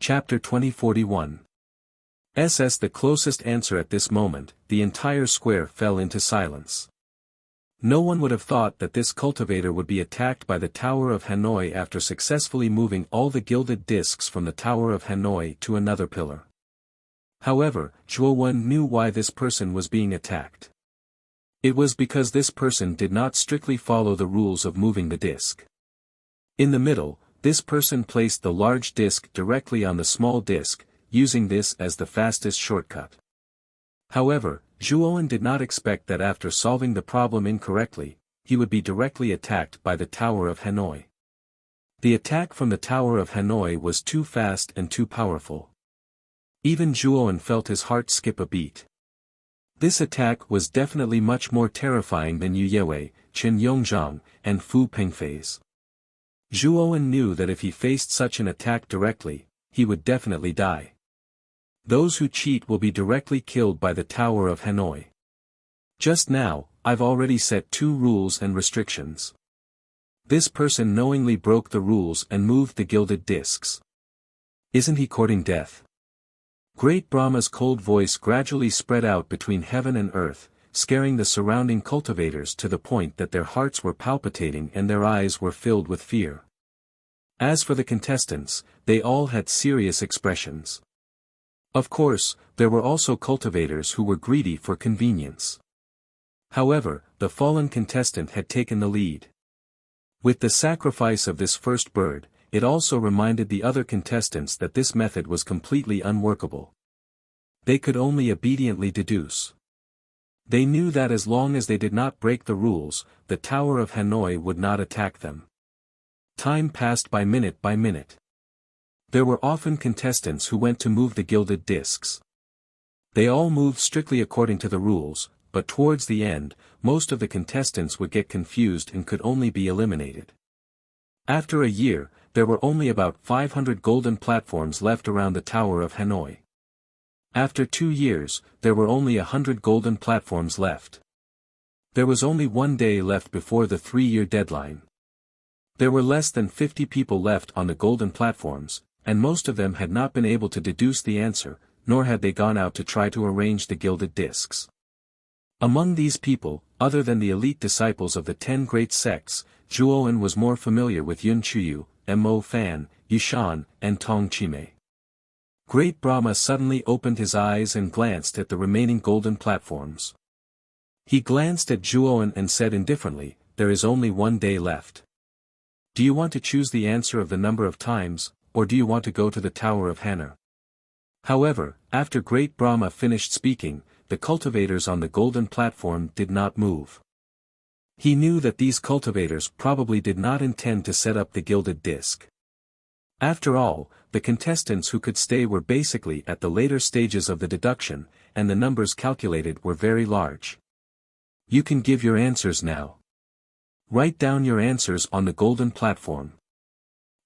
Chapter 2041. SS the closest answer at this moment, the entire square fell into silence. No one would have thought that this cultivator would be attacked by the Tower of Hanoi after successfully moving all the gilded discs from the Tower of Hanoi to another pillar. However, Zhuo Wen knew why this person was being attacked. It was because this person did not strictly follow the rules of moving the disc. In the middle, this person placed the large disc directly on the small disc, using this as the fastest shortcut. However, Zhuo did not expect that after solving the problem incorrectly, he would be directly attacked by the Tower of Hanoi. The attack from the Tower of Hanoi was too fast and too powerful. Even Zhuo felt his heart skip a beat. This attack was definitely much more terrifying than Yu Yewei, Qin Yongzhang, and Fu Pengfei's. Zhuo knew that if he faced such an attack directly, he would definitely die. Those who cheat will be directly killed by the Tower of Hanoi. Just now, I've already set 2 rules and restrictions. This person knowingly broke the rules and moved the gilded discs. Isn't he courting death? Great Brahma's cold voice gradually spread out between heaven and earth, scaring the surrounding cultivators to the point that their hearts were palpitating and their eyes were filled with fear. As for the contestants, they all had serious expressions. Of course, there were also cultivators who were greedy for convenience. However, the fallen contestant had taken the lead. With the sacrifice of this first bird, it also reminded the other contestants that this method was completely unworkable. They could only obediently deduce. They knew that as long as they did not break the rules, the Tower of Hanoi would not attack them. Time passed by minute by minute. There were often contestants who went to move the gilded discs. They all moved strictly according to the rules, but towards the end, most of the contestants would get confused and could only be eliminated. After a year, there were only about 500 golden platforms left around the Tower of Hanoi. After 2 years, there were only 100 golden platforms left. There was only 1 day left before the 3-year deadline. There were less than 50 people left on the golden platforms, and most of them had not been able to deduce the answer, nor had they gone out to try to arrange the gilded discs. Among these people, other than the elite disciples of the 10 great sects, Zhuo was more familiar with Yun Chuyu, Mo Fan, Yishan, and Tong Chime. Great Brahma suddenly opened his eyes and glanced at the remaining golden platforms. He glanced at Zhuo and said indifferently, "There is only 1 day left. Do you want to choose the answer of the number of times, or do you want to go to the Tower of Hanoi?" However, after Great Brahma finished speaking, the cultivators on the golden platform did not move. He knew that these cultivators probably did not intend to set up the gilded disc. After all, the contestants who could stay were basically at the later stages of the deduction, and the numbers calculated were very large. You can give your answers now. Write down your answers on the golden platform.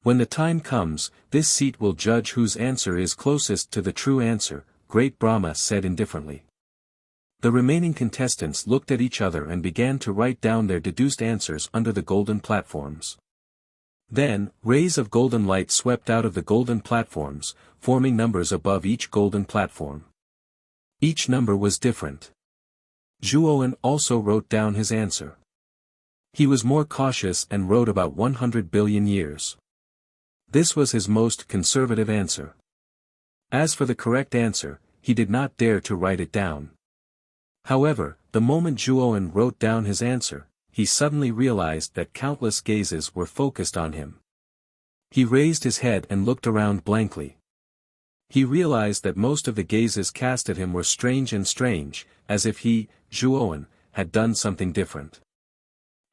When the time comes, this seat will judge whose answer is closest to the true answer, Great Brahma said indifferently. The remaining contestants looked at each other and began to write down their deduced answers under the golden platforms. Then, rays of golden light swept out of the golden platforms, forming numbers above each golden platform. Each number was different. Zhuo also wrote down his answer. He was more cautious and wrote about 100 billion years. This was his most conservative answer. As for the correct answer, he did not dare to write it down. However, the moment Zhuo wrote down his answer, he suddenly realized that countless gazes were focused on him. He raised his head and looked around blankly. He realized that most of the gazes cast at him were strange, as if he, Zhuo, had done something different.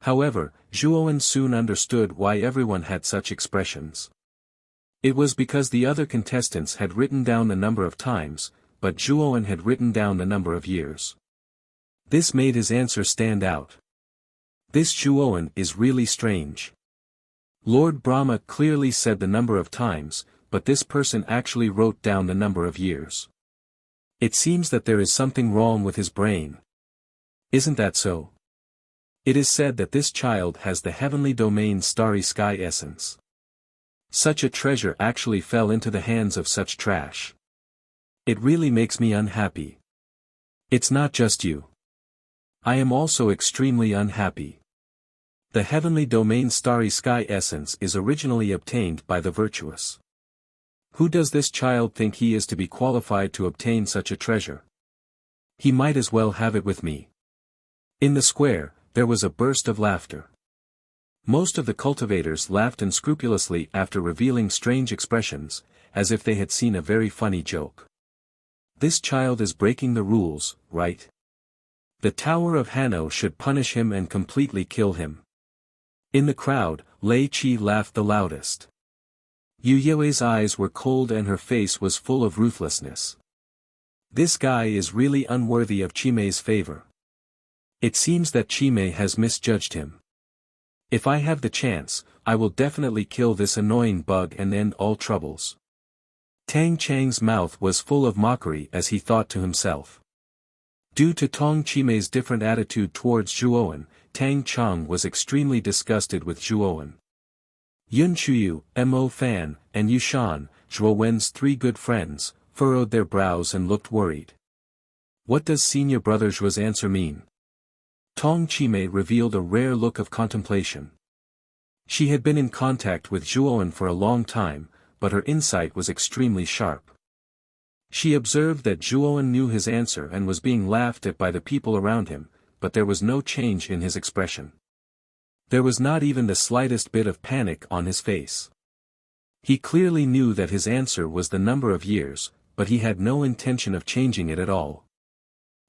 However, Zhuo soon understood why everyone had such expressions. It was because the other contestants had written down the number of times, but Zhuo had written down the number of years. This made his answer stand out. This Zhuo is really strange. Lord Brahma clearly said the number of times, but this person actually wrote down the number of years. It seems that there is something wrong with his brain. Isn't that so? It is said that this child has the heavenly domain starry sky essence. Such a treasure actually fell into the hands of such trash. It really makes me unhappy. It's not just you. I am also extremely unhappy. The heavenly domain starry sky essence is originally obtained by the virtuous. Who does this child think he is to be qualified to obtain such a treasure? He might as well have it with me. In the square, there was a burst of laughter. Most of the cultivators laughed unscrupulously after revealing strange expressions, as if they had seen a very funny joke. This child is breaking the rules, right? The Tower of Hanno should punish him and completely kill him. In the crowd, Lei Qi laughed the loudest. Yu Yue's eyes were cold and her face was full of ruthlessness. This guy is really unworthy of Qimei's favor. It seems that Qimei has misjudged him. If I have the chance, I will definitely kill this annoying bug and end all troubles. Tang Chang's mouth was full of mockery as he thought to himself. Due to Tong Qimei's different attitude towards Zhuowen, Tang Chang was extremely disgusted with Zhuowen. Yun Chuyu, Mo Fan, and Yushan, Zhuowen's three good friends, furrowed their brows and looked worried. What does senior brother Zhuo's answer mean? Tong Qimei revealed a rare look of contemplation. She had been in contact with Zhuowen for a long time, but her insight was extremely sharp. She observed that Zhuowen knew his answer and was being laughed at by the people around him, but there was no change in his expression. There was not even the slightest bit of panic on his face. He clearly knew that his answer was the number of years, but he had no intention of changing it at all.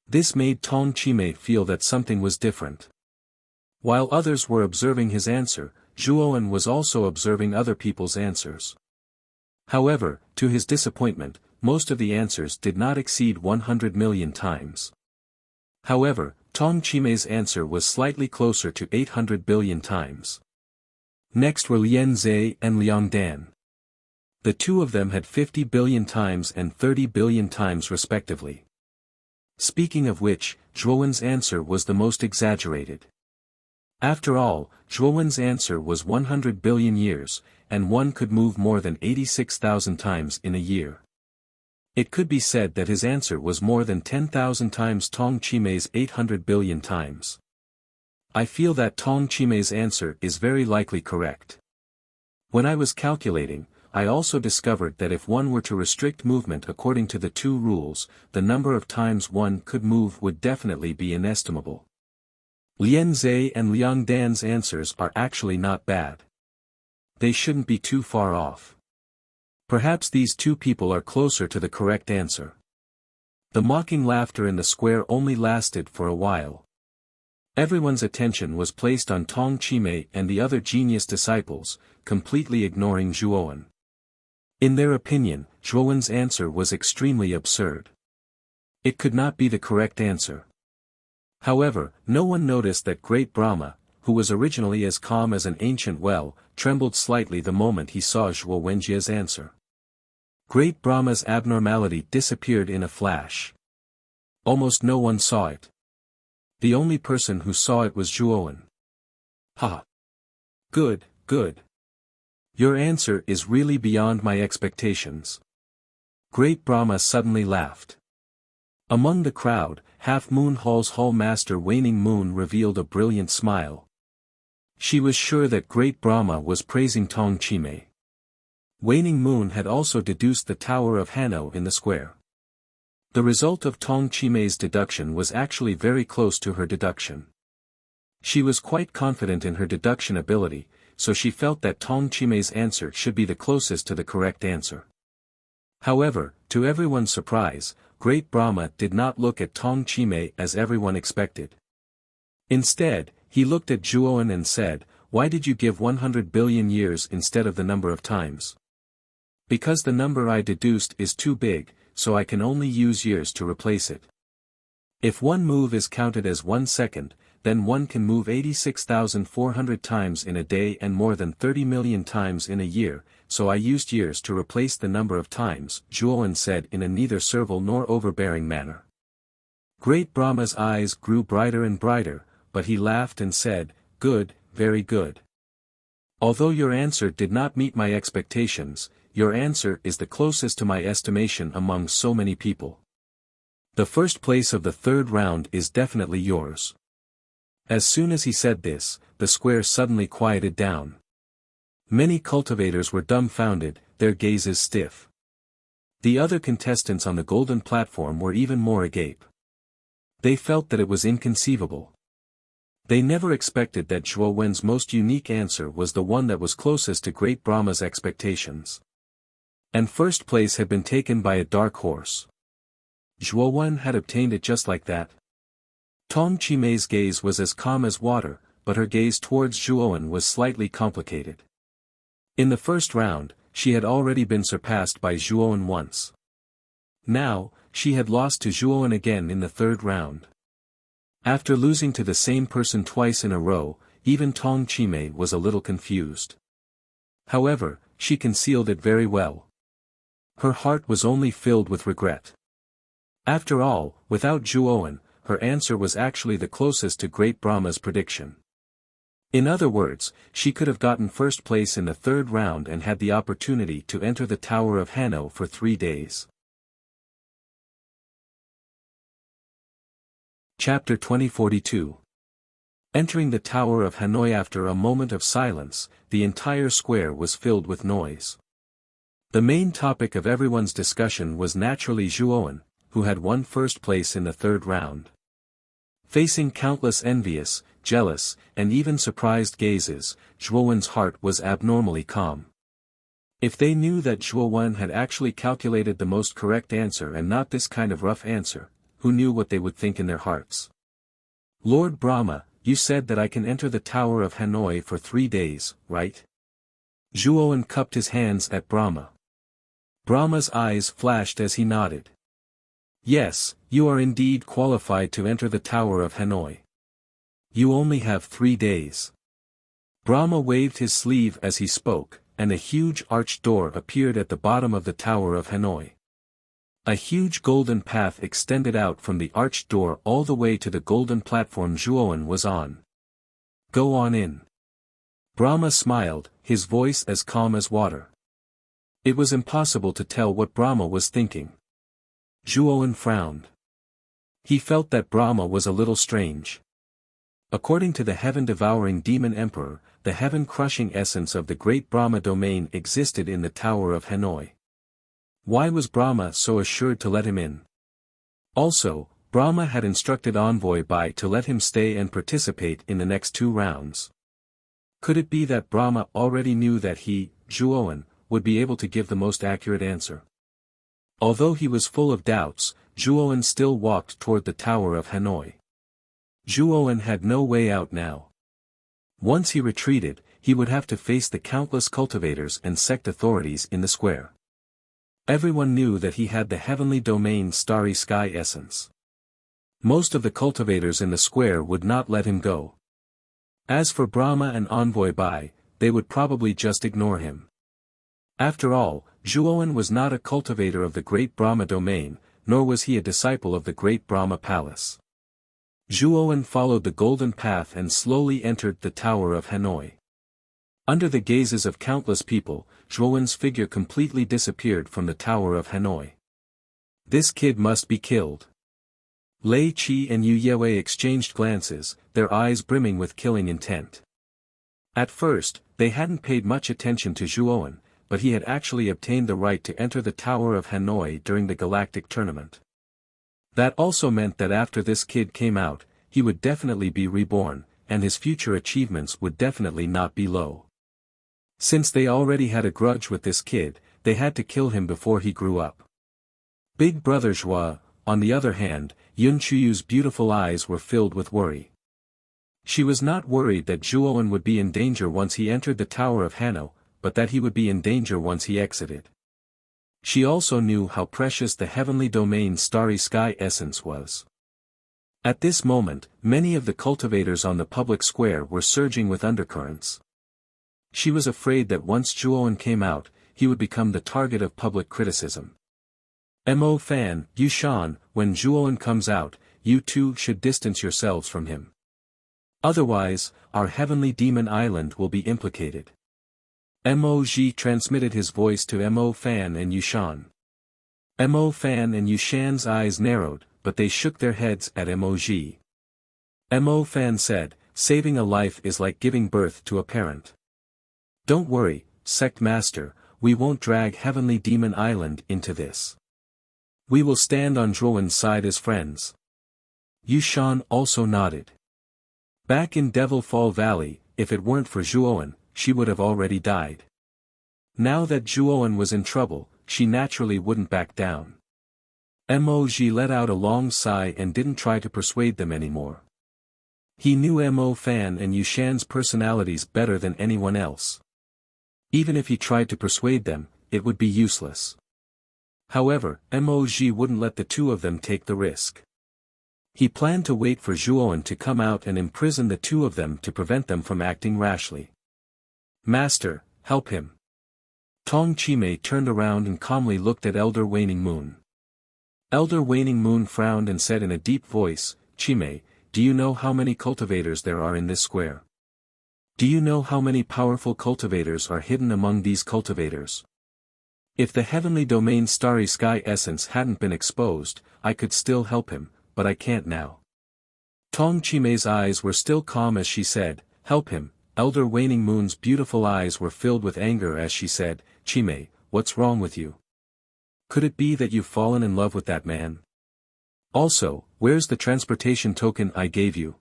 This made Tong Qimei feel that something was different. While others were observing his answer, Zhuowen was also observing other people's answers. However, to his disappointment, most of the answers did not exceed 100 million times. However, Tong Qimei's answer was slightly closer to 800 billion times. Next were Lian Zhe and Liang Dan. The two of them had 50 billion times and 30 billion times respectively. Speaking of which, Zhuowen's answer was the most exaggerated. After all, Zhuowen's answer was 100 billion years, and one could move more than 86,000 times in a year. It could be said that his answer was more than 10,000 times Tong Qimei's 800 billion times. I feel that Tong Qimei's answer is very likely correct. When I was calculating, I also discovered that if one were to restrict movement according to the two rules, the number of times one could move would definitely be inestimable. Lian Zhe and Liang Dan's answers are actually not bad. They shouldn't be too far off. Perhaps these two people are closer to the correct answer. The mocking laughter in the square only lasted for a while. Everyone's attention was placed on Tong Qimei and the other genius disciples, completely ignoring Zhuowen. In their opinion, Zhuowen's answer was extremely absurd. It could not be the correct answer. However, no one noticed that Great Brahma, who was originally as calm as an ancient well, trembled slightly the moment he saw Zhuo Wenjie's answer. Great Brahma's abnormality disappeared in a flash. Almost no one saw it. The only person who saw it was Zhuowen. Ha! Good, good. Your answer is really beyond my expectations. Great Brahma suddenly laughed. Among the crowd, Half Moon Hall's Hall Master Waning Moon revealed a brilliant smile. She was sure that Great Brahma was praising Tong Qimei. Waning Moon had also deduced the Tower of Hanno in the square. The result of Tong Qimei's deduction was actually very close to her deduction. She was quite confident in her deduction ability, so she felt that Tong Qimei's answer should be the closest to the correct answer. However, to everyone's surprise, Great Brahma did not look at Tong Qimei as everyone expected. Instead, he looked at Zhuowen and said, "Why did you give 100 billion years instead of the number of times?" "Because the number I deduced is too big, so I can only use years to replace it. If one move is counted as 1 second, then one can move 86,400 times in a day and more than 30 million times in a year, so I used years to replace the number of times," Zhuowen said in a neither servile nor overbearing manner. Great Brahma's eyes grew brighter and brighter, but he laughed and said, "Good, very good. Although your answer did not meet my expectations, your answer is the closest to my estimation among so many people. The first place of the third round is definitely yours. As soon as he said this, the square suddenly quieted down. Many cultivators were dumbfounded, their gazes stiff. The other contestants on the golden platform were even more agape. They felt that it was inconceivable. They never expected that Zhuo Wen's most unique answer was the one that was closest to great Brahma's expectations. And first place had been taken by a dark horse. Zhuo Wen had obtained it just like that. Tong Chimei's gaze was as calm as water, but her gaze towards Zhuo Wen was slightly complicated. In the first round, she had already been surpassed by Zhuo Wen once. Now, she had lost to Zhuo Wen again in the third round. After losing to the same person twice in a row, even Tong Chimei was a little confused. However, she concealed it very well. Her heart was only filled with regret. After all, without Zhuo Wen, her answer was actually the closest to great Brahma's prediction. In other words, she could have gotten first place in the third round and had the opportunity to enter the Tower of Hanno for 3 days. Chapter 2042. Entering the Tower of Hanoi. After a moment of silence, the entire square was filled with noise. The main topic of everyone's discussion was naturally Zhuo Wen, who had won first place in the third round. Facing countless envious, jealous, and even surprised gazes, Zhuo Wen's heart was abnormally calm. If they knew that Zhuo Wen had actually calculated the most correct answer and not this kind of rough answer, who knew what they would think in their hearts? Lord Brahma, you said that I can enter the Tower of Hanoi for 3 days, right? Zhuo Wen cupped his hands at Brahma. Brahma's eyes flashed as he nodded. Yes, you are indeed qualified to enter the Tower of Hanoi. You only have 3 days. Brahma waved his sleeve as he spoke, and a huge arched door appeared at the bottom of the Tower of Hanoi. A huge golden path extended out from the arched door all the way to the golden platform Zhuo Wen was on. Go on in. Brahma smiled, his voice as calm as water. It was impossible to tell what Brahma was thinking. Zhuo Wen frowned. He felt that Brahma was a little strange. According to the heaven-devouring demon emperor, the heaven-crushing essence of the great Brahma domain existed in the Tower of Hanoi. Why was Brahma so assured to let him in? Also, Brahma had instructed Envoy Bai to let him stay and participate in the next 2 rounds. Could it be that Brahma already knew that he, Zhuo Wen, would be able to give the most accurate answer? Although he was full of doubts, Zhuo Wen still walked toward the Tower of Hanoi. Zhuo Wen had no way out now. Once he retreated, he would have to face the countless cultivators and sect authorities in the square. Everyone knew that he had the heavenly domain starry sky essence. Most of the cultivators in the square would not let him go. As for Brahma and Envoy Bai, they would probably just ignore him. After all, Zhuo Wen was not a cultivator of the great Brahma domain, nor was he a disciple of the great Brahma palace. Zhuo Wen followed the golden path and slowly entered the Tower of Hanoi. Under the gazes of countless people, Zhuo Wen's figure completely disappeared from the Tower of Hanoi. This kid must be killed. Lei Qi and Yu Yewei exchanged glances, their eyes brimming with killing intent. At first, they hadn't paid much attention to Zhuo Wen, but he had actually obtained the right to enter the Tower of Hanoi during the galactic tournament. That also meant that after this kid came out, he would definitely be reborn, and his future achievements would definitely not be low. Since they already had a grudge with this kid, they had to kill him before he grew up. Big Brother Zhua, on the other hand, Yun Chuyu's beautiful eyes were filled with worry. She was not worried that Zhuo Wen would be in danger once he entered the Tower of Hanno, but that he would be in danger once he exited. She also knew how precious the heavenly domain starry sky essence was. At this moment, many of the cultivators on the public square were surging with undercurrents. She was afraid that once Zhuo Wen came out, he would become the target of public criticism. Mo Fan, Yu Shan, when Zhuo Wen comes out, you two should distance yourselves from him. Otherwise, our heavenly demon island will be implicated. Mo Ji transmitted his voice to Mo Fan and Yushan. Mo Fan and Yushan's eyes narrowed, but they shook their heads at Mo Ji. Mo Fan said, saving a life is like giving birth to a parent. Don't worry, Sect Master, we won't drag Heavenly Demon Island into this. We will stand on Zhuowen's side as friends. Yushan also nodded. Back in Devil Fall Valley, if it weren't for Zhuowen, she would have already died. Now that Zhuowen was in trouble, she naturally wouldn't back down. Mo Ji let out a long sigh and didn't try to persuade them anymore. He knew Mo Fan and Yushan's personalities better than anyone else. Even if he tried to persuade them, it would be useless. However, Mo Ji wouldn't let the two of them take the risk. He planned to wait for Zhuowen to come out and imprison the two of them to prevent them from acting rashly. Master, help him. Tong Chimei turned around and calmly looked at Elder Waning Moon. Elder Waning Moon frowned and said in a deep voice, Chimei, do you know how many cultivators there are in this square? Do you know how many powerful cultivators are hidden among these cultivators? If the Heavenly Domain Starry Sky essence hadn't been exposed, I could still help him, but I can't now. Tong Chimei's eyes were still calm as she said, help him. Elder Waning Moon's beautiful eyes were filled with anger as she said, Chimei, what's wrong with you? Could it be that you've fallen in love with that man? Also, where's the transportation token I gave you?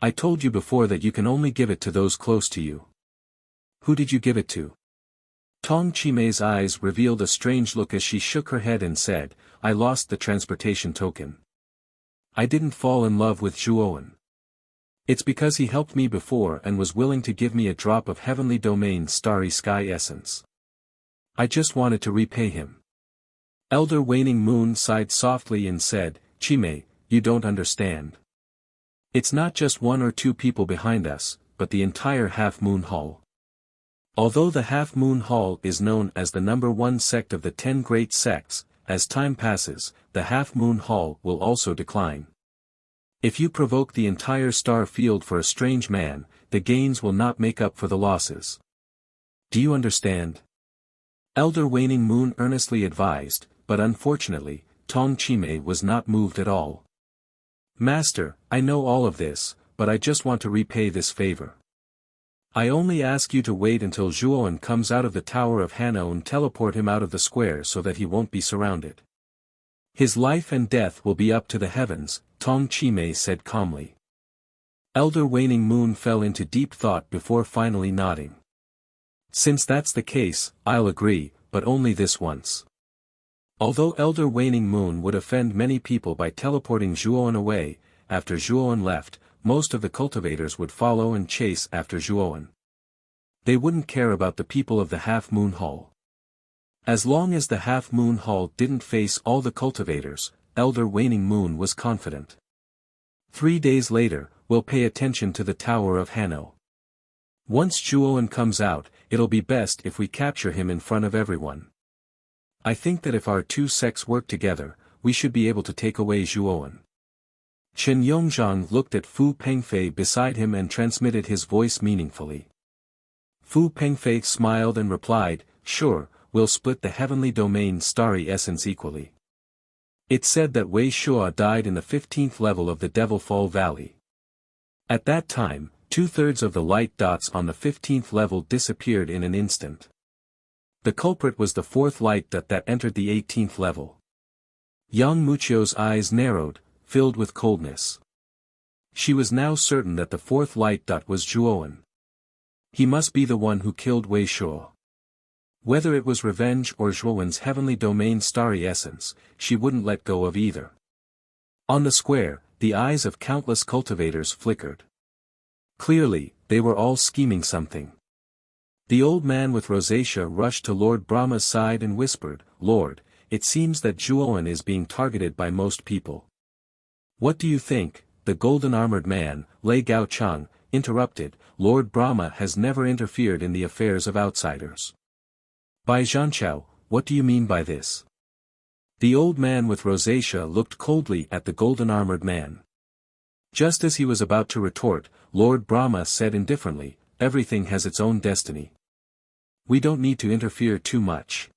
I told you before that you can only give it to those close to you. Who did you give it to? Tong Chimei's eyes revealed a strange look as she shook her head and said, I lost the transportation token. I didn't fall in love with Zhuowen. It's because he helped me before and was willing to give me a drop of Heavenly Domain Starry Sky essence. I just wanted to repay him. Elder Waning Moon sighed softly and said, Chimei, you don't understand. It's not just one or two people behind us, but the entire Half Moon Hall. Although the Half Moon Hall is known as the #1 sect of the 10 great sects, as time passes, the Half Moon Hall will also decline. If you provoke the entire star field for a strange man, the gains will not make up for the losses. Do you understand? Elder Waning Moon earnestly advised, but unfortunately, Tong Chimei was not moved at all. Master, I know all of this, but I just want to repay this favor. I only ask you to wait until Zhuowen comes out of the Tower of Hannou and teleport him out of the square so that he won't be surrounded. His life and death will be up to the heavens, Tong Chimei said calmly. Elder Waning Moon fell into deep thought before finally nodding. Since that's the case, I'll agree, but only this once. Although Elder Waning Moon would offend many people by teleporting Zhuowen away, after Zhuowen left, most of the cultivators would follow and chase after Zhuowen. They wouldn't care about the people of the Half Moon Hall. As long as the Half Moon Hall didn't face all the cultivators, Elder Waning Moon was confident. 3 days later, we'll pay attention to the Tower of Hannou. Once Zhuowen comes out, it'll be best if we capture him in front of everyone. I think that if our two sects work together, we should be able to take away Zhuowen. Chen Yongzhang looked at Fu Pengfei beside him and transmitted his voice meaningfully. Fu Pengfei smiled and replied, sure, we'll split the Heavenly Domain Starry Essence equally. It's said that Wei Shuo died in the 15th level of the Devil Fall Valley. At that time, 2/3 of the light dots on the 15th level disappeared in an instant. The culprit was the 4th light dot that entered the 18th level. Yang Muchio's eyes narrowed, filled with coldness. She was now certain that the 4th light dot was Zhuowen. He must be the one who killed Wei Shuo. Whether it was revenge or Zhuowen's Heavenly Domain Starry Essence, she wouldn't let go of either. On the square, the eyes of countless cultivators flickered. Clearly, they were all scheming something. The old man with rosacea rushed to Lord Brahma's side and whispered, Lord, it seems that Zhuowen is being targeted by most people. What do you think? The golden-armored man, Lei Gaochang, interrupted. Lord Brahma has never interfered in the affairs of outsiders. Bai Zhanchao, what do you mean by this? The old man with rosacea looked coldly at the golden-armored man. Just as he was about to retort, Lord Brahma said indifferently, everything has its own destiny. We don't need to interfere too much.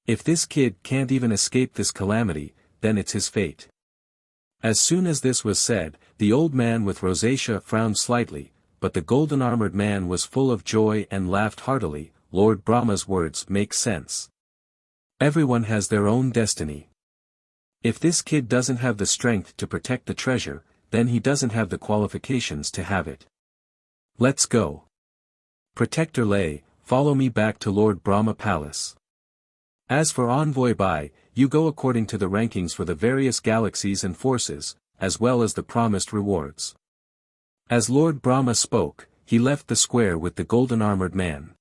If this kid can't even escape this calamity, then it's his fate. As soon as this was said, the old man with rosacea frowned slightly, but the golden-armored man was full of joy and laughed heartily. Lord Brahma's words make sense. Everyone has their own destiny. If this kid doesn't have the strength to protect the treasure, then he doesn't have the qualifications to have it. Let's go. Protector Lay, follow me back to Lord Brahma Palace. As for Envoy Bai, you go according to the rankings for the various galaxies and forces, as well as the promised rewards. As Lord Brahma spoke, he left the square with the golden-armored man.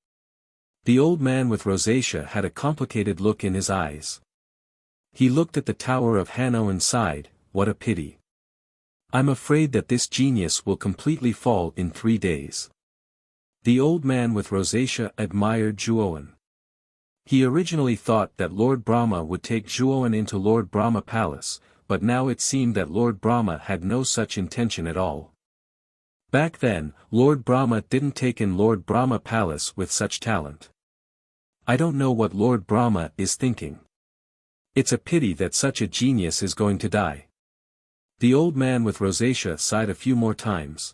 The old man with rosacea had a complicated look in his eyes. He looked at the Tower of Hanno and sighed, what a pity. I'm afraid that this genius will completely fall in 3 days. The old man with rosacea admired Zhuowen. He originally thought that Lord Brahma would take Zhuowen into Lord Brahma Palace, but now it seemed that Lord Brahma had no such intention at all. Back then, Lord Brahma didn't take in Lord Brahma Palace with such talent. I don't know what Lord Brahma is thinking. It's a pity that such a genius is going to die. The old man with rosacea sighed a few more times.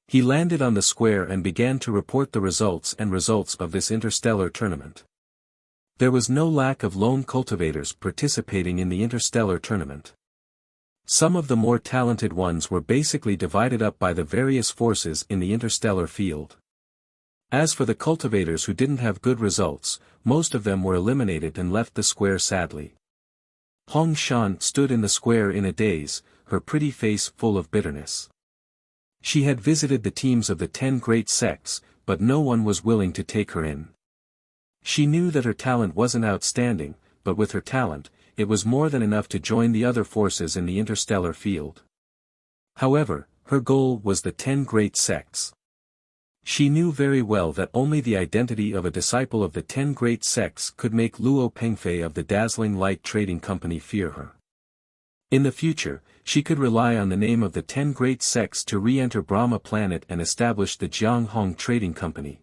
He landed on the square and began to report the results of this interstellar tournament. There was no lack of lone cultivators participating in the interstellar tournament. Some of the more talented ones were basically divided up by the various forces in the interstellar field. As for the cultivators who didn't have good results, most of them were eliminated and left the square sadly. Hong Shan stood in the square in a daze, her pretty face full of bitterness. She had visited the teams of the 10 great sects, but no one was willing to take her in. She knew that her talent wasn't outstanding, but with her talent, it was more than enough to join the other forces in the interstellar field. However, her goal was the 10 great sects. She knew very well that only the identity of a disciple of the 10 great sects could make Luo Pengfei of the Dazzling Light Trading Company fear her. In the future, she could rely on the name of the 10 great sects to re-enter Brahma Planet and establish the Jianghong Trading Company.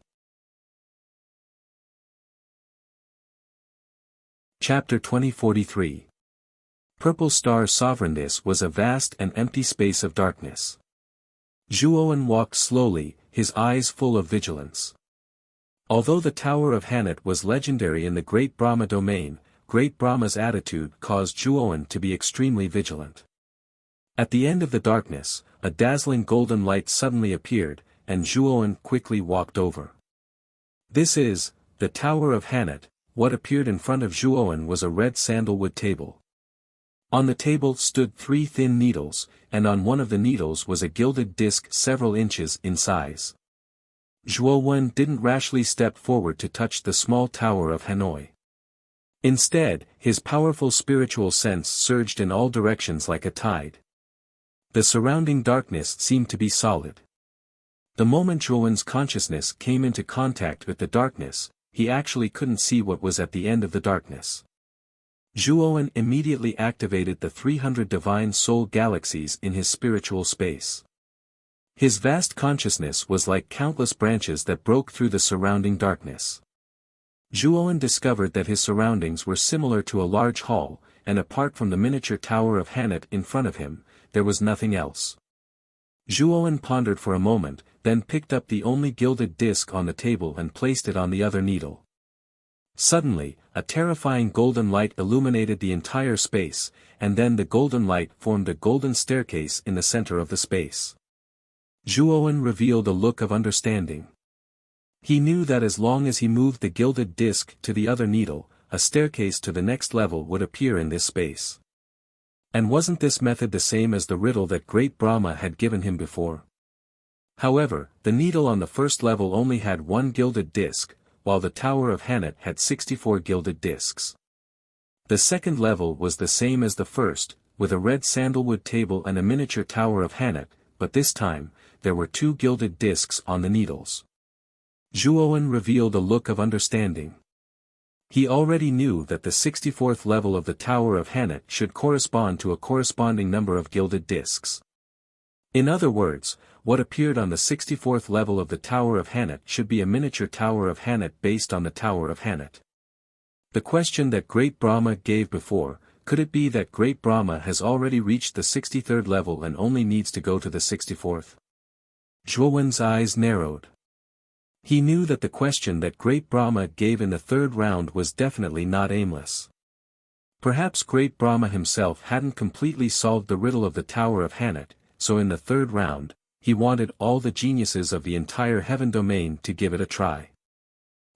Chapter 2043. Purple Star Sovereignness was a vast and empty space of darkness. Zhuowen walked slowly, his eyes full of vigilance. Although the Tower of Hanat was legendary in the Great Brahma domain, Great Brahma's attitude caused Zhuowen to be extremely vigilant. At the end of the darkness, a dazzling golden light suddenly appeared, and Zhuowen quickly walked over. This is, the Tower of Hanat. What appeared in front of Zhuowen was a red sandalwood table. On the table stood 3 thin needles, and on one of the needles was a gilded disc several inches in size. Zhuowen didn't rashly step forward to touch the small tower of Hanoi. Instead, his powerful spiritual sense surged in all directions like a tide. The surrounding darkness seemed to be solid. The moment Zhuowen's consciousness came into contact with the darkness, he actually couldn't see what was at the end of the darkness. Zhuowen immediately activated the 300 divine soul galaxies in his spiritual space. His vast consciousness was like countless branches that broke through the surrounding darkness. Zhuowen discovered that his surroundings were similar to a large hall, and apart from the miniature Tower of Hanat in front of him, there was nothing else. Zhuowen pondered for a moment, then picked up the only gilded disc on the table and placed it on the other needle. Suddenly, a terrifying golden light illuminated the entire space, and then the golden light formed a golden staircase in the center of the space. Zhuowen revealed a look of understanding. He knew that as long as he moved the gilded disc to the other needle, a staircase to the next level would appear in this space. And wasn't this method the same as the riddle that Great Brahma had given him before? However, the needle on the first level only had 1 gilded disc, while the Tower of Hanat had 64 gilded discs. The second level was the same as the first, with a red sandalwood table and a miniature Tower of Hanat, but this time, there were 2 gilded discs on the needles. Zhuowen revealed a look of understanding. He already knew that the 64th level of the Tower of Hanat should correspond to a corresponding number of gilded discs. In other words, what appeared on the 64th level of the Tower of Hanet should be a miniature Tower of Hanet based on the Tower of Hanet. The question that Great Brahma gave before, could it be that Great Brahma has already reached the 63rd level and only needs to go to the 64th? Zhuowen's eyes narrowed. He knew that the question that Great Brahma gave in the third round was definitely not aimless. Perhaps Great Brahma himself hadn't completely solved the riddle of the Tower of Hanet, so in the third round, he wanted all the geniuses of the entire heaven domain to give it a try.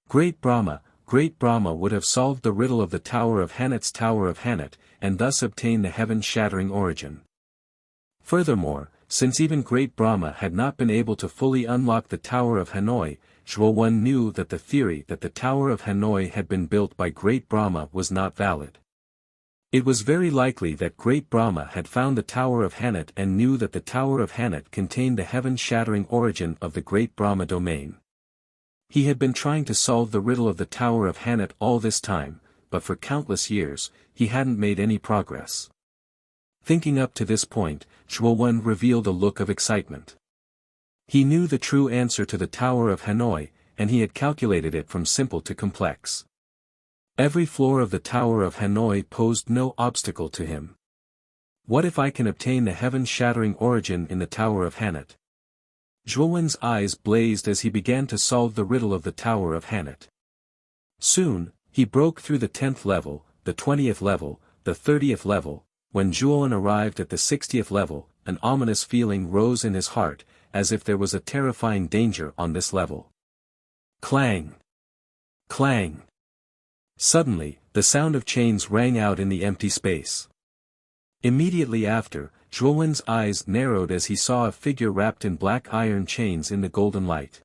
Great Brahma would have solved the riddle of the Tower of Hanet's Tower of Hanet, and thus obtain the heaven-shattering origin. Furthermore, since even Great Brahma had not been able to fully unlock the Tower of Hanoi, Zhuowen knew that the theory that the Tower of Hanoi had been built by Great Brahma was not valid. It was very likely that Great Brahma had found the Tower of Hanet and knew that the Tower of Hanet contained the heaven-shattering origin of the Great Brahma domain. He had been trying to solve the riddle of the Tower of Hanet all this time, but for countless years, he hadn't made any progress. Thinking up to this point, Zhuowen revealed a look of excitement. He knew the true answer to the Tower of Hanoi, and he had calculated it from simple to complex. Every floor of the Tower of Hanoi posed no obstacle to him. What if I can obtain the heaven-shattering origin in the Tower of Hanet? Zhuowen's eyes blazed as he began to solve the riddle of the Tower of Hanet. Soon, he broke through the 10th level, the 20th level, the 30th level. When Zhuowen arrived at the 60th level, an ominous feeling rose in his heart, as if there was a terrifying danger on this level. Clang! Clang! Suddenly, the sound of chains rang out in the empty space. Immediately after, Zhuowen's eyes narrowed as he saw a figure wrapped in black iron chains in the golden light.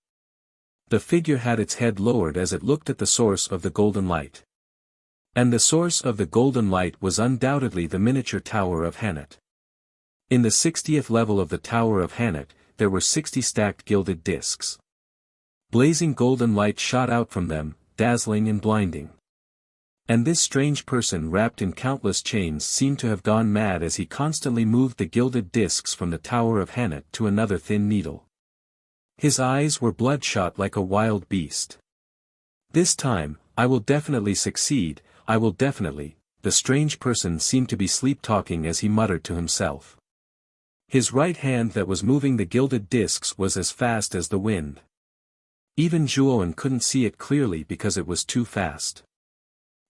The figure had its head lowered as it looked at the source of the golden light. And the source of the golden light was undoubtedly the miniature Tower of Hanet. In the 60th level of the Tower of Hanet, there were 60 stacked gilded discs. Blazing golden light shot out from them, dazzling and blinding. And this strange person wrapped in countless chains seemed to have gone mad as he constantly moved the gilded discs from the Tower of Hanet to another thin needle. His eyes were bloodshot like a wild beast. This time, I will definitely succeed, I will definitely. The strange person seemed to be sleep-talking as he muttered to himself. His right hand that was moving the gilded discs was as fast as the wind. Even Zhuowen couldn't see it clearly because it was too fast.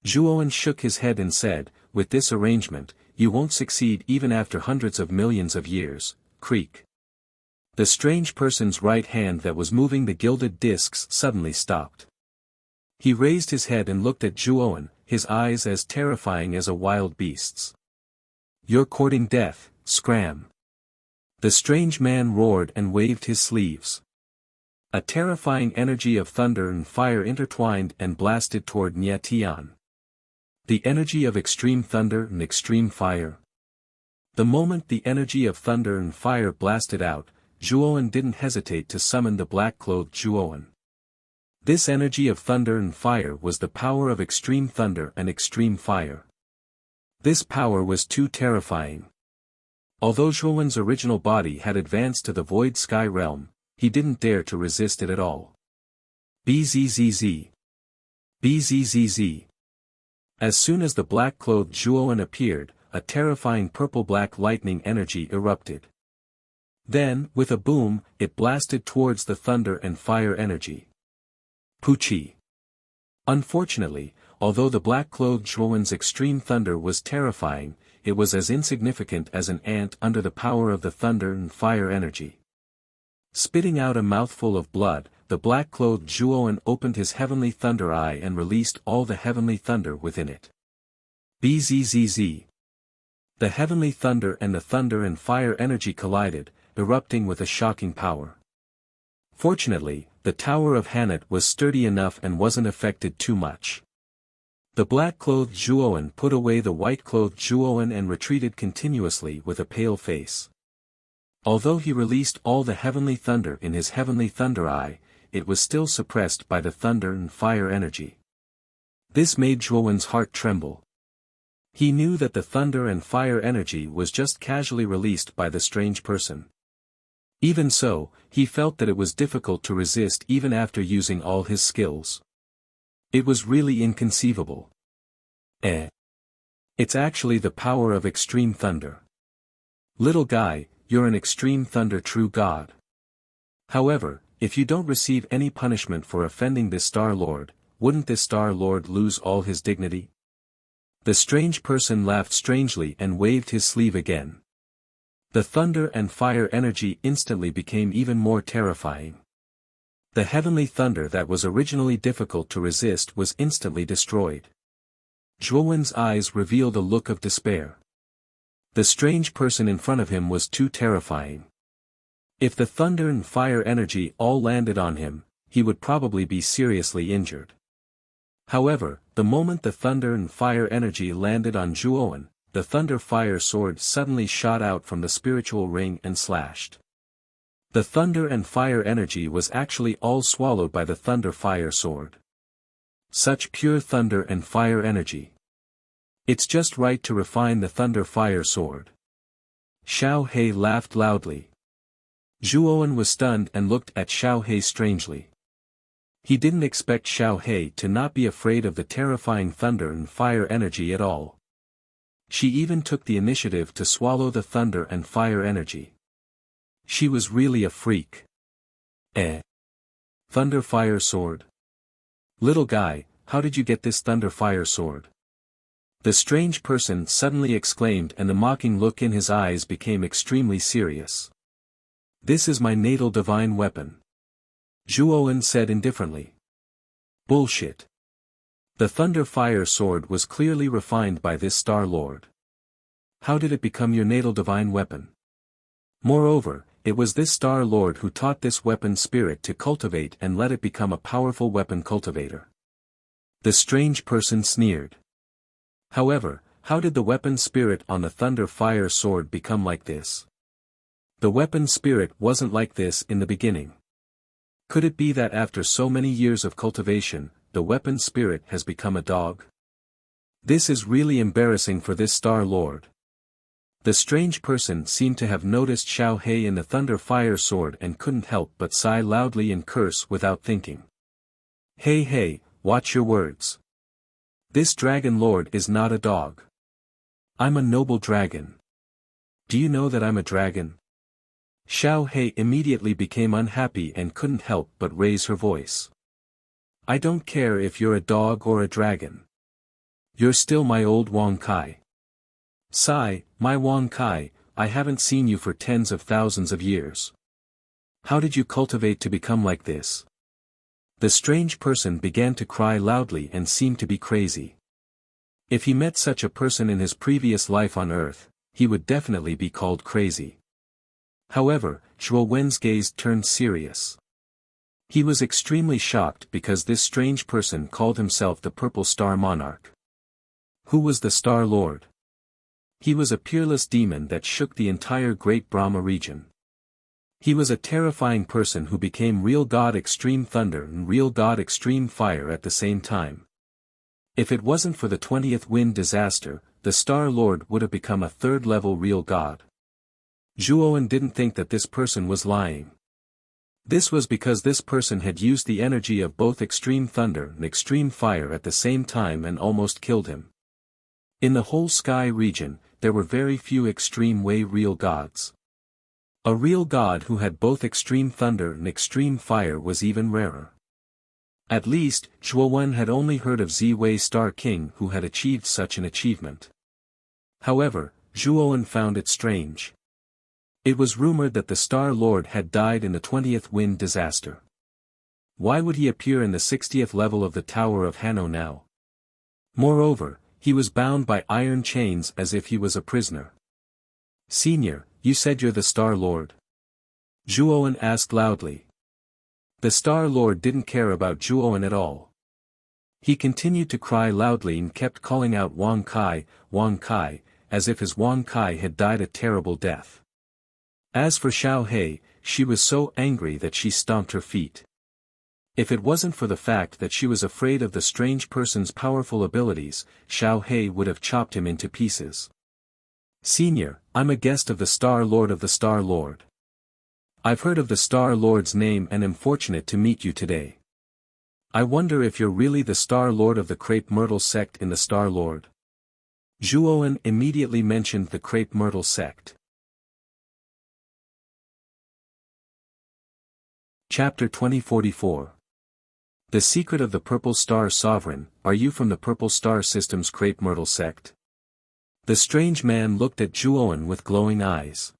Zhuowen shook his head and said, "With this arrangement, you won't succeed even after hundreds of millions of years." Creak. The strange person's right hand that was moving the gilded discs suddenly stopped. He raised his head and looked at Zhuowen, his eyes as terrifying as a wild beast's. "You're courting death, scram!" The strange man roared and waved his sleeves. A terrifying energy of thunder and fire intertwined and blasted toward Nye Tian. The energy of extreme thunder and extreme fire. The moment the energy of thunder and fire blasted out, Zhuowen didn't hesitate to summon the black-clothed Zhuowen. This energy of thunder and fire was the power of extreme thunder and extreme fire. This power was too terrifying. Although Zhuowen's original body had advanced to the void sky realm, he didn't dare to resist it at all. Bzzz. Bzzz. As soon as the black-clothed Zhuowen appeared, a terrifying purple-black lightning energy erupted. Then, with a boom, it blasted towards the thunder and fire energy. Puchi. Unfortunately, although the black-clothed Zhuowen's extreme thunder was terrifying, it was as insignificant as an ant under the power of the thunder and fire energy. Spitting out a mouthful of blood, the black-clothed Zhuowen opened his heavenly thunder eye and released all the heavenly thunder within it. Bzzz. The heavenly thunder and the thunder and fire energy collided, erupting with a shocking power. Fortunately, the Tower of Hanet was sturdy enough and wasn't affected too much. The black-clothed Zhuowen put away the white-clothed Zhuowen and retreated continuously with a pale face. Although he released all the heavenly thunder in his heavenly thunder eye, it was still suppressed by the thunder and fire energy. This made Zhuowen's heart tremble. He knew that the thunder and fire energy was just casually released by the strange person. Even so, he felt that it was difficult to resist even after using all his skills. It was really inconceivable. It's actually the power of extreme thunder. Little guy, you're an extreme thunder true god. However, if you don't receive any punishment for offending this Star Lord, wouldn't this Star Lord lose all his dignity? The strange person laughed strangely and waved his sleeve again. The thunder and fire energy instantly became even more terrifying. The heavenly thunder that was originally difficult to resist was instantly destroyed. Zhuowen's eyes revealed a look of despair. The strange person in front of him was too terrifying. If the thunder and fire energy all landed on him, he would probably be seriously injured. However, the moment the thunder and fire energy landed on Zhuowen, the thunder-fire sword suddenly shot out from the spiritual ring and slashed. The thunder and fire energy was actually all swallowed by the thunder-fire sword. Such pure thunder and fire energy. It's just right to refine the thunder-fire sword. Xiao He laughed loudly. Zhuowen was stunned and looked at Xiao He strangely. He didn't expect Xiao He to not be afraid of the terrifying thunder and fire energy at all. She even took the initiative to swallow the thunder and fire energy. She was really a freak. Thunder-fire sword? Little guy, how did you get this thunder-fire sword? The strange person suddenly exclaimed, and the mocking look in his eyes became extremely serious. This is my natal divine weapon. Zhuowen said indifferently. Bullshit. The thunder-fire sword was clearly refined by this Star Lord. How did it become your natal divine weapon? Moreover, it was this Star Lord who taught this weapon spirit to cultivate and let it become a powerful weapon cultivator. The strange person sneered. However, how did the weapon spirit on the thunder-fire sword become like this? The weapon spirit wasn't like this in the beginning. Could it be that after so many years of cultivation, the weapon spirit has become a dog? This is really embarrassing for this Star Lord. The strange person seemed to have noticed Xiao He in the thunder-fire sword and couldn't help but sigh loudly and curse without thinking. Hey, watch your words. This dragon lord is not a dog. I'm a noble dragon. Do you know that I'm a dragon? Xiao He immediately became unhappy and couldn't help but raise her voice. I don't care if you're a dog or a dragon. You're still my old Wang Kai. Sigh, my Wang Kai, I haven't seen you for tens of thousands of years. How did you cultivate to become like this? The strange person began to cry loudly and seemed to be crazy. If he met such a person in his previous life on Earth, he would definitely be called crazy. However, Zhuowen's gaze turned serious. He was extremely shocked because this strange person called himself the Purple Star Monarch. Who was the Star Lord? He was a peerless demon that shook the entire Great Brahma region. He was a terrifying person who became real God Extreme Thunder and real God Extreme Fire at the same time. If it wasn't for the 20th wind disaster, the Star Lord would have become a third-level real god. Zhuowen didn't think that this person was lying. This was because this person had used the energy of both Extreme Thunder and Extreme Fire at the same time and almost killed him. In the whole sky region, there were very few Extreme Way real gods. A real god who had both Extreme Thunder and Extreme Fire was even rarer. At least, Zhuowen had only heard of Ziwei Star King who had achieved such an achievement. However, Zhuowen found it strange. It was rumored that the Star Lord had died in the 20th wind disaster. Why would he appear in the 60th level of the Tower of Hanno now? Moreover, he was bound by iron chains as if he was a prisoner. Senior, you said you're the Star Lord? Zhuowen asked loudly. The Star Lord didn't care about Zhuowen at all. He continued to cry loudly and kept calling out Wang Kai, as if his Wang Kai had died a terrible death. As for Xiao He, she was so angry that she stomped her feet. If it wasn't for the fact that she was afraid of the strange person's powerful abilities, Xiao He would have chopped him into pieces. Senior, I'm a guest of the Star Lord of the Star Lord. I've heard of the Star Lord's name and am fortunate to meet you today. I wonder if you're really the Star Lord of the Crepe Myrtle sect in the Star Lord. Zhuowen immediately mentioned the Crepe Myrtle sect. Chapter 2044. The Secret of the Purple Star Sovereign. Are you from the Purple Star System's Crepe Myrtle sect? The strange man looked at Zhuowen with glowing eyes.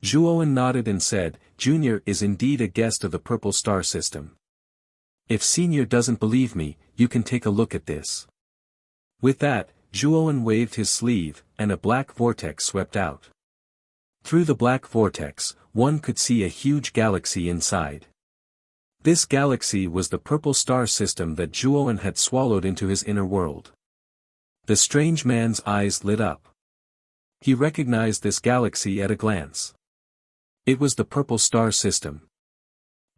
Zhuowen nodded and said, Junior is indeed a guest of the Purple Star System. If Senior doesn't believe me, you can take a look at this. With that, Zhuowen waved his sleeve, and a black vortex swept out. Through the black vortex, one could see a huge galaxy inside. This galaxy was the Purple Star System that Zhuowen had swallowed into his inner world. The strange man's eyes lit up. He recognized this galaxy at a glance. It was the Purple Star System.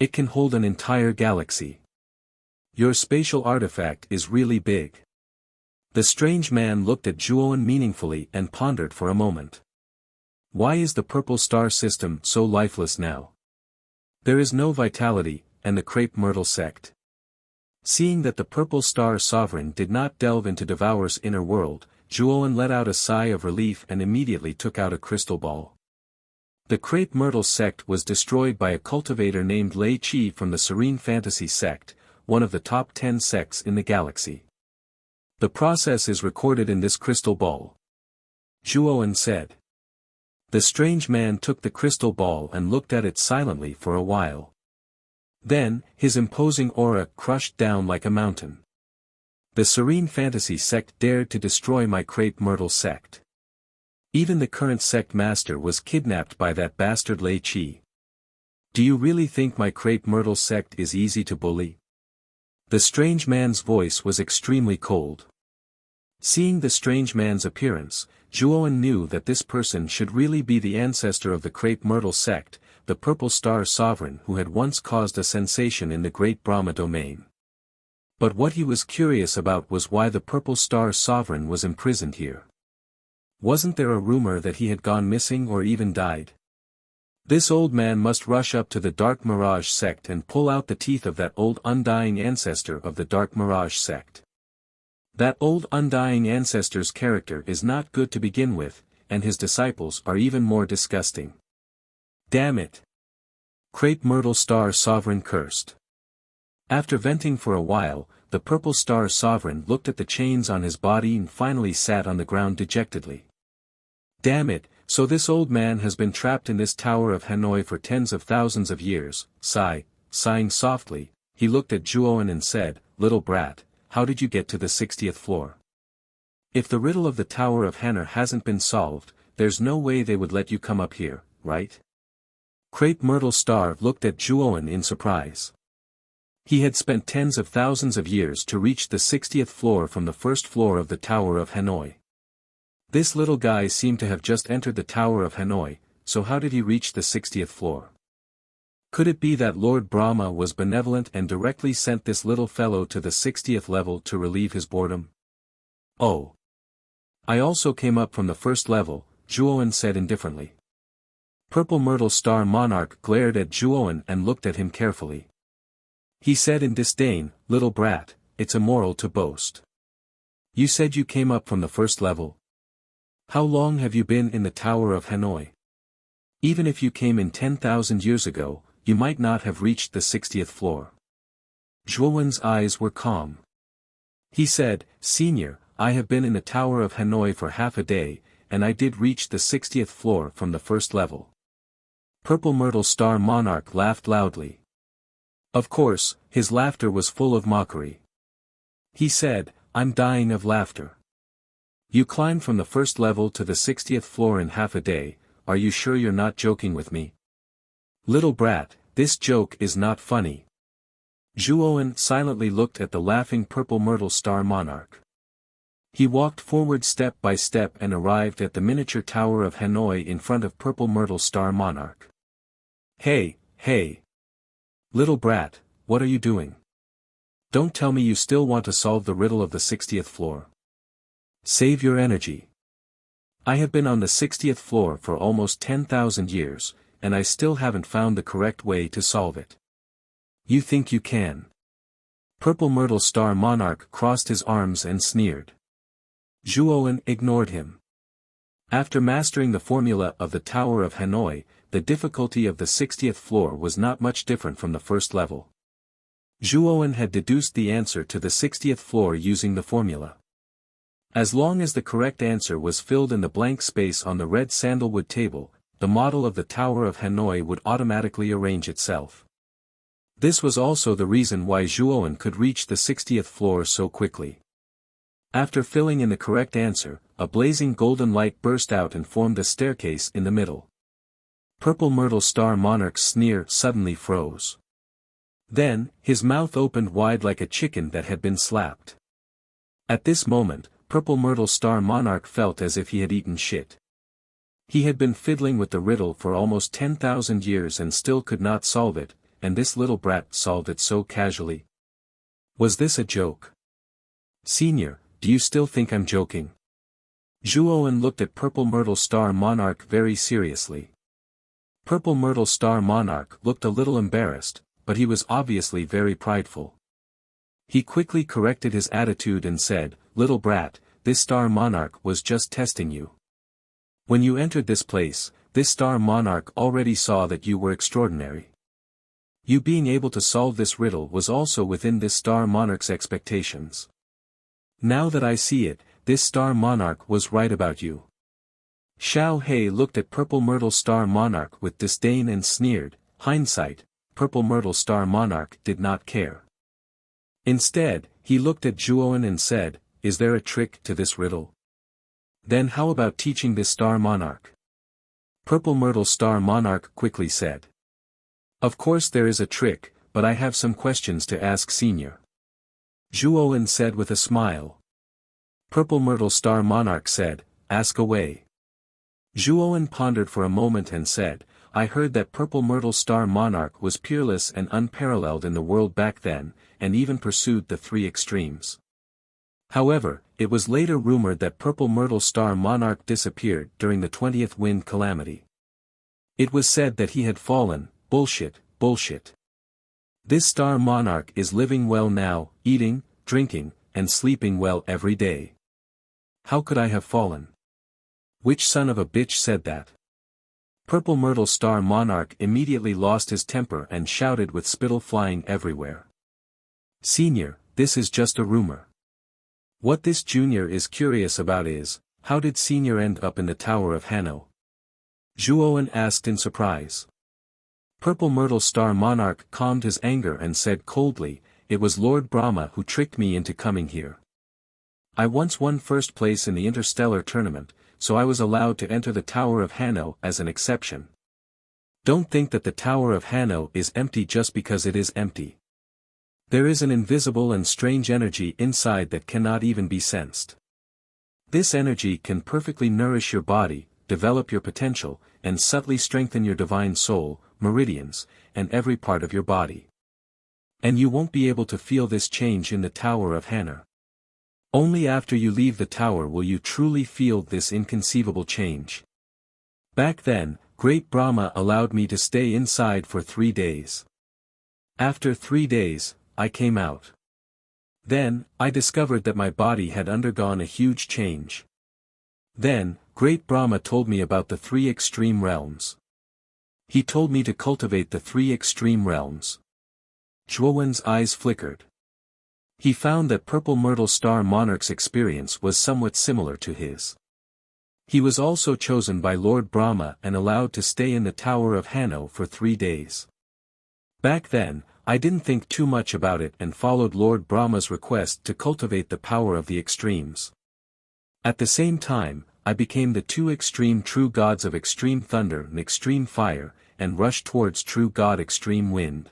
It can hold an entire galaxy. Your spatial artifact is really big. The strange man looked at Zhuowen meaningfully and pondered for a moment. Why is the Purple Star System so lifeless now? There is no vitality, and the Crepe Myrtle sect. Seeing that the Purple Star Sovereign did not delve into Devourer's inner world, Zhuowen let out a sigh of relief and immediately took out a crystal ball. The Crepe Myrtle sect was destroyed by a cultivator named Lei Qi from the Serene Fantasy sect, one of the top 10 sects in the galaxy. The process is recorded in this crystal ball. Zhuowen said. The strange man took the crystal ball and looked at it silently for a while. Then, his imposing aura crushed down like a mountain. The Serene Fantasy sect dared to destroy my Crepe Myrtle sect. Even the current sect master was kidnapped by that bastard Lei Qi. Do you really think my Crepe Myrtle sect is easy to bully? The strange man's voice was extremely cold. Seeing the strange man's appearance, Zhuowen knew that this person should really be the ancestor of the Crepe Myrtle sect, the Purple Star Sovereign who had once caused a sensation in the Great Brahma domain. But what he was curious about was why the Purple Star Sovereign was imprisoned here. Wasn't there a rumor that he had gone missing or even died? This old man must rush up to the Dark Mirage sect and pull out the teeth of that old undying ancestor of the Dark Mirage sect. That old undying ancestor's character is not good to begin with, and his disciples are even more disgusting. Damn it! Crepe Myrtle Star Sovereign cursed. After venting for a while, the Purple Star Sovereign looked at the chains on his body and finally sat on the ground dejectedly. Damn it, so this old man has been trapped in this Tower of Hanoi for tens of thousands of years. Sighing softly, he looked at Zhuowen and said, Little brat, how did you get to the 60th floor? If the riddle of the Tower of Hanoi hasn't been solved, there's no way they would let you come up here, right? Crepe Myrtle Star looked at Zhuowen in surprise. He had spent tens of thousands of years to reach the 60th floor from the first floor of the Tower of Hanoi. This little guy seemed to have just entered the Tower of Hanoi, so how did he reach the 60th floor? Could it be that Lord Brahma was benevolent and directly sent this little fellow to the 60th level to relieve his boredom? Oh. I also came up from the first level, Zhuowen said indifferently. Purple Myrtle Star Monarch glared at Zhuowen and looked at him carefully. He said in disdain, Little brat, it's immoral to boast. You said you came up from the first level. How long have you been in the Tower of Hanoi? Even if you came in 10,000 years ago, you might not have reached the 60th floor. Zhuowen's eyes were calm. He said, Senior, I have been in the Tower of Hanoi for half a day, and I did reach the 60th floor from the first level. Purple Myrtle Star Monarch laughed loudly. Of course, his laughter was full of mockery. He said, I'm dying of laughter. You climbed from the first level to the 60th floor in half a day, are you sure you're not joking with me? Little brat, this joke is not funny. Zhuowen silently looked at the laughing Purple Myrtle Star Monarch. He walked forward step by step and arrived at the miniature Tower of Hanoi in front of Purple Myrtle Star Monarch. Hey. Little brat, what are you doing? Don't tell me you still want to solve the riddle of the 60th floor. Save your energy. I have been on the 60th floor for almost 10,000 years, and I still haven't found the correct way to solve it. You think you can? Purple Myrtle Star Monarch crossed his arms and sneered. Zhuowen ignored him. After mastering the formula of the Tower of Hanoi, the difficulty of the 60th floor was not much different from the first level. Zhuowen had deduced the answer to the 60th floor using the formula. As long as the correct answer was filled in the blank space on the red sandalwood table, the model of the Tower of Hanoi would automatically arrange itself. This was also the reason why Zhuowen could reach the 60th floor so quickly. After filling in the correct answer, a blazing golden light burst out and formed a staircase in the middle. Purple Myrtle Star Monarch's sneer suddenly froze. Then, his mouth opened wide like a chicken that had been slapped. At this moment, Purple Myrtle Star Monarch felt as if he had eaten shit. He had been fiddling with the riddle for almost 10,000 years and still could not solve it, and this little brat solved it so casually. Was this a joke? Senior, do you still think I'm joking? Zhuowen looked at Purple Myrtle Star Monarch very seriously. Purple Myrtle Star Monarch looked a little embarrassed, but he was obviously very prideful. He quickly corrected his attitude and said, "Little brat, this Star Monarch was just testing you. When you entered this place, this Star Monarch already saw that you were extraordinary. You being able to solve this riddle was also within this Star Monarch's expectations. Now that I see it, this Star Monarch was right about you." Xiao He looked at Purple Myrtle Star Monarch with disdain and sneered. Hindsight, Purple Myrtle Star Monarch did not care. Instead, he looked at Zhuowen and said, "Is there a trick to this riddle? Then how about teaching this Star Monarch?" Purple Myrtle Star Monarch quickly said. "Of course there is a trick, but I have some questions to ask Senior." Zhuowen said with a smile. Purple Myrtle Star Monarch said, "Ask away." Zhuowen pondered for a moment and said, "I heard that Purple Myrtle Star Monarch was peerless and unparalleled in the world back then, and even pursued the three extremes. However, it was later rumored that Purple Myrtle Star Monarch disappeared during the 20th wind calamity. It was said that he had fallen. Bullshit, bullshit. This Star Monarch is living well now, eating, drinking, and sleeping well every day. How could I have fallen? Which son of a bitch said that?" Purple Myrtle Star Monarch immediately lost his temper and shouted with spittle flying everywhere. "Senior, this is just a rumor. What this junior is curious about is, how did Senior end up in the Tower of Hanoi?" Zhuowen asked in surprise. Purple Myrtle Star Monarch calmed his anger and said coldly, "It was Lord Brahma who tricked me into coming here. I once won first place in the interstellar tournament, so I was allowed to enter the Tower of Hanoi as an exception. Don't think that the Tower of Hanoi is empty just because it is empty. There is an invisible and strange energy inside that cannot even be sensed. This energy can perfectly nourish your body, develop your potential, and subtly strengthen your divine soul, meridians, and every part of your body. And you won't be able to feel this change in the Tower of Hanoi. Only after you leave the tower will you truly feel this inconceivable change. Back then, Great Brahma allowed me to stay inside for 3 days. After 3 days, I came out. Then, I discovered that my body had undergone a huge change. Then, Great Brahma told me about the 3 extreme realms. He told me to cultivate the 3 extreme realms." Zhuowen's eyes flickered. He found that Purple Myrtle Star Monarch's experience was somewhat similar to his. He was also chosen by Lord Brahma and allowed to stay in the Tower of Hanoi for 3 days. Back then, I didn't think too much about it and followed Lord Brahma's request to cultivate the power of the extremes. At the same time, I became the 2 extreme true gods of extreme thunder and extreme fire, and rushed towards true god extreme wind.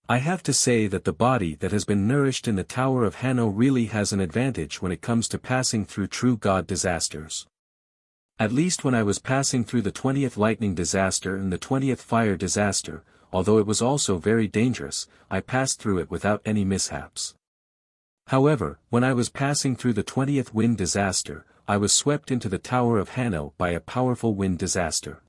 I have to say that the body that has been nourished in the Tower of Hanoi really has an advantage when it comes to passing through true god disasters. At least when I was passing through the 20th lightning disaster and the 20th fire disaster, although it was also very dangerous, I passed through it without any mishaps. However, when I was passing through the 20th wind disaster, I was swept into the Tower of Hanoi by a powerful wind disaster.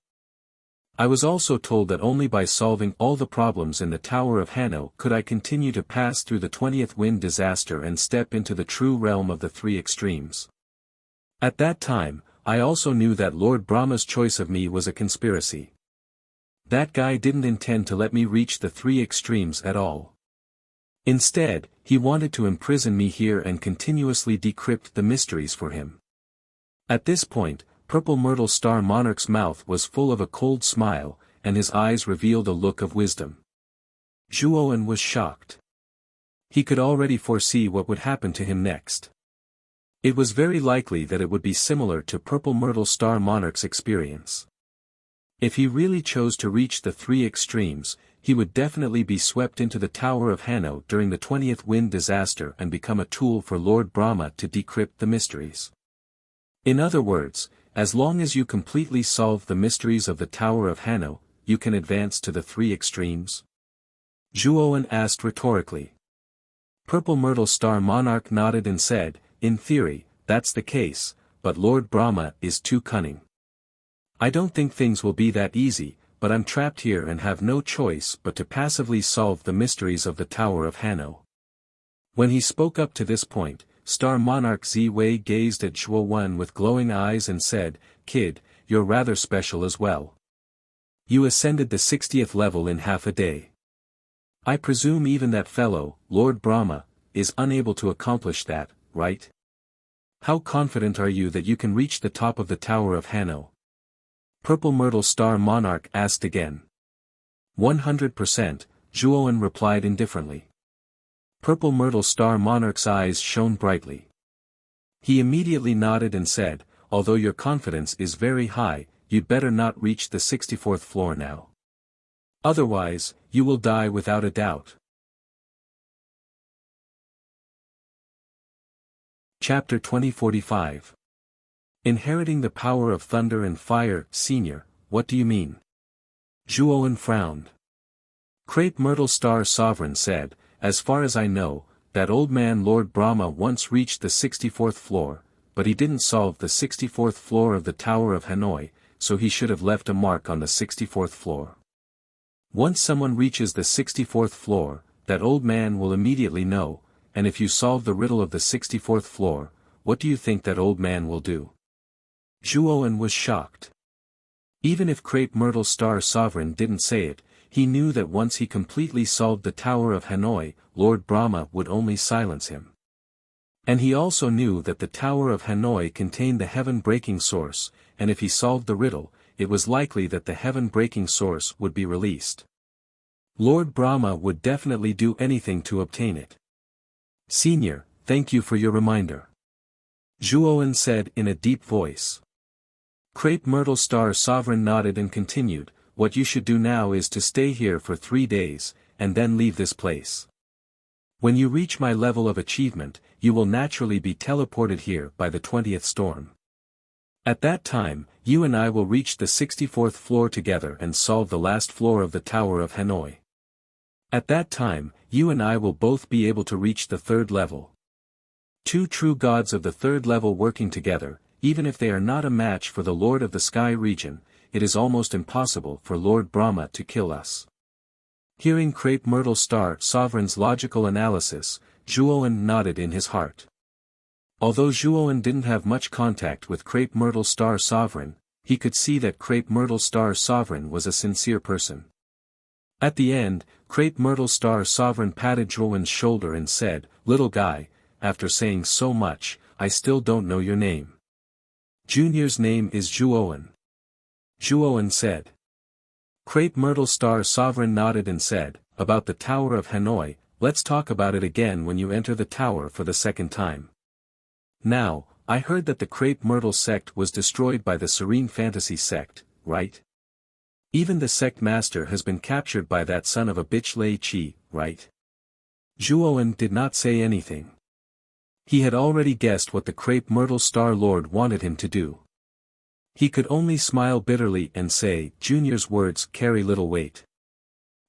I was also told that only by solving all the problems in the Tower of Hanno could I continue to pass through the 20th wind disaster and step into the true realm of the three extremes. At that time, I also knew that Lord Brahma's choice of me was a conspiracy. That guy didn't intend to let me reach the three extremes at all. Instead, he wanted to imprison me here and continuously decrypt the mysteries for him. At this point, Purple Myrtle Star Monarch's mouth was full of a cold smile, and his eyes revealed a look of wisdom. Zhuowen was shocked. He could already foresee what would happen to him next. It was very likely that it would be similar to Purple Myrtle Star Monarch's experience. If he really chose to reach the three extremes, he would definitely be swept into the Tower of Hanno during the 20th wind disaster and become a tool for Lord Brahma to decrypt the mysteries. In other words, as long as you completely solve the mysteries of the Tower of Hanno, you can advance to the three extremes? Zhuowen asked rhetorically. Purple Myrtle Star Monarch nodded and said, in theory, that's the case, but Lord Brahma is too cunning. I don't think things will be that easy, but I'm trapped here and have no choice but to passively solve the mysteries of the Tower of Hanno. When he spoke up to this point, Star Monarch Ziwei gazed at Zhuowen with glowing eyes and said, Kid, you're rather special as well. You ascended the 60th level in half a day. I presume even that fellow, Lord Brahma, is unable to accomplish that, right? How confident are you that you can reach the top of the Tower of Hanno? Purple Myrtle Star Monarch asked again. 100%, Zhuowen replied indifferently. Purple Myrtle Star Monarch's eyes shone brightly. He immediately nodded and said, although your confidence is very high, you'd better not reach the 64th floor now. Otherwise, you will die without a doubt. Chapter 2045. Inheriting the power of thunder and fire, Senior, what do you mean? Zhuowen frowned. Crepe Myrtle Star Sovereign said, as far as I know, that old man Lord Brahma once reached the 64th floor, but he didn't solve the 64th floor of the Tower of Hanoi, so he should have left a mark on the 64th floor. Once someone reaches the 64th floor, that old man will immediately know, and if you solve the riddle of the 64th floor, what do you think that old man will do? Zhuowen was shocked. Even if Crepe Myrtle Star Sovereign didn't say it, he knew that once he completely solved the Tower of Hanoi, Lord Brahma would only silence him. And he also knew that the Tower of Hanoi contained the heaven-breaking source, and if he solved the riddle, it was likely that the heaven-breaking source would be released. Lord Brahma would definitely do anything to obtain it. Senior, thank you for your reminder. Zhuowen said in a deep voice. Crepe Myrtle Star Sovereign nodded and continued, what you should do now is to stay here for 3 days, and then leave this place. When you reach my level of achievement, you will naturally be teleported here by the 20th storm. At that time, you and I will reach the 64th floor together and solve the last floor of the Tower of Hanoi. At that time, you and I will both be able to reach the 3rd level. Two true gods of the 3rd level working together, even if they are not a match for the Lord of the Sky region, it is almost impossible for Lord Brahma to kill us. Hearing Crepe Myrtle Star Sovereign's logical analysis, Zhuowen nodded in his heart. Although Zhuowen didn't have much contact with Crepe Myrtle Star Sovereign, he could see that Crepe Myrtle Star Sovereign was a sincere person. At the end, Crepe Myrtle Star Sovereign patted Zhuowen's shoulder and said, little guy, after saying so much, I still don't know your name. Junior's name is Zhuowen. Zhuowen said. Crepe Myrtle Star Sovereign nodded and said, about the Tower of Hanoi, let's talk about it again when you enter the tower for the 2nd time. Now, I heard that the Crepe Myrtle sect was destroyed by the Serene Fantasy sect, right? Even the sect master has been captured by that son of a bitch Lei Qi, right? Zhuowen did not say anything. He had already guessed what the Crepe Myrtle Star Lord wanted him to do. He could only smile bitterly and say, Junior's words carry little weight.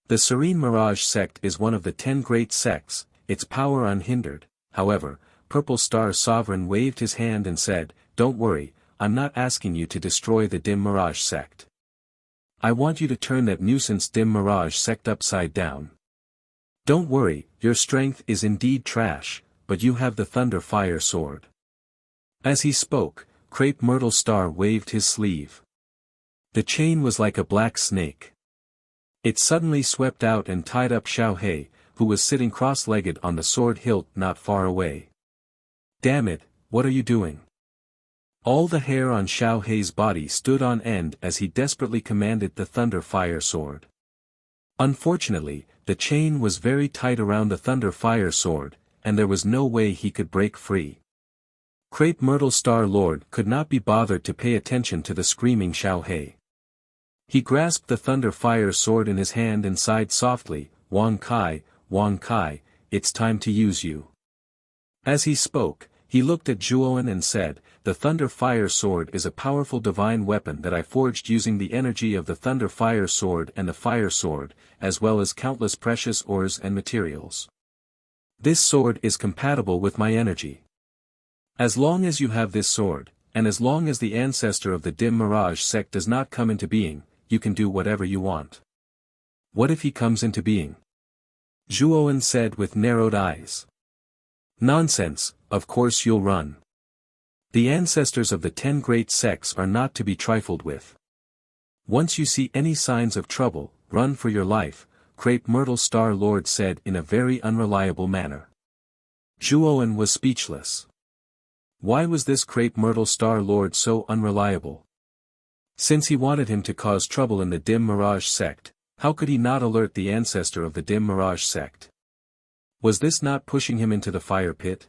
The Serene Mirage sect is one of the 10 great sects, its power unhindered. However, Purple Star Sovereign waved his hand and said, don't worry, I'm not asking you to destroy the Dim Mirage sect. I want you to turn that nuisance dim mirage sect upside down. Don't worry, your strength is indeed trash, but you have the thunder fire sword. As he spoke, Crepe Myrtle Star waved his sleeve. The chain was like a black snake. It suddenly swept out and tied up Xiao He, who was sitting cross-legged on the sword hilt not far away. Damn it, what are you doing? All the hair on Xiao He's body stood on end as he desperately commanded the thunder fire sword. Unfortunately, the chain was very tight around the thunder fire sword, and there was no way he could break free. Crepe Myrtle Star Lord could not be bothered to pay attention to the screaming Xiao He. He grasped the thunder fire sword in his hand and sighed softly, Wang Kai, it's time to use you. As he spoke, he looked at Zhuowen and said, the thunder fire sword is a powerful divine weapon that I forged using the energy of the thunder fire sword and the fire sword, as well as countless precious ores and materials. This sword is compatible with my energy. As long as you have this sword, and as long as the ancestor of the dim mirage sect does not come into being, you can do whatever you want. What if he comes into being? Zhuowen said with narrowed eyes. Nonsense, of course you'll run. The ancestors of the 10 great sects are not to be trifled with. Once you see any signs of trouble, run for your life, Crepe Myrtle Star Lord said in a very unreliable manner. Zhuowen was speechless. Why was this Crepe Myrtle Star Lord so unreliable? Since he wanted him to cause trouble in the dim mirage sect, how could he not alert the ancestor of the dim mirage sect? Was this not pushing him into the fire pit?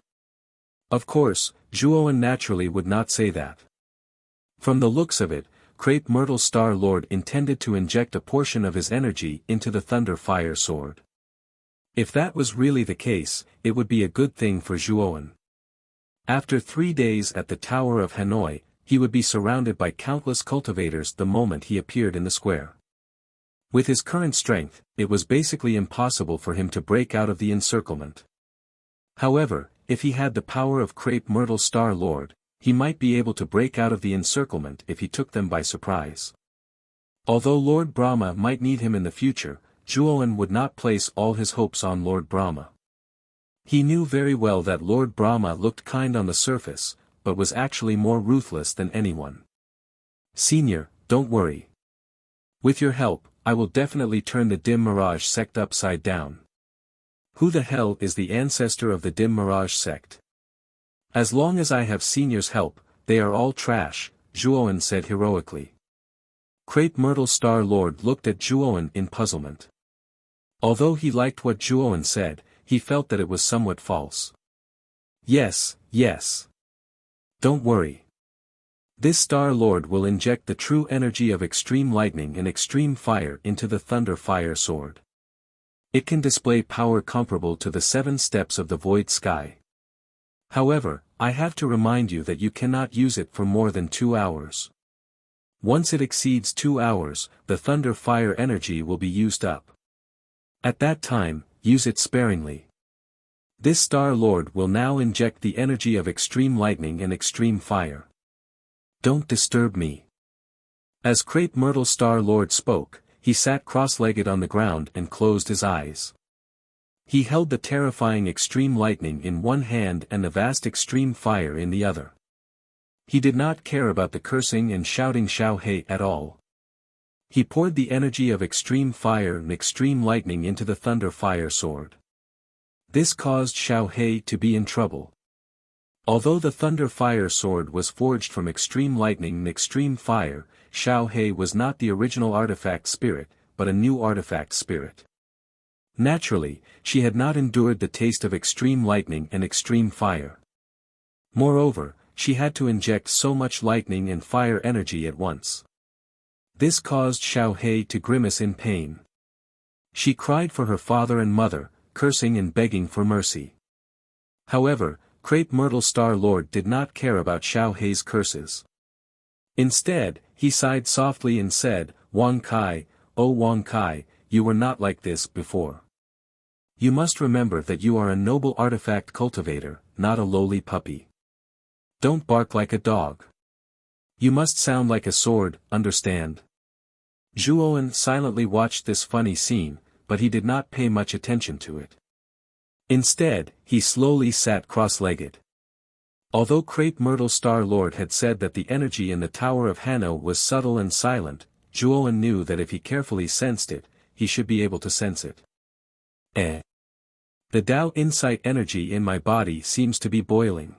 Of course, Zhuowen naturally would not say that. From the looks of it, Crepe Myrtle Star Lord intended to inject a portion of his energy into the thunder fire sword. If that was really the case, it would be a good thing for Zhuowen. After 3 days at the Tower of Hanoi, he would be surrounded by countless cultivators the moment he appeared in the square. With his current strength, it was basically impossible for him to break out of the encirclement. However, if he had the power of Crepe Myrtle Star Lord, he might be able to break out of the encirclement if he took them by surprise. Although Lord Brahma might need him in the future, Zhuowen would not place all his hopes on Lord Brahma. He knew very well that Lord Brahma looked kind on the surface, but was actually more ruthless than anyone. Senior, don't worry. With your help, I will definitely turn the dim mirage sect upside down. Who the hell is the ancestor of the dim mirage sect? As long as I have Senior's help, they are all trash, Zhuowen said heroically. Crepe Myrtle Star Lord looked at Zhuowen in puzzlement. Although he liked what Zhuowen said, he felt that it was somewhat false. Yes. Don't worry. This Star Lord will inject the true energy of extreme lightning and extreme fire into the thunder fire sword. It can display power comparable to the 7 steps of the void sky. However, I have to remind you that you cannot use it for more than 2 hours. Once it exceeds 2 hours, the thunder fire energy will be used up. At that time, use it sparingly. This Star Lord will now inject the energy of extreme lightning and extreme fire. Don't disturb me. As Crepe Myrtle Star Lord spoke, he sat cross-legged on the ground and closed his eyes. He held the terrifying extreme lightning in one hand and the vast extreme fire in the other. He did not care about the cursing and shouting Xiao He at all. He poured the energy of extreme fire and extreme lightning into the thunder fire sword. This caused Xiao He to be in trouble. Although the thunder fire sword was forged from extreme lightning and extreme fire, Xiao He was not the original artifact spirit, but a new artifact spirit. Naturally, she had not endured the taste of extreme lightning and extreme fire. Moreover, she had to inject so much lightning and fire energy at once. This caused Xiao He to grimace in pain. She cried for her father and mother, cursing and begging for mercy. However, Crepe Myrtle Star Lord did not care about Xiao He's curses. Instead, he sighed softly and said, Wang Kai, oh Wang Kai, you were not like this before. You must remember that you are a noble artifact cultivator, not a lowly puppy. Don't bark like a dog. You must sound like a sword, understand? Zhuowen silently watched this funny scene, but he did not pay much attention to it. Instead, he slowly sat cross-legged. Although Crepe Myrtle Star Lord had said that the energy in the Tower of Hanno was subtle and silent, Zhuowen knew that if he carefully sensed it, he should be able to sense it. The Tao Insight energy in my body seems to be boiling.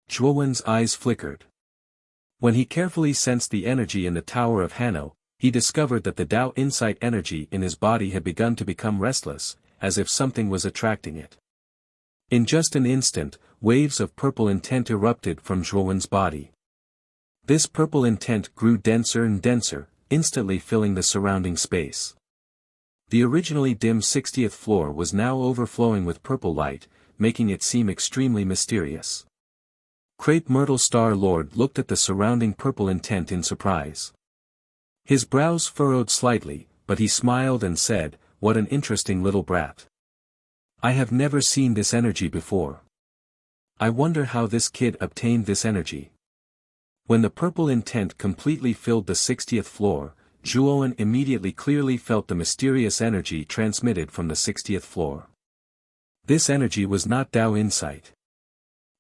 Zhuowen's eyes flickered. When he carefully sensed the energy in the Tower of Hanno, he discovered that the Tao Insight energy in his body had begun to become restless, as if something was attracting it. In just an instant, waves of purple intent erupted from Zhuowen's body. This purple intent grew denser and denser, instantly filling the surrounding space. The originally dim 60th floor was now overflowing with purple light, making it seem extremely mysterious. Crepe Myrtle Star Lord looked at the surrounding purple intent in surprise. His brows furrowed slightly, but he smiled and said, "What an interesting little brat. I have never seen this energy before. I wonder how this kid obtained this energy." When the purple intent completely filled the 60th floor, Zhuowen immediately clearly felt the mysterious energy transmitted from the 60th floor. This energy was not Tao Insight.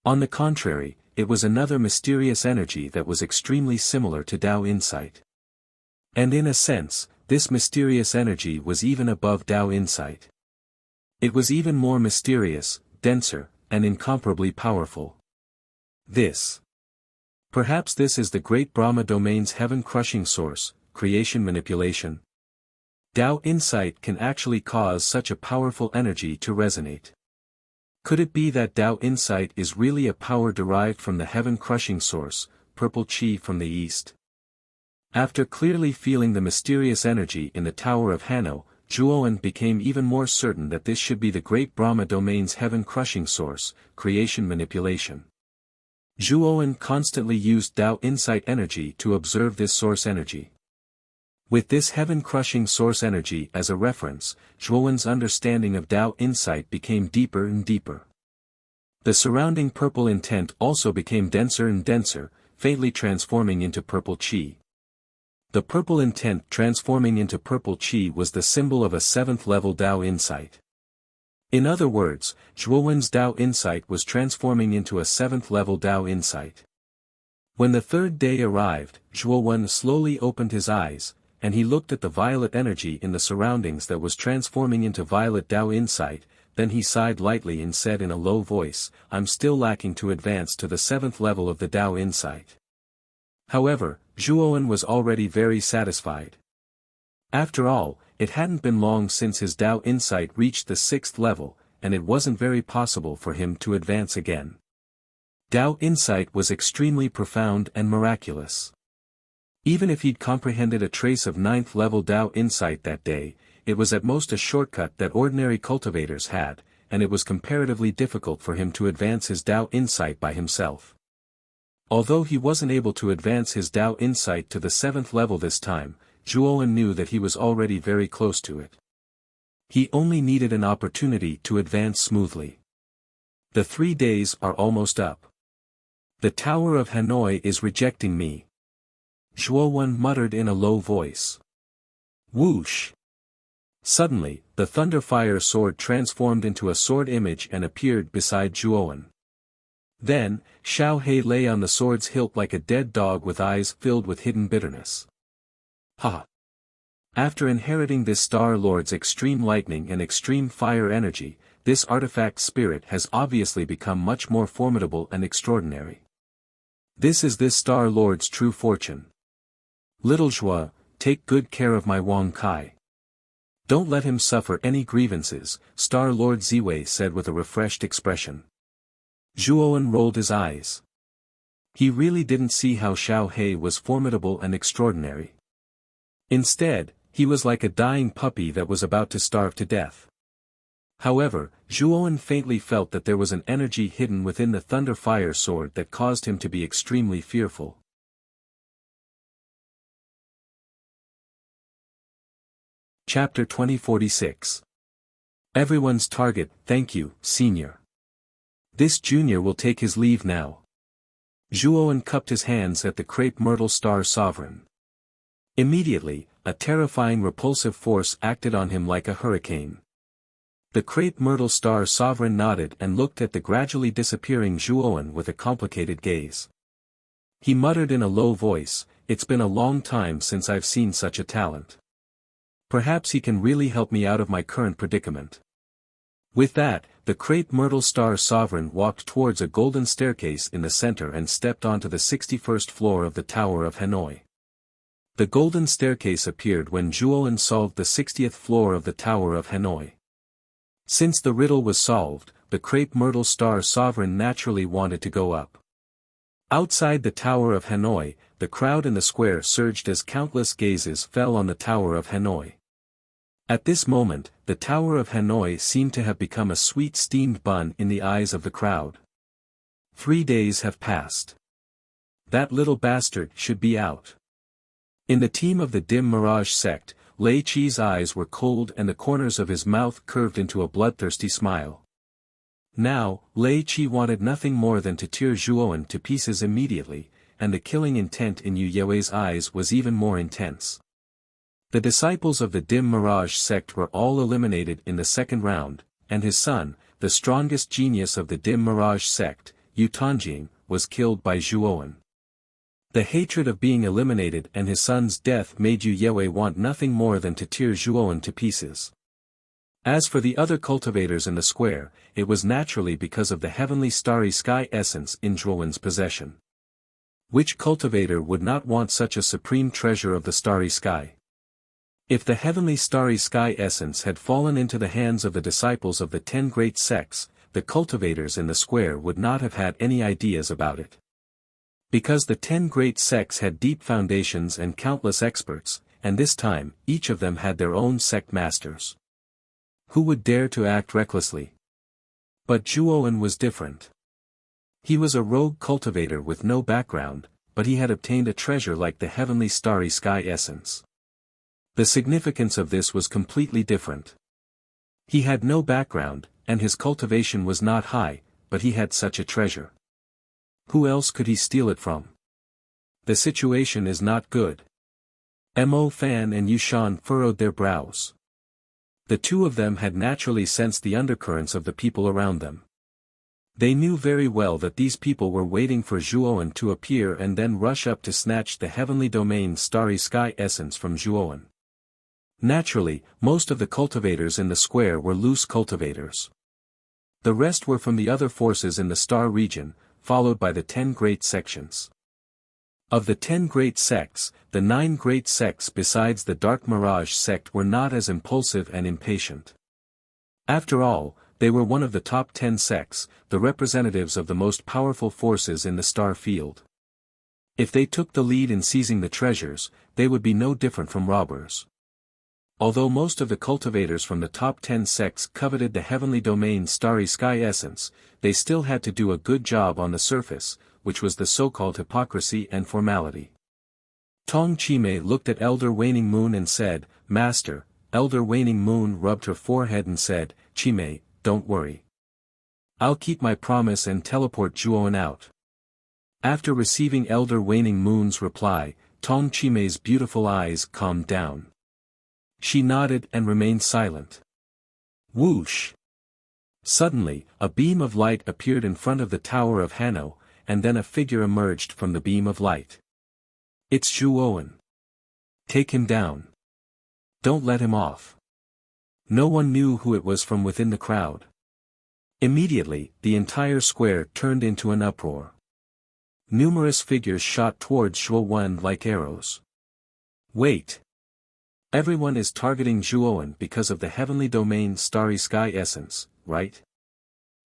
On the contrary, it was another mysterious energy that was extremely similar to Tao Insight. And in a sense, this mysterious energy was even above Tao Insight. It was even more mysterious, denser, and incomparably powerful. Perhaps this is the great Brahma domain's heaven-crushing source, creation manipulation. Tao Insight can actually cause such a powerful energy to resonate. Could it be that Tao Insight is really a power derived from the heaven-crushing source, purple chi from the east? After clearly feeling the mysterious energy in the Tower of Hanno, Zhuowen became even more certain that this should be the great Brahma domain's heaven-crushing source, creation manipulation. Zhuowen constantly used Tao Insight energy to observe this source energy. With this heaven-crushing source energy as a reference, Zhuowen's understanding of Tao Insight became deeper and deeper. The surrounding purple intent also became denser and denser, faintly transforming into purple chi. The purple intent transforming into purple chi was the symbol of a 7th-level Tao Insight. In other words, Zhuowen's Tao Insight was transforming into a 7th-level Tao Insight. When the third day arrived, Zhuowen slowly opened his eyes, and he looked at the violet energy in the surroundings that was transforming into violet Tao Insight, then he sighed lightly and said in a low voice, "I'm still lacking to advance to the 7th level of the Tao Insight." However, Zhuowen was already very satisfied. After all, it hadn't been long since his Tao Insight reached the 6th level, and it wasn't very possible for him to advance again. Tao Insight was extremely profound and miraculous. Even if he'd comprehended a trace of 9th-level Tao Insight that day, it was at most a shortcut that ordinary cultivators had, and it was comparatively difficult for him to advance his Tao Insight by himself. Although he wasn't able to advance his Tao Insight to the 7th level this time, Zhuowen knew that he was already very close to it. He only needed an opportunity to advance smoothly. The 3 days are almost up. The Tower of Hanoi is rejecting me. Zhuowen muttered in a low voice. Whoosh! Suddenly, the Thunderfire sword transformed into a sword image and appeared beside Zhuowen. Then, Xiao He lay on the sword's hilt like a dead dog with eyes filled with hidden bitterness. Ha! After inheriting this Star Lord's extreme lightning and extreme fire energy, this artifact spirit has obviously become much more formidable and extraordinary. This is this Star Lord's true fortune. Little Zhua, take good care of my Wang Kai. Don't let him suffer any grievances, Star Lord Ziwei said with a refreshed expression. Zhuowen rolled his eyes. He really didn't see how Xiao He was formidable and extraordinary. Instead, he was like a dying puppy that was about to starve to death. However, Zhuowen faintly felt that there was an energy hidden within the Thunder Fire sword that caused him to be extremely fearful. Chapter 2046. Everyone's target, thank you, Senior. This junior will take his leave now. Zhuowen cupped his hands at the Crepe Myrtle Star Sovereign. Immediately, a terrifying repulsive force acted on him like a hurricane. The crepe myrtle star sovereign nodded and looked at the gradually disappearing Zhuowen with a complicated gaze. He muttered in a low voice, "It's been a long time since I've seen such a talent. Perhaps he can really help me out of my current predicament." With that, the crepe myrtle star sovereign walked towards a golden staircase in the center and stepped onto the 61st floor of the Tower of Hanoi. The golden staircase appeared when Zhuowen solved the 60th floor of the Tower of Hanoi. Since the riddle was solved, the crepe myrtle star sovereign naturally wanted to go up. Outside the Tower of Hanoi, the crowd in the square surged as countless gazes fell on the Tower of Hanoi. At this moment, the Tower of Hanoi seemed to have become a sweet steamed bun in the eyes of the crowd. 3 days have passed. That little bastard should be out. In the team of the dim mirage sect, Lei Qi's eyes were cold and the corners of his mouth curved into a bloodthirsty smile. Now, Lei Qi wanted nothing more than to tear Zhuowen to pieces immediately, and the killing intent in Yu Yue's eyes was even more intense. The disciples of the dim mirage sect were all eliminated in the second round, and his son, the strongest genius of the dim mirage sect, Yu Tanjing, was killed by Zhuowen. The hatred of being eliminated and his son's death made Yu Yue want nothing more than to tear Zhuowen to pieces. As for the other cultivators in the square, it was naturally because of the heavenly starry sky essence in Zhuowen's possession. Which cultivator would not want such a supreme treasure of the starry sky? If the heavenly starry sky essence had fallen into the hands of the disciples of the 10 great sects, the cultivators in the square would not have had any ideas about it. Because the 10 great sects had deep foundations and countless experts, and this time, each of them had their own sect masters. Who would dare to act recklessly? But Zhuowen was different. He was a rogue cultivator with no background, but he had obtained a treasure like the heavenly starry sky essence. The significance of this was completely different. He had no background, and his cultivation was not high, but he had such a treasure. Who else could he steal it from? The situation is not good. Mo Fan and Yushan furrowed their brows. The two of them had naturally sensed the undercurrents of the people around them. They knew very well that these people were waiting for Zhuowen to appear and then rush up to snatch the heavenly domain starry sky essence from Zhuowen. Naturally, most of the cultivators in the square were loose cultivators. The rest were from the other forces in the star region, followed by the 10 great sections. Of the 10 great sects, the 9 great sects besides the Dark Mirage sect were not as impulsive and impatient. After all, they were one of the top 10 sects, the representatives of the most powerful forces in the star field. If they took the lead in seizing the treasures, they would be no different from robbers. Although most of the cultivators from the top 10 sects coveted the heavenly domain starry sky essence, they still had to do a good job on the surface, which was the so-called hypocrisy and formality. Tong Chimei looked at Elder Waning Moon and said, "Master." Elder Waning Moon rubbed her forehead and said, "Chimei, don't worry. I'll keep my promise and teleport Zhuowen out." After receiving Elder Waning Moon's reply, Tong Chimei's beautiful eyes calmed down. She nodded and remained silent. Whoosh! Suddenly, a beam of light appeared in front of the Tower of Hanoi, and then a figure emerged from the beam of light. It's Zhuowen. Take him down. Don't let him off. No one knew who it was from within the crowd. Immediately, the entire square turned into an uproar. Numerous figures shot towards Zhuowen like arrows. Wait! Everyone is targeting Zhuowen because of the heavenly domain starry sky essence, right?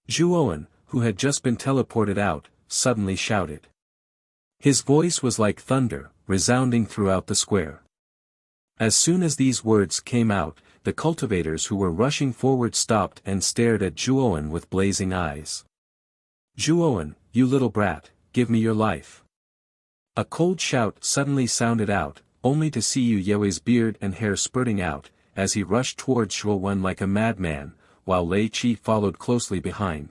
Zhuowen, who had just been teleported out, suddenly shouted. His voice was like thunder, resounding throughout the square. As soon as these words came out, the cultivators who were rushing forward stopped and stared at Zhuowen with blazing eyes. "Zhuowen, you little brat, give me your life." A cold shout suddenly sounded out, only to see Yu Yue's beard and hair spurting out, as he rushed towards Zhuowen like a madman, while Lei Qi followed closely behind.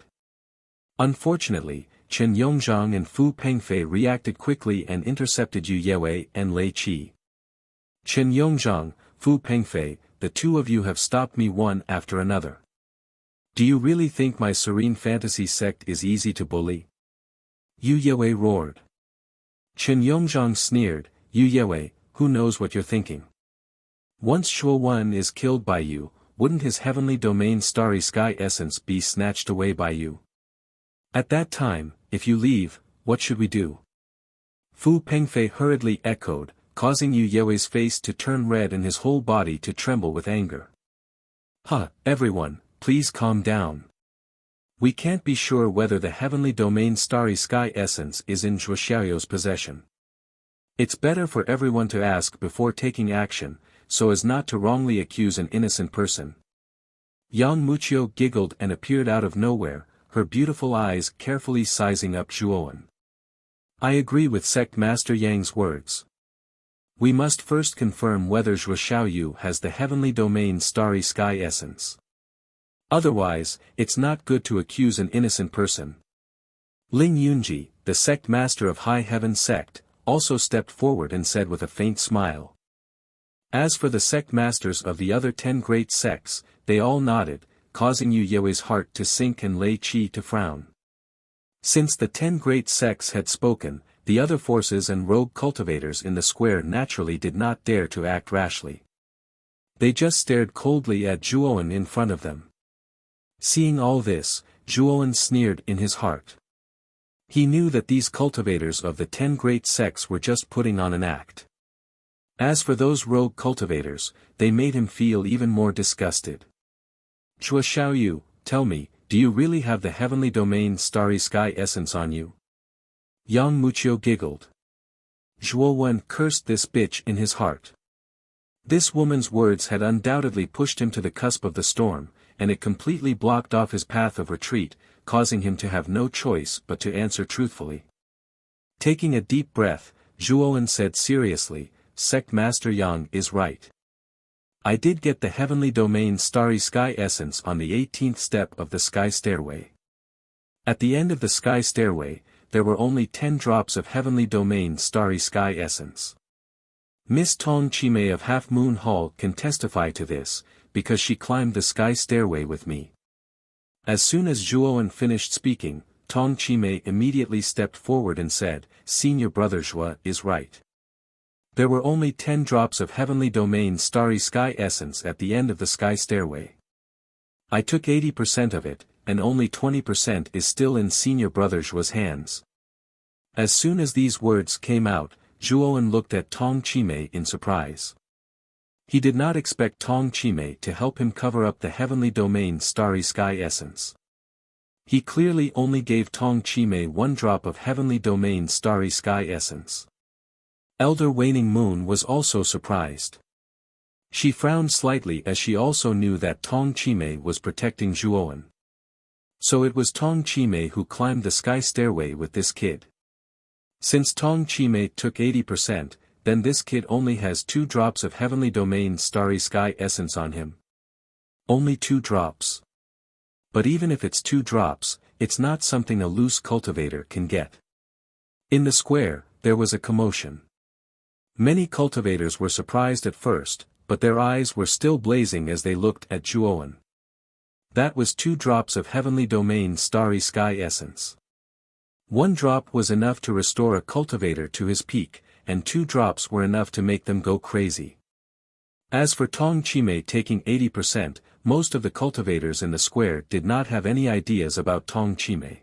Unfortunately, Chen Yongzhang and Fu Pengfei reacted quickly and intercepted Yu Yue and Lei Qi. Chen Yongzhang, Fu Pengfei, the two of you have stopped me one after another. Do you really think my serene fantasy sect is easy to bully? Yu Yue roared. Chen Yongzhang sneered, Yu Yue, who knows what you're thinking? Once Shuo Wen is killed by you, wouldn't his heavenly domain starry sky essence be snatched away by you? At that time, if you leave, what should we do? Fu Pengfei hurriedly echoed, causing Yu Yue's face to turn red and his whole body to tremble with anger. Everyone, please calm down. We can't be sure whether the heavenly domain starry sky essence is in Zhuo Xiaoyou's possession. It's better for everyone to ask before taking action, so as not to wrongly accuse an innocent person. Yang Muqiu giggled and appeared out of nowhere, her beautiful eyes carefully sizing up Zhuowen. I agree with Sect Master Yang's words. We must first confirm whether Zhuo Xiaoyu has the heavenly domain starry sky essence. Otherwise, it's not good to accuse an innocent person. Ling Yunji, the sect master of High Heaven Sect, also stepped forward and said with a faint smile. As for the sect masters of the other 10 great sects, they all nodded, causing Yu Yue's heart to sink and Lei Qi to frown. Since the 10 great sects had spoken, the other forces and rogue cultivators in the square naturally did not dare to act rashly. They just stared coldly at Zhuowen in front of them. Seeing all this, Zhuowen sneered in his heart. He knew that these cultivators of the 10 great sects were just putting on an act. As for those rogue cultivators, they made him feel even more disgusted. Zhuo Xiaoyu, tell me, do you really have the heavenly domain starry sky essence on you? Yang Muqiu giggled. Zhuo Wen cursed this bitch in his heart. This woman's words had undoubtedly pushed him to the cusp of the storm, and it completely blocked off his path of retreat, causing him to have no choice but to answer truthfully. Taking a deep breath, Zhuowen said seriously, Sect Master Yang is right. I did get the heavenly domain starry sky essence on the 18th step of the sky stairway. At the end of the sky stairway, there were only 10 drops of heavenly domain starry sky essence. Miss Tong Chimei of Half Moon Hall can testify to this, because she climbed the sky stairway with me. As soon as Zhuowen finished speaking, Tong Chimei immediately stepped forward and said, Senior Brother Zhuo is right. There were only 10 drops of heavenly domain starry sky essence at the end of the sky stairway. I took 80% of it, and only 20% is still in Senior Brother Zhuo's hands. As soon as these words came out, Zhuowen looked at Tong Chimei in surprise. He did not expect Tong Chimei to help him cover up the heavenly domain starry sky essence. He clearly only gave Tong Chimei 1 drop of heavenly domain starry sky essence. Elder Waning Moon was also surprised. She frowned slightly as she also knew that Tong Chimei was protecting Zhuowen. So it was Tong Chimei who climbed the sky stairway with this kid. Since Tong Chimei took 80%, then this kid only has 2 drops of heavenly domain starry sky essence on him. Only 2 drops. But even if it's 2 drops, it's not something a loose cultivator can get. In the square, there was a commotion. Many cultivators were surprised at first, but their eyes were still blazing as they looked at Zhuowen. That was 2 drops of heavenly domain starry sky essence. 1 drop was enough to restore a cultivator to his peak, and 2 drops were enough to make them go crazy. As for Tong Chimei taking 80%, most of the cultivators in the square did not have any ideas about Tong Chimei.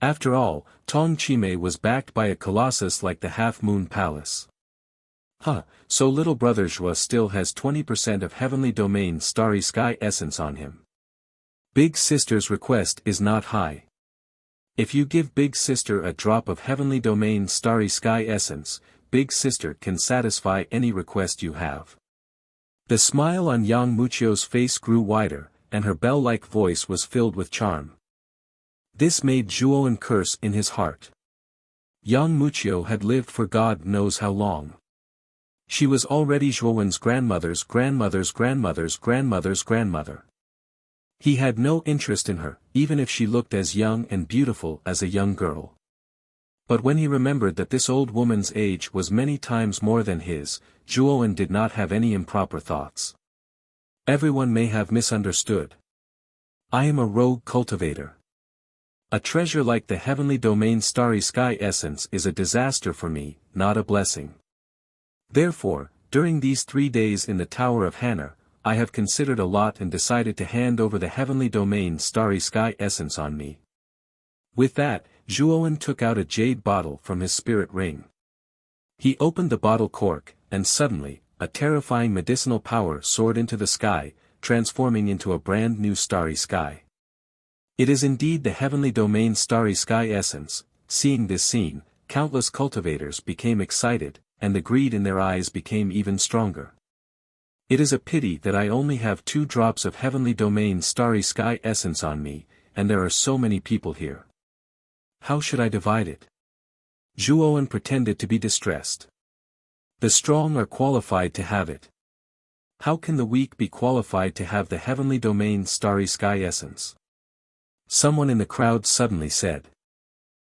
After all, Tong Chimei was backed by a colossus like the Half Moon Palace. So little brother Zhuo still has 20% of heavenly domain starry sky essence on him. Big sister's request is not high. If you give big sister a drop of heavenly domain starry sky essence, big sister can satisfy any request you have. The smile on Yang Muqiu's face grew wider, and her bell-like voice was filled with charm. This made Zhuowen curse in his heart. Yang Muqiu had lived for God knows how long. She was already Zhuowen's grandmother's grandmother's grandmother's grandmother's grandmother. He had no interest in her, even if she looked as young and beautiful as a young girl. But when he remembered that this old woman's age was many times more than his, Zhuowen did not have any improper thoughts. Everyone may have misunderstood. I am a rogue cultivator. A treasure like the heavenly domain starry sky essence is a disaster for me, not a blessing. Therefore, during these 3 days in the Tower of Hanna, I have considered a lot and decided to hand over the heavenly domain starry sky essence on me. With that, Zhuowen took out a jade bottle from his spirit ring. He opened the bottle cork, and suddenly, a terrifying medicinal power soared into the sky, transforming into a brand new starry sky. It is indeed the heavenly domain starry sky essence. Seeing this scene, countless cultivators became excited, and the greed in their eyes became even stronger. It is a pity that I only have 2 drops of heavenly domain starry sky essence on me, and there are so many people here. How should I divide it? Zhuowen pretended to be distressed. The strong are qualified to have it. How can the weak be qualified to have the heavenly domain starry sky essence? Someone in the crowd suddenly said.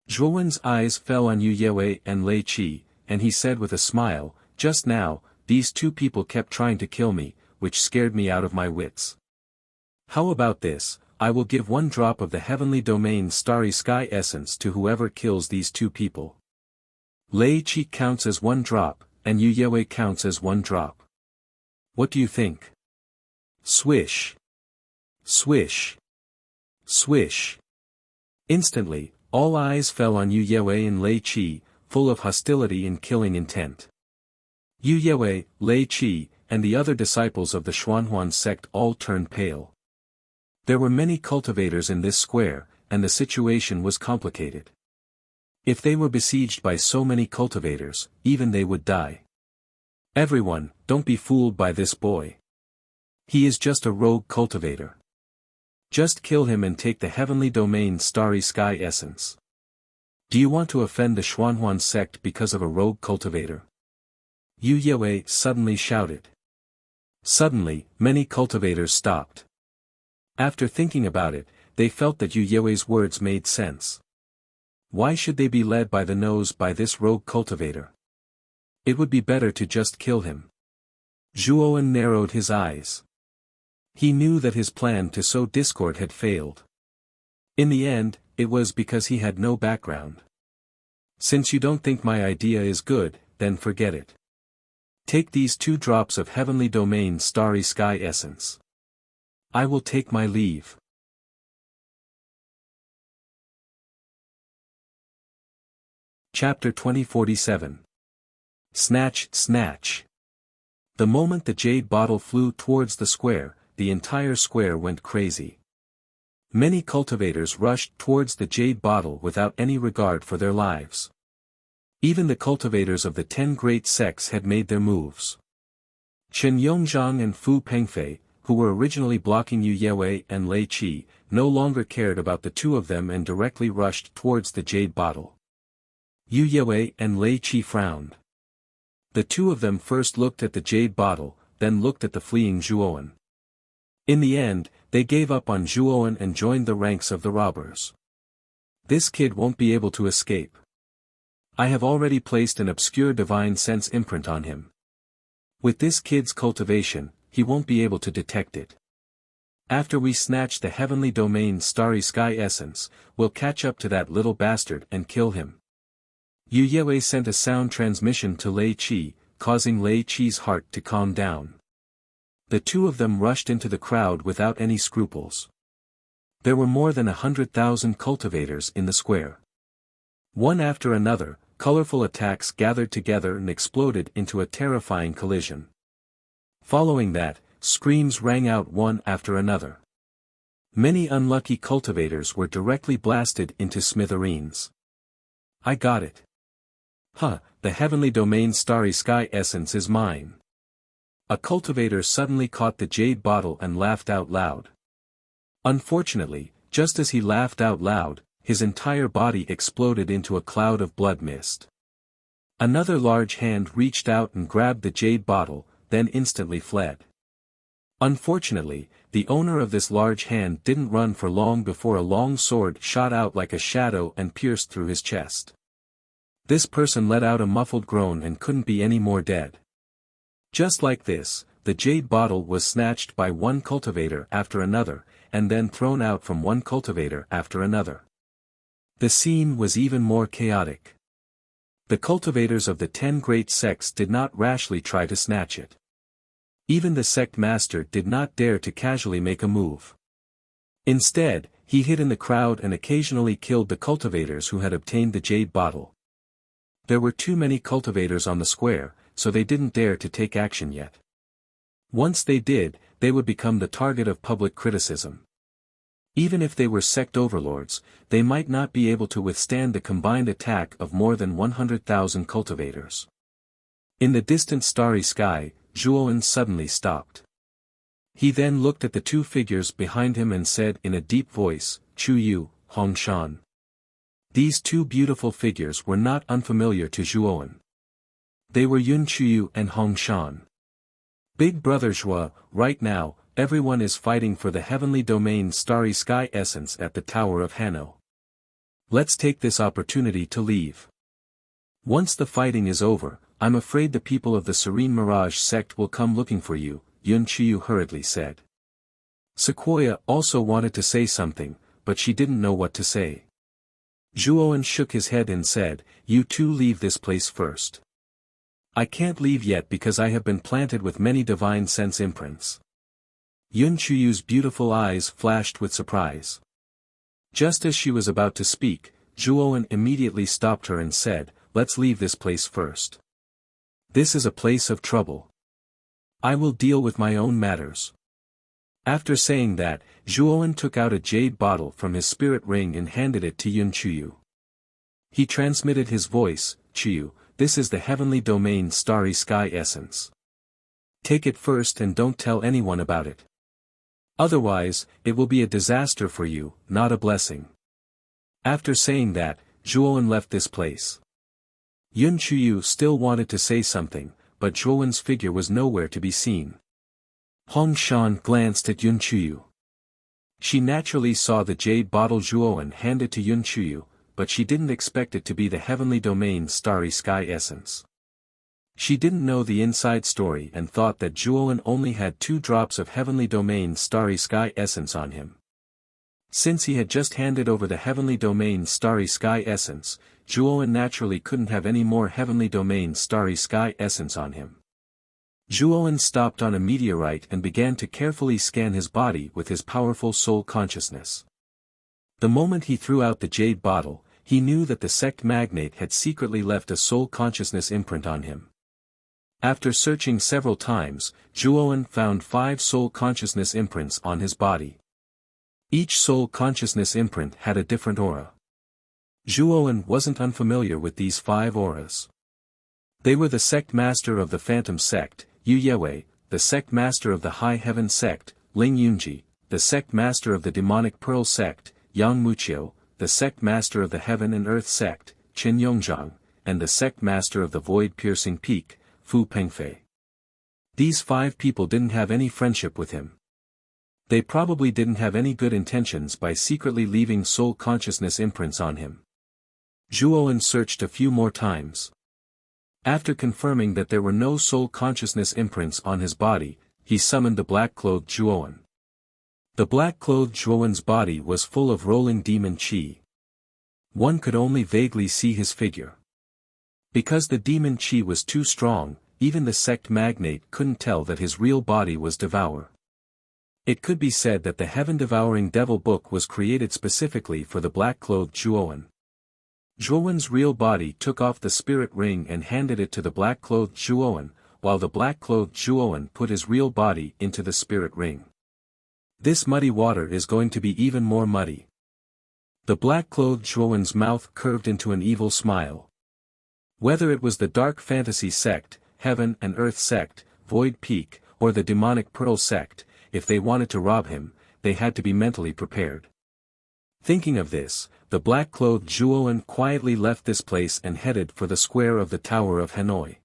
Zhuowen's eyes fell on Yu Yue and Lei Qi, and he said with a smile, just now, these 2 people kept trying to kill me, which scared me out of my wits. How about this? I will give 1 drop of the heavenly domain starry sky essence to whoever kills these 2 people. Lei Qi counts as 1 drop, and Yu Yue counts as 1 drop. What do you think? Swish. Swish. Swish. Instantly, all eyes fell on Yu Yue and Lei Qi, full of hostility and killing intent. Yu Yue, Lei Qi, and the other disciples of the Xuanhuan sect all turned pale. There were many cultivators in this square, and the situation was complicated. If they were besieged by so many cultivators, even they would die. Everyone, don't be fooled by this boy. He is just a rogue cultivator. Just kill him and take the heavenly domain starry sky essence. Do you want to offend the Xuanhuan sect because of a rogue cultivator? Yu Yue suddenly shouted. Suddenly, many cultivators stopped. After thinking about it, they felt that Yu Yue's words made sense. Why should they be led by the nose by this rogue cultivator? It would be better to just kill him. Zhuowen narrowed his eyes. He knew that his plan to sow discord had failed. In the end, it was because he had no background. Since you don't think my idea is good, then forget it. Take these 2 drops of heavenly domain starry sky essence. I will take my leave. Chapter 2047. Snatch, snatch. The moment the jade bottle flew towards the square, the entire square went crazy. Many cultivators rushed towards the jade bottle without any regard for their lives. Even the cultivators of the 10 great sects had made their moves. Chen Yongzhang and Fu Pengfei, who were originally blocking Yu Yue and Lei Qi, no longer cared about the 2 of them and directly rushed towards the jade bottle. Yu Yue and Lei Qi frowned. The 2 of them first looked at the jade bottle, then looked at the fleeing Zhuowen. In the end, they gave up on Zhuowen and joined the ranks of the robbers. This kid won't be able to escape. I have already placed an obscure divine sense imprint on him. With this kid's cultivation, he won't be able to detect it. After we snatch the heavenly domain starry sky essence, we'll catch up to that little bastard and kill him. Yu Yue sent a sound transmission to Lei Qi, causing Lei Qi's heart to calm down. The 2 of them rushed into the crowd without any scruples. There were more than 100,000 cultivators in the square. One after another, colorful attacks gathered together and exploded into a terrifying collision. Following that, screams rang out one after another. Many unlucky cultivators were directly blasted into smithereens. I got it. The heavenly domain starry sky essence is mine. A cultivator suddenly caught the jade bottle and laughed out loud. Unfortunately, just as he laughed out loud, his entire body exploded into a cloud of blood mist. Another large hand reached out and grabbed the jade bottle, then instantly fled. Unfortunately, the owner of this large hand didn't run for long before a long sword shot out like a shadow and pierced through his chest. This person let out a muffled groan and couldn't be any more dead. Just like this, the jade bottle was snatched by one cultivator after another, and then thrown out from one cultivator after another. The scene was even more chaotic. The cultivators of the 10 great sects did not rashly try to snatch it. Even the sect master did not dare to casually make a move. Instead, he hid in the crowd and occasionally killed the cultivators who had obtained the jade bottle. There were too many cultivators on the square, so they didn't dare to take action yet. Once they did, they would become the target of public criticism. Even if they were sect overlords, they might not be able to withstand the combined attack of more than 100,000 cultivators. In the distant starry sky, Zhuowen suddenly stopped. He then looked at the two figures behind him and said in a deep voice, "Chu Yu, Hong Shan." These two beautiful figures were not unfamiliar to Zhuowen. They were Yun Chuyu and Hong Shan. Big Brother Zhuo, right now, everyone is fighting for the heavenly domain starry sky essence at the Tower of Hanno. Let's take this opportunity to leave. Once the fighting is over, I'm afraid the people of the Serene Mirage sect will come looking for you, Yun Chuyu hurriedly said. Sequoia also wanted to say something, but she didn't know what to say. Zhuowen shook his head and said, "You two leave this place first. I can't leave yet because I have been planted with many divine sense imprints." Yun Chuyu's beautiful eyes flashed with surprise. Just as she was about to speak, Zhuowen immediately stopped her and said, "Let's leave this place first. This is a place of trouble. I will deal with my own matters." After saying that, Zhuowen took out a jade bottle from his spirit ring and handed it to Yun Chuyu. He transmitted his voice, "Chuyu, this is the heavenly domain starry sky essence. Take it first and don't tell anyone about it. Otherwise, it will be a disaster for you, not a blessing." After saying that, Zhuowen left this place. Yun Chuyu still wanted to say something, but Zhuowen's figure was nowhere to be seen. Hong Shan glanced at Yun Chuyu. She naturally saw the jade bottle Zhuowen handed to Yun Chuyu, but she didn't expect it to be the heavenly domain starry sky essence. She didn't know the inside story and thought that Zhuowen only had 2 drops of heavenly domain starry sky essence on him. Since he had just handed over the heavenly domain starry sky essence, Zhuowen naturally couldn't have any more heavenly domain starry sky essence on him. Zhuowen stopped on a meteorite and began to carefully scan his body with his powerful soul consciousness. The moment he threw out the jade bottle, he knew that the sect magnate had secretly left a soul consciousness imprint on him. After searching several times, Zhuowen found 5 soul consciousness imprints on his body. Each soul consciousness imprint had a different aura. Zhuowen wasn't unfamiliar with these 5 auras. They were the sect master of the Phantom sect, Yu Yewei, the sect master of the High Heaven sect, Ling Yunji, the sect master of the Demonic Pearl sect, Yang Muqiu, the sect master of the Heaven and Earth sect, Qin Yongzhang, and the sect master of the Void-Piercing Peak, Fu Pengfei. These 5 people didn't have any friendship with him. They probably didn't have any good intentions by secretly leaving soul consciousness imprints on him. Zhuowen searched a few more times. After confirming that there were no soul consciousness imprints on his body, he summoned the black-clothed Zhuowen. The black-clothed Zhuowen's body was full of rolling demon qi. One could only vaguely see his figure. Because the demon qi was too strong, even the sect magnate couldn't tell that his real body was Devour. It could be said that the heaven-devouring devil book was created specifically for the black-clothed Zhuowen. Zhuowen's real body took off the spirit ring and handed it to the black-clothed Zhuowen, while the black-clothed Zhuowen put his real body into the spirit ring. This muddy water is going to be even more muddy. The black-clothed Zhuowen's mouth curved into an evil smile. Whether it was the Dark Fantasy sect, Heaven and Earth sect, Void Peak, or the Demonic Pearl sect, if they wanted to rob him, they had to be mentally prepared. Thinking of this, the black-clothed Zhuowen quietly left this place and headed for the square of the Tower of Hanoi.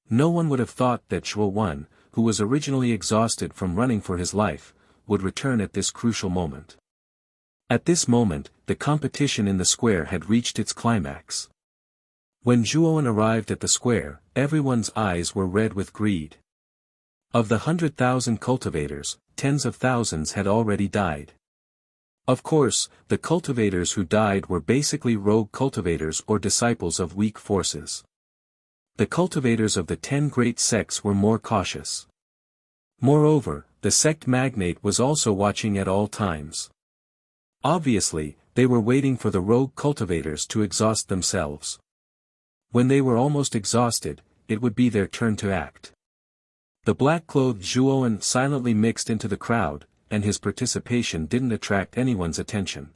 No one would have thought that Zhuowen, who was originally exhausted from running for his life, would return at this crucial moment. At this moment, the competition in the square had reached its climax. When Zhuowen arrived at the square, everyone's eyes were red with greed. Of the 100,000 cultivators, tens of thousands had already died. Of course, the cultivators who died were basically rogue cultivators or disciples of weak forces. The cultivators of the 10 great sects were more cautious. Moreover, the sect magnate was also watching at all times. Obviously, they were waiting for the rogue cultivators to exhaust themselves. When they were almost exhausted, it would be their turn to act. The black-clothed Zhuowen silently mixed into the crowd, and his participation didn't attract anyone's attention.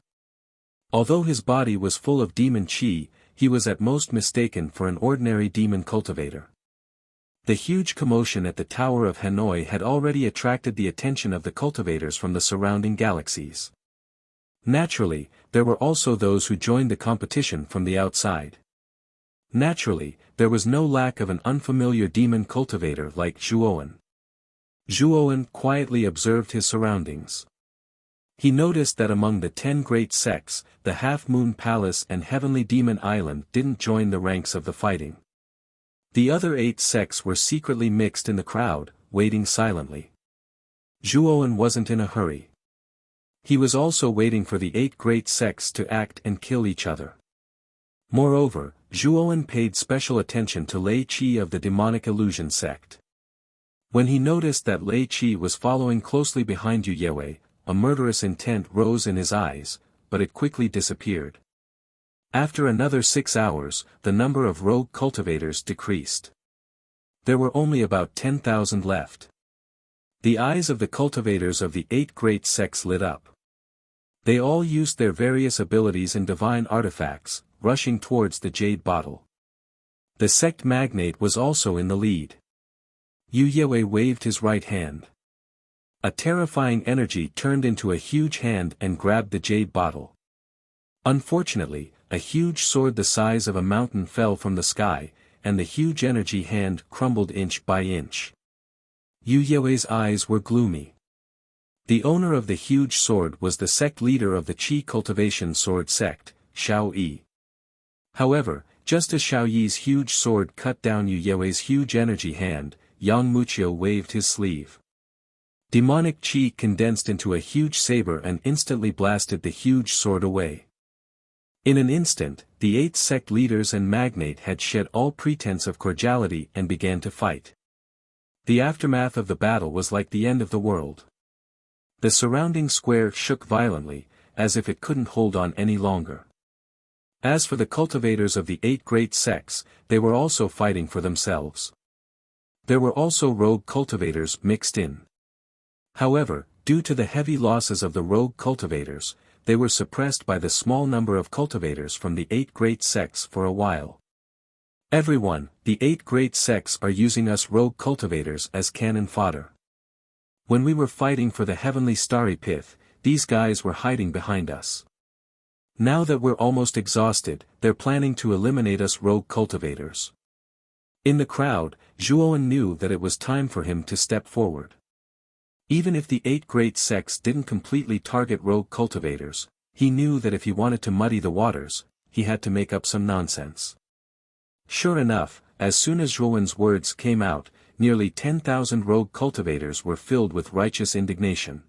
Although his body was full of demon qi, he was at most mistaken for an ordinary demon cultivator. The huge commotion at the Tower of Hanoi had already attracted the attention of the cultivators from the surrounding galaxies. Naturally, there were also those who joined the competition from the outside. Naturally, there was no lack of an unfamiliar demon cultivator like Zhuowen. Zhuowen quietly observed his surroundings. He noticed that among the 10 great sects, the Half-Moon Palace and Heavenly Demon Island didn't join the ranks of the fighting. The other 8 sects were secretly mixed in the crowd, waiting silently. Zhuowen wasn't in a hurry. He was also waiting for the 8 great sects to act and kill each other. Moreover, Zhuowen paid special attention to Lei Qi of the demonic illusion sect. When he noticed that Lei Qi was following closely behind Yu Yewei, a murderous intent rose in his eyes, but it quickly disappeared. After another 6 hours, the number of rogue cultivators decreased. There were only about 10,000 left. The eyes of the cultivators of the 8 great sects lit up. They all used their various abilities and divine artifacts, rushing towards the jade bottle. The sect magnate was also in the lead. Yu Yewei waved his right hand. A terrifying energy turned into a huge hand and grabbed the jade bottle. Unfortunately, a huge sword the size of a mountain fell from the sky, and the huge energy hand crumbled inch by inch. Yu Yewei's eyes were gloomy. The owner of the huge sword was the sect leader of the Qi cultivation sword sect, Xiao Yi. However, just as Xiao Yi's huge sword cut down Yu Yewei's huge energy hand, Yang Muqiu waved his sleeve. Demonic qi condensed into a huge saber and instantly blasted the huge sword away. In an instant, the 8 sect leaders and magnate had shed all pretense of cordiality and began to fight. The aftermath of the battle was like the end of the world. The surrounding square shook violently, as if it couldn't hold on any longer. As for the cultivators of the 8 great sects, they were also fighting for themselves. There were also rogue cultivators mixed in. However, due to the heavy losses of the rogue cultivators, they were suppressed by the small number of cultivators from the 8 great sects for a while. Everyone, the 8 great sects are using us rogue cultivators as cannon fodder. When we were fighting for the heavenly starry pith, these guys were hiding behind us. Now that we're almost exhausted, they're planning to eliminate us rogue cultivators. In the crowd, Zhuowen knew that it was time for him to step forward. Even if the 8 great sects didn't completely target rogue cultivators, he knew that if he wanted to muddy the waters, he had to make up some nonsense. Sure enough, as soon as Zhuowen's words came out, nearly 10,000 rogue cultivators were filled with righteous indignation.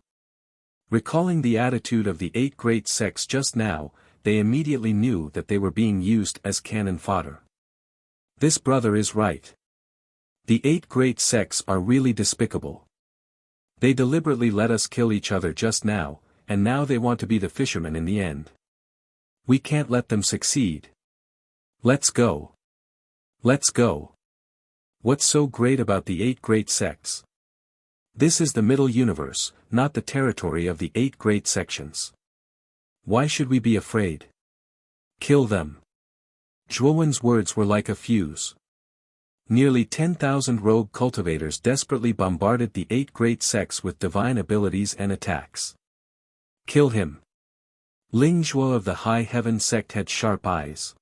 Recalling the attitude of the 8 great sects just now, they immediately knew that they were being used as cannon fodder. This brother is right. The 8 great sects are really despicable. They deliberately let us kill each other just now, and now they want to be the fishermen in the end. We can't let them succeed. Let's go. Let's go. What's so great about the 8 great sects? This is the middle universe, not the territory of the 8 great sections. Why should we be afraid? Kill them. Zhuowen's words were like a fuse. Nearly 10,000 rogue cultivators desperately bombarded the 8 great sects with divine abilities and attacks. Kill him. Ling Zhuo of the High Heaven sect had sharp eyes.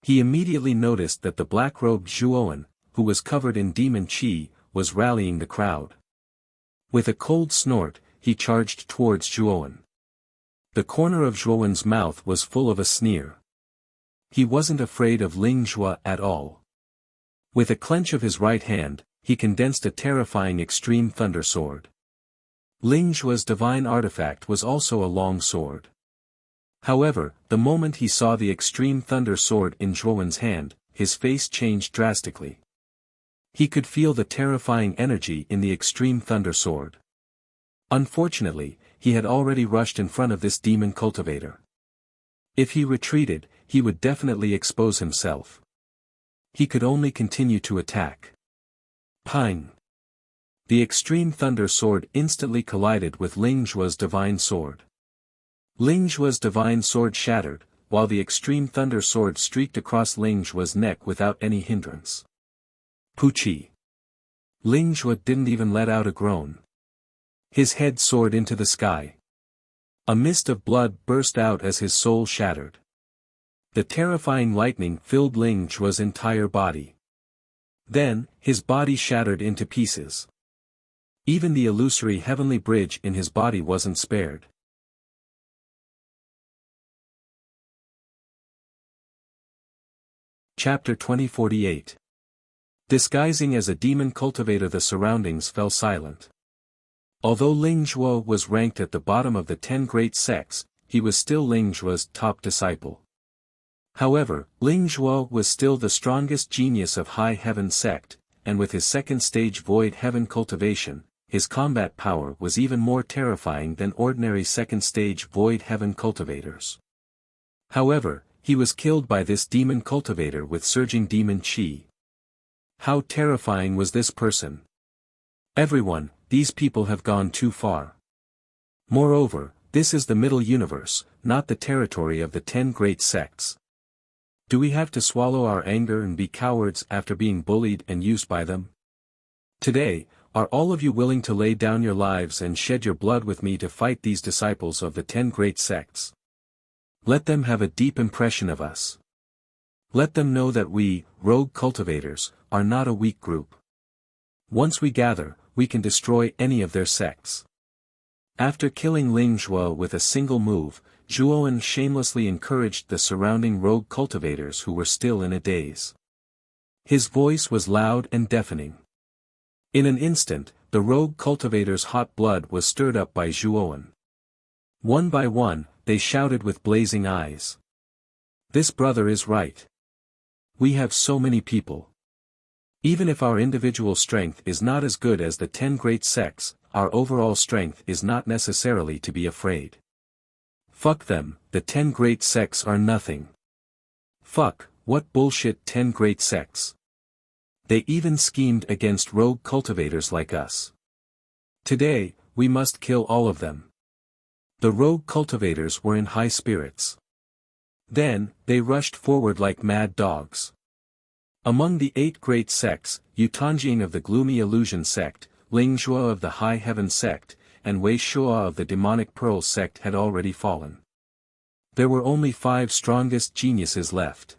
He immediately noticed that the black-robed Zhuowen, who was covered in demon qi, was rallying the crowd. With a cold snort, he charged towards Zhuowen. The corner of Zhuowen's mouth was full of a sneer. He wasn't afraid of Ling Zhuo at all. With a clench of his right hand, he condensed a terrifying extreme thunder sword. Ling Zhuo's divine artifact was also a long sword. However, the moment he saw the extreme thunder sword in Zhuowen's hand, his face changed drastically. He could feel the terrifying energy in the extreme thunder sword. Unfortunately, he had already rushed in front of this demon cultivator. If he retreated, he would definitely expose himself. He could only continue to attack. Pang! The extreme thunder sword instantly collided with Ling Zhuo's divine sword. Ling Zhuo's divine sword shattered, while the extreme thunder sword streaked across Ling Zhuo's neck without any hindrance. Puchi! Ling Zhuo didn't even let out a groan. His head soared into the sky. A mist of blood burst out as his soul shattered. The terrifying lightning filled Ling Zhuo's entire body. Then, his body shattered into pieces. Even the illusory heavenly bridge in his body wasn't spared. Chapter 2048. Disguising as a demon cultivator, the surroundings fell silent. Although Ling Zhuo was ranked at the bottom of the 10 great sects, he was still Ling Zhuo's top disciple. However, Ling Zhuo was still the strongest genius of High Heaven sect, and with his second stage Void Heaven cultivation, his combat power was even more terrifying than ordinary second stage Void Heaven cultivators. However, he was killed by this demon cultivator with surging demon chi. How terrifying was this person? Everyone, these people have gone too far. Moreover, this is the middle universe, not the territory of the 10 great sects. Do we have to swallow our anger and be cowards after being bullied and used by them? Today, are all of you willing to lay down your lives and shed your blood with me to fight these disciples of the 10 great sects? Let them have a deep impression of us. Let them know that we, rogue cultivators, are not a weak group. Once we gather, we can destroy any of their sects. After killing Ling Zhuo with a single move, Zhuowen shamelessly encouraged the surrounding rogue cultivators who were still in a daze. His voice was loud and deafening. In an instant, the rogue cultivators' hot blood was stirred up by Zhuowen. One by one, they shouted with blazing eyes. This brother is right. We have so many people. Even if our individual strength is not as good as the 10 great sects, our overall strength is not necessarily to be afraid. Fuck them, the 10 great sects are nothing. Fuck, what bullshit 10 great sects. They even schemed against rogue cultivators like us. Today, we must kill all of them. The rogue cultivators were in high spirits. Then, they rushed forward like mad dogs. Among the 8 great sects, Yutanjing of the Gloomy Illusion sect, Ling Zhuo of the High Heaven sect, and Wei Shua of the Demonic Pearl sect had already fallen. There were only 5 strongest geniuses left.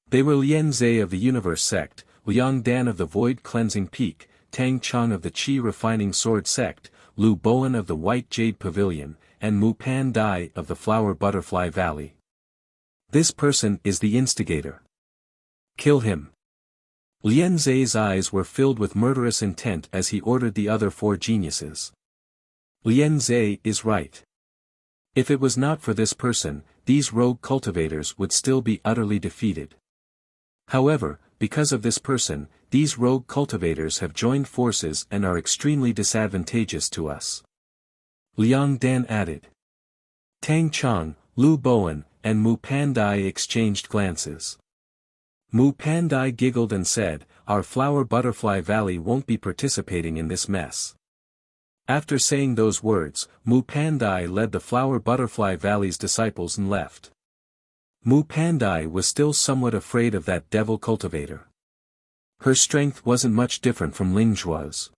They were Lian Zhe of the Universe sect, Liang Dan of the Void Cleansing Peak, Tang Cheng of the Qi Refining Sword sect, Lu Bowen of the White Jade Pavilion, and Mu Pan Dai of the Flower Butterfly Valley. This person is the instigator. Kill him. Lian Zhe's eyes were filled with murderous intent as he ordered the other 4 geniuses. Lian Zhe is right. If it was not for this person, these rogue cultivators would still be utterly defeated. However, because of this person, these rogue cultivators have joined forces and are extremely disadvantageous to us. Liang Dan added. Tang Cheng, Lu Bowen, and Mu Pandai exchanged glances. Mu Pandai giggled and said, "Our Flower Butterfly Valley won't be participating in this mess." After saying those words, Mu Pandai led the Flower Butterfly Valley's disciples and left. Mu Pandai was still somewhat afraid of that devil cultivator. Her strength wasn't much different from Ling Zhuo's.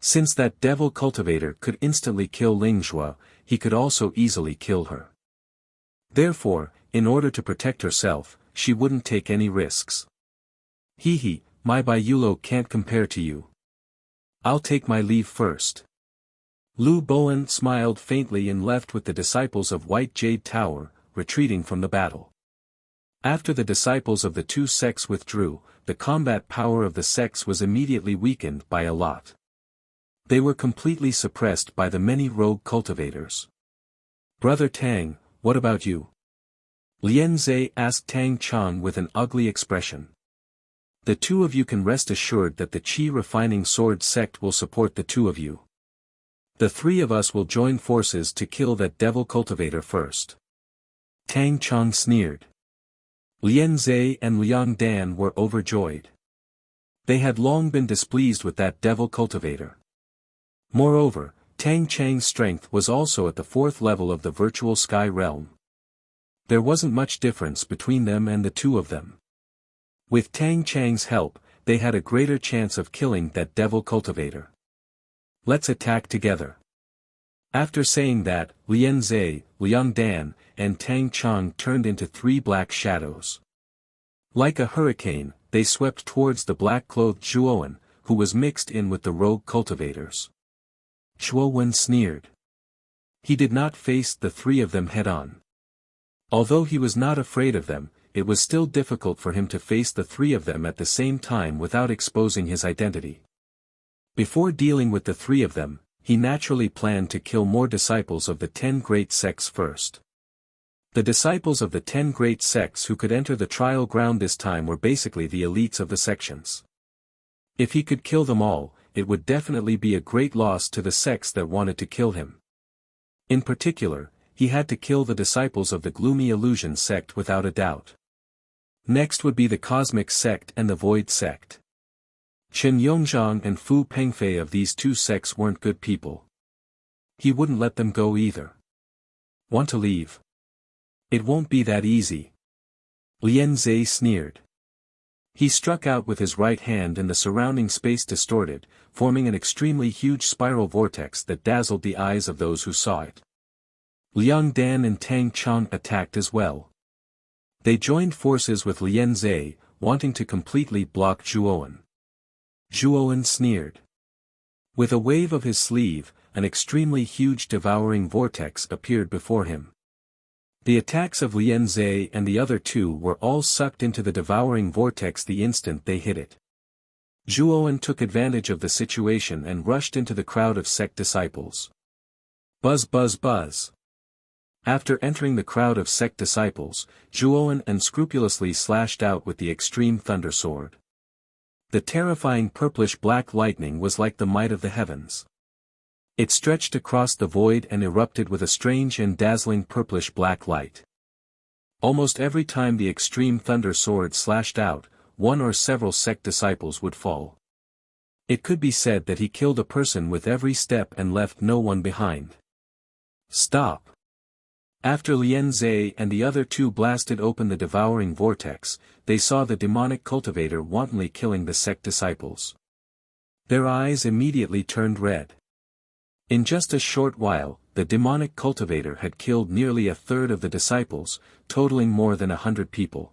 Since that devil cultivator could instantly kill Ling Zhuo, he could also easily kill her. Therefore, in order to protect herself, she wouldn't take any risks. Hee, my Baiyulo can't compare to you. I'll take my leave first. Lu Bowen smiled faintly and left with the disciples of White Jade Tower, retreating from the battle. After the disciples of the two sects withdrew, the combat power of the sects was immediately weakened by a lot. They were completely suppressed by the many rogue cultivators. "Brother Tang, what about you?" Lien Zhe asked Tang Chong with an ugly expression. "The two of you can rest assured that the Qi refining sword sect will support the two of you. The three of us will join forces to kill that devil cultivator first." Tang Chong sneered. Lien Zhe and Liang Dan were overjoyed. They had long been displeased with that devil cultivator. Moreover, Tang Chang's strength was also at the fourth level of the virtual sky realm. There wasn't much difference between them and the two of them. With Tang Chang's help, they had a greater chance of killing that devil cultivator. "Let's attack together." After saying that, Lien Zhe, Liang Dan, and Tang Chong turned into three black shadows. Like a hurricane, they swept towards the black-clothed Zhuowen, who was mixed in with the rogue cultivators. Zhuowen sneered. He did not face the three of them head-on. Although he was not afraid of them, it was still difficult for him to face the three of them at the same time without exposing his identity. Before dealing with the three of them, he naturally planned to kill more disciples of the 10 great sects first. The disciples of the 10 great sects who could enter the trial ground this time were basically the elites of the sections. If he could kill them all, it would definitely be a great loss to the sects that wanted to kill him. In particular, he had to kill the disciples of the Gloomy Illusion sect without a doubt. Next would be the Cosmic sect and the Void sect. Chen Yongzhang and Fu Pengfei of these two sects weren't good people. He wouldn't let them go either. "Want to leave? It won't be that easy." Lien Zhe sneered. He struck out with his right hand and the surrounding space distorted, forming an extremely huge spiral vortex that dazzled the eyes of those who saw it. Liang Dan and Tang Chong attacked as well. They joined forces with Lien Zhe, wanting to completely block Zhuowen. Zhuowen sneered. With a wave of his sleeve, an extremely huge devouring vortex appeared before him. The attacks of Lien Zhe and the other two were all sucked into the devouring vortex the instant they hit it. Zhuowen took advantage of the situation and rushed into the crowd of sect disciples. Buzz buzz buzz. After entering the crowd of sect disciples, Zhuowen unscrupulously slashed out with the extreme thunder sword. The terrifying purplish-black lightning was like the might of the heavens. It stretched across the void and erupted with a strange and dazzling purplish-black light. Almost every time the extreme thunder sword slashed out, one or several sect disciples would fall. It could be said that he killed a person with every step and left no one behind. Stop! After Lien Zhe and the other two blasted open the devouring vortex, they saw the demonic cultivator wantonly killing the sect disciples. Their eyes immediately turned red. In just a short while, the demonic cultivator had killed nearly a third of the disciples, totaling more than 100 people.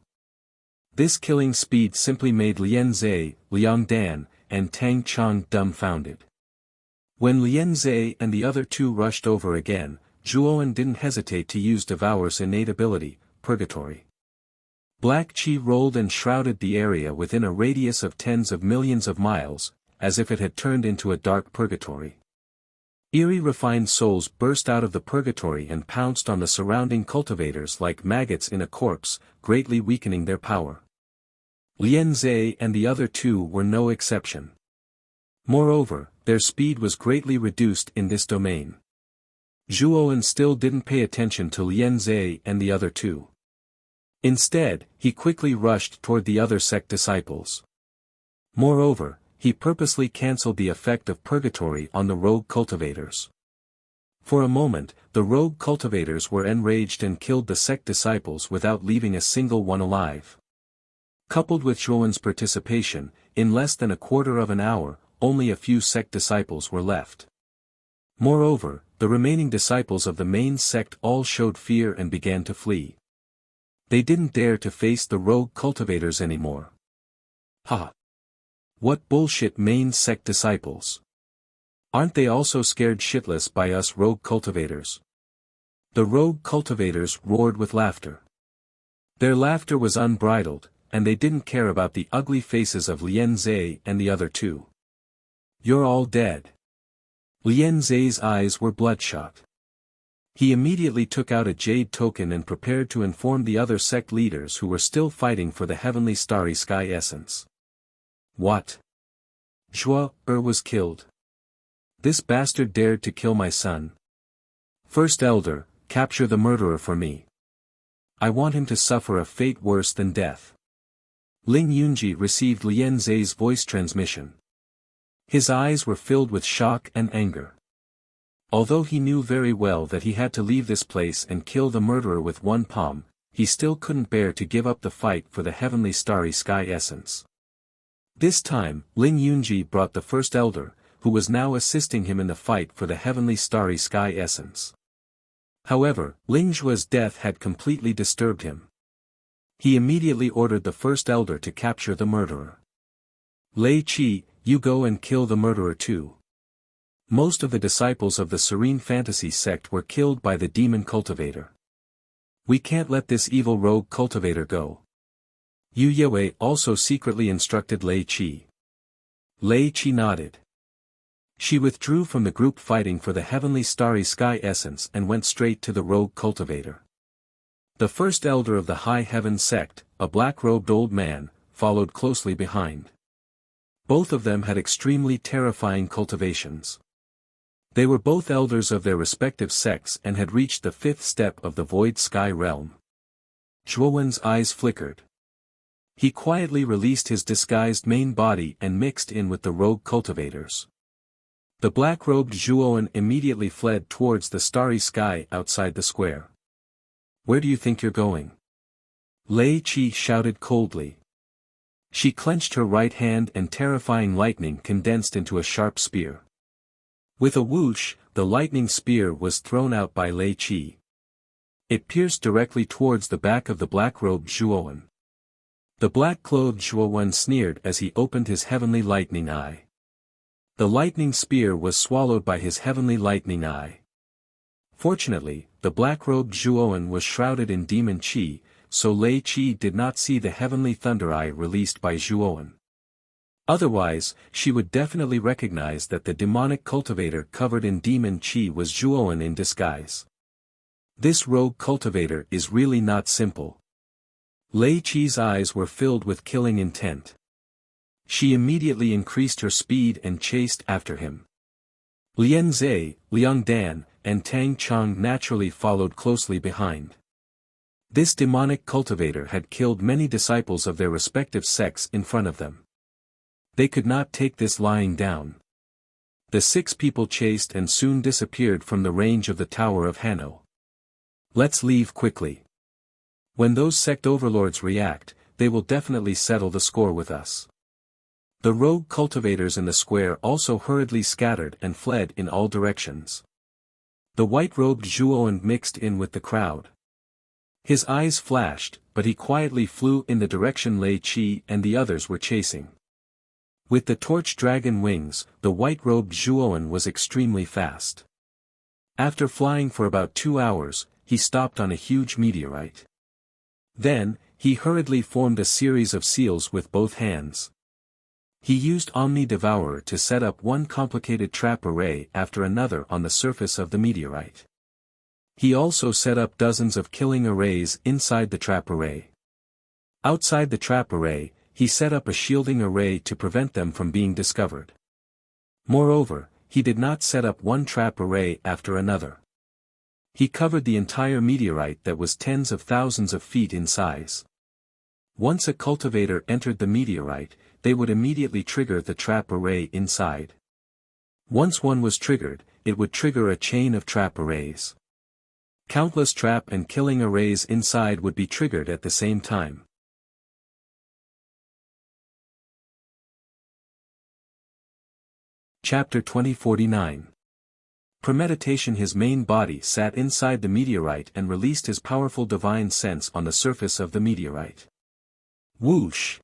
This killing speed simply made Lien Zhe, Liang Dan, and Tang Chong dumbfounded. When Lien Zhe and the other two rushed over again, Zhuowen didn't hesitate to use Devour's innate ability, Purgatory. Black Qi rolled and shrouded the area within a radius of tens of millions of miles, as if it had turned into a dark purgatory. Eerie refined souls burst out of the purgatory and pounced on the surrounding cultivators like maggots in a corpse, greatly weakening their power. Lien Zhe and the other two were no exception. Moreover, their speed was greatly reduced in this domain. Zhuowen still didn't pay attention to Lien Zhe and the other two. Instead, he quickly rushed toward the other sect disciples. Moreover, he purposely cancelled the effect of purgatory on the rogue cultivators. For a moment, the rogue cultivators were enraged and killed the sect disciples without leaving a single one alive. Coupled with Zhuowen's participation, in less than a quarter of an hour, only a few sect disciples were left. Moreover, the remaining disciples of the main sect all showed fear and began to flee. They didn't dare to face the rogue cultivators anymore. Ha! What bullshit main sect disciples! Aren't they also scared shitless by us rogue cultivators? The rogue cultivators roared with laughter. Their laughter was unbridled, and they didn't care about the ugly faces of Lien Zhe and the other two. "You're all dead." Lien Zhe's eyes were bloodshot. He immediately took out a jade token and prepared to inform the other sect leaders who were still fighting for the heavenly starry sky essence. "What? Zhuo was killed. This bastard dared to kill my son. First Elder, capture the murderer for me. I want him to suffer a fate worse than death." Ling Yunji received Lien Zhe's voice transmission. His eyes were filled with shock and anger. Although he knew very well that he had to leave this place and kill the murderer with one palm, he still couldn't bear to give up the fight for the heavenly starry sky essence. This time, Ling Yunji brought the First Elder, who was now assisting him in the fight for the heavenly starry sky essence. However, Ling Zhuo's death had completely disturbed him. He immediately ordered the First Elder to capture the murderer. "Lei Qi, you go and kill the murderer too." Most of the disciples of the Serene Fantasy sect were killed by the demon cultivator. "We can't let this evil rogue cultivator go." Yu Yue also secretly instructed Lei Qi. Lei Qi nodded. She withdrew from the group fighting for the heavenly starry sky essence and went straight to the rogue cultivator. The First Elder of the High Heaven sect, a black-robed old man, followed closely behind. Both of them had extremely terrifying cultivations. They were both elders of their respective sects and had reached the 5th step of the Void Sky Realm. Zhuowen's eyes flickered. He quietly released his disguised main body and mixed in with the rogue cultivators. The black-robed Zhuowen immediately fled towards the starry sky outside the square. "Where do you think you're going?" Lei Qi shouted coldly. She clenched her right hand and terrifying lightning condensed into a sharp spear. With a whoosh, the lightning spear was thrown out by Lei Qi. It pierced directly towards the back of the black-robed Zhuowen. The black-clothed Zhuowen sneered as he opened his heavenly lightning eye. The lightning spear was swallowed by his heavenly lightning eye. Fortunately, the black-robed Zhuowen was shrouded in demon qi, so Lei Qi did not see the heavenly thunder eye released by Zhuowen. Otherwise, she would definitely recognize that the demonic cultivator covered in demon qi was Zhuowen in disguise. This rogue cultivator is really not simple. Lei Qi's eyes were filled with killing intent. She immediately increased her speed and chased after him. Lien Zhe, Liang Dan, and Tang Chong naturally followed closely behind. This demonic cultivator had killed many disciples of their respective sects in front of them. They could not take this lying down. The 6 people chased and soon disappeared from the range of the Tower of Hanno. "Let's leave quickly. When those sect overlords react, they will definitely settle the score with us." The rogue cultivators in the square also hurriedly scattered and fled in all directions. The white-robed Zhuowen mixed in with the crowd. His eyes flashed, but he quietly flew in the direction Lei Qi and the others were chasing. With the torch dragon wings, the white-robed Zhuowen was extremely fast. After flying for about 2 hours, he stopped on a huge meteorite. Then, he hurriedly formed a series of seals with both hands. He used Omni Devourer to set up one complicated trap array after another on the surface of the meteorite. He also set up dozens of killing arrays inside the trap array. Outside the trap array, he set up a shielding array to prevent them from being discovered. Moreover, he did not set up one trap array after another. He covered the entire meteorite that was tens of thousands of feet in size. Once a cultivator entered the meteorite, they would immediately trigger the trap array inside. Once one was triggered, it would trigger a chain of trap arrays. Countless trap and killing arrays inside would be triggered at the same time. Chapter 2049. Premeditation. His main body sat inside the meteorite and released his powerful divine sense on the surface of the meteorite. Whoosh!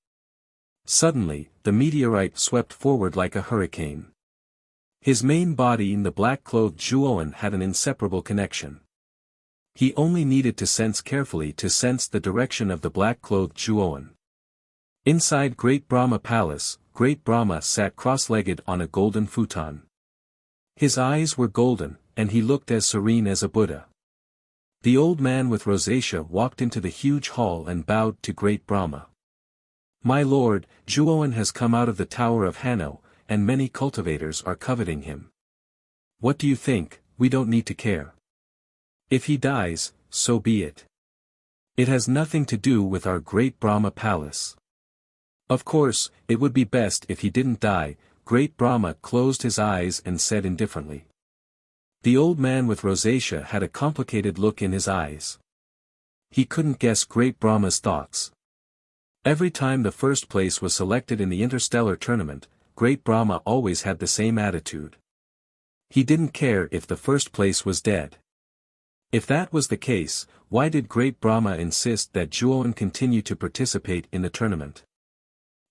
Suddenly, the meteorite swept forward like a hurricane. His main body and the black-clothed Zhuowen had an inseparable connection. He only needed to sense carefully to sense the direction of the black-clothed Zhuoan. Inside Great Brahma Palace, Great Brahma sat cross-legged on a golden futon. His eyes were golden, and he looked as serene as a Buddha. The old man with rosacea walked into the huge hall and bowed to Great Brahma. "My lord, Zhuoan has come out of the Tower of Hanno, and many cultivators are coveting him. What do you think? We don't need to care. If he dies, so be it. It has nothing to do with our Great Brahma Palace. Of course, it would be best if he didn't die." Great Brahma closed his eyes and said indifferently. The old man with rosacea had a complicated look in his eyes. He couldn't guess Great Brahma's thoughts. Every time the first place was selected in the interstellar tournament, Great Brahma always had the same attitude. He didn't care if the first place was dead. If that was the case, why did Great Brahma insist that Zhuoan continue to participate in the tournament?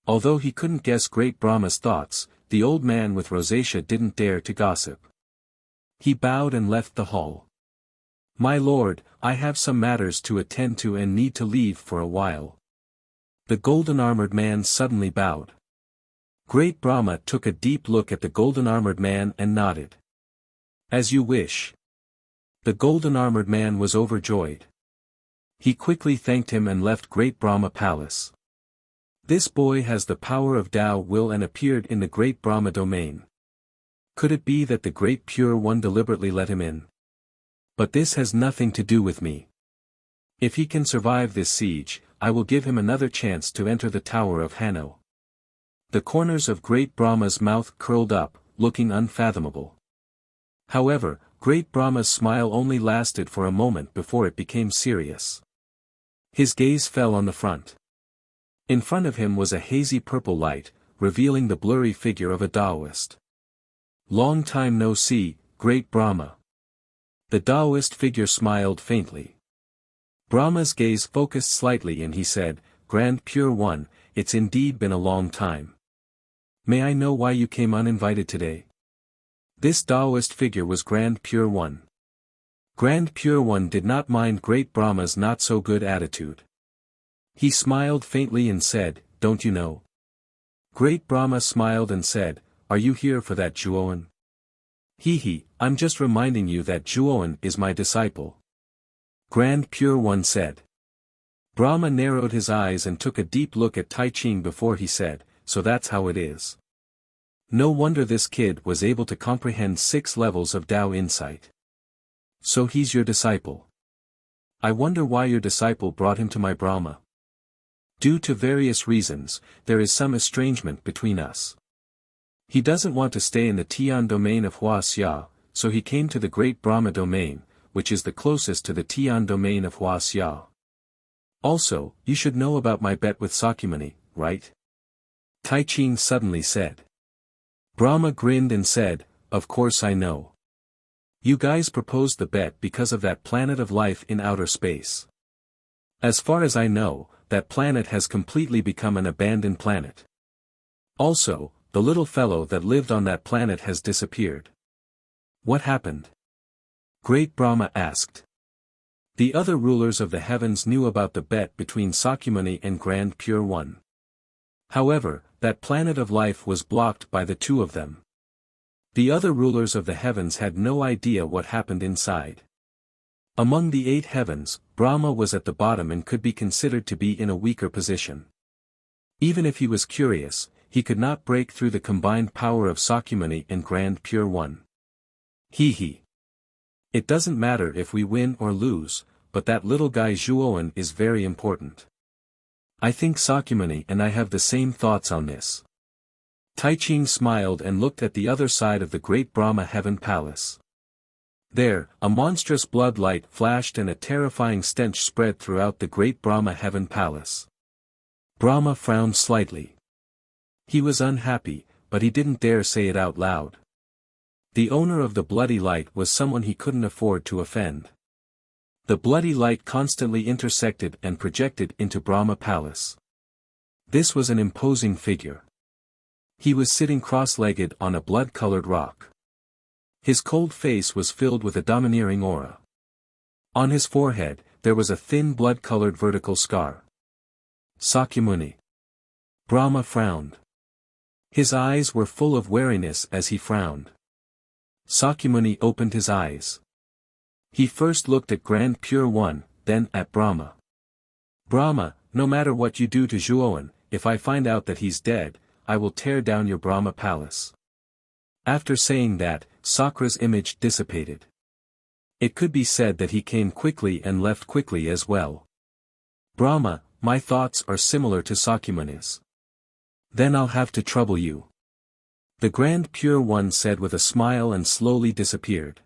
Although he couldn't guess Great Brahma's thoughts, the old man with rosacea didn't dare to gossip. He bowed and left the hall. "My lord, I have some matters to attend to and need to leave for a while." The golden-armored man suddenly bowed. Great Brahma took a deep look at the golden-armored man and nodded. "As you wish." The golden-armored man was overjoyed. He quickly thanked him and left Great Brahma Palace. This boy has the power of Tao will and appeared in the Great Brahma domain. Could it be that the Great Pure One deliberately let him in? But this has nothing to do with me. If he can survive this siege, I will give him another chance to enter the Tower of Hanno. The corners of Great Brahma's mouth curled up, looking unfathomable. However, Great Brahma's smile only lasted for a moment before it became serious. His gaze fell on the front. In front of him was a hazy purple light, revealing the blurry figure of a Taoist. "Long time no see, Great Brahma." The Taoist figure smiled faintly. Brahma's gaze focused slightly and he said, "Grand Pure One, it's indeed been a long time. May I know why you came uninvited today?" This Taoist figure was Grand Pure One. Grand Pure One did not mind Great Brahma's not-so-good attitude. He smiled faintly and said, "Don't you know?" Great Brahma smiled and said, "Are you here for that Zhuoan?" "He, I'm just reminding you that Zhuoan is my disciple." Grand Pure One said. Brahma narrowed his eyes and took a deep look at Tai Ching before he said, "So that's how it is. No wonder this kid was able to comprehend 6 levels of Tao insight. So he's your disciple. I wonder why your disciple brought him to my Brahma. Due to various reasons, there is some estrangement between us. He doesn't want to stay in the Tian domain of Wuxia, so he came to the Great Brahma domain, which is the closest to the Tian domain of Wuxia. Also, you should know about my bet with Sakyamuni, right?" Tai Ching suddenly said. Brahma grinned and said, "Of course I know. You guys proposed the bet because of that planet of life in outer space. As far as I know, that planet has completely become an abandoned planet. Also, the little fellow that lived on that planet has disappeared." "What happened?" Great Brahma asked. The other rulers of the heavens knew about the bet between Sakyamuni and Grand Pure One. However, that planet of life was blocked by the two of them. The other rulers of the heavens had no idea what happened inside. Among the 8 heavens, Brahma was at the bottom and could be considered to be in a weaker position. Even if he was curious, he could not break through the combined power of Sakyamuni and Grand Pure One. He. It doesn't matter if we win or lose, but that little guy Zhuoan is very important. I think Sakyamuni and I have the same thoughts on this. Tai Ching smiled and looked at the other side of the Great Brahma Heaven Palace. There, a monstrous blood light flashed and a terrifying stench spread throughout the Great Brahma Heaven Palace. Brahma frowned slightly. He was unhappy, but he didn't dare say it out loud. The owner of the bloody light was someone he couldn't afford to offend. The bloody light constantly intersected and projected into Brahma Palace. This was an imposing figure. He was sitting cross-legged on a blood-colored rock. His cold face was filled with a domineering aura. On his forehead, there was a thin blood-colored vertical scar. Sakyamuni. Brahma frowned. His eyes were full of wariness as he frowned. Sakyamuni opened his eyes. He first looked at Grand Pure One, then at Brahma. Brahma, no matter what you do to Zhuowen, if I find out that he's dead, I will tear down your Brahma palace. After saying that, Sakra's image dissipated. It could be said that he came quickly and left quickly as well. Brahma, my thoughts are similar to Sakyamuni's. Then I'll have to trouble you. The Grand Pure One said with a smile and slowly disappeared.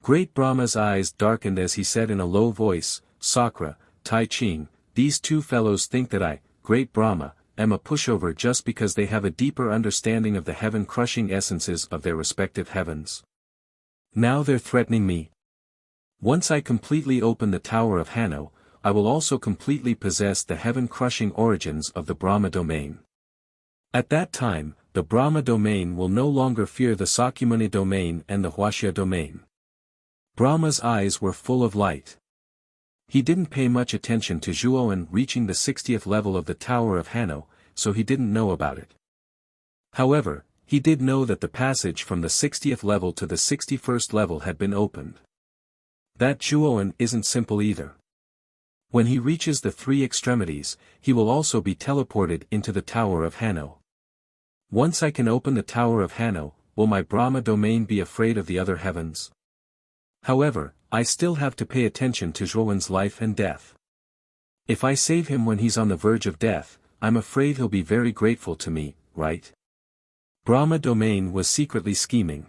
Great Brahma's eyes darkened as he said in a low voice, Sakra, Tai Ching, these two fellows think that I, Great Brahma, am a pushover just because they have a deeper understanding of the heaven-crushing essences of their respective heavens. Now they're threatening me. Once I completely open the Tower of Hanno, I will also completely possess the heaven-crushing origins of the Brahma domain. At that time, the Brahma domain will no longer fear the Sakyamuni domain and the Wuxia domain. Brahma's eyes were full of light. He didn't pay much attention to Zhuowen reaching the 60th level of the Tower of Hanno, so he didn't know about it. However, he did know that the passage from the 60th level to the 61st level had been opened. That Zhuowen isn't simple either. When he reaches the three extremities, he will also be teleported into the Tower of Hanno. Once I can open the Tower of Hanno, will my Brahma domain be afraid of the other heavens? However, I still have to pay attention to Zhuowen's life and death. If I save him when he's on the verge of death, I'm afraid he'll be very grateful to me, right? Brahma domain was secretly scheming.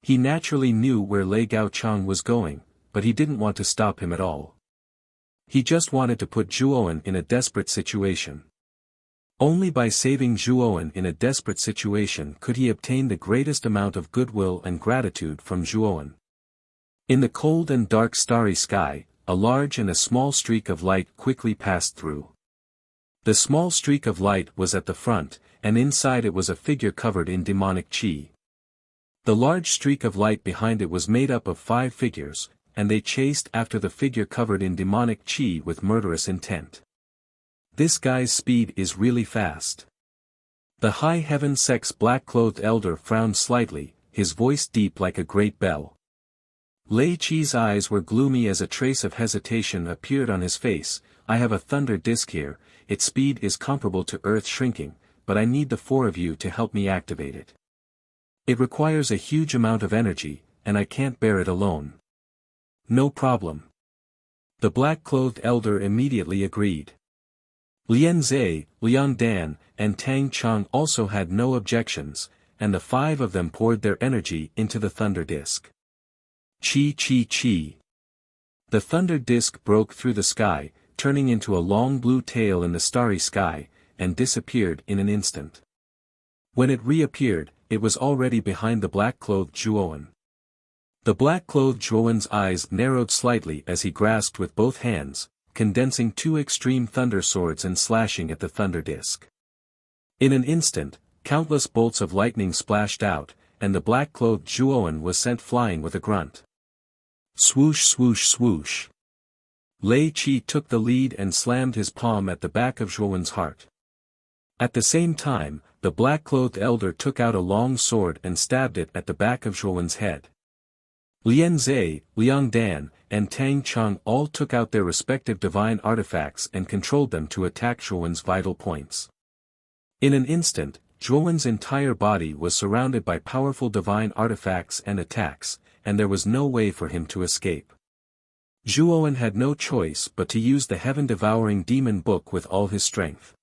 He naturally knew where Lei Gaochang was going, but he didn't want to stop him at all. He just wanted to put Zhuowen in a desperate situation. Only by saving Zhuowen in a desperate situation could he obtain the greatest amount of goodwill and gratitude from Zhuowen. In the cold and dark starry sky, a large and a small streak of light quickly passed through. The small streak of light was at the front, and inside it was a figure covered in demonic qi. The large streak of light behind it was made up of 5 figures, and they chased after the figure covered in demonic qi with murderous intent. This guy's speed is really fast. The high heaven sect's black-clothed elder frowned slightly, his voice deep like a great bell. Lei Qi's eyes were gloomy as a trace of hesitation appeared on his face. I have a thunder disk here, its speed is comparable to Earth shrinking, but I need the 4 of you to help me activate it. It requires a huge amount of energy, and I can't bear it alone. No problem. The black-clothed elder immediately agreed. Lian Zhe, Liang Dan, and Tang Cheng also had no objections, and the 5 of them poured their energy into the thunder disk. Chi chi chi. The thunder disk broke through the sky, turning into a long blue tail in the starry sky, and disappeared in an instant. When it reappeared, it was already behind the black-clothed Zhuowen. The black-clothed Zhuowen's eyes narrowed slightly as he grasped with both hands, condensing 2 extreme thunder swords and slashing at the thunder disk. In an instant, countless bolts of lightning splashed out, and the black-clothed Zhuowen was sent flying with a grunt. Swoosh swoosh swoosh. Lei Qi took the lead and slammed his palm at the back of Zhuowen's heart. At the same time, the black-clothed elder took out a long sword and stabbed it at the back of Zhuowen's head. Lian Zhe, Liang Dan, and Tang Cheng all took out their respective divine artifacts and controlled them to attack Zhuowen's vital points. In an instant, Zhuowen's entire body was surrounded by powerful divine artifacts and attacks, and there was no way for him to escape. Zhuowen had no choice but to use the heaven-devouring demon book with all his strength.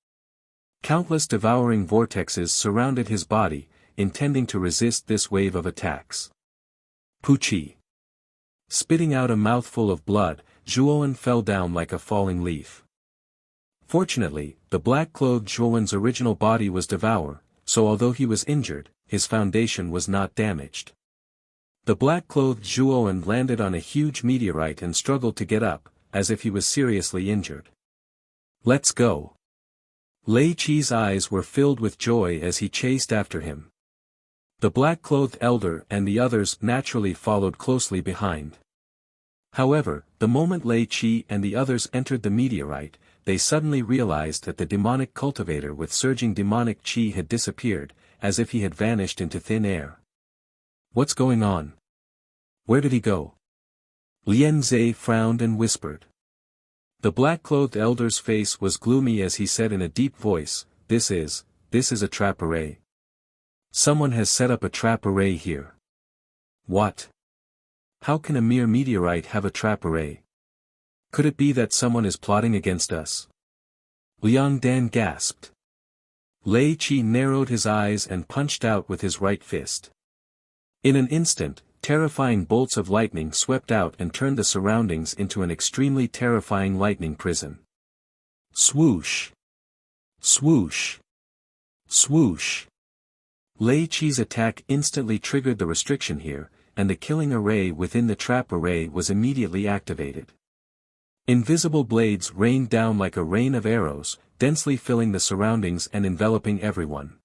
Countless devouring vortexes surrounded his body, intending to resist this wave of attacks. Puchi. Spitting out a mouthful of blood, Zhuowen fell down like a falling leaf. Fortunately, the black-clothed Zhuowen's original body was devoured, so although he was injured, his foundation was not damaged. The black-clothed Zhuowen landed on a huge meteorite and struggled to get up, as if he was seriously injured. Let's go. Lei Qi's eyes were filled with joy as he chased after him. The black-clothed elder and the others naturally followed closely behind. However, the moment Lei Qi and the others entered the meteorite, they suddenly realized that the demonic cultivator with surging demonic qi had disappeared, as if he had vanished into thin air. What's going on? Where did he go? Lian Zhe frowned and whispered. The black-clothed elder's face was gloomy as he said in a deep voice, This is a trap array. Someone has set up a trap array here. What? How can a mere meteorite have a trap array? Could it be that someone is plotting against us? Liang Dan gasped. Lei Qi narrowed his eyes and punched out with his right fist. In an instant, terrifying bolts of lightning swept out and turned the surroundings into an extremely terrifying lightning prison. Swoosh! Swoosh! Swoosh! Lei Qi's attack instantly triggered the restriction here, and the killing array within the trap array was immediately activated. Invisible blades rained down like a rain of arrows, densely filling the surroundings and enveloping everyone.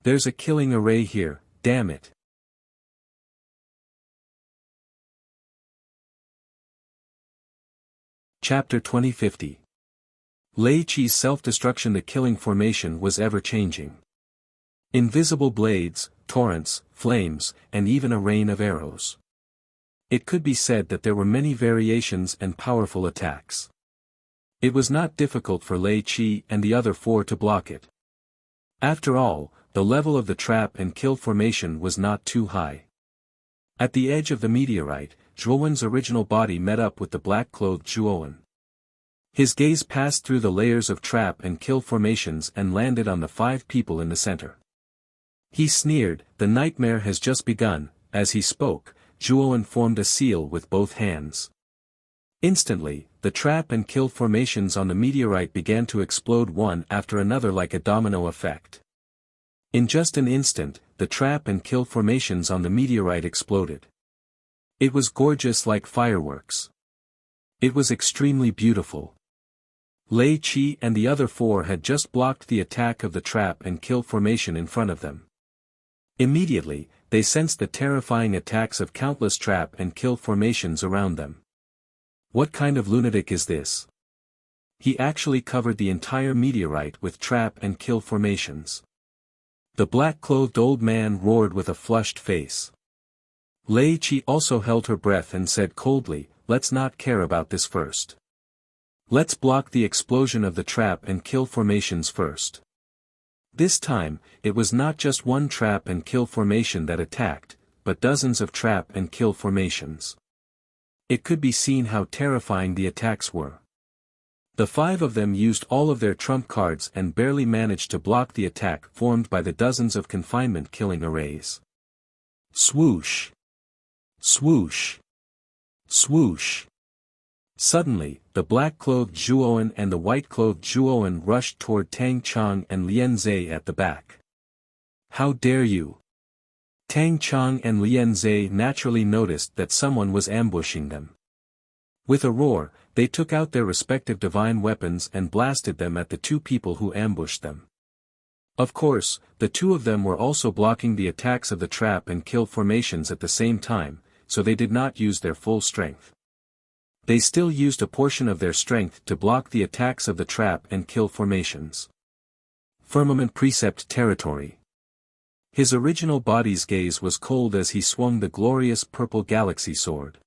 There's a killing array here, damn it. Chapter 2050. Lei Qi's self-destruction. The killing formation was ever-changing. Invisible blades, torrents, flames, and even a rain of arrows. It could be said that there were many variations and powerful attacks. It was not difficult for Lei Qi and the other four to block it. After all, the level of the trap and kill formation was not too high. At the edge of the meteorite, Zhuowen's original body met up with the black-clothed Zhuowen. His gaze passed through the layers of trap and kill formations and landed on the 5 people in the center. He sneered, "The nightmare has just begun." As he spoke, Zhuowen formed a seal with both hands. Instantly, the trap and kill formations on the meteorite began to explode one after another like a domino effect. In just an instant, the trap and kill formations on the meteorite exploded. It was gorgeous like fireworks. It was extremely beautiful. Lei Qi and the other 4 had just blocked the attack of the trap and kill formation in front of them. Immediately, they sensed the terrifying attacks of countless trap and kill formations around them. What kind of lunatic is this? He actually covered the entire meteorite with trap and kill formations. The black-clothed old man roared with a flushed face. Lei Qi also held her breath and said coldly, "Let's not care about this first. Let's block the explosion of the trap and kill formations first." This time, it was not just one trap and kill formation that attacked, but dozens of trap and kill formations. It could be seen how terrifying the attacks were. The 5 of them used all of their trump cards and barely managed to block the attack formed by the dozens of confinement killing arrays. Swoosh! Swoosh! Swoosh! Suddenly, the black-clothed Zhuowen and the white-clothed Zhuowen rushed toward Tang Chang and Lian Zhe at the back. "How dare you!" Tang Chang and Lian Zhe naturally noticed that someone was ambushing them. With a roar, they took out their respective divine weapons and blasted them at the 2 people who ambushed them. Of course, the 2 of them were also blocking the attacks of the trap and kill formations at the same time, so they did not use their full strength. They still used a portion of their strength to block the attacks of the trap and kill formations. Firmament Precept Territory. His original body's gaze was cold as he swung the glorious purple galaxy sword.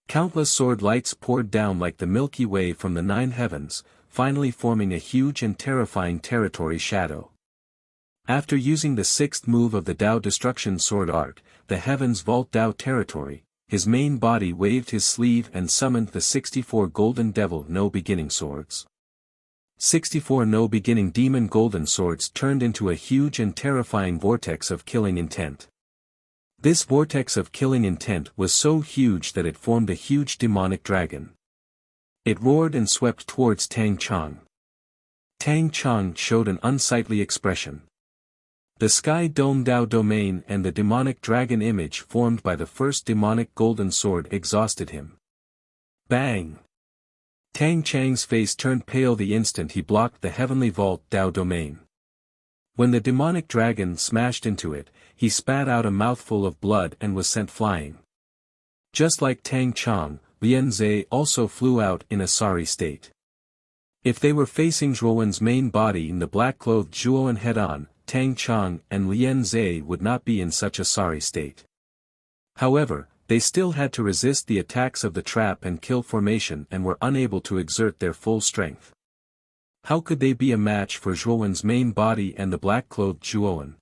Countless sword lights poured down like the Milky Way from the 9 heavens, finally forming a huge and terrifying territory shadow. After using the 6th move of the Dao Destruction Sword Art, the Heavens Vault Dao Territory, his main body waved his sleeve and summoned the 64 Golden Devil No Beginning Swords. 64 No Beginning Demon Golden Swords turned into a huge and terrifying vortex of killing intent. This vortex of killing intent was so huge that it formed a huge demonic dragon. It roared and swept towards Tang Chang. Tang Chang showed an unsightly expression. The Sky Dome Dao Domain and the demonic dragon image formed by the first demonic golden sword exhausted him. Bang! Tang Chang's face turned pale the instant he blocked the heavenly vault Dao Domain. When the demonic dragon smashed into it, he spat out a mouthful of blood and was sent flying. Just like Tang Chang, Lian Zhe also flew out in a sorry state. If they were facing Zhuowen's main body in the black-clothed Zhuowen head-on, Tang Chong and Lian Zhe would not be in such a sorry state. However, they still had to resist the attacks of the trap and kill formation and were unable to exert their full strength. How could they be a match for Zhuowen's main body and the black-clothed Zhuowen?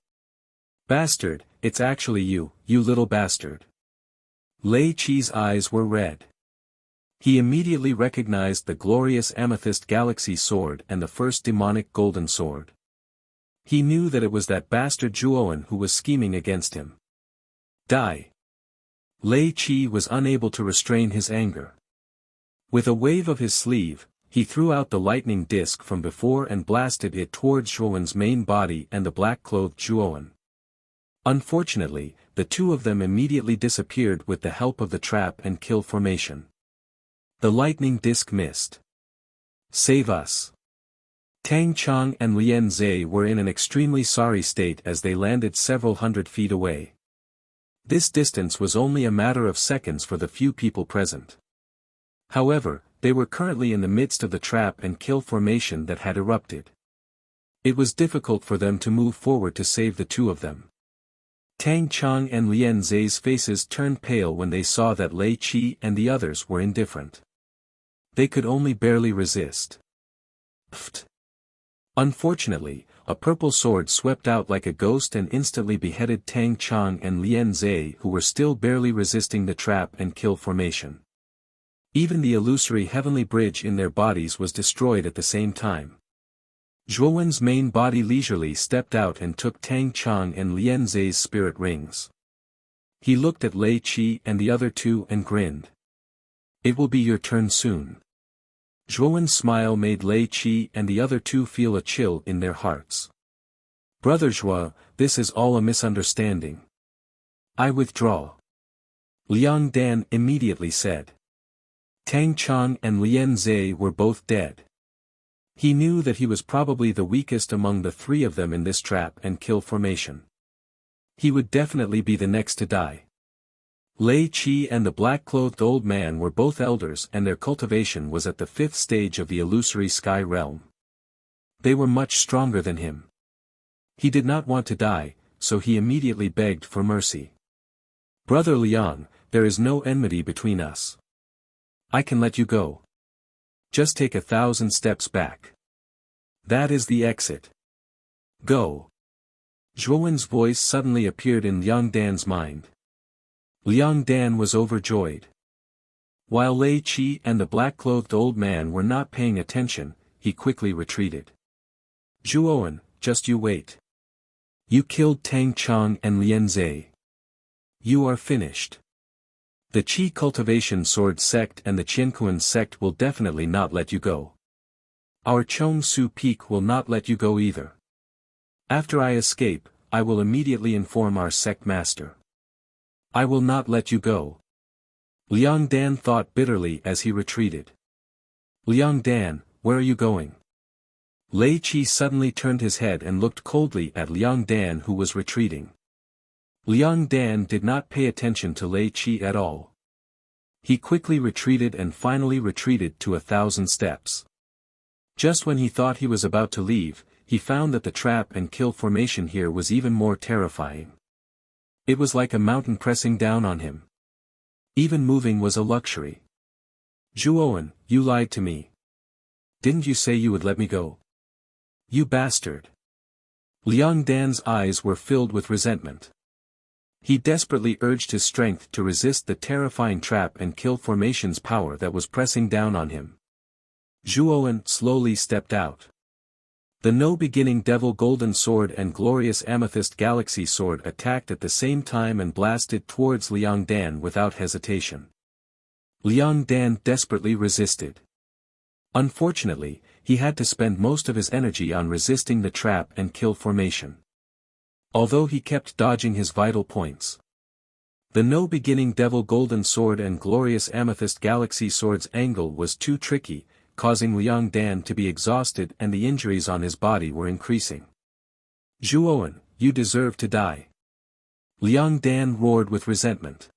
Bastard, it's actually you little bastard. Lei Qi's eyes were red. He immediately recognized the glorious amethyst galaxy sword and the first demonic golden sword. He knew that it was that bastard Zhuowen who was scheming against him. Die! Lei Qi was unable to restrain his anger. With a wave of his sleeve, he threw out the lightning disc from before and blasted it towards Zhuowen's main body and the black-clothed Zhuowen. Unfortunately, the two of them immediately disappeared with the help of the trap and kill formation. The lightning disc missed. Save us! Tang Chong and Lian Zhe were in an extremely sorry state as they landed several hundred feet away. This distance was only a matter of seconds for the few people present. However, they were currently in the midst of the trap and kill formation that had erupted. It was difficult for them to move forward to save the two of them. Tang Chong and Lian Zhe's faces turned pale when they saw that Lei Qi and the others were indifferent. They could only barely resist. Pfft! Unfortunately, a purple sword swept out like a ghost and instantly beheaded Tang Chong and Lian Zhe, who were still barely resisting the trap and kill formation. Even the illusory heavenly bridge in their bodies was destroyed at the same time. Zhuowen's main body leisurely stepped out and took Tang Chong and Lian Zhe's spirit rings. He looked at Lei Qi and the other two and grinned. It will be your turn soon. Zhuowen's smile made Lei Qi and the other two feel a chill in their hearts. Brother Zhuo, this is all a misunderstanding. I withdraw. Liang Dan immediately said. Tang Chong and Lian Zhe were both dead. He knew that he was probably the weakest among the three of them in this trap and kill formation. He would definitely be the next to die. Lei Qi and the black-clothed old man were both elders and their cultivation was at the 5th stage of the illusory sky realm. They were much stronger than him. He did not want to die, so he immediately begged for mercy. Brother Liang, there is no enmity between us. I can let you go. Just take 1,000 steps back. That is the exit. Go. Zhuowen's voice suddenly appeared in Liang Dan's mind. Liang Dan was overjoyed. While Lei Qi and the black-clothed old man were not paying attention, he quickly retreated. Zhuowen, just you wait. You killed Tang Chong and Lian Zhe. You are finished. The Qi Cultivation Sword Sect and the Qiankuan Sect will definitely not let you go. Our Chong Su Peak will not let you go either. After I escape, I will immediately inform our sect master. I will not let you go. Liang Dan thought bitterly as he retreated. Liang Dan, where are you going? Lei Qi suddenly turned his head and looked coldly at Liang Dan, who was retreating. Liang Dan did not pay attention to Lei Qi at all. He quickly retreated and finally retreated to 1,000 steps. Just when he thought he was about to leave, he found that the trap and kill formation here was even more terrifying. It was like a mountain pressing down on him. Even moving was a luxury. Zhuowen, you lied to me. Didn't you say you would let me go? You bastard. Liang Dan's eyes were filled with resentment. He desperately urged his strength to resist the terrifying trap and kill formation's power that was pressing down on him. Zhuowen slowly stepped out. The no-beginning Devil Golden Sword and Glorious Amethyst Galaxy Sword attacked at the same time and blasted towards Liang Dan without hesitation. Liang Dan desperately resisted. Unfortunately, he had to spend most of his energy on resisting the trap and kill formation. Although he kept dodging his vital points. The no-beginning Devil Golden Sword and Glorious Amethyst Galaxy Sword's angle was too tricky, causing Liang Dan to be exhausted and the injuries on his body were increasing. Zhuowen, you deserve to die. Liang Dan roared with resentment.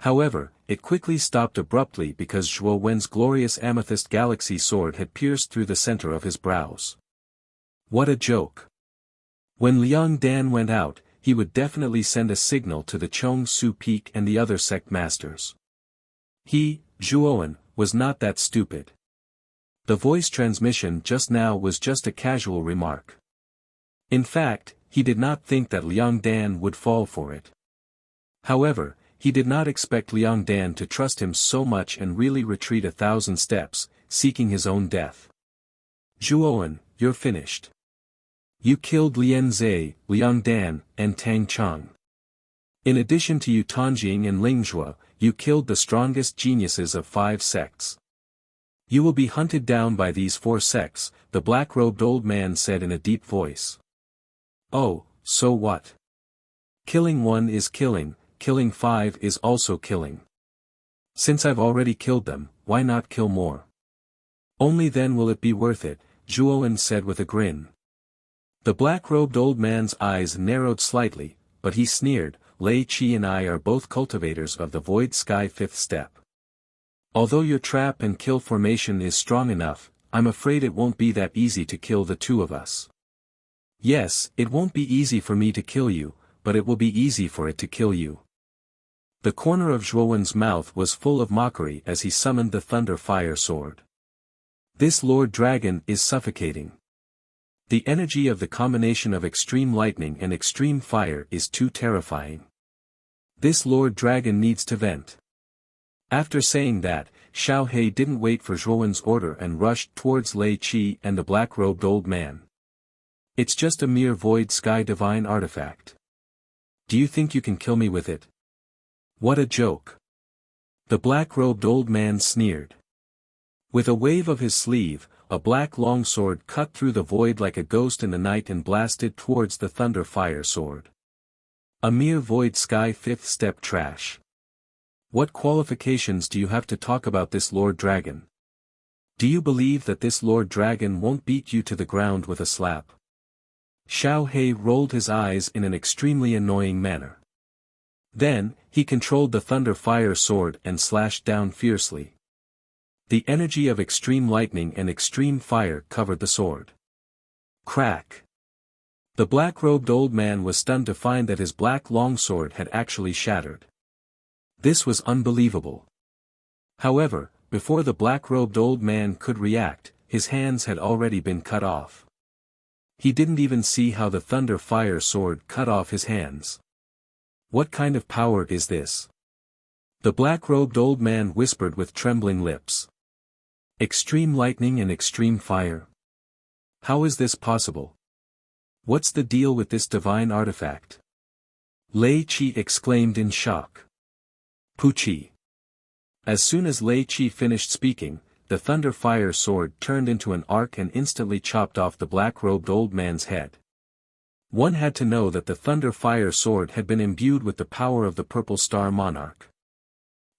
However, it quickly stopped abruptly because Zhuo Wen's glorious amethyst galaxy sword had pierced through the center of his brows. What a joke! When Liang Dan went out, he would definitely send a signal to the Chong Su Peak and the other sect masters. He, Zhuowen, was not that stupid. The voice transmission just now was just a casual remark. In fact, he did not think that Liang Dan would fall for it. However, he did not expect Liang Dan to trust him so much and really retreat 1,000 steps, seeking his own death. Zhuowen, you're finished. You killed Lian Zhe, Liang Dan, and Tang Cheng. In addition to Yu Tanjing and Ling Zhuo, you killed the strongest geniuses of 5 sects. You will be hunted down by these 4 sects, the black-robed old man said in a deep voice. Oh, so what? Killing 1 is killing, killing 5 is also killing. Since I've already killed them, why not kill more? Only then will it be worth it, Zhuowen said with a grin. The black-robed old man's eyes narrowed slightly, but he sneered, Lei Qi and I are both cultivators of the Void Sky 5th step. Although your trap and kill formation is strong enough, I'm afraid it won't be that easy to kill the 2 of us. Yes, it won't be easy for me to kill you, but it will be easy for it to kill you. The corner of Zhuowen's mouth was full of mockery as he summoned the Thunder Fire Sword. This Lord Dragon is suffocating. The energy of the combination of extreme lightning and extreme fire is too terrifying. This Lord Dragon needs to vent. After saying that, Xiao He didn't wait for Zhuowen's order and rushed towards Lei Qi and the black-robed old man. It's just a mere void sky divine artifact. Do you think you can kill me with it? What a joke. The black-robed old man sneered. With a wave of his sleeve, a black longsword cut through the void like a ghost in the night and blasted towards the Thunder Fire Sword. A mere void sky 5th step trash. What qualifications do you have to talk about this Lord Dragon? Do you believe that this Lord Dragon won't beat you to the ground with a slap? Xiao He rolled his eyes in an extremely annoying manner. Then, he controlled the Thunder Fire Sword and slashed down fiercely. The energy of extreme lightning and extreme fire covered the sword. Crack! The black-robed old man was stunned to find that his black longsword had actually shattered. This was unbelievable. However, before the black-robed old man could react, his hands had already been cut off. He didn't even see how the Thunder Fire Sword cut off his hands. What kind of power is this? The black-robed old man whispered with trembling lips. Extreme lightning and extreme fire. How is this possible? What's the deal with this divine artifact? Lei Qi exclaimed in shock. Puchi. As soon as Lei Qi finished speaking, the Thunder Fire Sword turned into an arc and instantly chopped off the black-robed old man's head. One had to know that the Thunder Fire Sword had been imbued with the power of the Purple Star Monarch.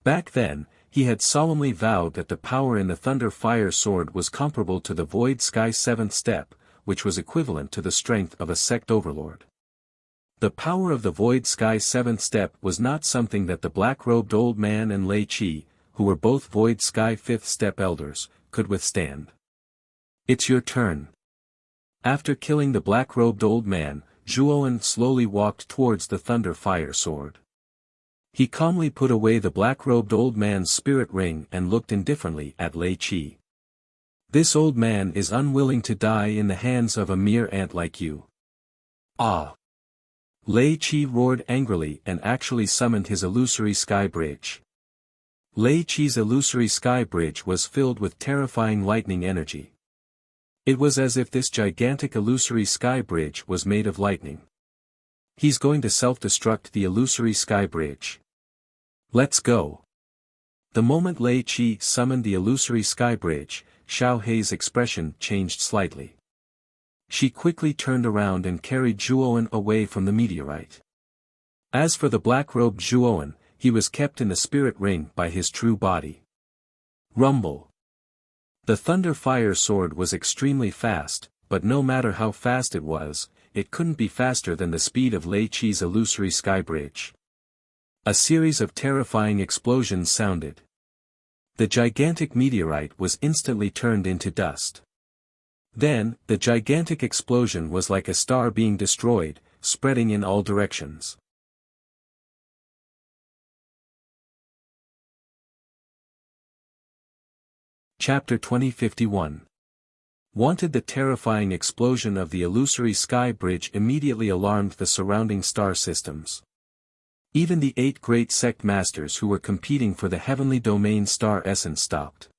Back then, he had solemnly vowed that the power in the Thunder Fire Sword was comparable to the Void Sky 7th step, which was equivalent to the strength of a sect overlord. The power of the Void Sky 7th step was not something that the black-robed old man and Lei Qi, who were both Void Sky 5th step elders, could withstand. It's your turn. After killing the black-robed old man, Zhuowen slowly walked towards the Thunder Fire Sword. He calmly put away the black-robed old man's spirit ring and looked indifferently at Lei Qi. This old man is unwilling to die in the hands of a mere ant like you. Ah! Lei Qi roared angrily and actually summoned his illusory sky bridge. Lei Qi's illusory sky bridge was filled with terrifying lightning energy. It was as if this gigantic illusory sky bridge was made of lightning. He's going to self-destruct the illusory sky bridge. Let's go. The moment Lei Qi summoned the illusory sky bridge, Xiao He's expression changed slightly. She quickly turned around and carried Zhuowen away from the meteorite. As for the black-robed Zhuowen, he was kept in the spirit ring by his true body. Rumble. The Thunder Fire Sword was extremely fast, but no matter how fast it was, it couldn't be faster than the speed of Lei Qi's illusory sky bridge. A series of terrifying explosions sounded. The gigantic meteorite was instantly turned into dust. Then, the gigantic explosion was like a star being destroyed, spreading in all directions. Chapter 2051. Wanted. The terrifying explosion of the illusory sky bridge immediately alarmed the surrounding star systems. Even the 8 great sect masters who were competing for the heavenly domain star essence stopped.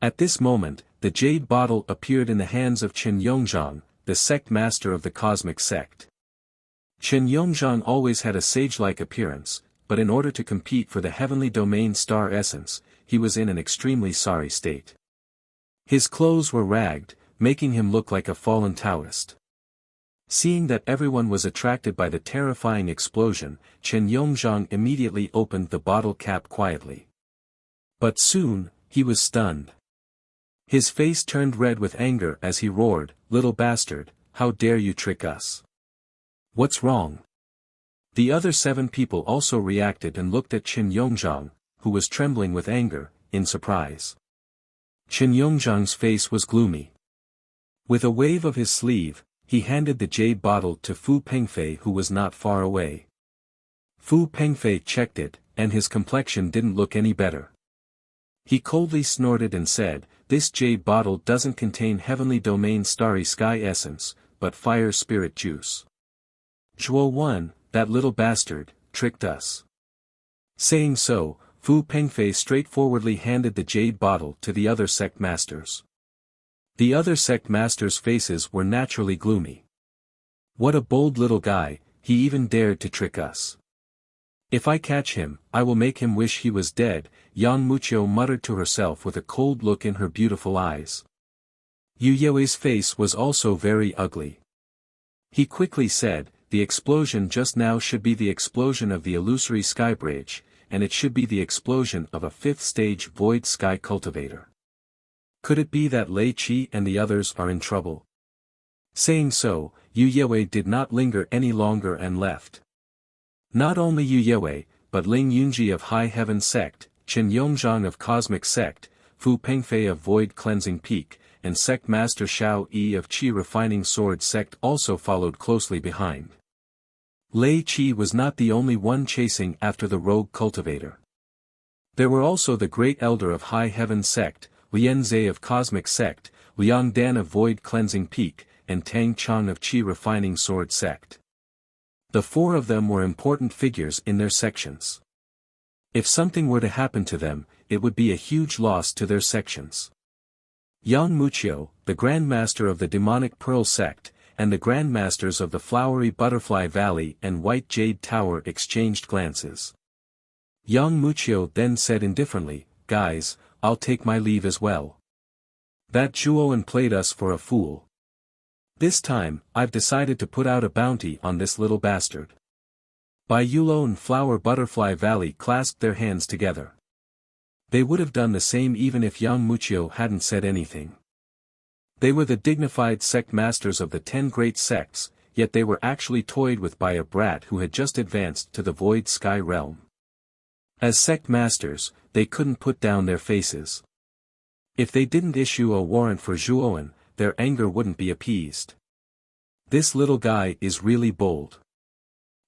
At this moment, the jade bottle appeared in the hands of Qin Yongzhang, the sect master of the cosmic sect. Qin Yongzhang always had a sage-like appearance, but in order to compete for the heavenly domain star essence, he was in an extremely sorry state. His clothes were ragged, making him look like a fallen Taoist. Seeing that everyone was attracted by the terrifying explosion, Qin Yongzhang immediately opened the bottle cap quietly. But soon, he was stunned. His face turned red with anger as he roared, "Little bastard, how dare you trick us? What's wrong?" The other 7 people also reacted and looked at Qin Yongzhang, who was trembling with anger, in surprise. Qin Yongzhang's face was gloomy. With a wave of his sleeve, he handed the jade bottle to Fu Pengfei, who was not far away. Fu Pengfei checked it, and his complexion didn't look any better. He coldly snorted and said, "This jade bottle doesn't contain heavenly domain starry sky essence, but fire spirit juice. Zhuo Wen, that little bastard, tricked us." Saying so, Fu Pengfei straightforwardly handed the jade bottle to the other sect masters. The other sect masters' faces were naturally gloomy. "What a bold little guy, he even dared to trick us. If I catch him, I will make him wish he was dead," Yang Muqiu muttered to herself with a cold look in her beautiful eyes. Yu Yue's face was also very ugly. He quickly said, "The explosion just now should be the explosion of the illusory sky bridge, and it should be the explosion of a 5th stage void sky cultivator. Could it be that Lei Qi and the others are in trouble?" Saying so, Yu Yue did not linger any longer and left. Not only Yu Yue, but Ling Yunji of High Heaven Sect, Qin Yongzhang of Cosmic Sect, Fu Pengfei of Void Cleansing Peak, and Sect Master Xiao Yi of Qi Refining Sword Sect also followed closely behind. Lei Qi was not the only one chasing after the rogue cultivator. There were also the Great Elder of High Heaven Sect, Lian Zhe of Cosmic Sect, Liang Dan of Void Cleansing Peak, and Tang Chang of Qi Refining Sword Sect. The 4 of them were important figures in their sections. If something were to happen to them, it would be a huge loss to their sections. Yang Muqiu, the Grandmaster of the Demonic Pearl Sect, and the Grandmasters of the Flowery Butterfly Valley and White Jade Tower exchanged glances. Yang Muqiu then said indifferently, "Guys, I'll take my leave as well. That Zhuowen played us for a fool. This time, I've decided to put out a bounty on this little bastard." Bai Yulo and Flower Butterfly Valley clasped their hands together. They would have done the same even if Yang Muqiu hadn't said anything. They were the dignified sect masters of the 10 great sects, yet they were actually toyed with by a brat who had just advanced to the void sky realm. As sect masters, they couldn't put down their faces. If they didn't issue a warrant for Zhuowen, their anger wouldn't be appeased. This little guy is really bold.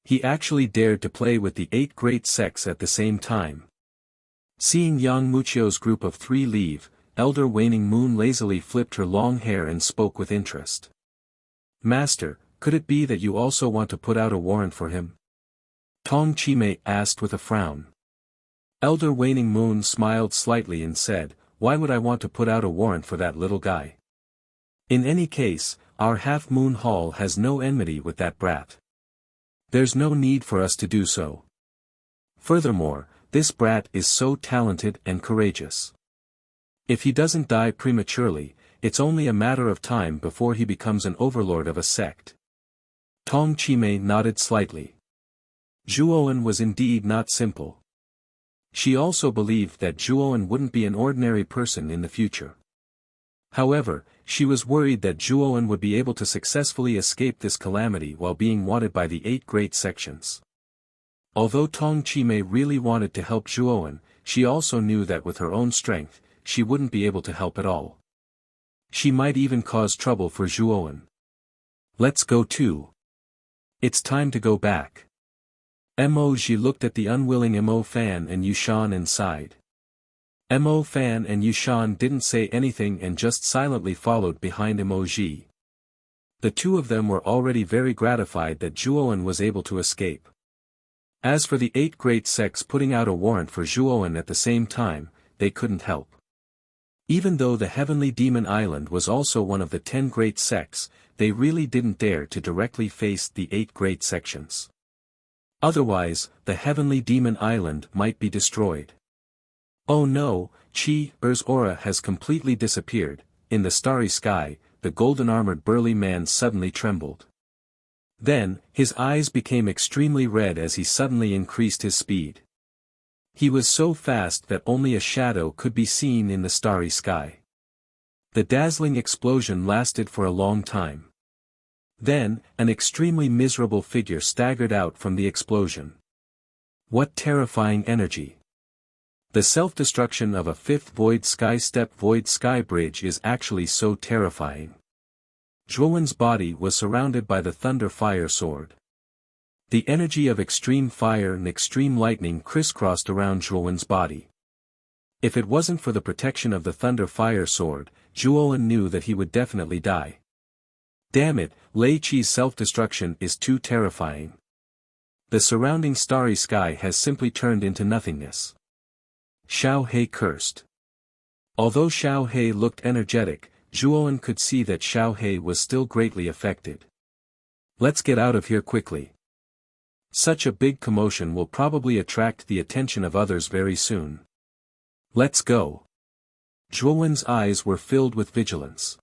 He actually dared to play with the 8 great sects at the same time. Seeing Yang Muqiu's group of 3 leave, Elder Waning Moon lazily flipped her long hair and spoke with interest. "Master, could it be that you also want to put out a warrant for him?" Tong Chimei asked with a frown. Elder Waning Moon smiled slightly and said, "Why would I want to put out a warrant for that little guy? In any case, our Half Moon Hall has no enmity with that brat. There's no need for us to do so. Furthermore, this brat is so talented and courageous. If he doesn't die prematurely, it's only a matter of time before he becomes an overlord of a sect." Tong Chimei nodded slightly. Zhuowen was indeed not simple. She also believed that Zhuowen wouldn't be an ordinary person in the future. However, she was worried that Zhuowen would be able to successfully escape this calamity while being wanted by the 8 great sections. Although Tong Chimei really wanted to help Zhuowen, she also knew that with her own strength, she wouldn't be able to help at all. She might even cause trouble for Zhuowen. Let's go too. It's time to go back. Mo Ji looked at the unwilling Mo Fan and Yushan and sighed. Mo Fan and Yushan didn't say anything and just silently followed behind Mo Ji. The two of them were already very gratified that Zhuowen was able to escape. As for the 8 great sects putting out a warrant for Zhuowen at the same time, they couldn't help. Even though the Heavenly Demon Island was also one of the 10 great sects, they really didn't dare to directly face the 8 great sections. Otherwise, the Heavenly Demon Island might be destroyed. Oh no, Chi-Er's aura has completely disappeared. In the starry sky, the golden-armored burly man suddenly trembled. Then, his eyes became extremely red as he suddenly increased his speed. He was so fast that only a shadow could be seen in the starry sky. The dazzling explosion lasted for a long time. Then, an extremely miserable figure staggered out from the explosion. What terrifying energy! The self-destruction of a 5th Void Sky Step Void Sky Bridge is actually so terrifying. Zhuowen's body was surrounded by the Thunder Fire Sword. The energy of extreme fire and extreme lightning crisscrossed around Zhuowen's body. If it wasn't for the protection of the Thunder Fire Sword, Zhuowen knew that he would definitely die. Damn it, Lei Qi's self-destruction is too terrifying. The surrounding starry sky has simply turned into nothingness. Xiao He cursed. Although Xiao He looked energetic, Zhuowen could see that Xiao He was still greatly affected. Let's get out of here quickly. Such a big commotion will probably attract the attention of others very soon. Let's go. Zhuowen's eyes were filled with vigilance.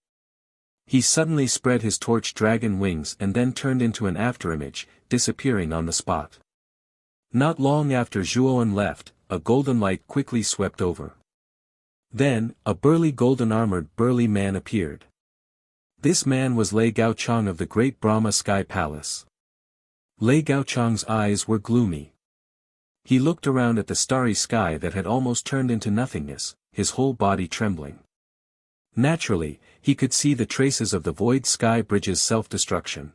He suddenly spread his torch dragon wings and then turned into an afterimage, disappearing on the spot. Not long after Zhuowen left, a golden light quickly swept over. Then, a burly golden-armored burly man appeared. This man was Lei Gaochang of the Great Brahma Sky Palace. Lei Gaochang's eyes were gloomy. He looked around at the starry sky that had almost turned into nothingness, his whole body trembling. Naturally, he could see the traces of the Void Sky Bridge's self-destruction.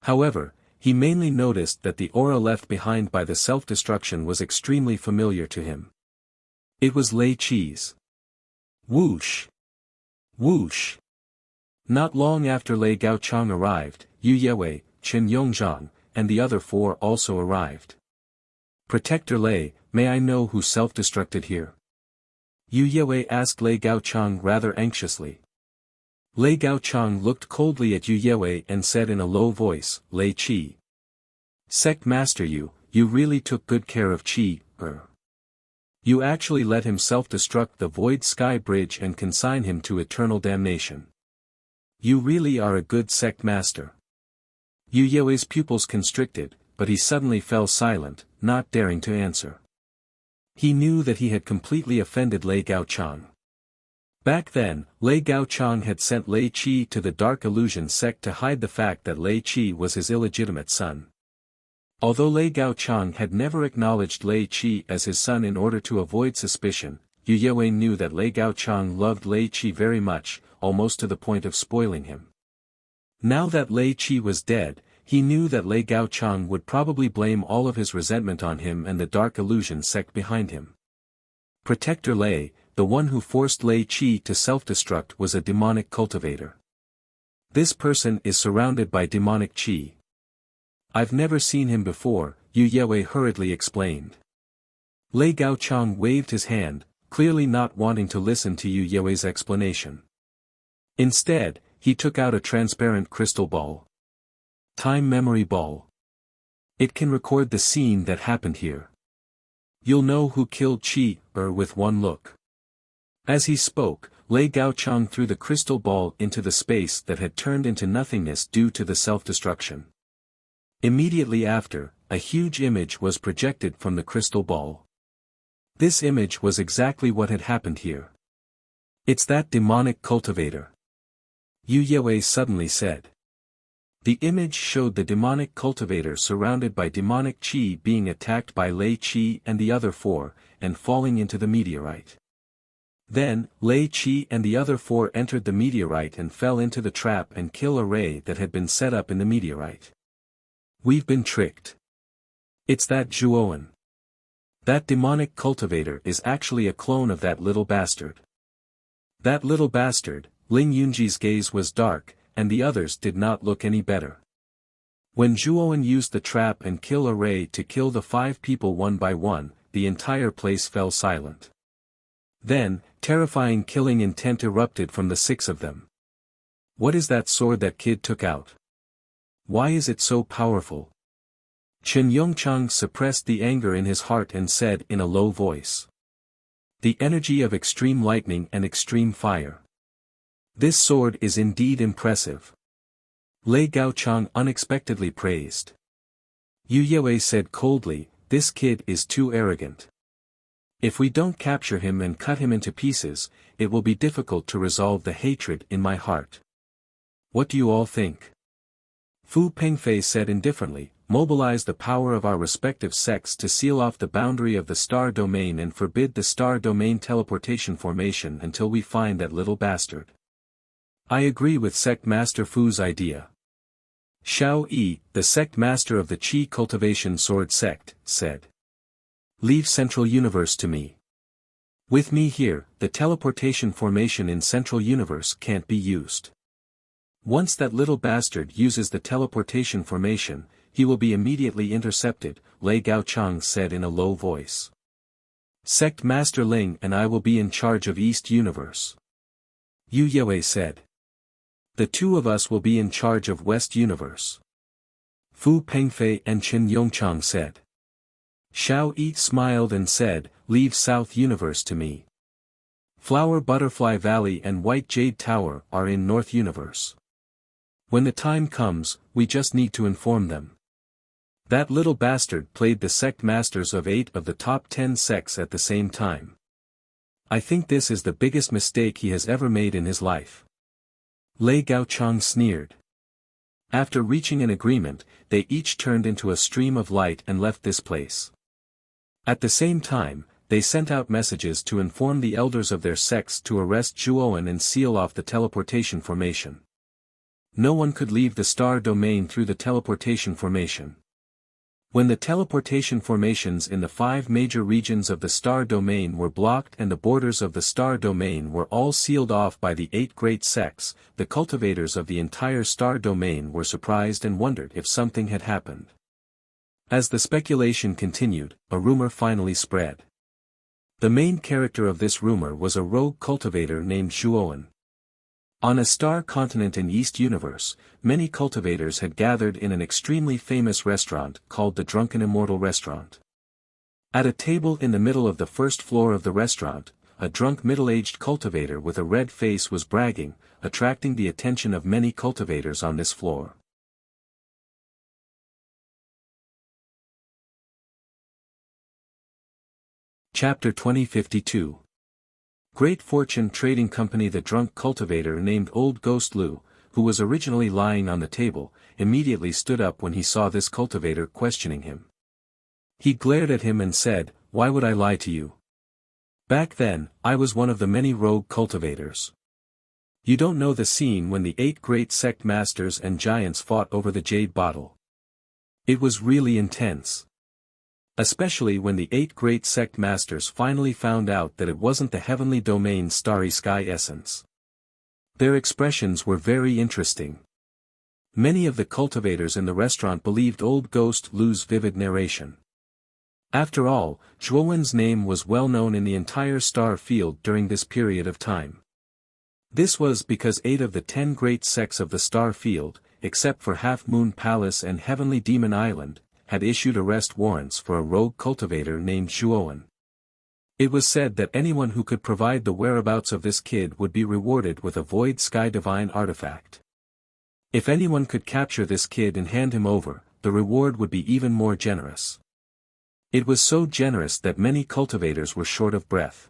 However, he mainly noticed that the aura left behind by the self-destruction was extremely familiar to him. It was Lei Qi's. Whoosh! Whoosh! Not long after Lei Gaochang arrived, Yu Yewei, Chen Yongzhang, and the other 4 also arrived. Protector Lei, may I know who self-destructed here? Yu Yewei asked Lei Gaochang rather anxiously. Lei Gaochang looked coldly at Yu Yewei and said in a low voice, Lei Qi. Sect Master you really took good care of Qi-Er. You actually let him self-destruct the Void Sky Bridge and consign him to eternal damnation. You really are a good sect master. Yu Yewei's pupils constricted, but he suddenly fell silent, not daring to answer. He knew that he had completely offended Lei Gaochang. Back then, Lei Gaochang had sent Lei Qi to the Dark Illusion sect to hide the fact that Lei Qi was his illegitimate son. Although Lei Gaochang had never acknowledged Lei Qi as his son in order to avoid suspicion, Yu Yewei knew that Lei Gaochang loved Lei Qi very much, almost to the point of spoiling him. Now that Lei Qi was dead, he knew that Lei Gaochang would probably blame all of his resentment on him and the Dark Illusion sect behind him. Protector Lei, the one who forced Lei Qi to self-destruct, was a demonic cultivator. This person is surrounded by demonic qi. I've never seen him before, Yu Yewei hurriedly explained. Lei Gaochang waved his hand, clearly not wanting to listen to Yu Yewei's explanation. Instead, he took out a transparent crystal ball. Time memory ball. It can record the scene that happened here. You'll know who killed Qi-Er with one look. As he spoke, Lei Gaochang threw the crystal ball into the space that had turned into nothingness due to the self-destruction. Immediately after, a huge image was projected from the crystal ball. This image was exactly what had happened here. It's that demonic cultivator. Yu Yewei suddenly said. The image showed the demonic cultivator surrounded by demonic chi being attacked by Lei Chi and the other four, and falling into the meteorite. Then, Lei Chi and the other four entered the meteorite and fell into the trap and kill array that had been set up in the meteorite. We've been tricked. It's that Zhuowen. That demonic cultivator is actually a clone of that little bastard. That little bastard. Ling Yunji's gaze was dark, and the others did not look any better. When Zhuowen used the trap and kill array to kill the 5 people one by one, the entire place fell silent. Then, terrifying killing intent erupted from the 6 of them. What is that sword that kid took out? Why is it so powerful? Chen Yongchang suppressed the anger in his heart and said in a low voice. The energy of extreme lightning and extreme fire. This sword is indeed impressive. Lei Gaochang unexpectedly praised. Yu Yue said coldly, this kid is too arrogant. If we don't capture him and cut him into pieces, it will be difficult to resolve the hatred in my heart. What do you all think? Fu Pengfei said indifferently, mobilize the power of our respective sects to seal off the boundary of the star domain and forbid the star domain teleportation formation until we find that little bastard. I agree with Sect Master Fu's idea. Xiao Yi, the sect master of the Qi Cultivation Sword Sect, said. Leave Central Universe to me. With me here, the teleportation formation in Central Universe can't be used. Once that little bastard uses the teleportation formation, he will be immediately intercepted, Lei Gaochang said in a low voice. Sect Master Ling and I will be in charge of East Universe. Yu Yue said. The 2 of us will be in charge of West Universe. Fu Pengfei and Chen Yongchang said. Xiao Yi smiled and said, leave South Universe to me. Flower Butterfly Valley and White Jade Tower are in North Universe. When the time comes, we just need to inform them. That little bastard played the sect masters of 8 of the top 10 sects at the same time. I think this is the biggest mistake he has ever made in his life. Lei Gaochang sneered. After reaching an agreement, they each turned into a stream of light and left this place. At the same time, they sent out messages to inform the elders of their sects to arrest Zhuowen and seal off the teleportation formation. No one could leave the star domain through the teleportation formation. When the teleportation formations in the 5 major regions of the star domain were blocked and the borders of the star domain were all sealed off by the 8 great sects, the cultivators of the entire star domain were surprised and wondered if something had happened. As the speculation continued, a rumor finally spread. The main character of this rumor was a rogue cultivator named Zhuowen. On a star continent in East Universe, many cultivators had gathered in an extremely famous restaurant called the Drunken Immortal Restaurant. At a table in the middle of the first floor of the restaurant, a drunk middle-aged cultivator with a red face was bragging, attracting the attention of many cultivators on this floor. Chapter 2052. Great Fortune Trading Company. The drunk cultivator named Old Ghost Lu, who was originally lying on the table, immediately stood up when he saw this cultivator questioning him. He glared at him and said, "Why would I lie to you? Back then, I was one of the many rogue cultivators. You don't know the scene when the 8 great sect masters and giants fought over the jade bottle. It was really intense. Especially when the 8 great sect masters finally found out that it wasn't the heavenly domain starry sky essence. Their expressions were very interesting. Many of the cultivators in the restaurant believed Old Ghost Lu's vivid narration. After all, Zhuowen's name was well known in the entire star field during this period of time. This was because 8 of the 10 great sects of the star field, except for Half Moon Palace and Heavenly Demon Island, had issued arrest warrants for a rogue cultivator named Zhuowen. It was said that anyone who could provide the whereabouts of this kid would be rewarded with a Void Sky Divine artifact. If anyone could capture this kid and hand him over, the reward would be even more generous. It was so generous that many cultivators were short of breath.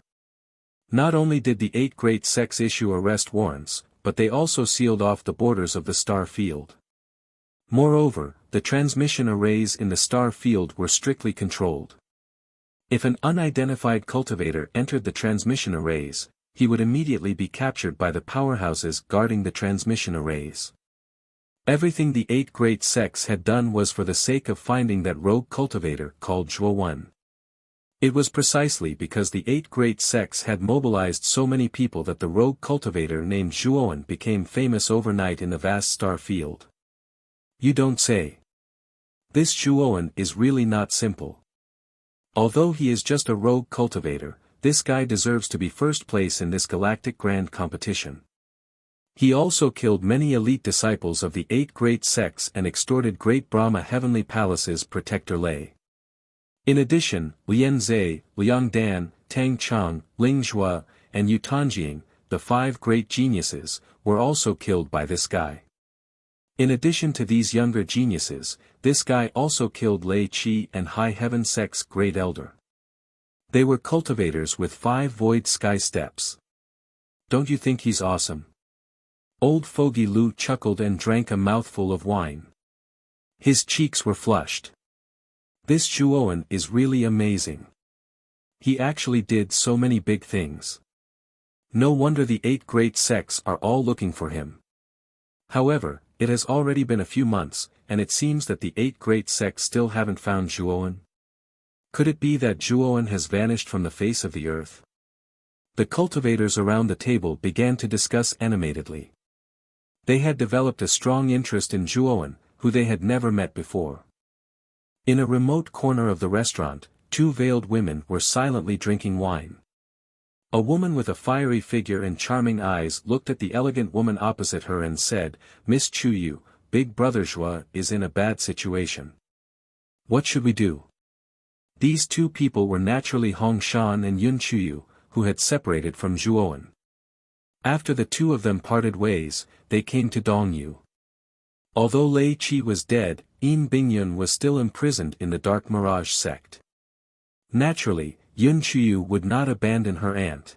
Not only did the 8 great sects issue arrest warrants, but they also sealed off the borders of the star field. Moreover, the transmission arrays in the star field were strictly controlled. If an unidentified cultivator entered the transmission arrays, he would immediately be captured by the powerhouses guarding the transmission arrays. Everything the 8 great sects had done was for the sake of finding that rogue cultivator called Zhuo. It was precisely because the 8 great sects had mobilized so many people that the rogue cultivator named Zhuo became famous overnight in the vast star field. You don't say. This Zhuo is really not simple. Although he is just a rogue cultivator, this guy deserves to be first place in this galactic grand competition. He also killed many elite disciples of the 8 great sects and extorted great Brahma heavenly palace's protector Lei. In addition, Lian Zhe, Liang Dan, Tang Chang, Ling Zhua, and Yu Tanjing, the 5 great geniuses, were also killed by this guy. In addition to these younger geniuses, this guy also killed Lei Qi and High Heaven Sect's great elder. They were cultivators with 5 void sky steps. Don't you think he's awesome? Old Fogey Lu chuckled and drank a mouthful of wine. His cheeks were flushed. This Zhuo is really amazing. He actually did so many big things. No wonder the 8 great sects are all looking for him. However, it has already been a few months, and it seems that the 8 great sects still haven't found Zhuo. Could it be that Zhuo has vanished from the face of the earth? The cultivators around the table began to discuss animatedly. They had developed a strong interest in Zhuo, who they had never met before. In a remote corner of the restaurant, 2 veiled women were silently drinking wine. A woman with a fiery figure and charming eyes looked at the elegant woman opposite her and said, "Miss Chuyu, Big Brother Zhua is in a bad situation. What should we do?" These 2 people were naturally Hong Shan and Yun Chuyu, who had separated from Zhuo. After the 2 of them parted ways, they came to Dongyu. Although Lei Qi was dead, Yin Bingyun was still imprisoned in the Dark Mirage sect. Naturally, Yun Chuyu would not abandon her aunt.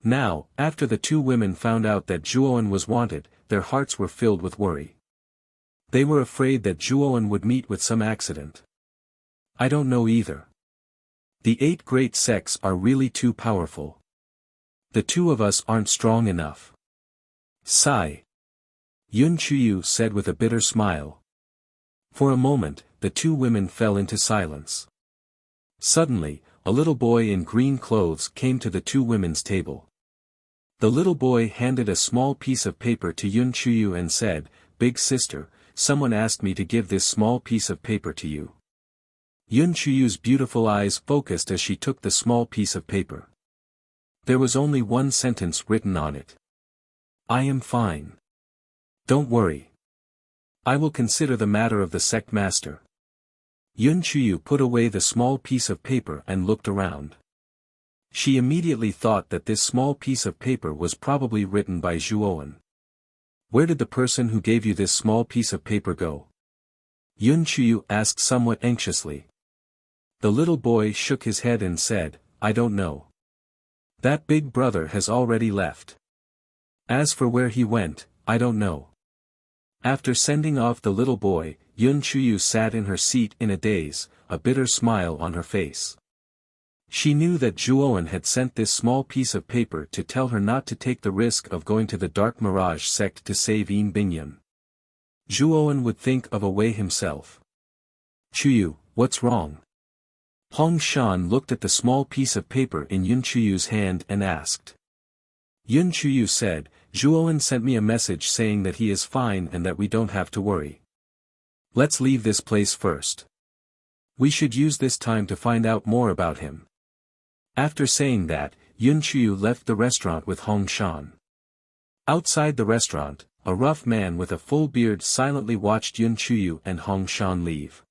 Now, after the 2 women found out that Zhuo was wanted, their hearts were filled with worry. They were afraid that Zhuo would meet with some accident. I don't know either. The 8 great sects are really too powerful. The 2 of us aren't strong enough. Sigh. Yun Chuyu said with a bitter smile. For a moment, the 2 women fell into silence. Suddenly, a little boy in green clothes came to the 2 women's table. The little boy handed a small piece of paper to Yun Chuyu and said, "Big sister, someone asked me to give this small piece of paper to you." Yun Chuyu's beautiful eyes focused as she took the small piece of paper. There was only one sentence written on it. "I am fine. Don't worry. I will consider the matter of the sect master." Yun Chuyu put away the small piece of paper and looked around. She immediately thought that this small piece of paper was probably written by Zhuo. "Where did the person who gave you this small piece of paper go?" Yun Chuyu asked somewhat anxiously. The little boy shook his head and said, "I don't know. That big brother has already left. As for where he went, I don't know." After sending off the little boy, Yun Chuyu sat in her seat in a daze, a bitter smile on her face. She knew that Zhuo had sent this small piece of paper to tell her not to take the risk of going to the Dark Mirage sect to save Yin Bingyun. Zhuo would think of a way himself. "Chuyu, what's wrong?" Hong Shan looked at the small piece of paper in Yun Chuyu's hand and asked. Yun Chuyu said, "Zhuo sent me a message saying that he is fine and that we don't have to worry. Let's leave this place first. We should use this time to find out more about him." After saying that, Yun Chuyu left the restaurant with Hong Shan. Outside the restaurant, a rough man with a full beard silently watched Yun Chuyu and Hong Shan leave.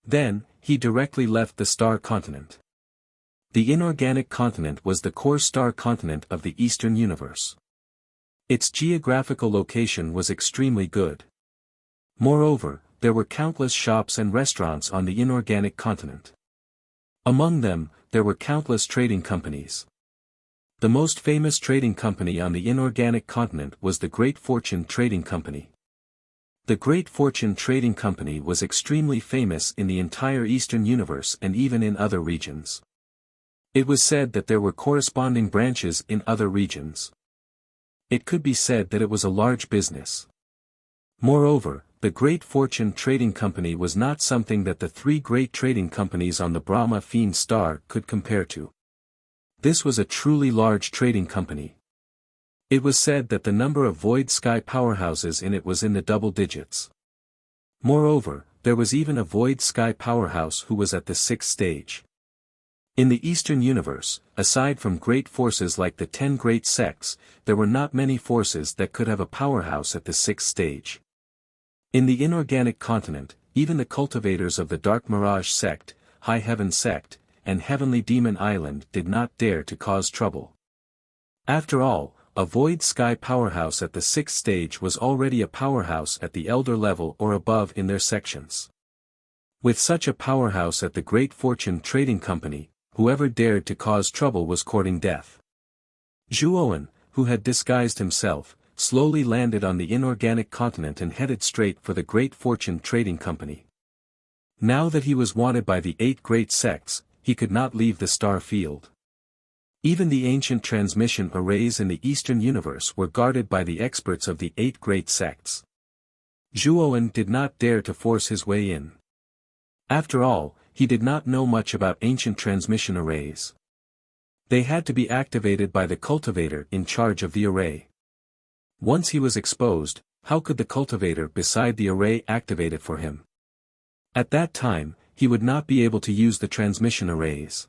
Then, he directly left the star continent. The inorganic continent was the core star continent of the Eastern universe. Its geographical location was extremely good. Moreover, there were countless shops and restaurants on the inorganic continent. Among them, there were countless trading companies. The most famous trading company on the inorganic continent was the Great Fortune Trading Company. The Great Fortune Trading Company was extremely famous in the entire Eastern Universe and even in other regions. It was said that there were corresponding branches in other regions. It could be said that it was a large business. Moreover, the Great Fortune Trading Company was not something that the three great trading companies on the Brahma Fiend star could compare to. This was a truly large trading company. It was said that the number of void sky powerhouses in it was in the double digits. Moreover, there was even a void sky powerhouse who was at the 6th stage. In the Eastern Universe, aside from great forces like the 10 great sects, there were not many forces that could have a powerhouse at the 6th stage. In the inorganic continent, even the cultivators of the Dark Mirage sect, High Heaven sect, and Heavenly Demon Island did not dare to cause trouble. After all, a void sky powerhouse at the 6th stage was already a powerhouse at the elder level or above in their sections. With such a powerhouse at the Great Fortune Trading Company, whoever dared to cause trouble was courting death. Zhuowen, who had disguised himself, slowly landed on the inorganic continent and headed straight for the Great Fortune Trading Company. Now that he was wanted by the 8 great sects, he could not leave the star field. Even the ancient transmission arrays in the Eastern Universe were guarded by the experts of the 8 great sects. Zhuowen did not dare to force his way in. After all, he did not know much about ancient transmission arrays. They had to be activated by the cultivator in charge of the array. Once he was exposed, how could the cultivator beside the array activate it for him? At that time, he would not be able to use the transmission arrays.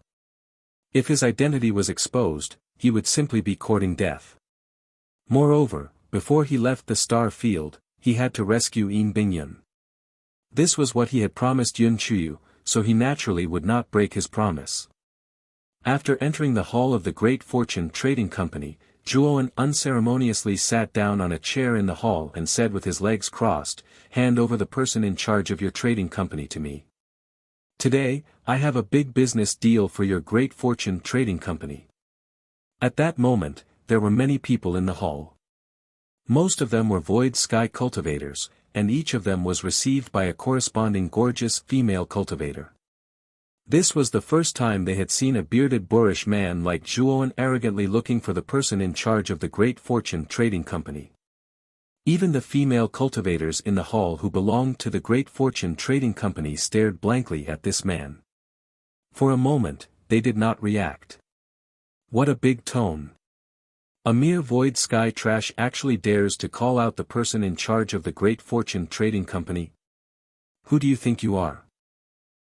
If his identity was exposed, he would simply be courting death. Moreover, before he left the star field, he had to rescue Yin Bingyun. This was what he had promised Yun Chuyu, so he naturally would not break his promise. After entering the hall of the Great Fortune Trading Company, Zhuowen unceremoniously sat down on a chair in the hall and said with his legs crossed, "Hand over the person in charge of your trading company to me. Today, I have a big business deal for your Great Fortune Trading Company." At that moment, there were many people in the hall. Most of them were void sky cultivators, and each of them was received by a corresponding gorgeous female cultivator. This was the first time they had seen a bearded boorish man like Zhuowen arrogantly looking for the person in charge of the Great Fortune Trading Company. Even the female cultivators in the hall who belonged to the Great Fortune Trading Company stared blankly at this man. For a moment, they did not react. What a big tone. A mere void sky trash actually dares to call out the person in charge of the Great Fortune Trading Company? Who do you think you are?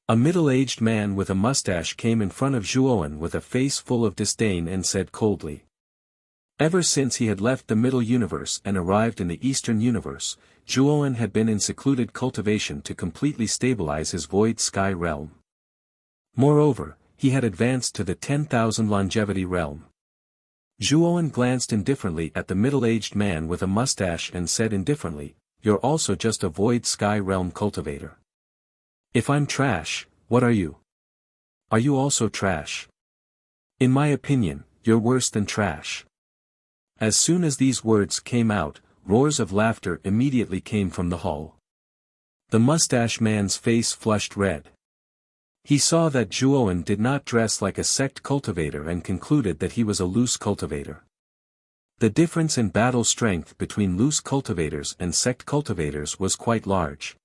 A middle-aged man with a mustache came in front of Zhuowen with a face full of disdain and said coldly. Ever since he had left the Middle Universe and arrived in the Eastern Universe, Zhuowen had been in secluded cultivation to completely stabilize his void sky realm. Moreover, he had advanced to the 10,000 longevity realm. Zhuowen glanced indifferently at the middle-aged man with a mustache and said indifferently, "You're also just a void sky realm cultivator. If I'm trash, what are you? Are you also trash? In my opinion, you're worse than trash." As soon as these words came out, roars of laughter immediately came from the hall. The mustache man's face flushed red. He saw that Zhuowen did not dress like a sect cultivator and concluded that he was a loose cultivator. The difference in battle strength between loose cultivators and sect cultivators was quite large.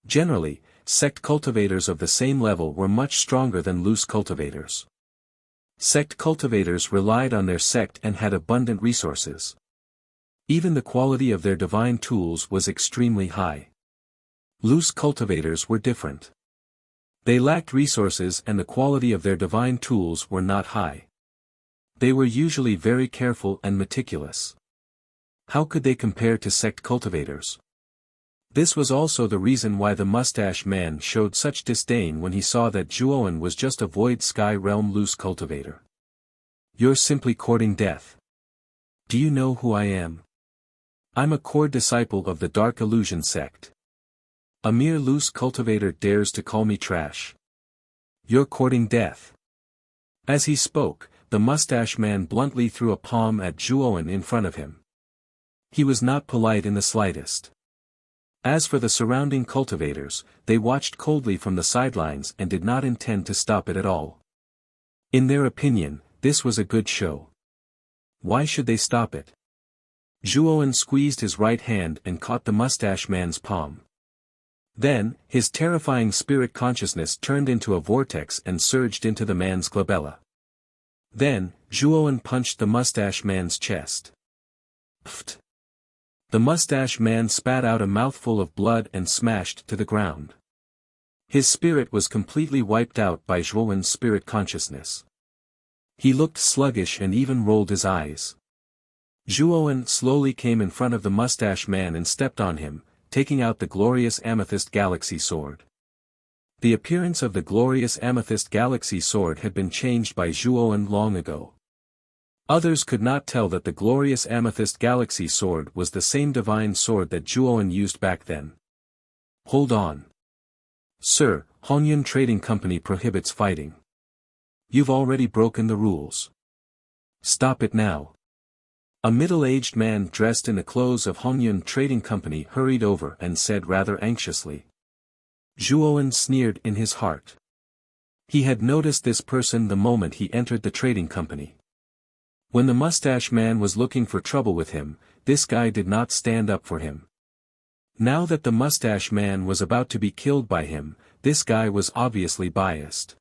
Generally, sect cultivators of the same level were much stronger than loose cultivators. Sect cultivators relied on their sect and had abundant resources. Even the quality of their divine tools was extremely high. Loose cultivators were different. They lacked resources and the quality of their divine tools were not high. They were usually very careful and meticulous. How could they compare to sect cultivators? This was also the reason why the mustache man showed such disdain when he saw that Zhuowen was just a void sky realm loose cultivator. "You're simply courting death. Do you know who I am? I'm a core disciple of the Dark Illusion sect. A mere loose cultivator dares to call me trash. You're courting death." As he spoke, the mustache man bluntly threw a palm at Zhuowen in front of him. He was not polite in the slightest. As for the surrounding cultivators, they watched coldly from the sidelines and did not intend to stop it at all. In their opinion, this was a good show. Why should they stop it? Zhuowen squeezed his right hand and caught the mustache man's palm. Then, his terrifying spirit consciousness turned into a vortex and surged into the man's glabella. Then, Zhuowen punched the mustache man's chest. Pfft! The mustache man spat out a mouthful of blood and smashed to the ground. His spirit was completely wiped out by Zhuowen's spirit consciousness. He looked sluggish and even rolled his eyes. Zhuowen slowly came in front of the mustache man and stepped on him, taking out the glorious amethyst galaxy sword. The appearance of the glorious amethyst galaxy sword had been changed by Zhuowen long ago. Others could not tell that the glorious amethyst galaxy sword was the same divine sword that Zhuowen used back then. Hold on. Sir, Hongyun Trading Company prohibits fighting. You've already broken the rules. Stop it now. A middle-aged man dressed in the clothes of Hongyun Trading Company hurried over and said rather anxiously. Zhuowen sneered in his heart. He had noticed this person the moment he entered the trading company. When the mustache man was looking for trouble with him, this guy did not stand up for him. Now that the mustache man was about to be killed by him, this guy was obviously biased.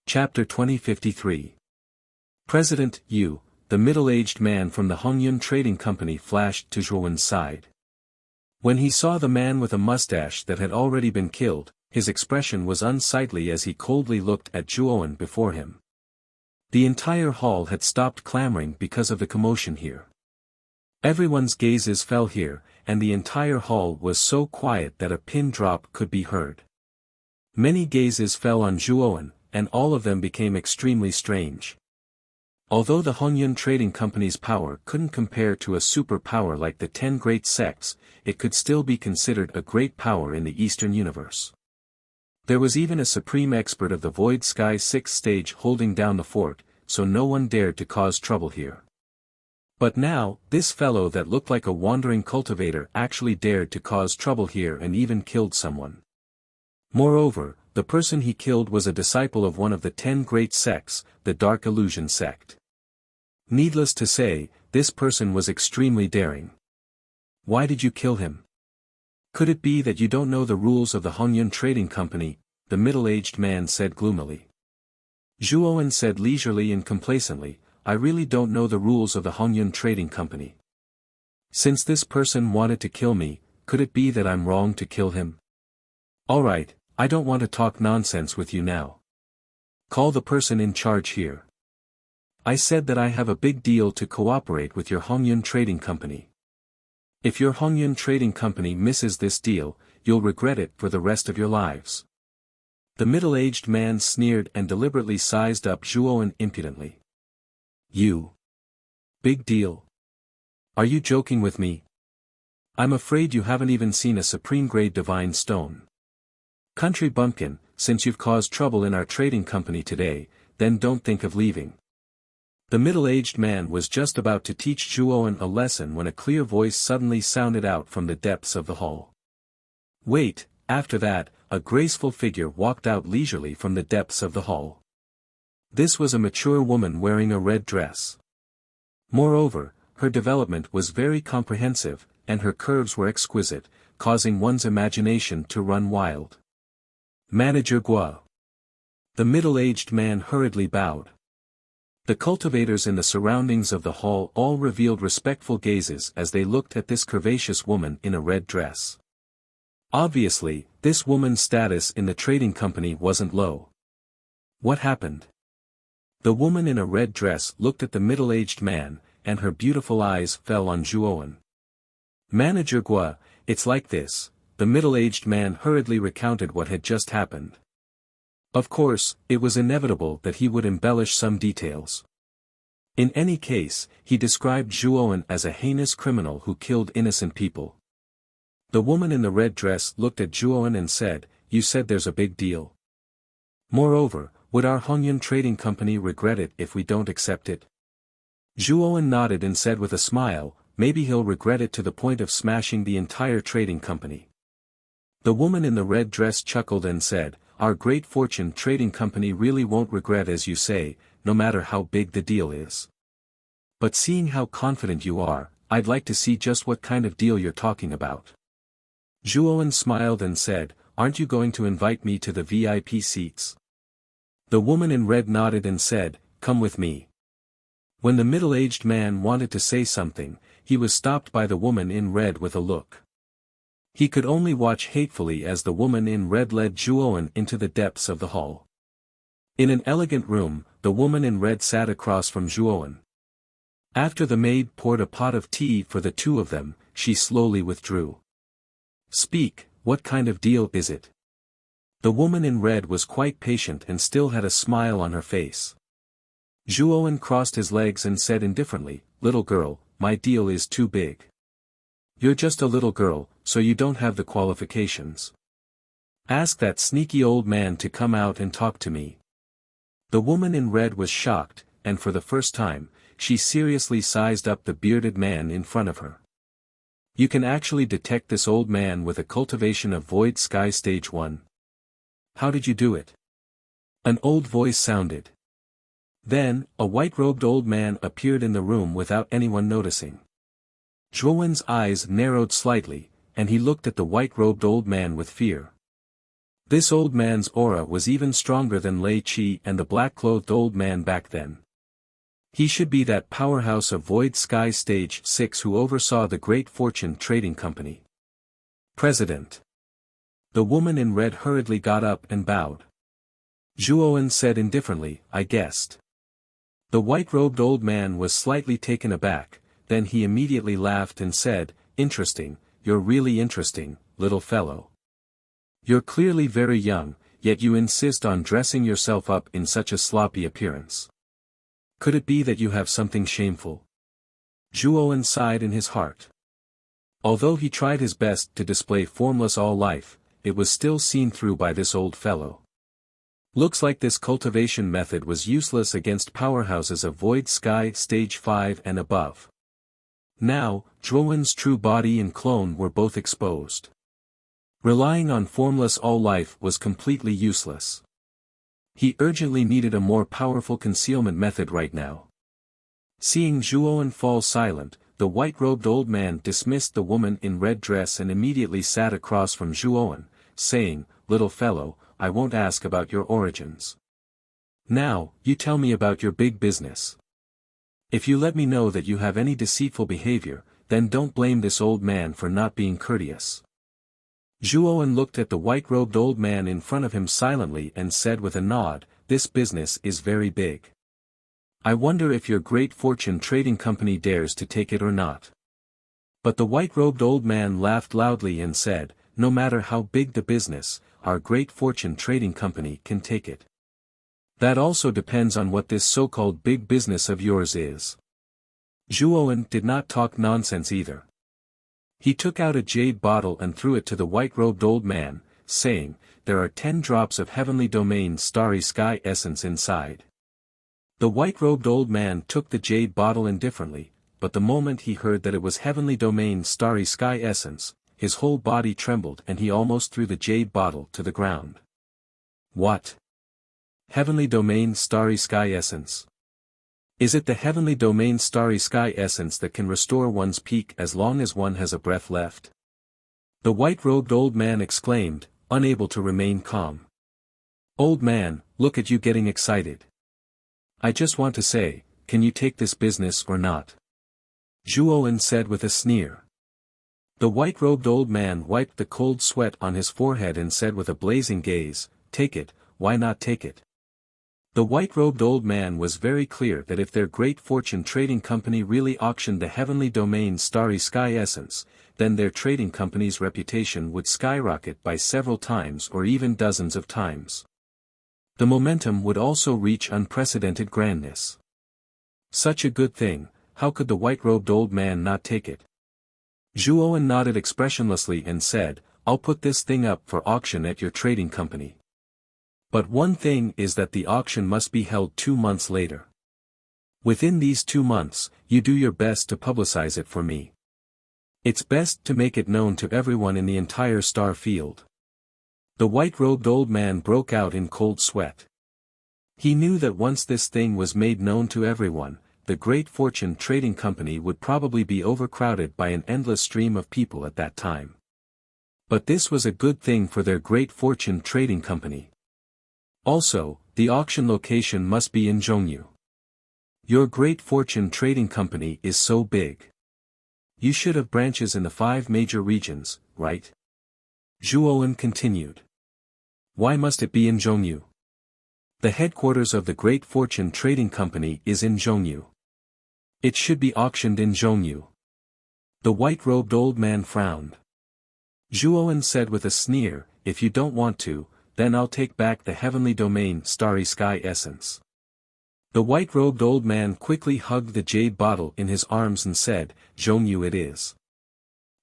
Chapter 2053. President Yu, the middle-aged man from the Hongyun Trading Company, flashed to Zhuowen's side. When he saw the man with a mustache that had already been killed, his expression was unsightly as he coldly looked at Zhuowen before him. The entire hall had stopped clamoring because of the commotion here. Everyone's gazes fell here, and the entire hall was so quiet that a pin drop could be heard. Many gazes fell on Zhuowen, and all of them became extremely strange. Although the Hongyun Trading Company's power couldn't compare to a superpower like the 10 great sects, it could still be considered a great power in the Eastern universe. There was even a supreme expert of the Void Sky 6th stage holding down the fort, so no one dared to cause trouble here. But now, this fellow that looked like a wandering cultivator actually dared to cause trouble here and even killed someone. Moreover, the person he killed was a disciple of one of the 10 great sects, the Dark Illusion sect. Needless to say, this person was extremely daring. Why did you kill him? Could it be that you don't know the rules of the Hongyun Trading Company? The middle-aged man said gloomily. Zhuowen said leisurely and complacently, I really don't know the rules of the Hongyun Trading Company. Since this person wanted to kill me, could it be that I'm wrong to kill him? Alright, I don't want to talk nonsense with you now. Call the person in charge here. I said that I have a big deal to cooperate with your Hongyun Trading Company. If your Hongyun Trading Company misses this deal, you'll regret it for the rest of your lives. The middle-aged man sneered and deliberately sized up Zhuowen impudently. You? Big deal? Are you joking with me? I'm afraid you haven't even seen a supreme-grade divine stone. Country bumpkin, since you've caused trouble in our trading company today, then don't think of leaving. The middle-aged man was just about to teach Zhuowen a lesson when a clear voice suddenly sounded out from the depths of the hall. Wait, after that, a graceful figure walked out leisurely from the depths of the hall. This was a mature woman wearing a red dress. Moreover, her development was very comprehensive, and her curves were exquisite, causing one's imagination to run wild. Manager Guo. The middle-aged man hurriedly bowed. The cultivators in the surroundings of the hall all revealed respectful gazes as they looked at this curvaceous woman in a red dress. Obviously, this woman's status in the trading company wasn't low. What happened? The woman in a red dress looked at the middle-aged man, and her beautiful eyes fell on Zhuowen. Manager Guo, it's like this. The middle-aged man hurriedly recounted what had just happened. Of course, it was inevitable that he would embellish some details. In any case, he described Zhuowen as a heinous criminal who killed innocent people. The woman in the red dress looked at Zhuowen and said, You said there's a big deal. Moreover, would our Hongyun Trading Company regret it if we don't accept it? Zhuowen nodded and said with a smile, maybe he'll regret it to the point of smashing the entire trading company. The woman in the red dress chuckled and said, our great fortune trading company really won't regret as you say, no matter how big the deal is. But seeing how confident you are, I'd like to see just what kind of deal you're talking about. Zhuowen smiled and said, aren't you going to invite me to the VIP seats? The woman in red nodded and said, come with me. When the middle-aged man wanted to say something, he was stopped by the woman in red with a look. He could only watch hatefully as the woman in red led Zhuowen into the depths of the hall. In an elegant room, the woman in red sat across from Zhuowen. After the maid poured a pot of tea for the two of them, she slowly withdrew. Speak, what kind of deal is it? The woman in red was quite patient and still had a smile on her face. Zhuowen crossed his legs and said indifferently, little girl, my deal is too big. You're just a little girl, so you don't have the qualifications. Ask that sneaky old man to come out and talk to me. The woman in red was shocked, and for the first time, she seriously sized up the bearded man in front of her. You can actually detect this old man with a cultivation of void sky stage 1. How did you do it? An old voice sounded. Then, a white-robed old man appeared in the room without anyone noticing. Zhuowen's eyes narrowed slightly, and he looked at the white-robed old man with fear. This old man's aura was even stronger than Lei Qi and the black-clothed old man back then. He should be that powerhouse of Void Sky Stage 6 who oversaw the Great Fortune Trading Company. President. The woman in red hurriedly got up and bowed. Zhuowen said indifferently, I guessed. The white-robed old man was slightly taken aback, then he immediately laughed and said, interesting, you're really interesting, little fellow. You're clearly very young, yet you insist on dressing yourself up in such a sloppy appearance. Could it be that you have something shameful? Zhuowen sighed in his heart. Although he tried his best to display formless all life, it was still seen through by this old fellow. Looks like this cultivation method was useless against powerhouses of Void Sky Stage 5 and above. Now, Zhuowen's true body and clone were both exposed. Relying on formless all life was completely useless. He urgently needed a more powerful concealment method right now. Seeing Zhuowen fall silent, the white-robed old man dismissed the woman in red dress and immediately sat across from Zhuowen, saying, little fellow, I won't ask about your origins. Now, you tell me about your big business. If you let me know that you have any deceitful behavior, then don't blame this old man for not being courteous. Zhuowen looked at the white-robed old man in front of him silently and said with a nod, this business is very big. I wonder if your Great Fortune Trading Company dares to take it or not. But the white-robed old man laughed loudly and said, no matter how big the business, our Great Fortune Trading Company can take it. That also depends on what this so-called big business of yours is. Zhuowen did not talk nonsense either. He took out a jade bottle and threw it to the white-robed old man, saying, there are 10 drops of Heavenly Domain Starry Sky Essence inside. The white-robed old man took the jade bottle indifferently, but the moment he heard that it was Heavenly Domain Starry Sky Essence, his whole body trembled and he almost threw the jade bottle to the ground. What? Heavenly Domain Starry Sky Essence? Is it the Heavenly Domain Starry Sky Essence that can restore one's peak as long as one has a breath left? The white-robed old man exclaimed, unable to remain calm. Old man, look at you getting excited. I just want to say, can you take this business or not? Zhuowen said with a sneer. The white-robed old man wiped the cold sweat on his forehead and said with a blazing gaze, take it, why not take it? The white-robed old man was very clear that if their Great Fortune Trading Company really auctioned the Heavenly Domain Starry Sky Essence, then their trading company's reputation would skyrocket by several times or even dozens of times. The momentum would also reach unprecedented grandness. Such a good thing, how could the white-robed old man not take it? Zhuowen nodded expressionlessly and said, I'll put this thing up for auction at your trading company. But one thing is that the auction must be held 2 months later. Within these 2 months, you do your best to publicize it for me. It's best to make it known to everyone in the entire star field. The white-robed old man broke out in cold sweat. He knew that once this thing was made known to everyone, the Great Fortune Trading Company would probably be overcrowded by an endless stream of people at that time. But this was a good thing for their Great Fortune Trading Company. Also, the auction location must be in Zhongyu. Your Great Fortune Trading Company is so big. You should have branches in the 5 major regions, right? Zhuowen continued. Why must it be in Zhongyu? The headquarters of the Great Fortune Trading Company is in Zhongyu. It should be auctioned in Zhongyu. The white-robed old man frowned. Zhuowen said with a sneer, if you don't want to, then I'll take back the heavenly domain Starry Sky Essence. The white-robed old man quickly hugged the jade bottle in his arms and said, Zhongyu it is.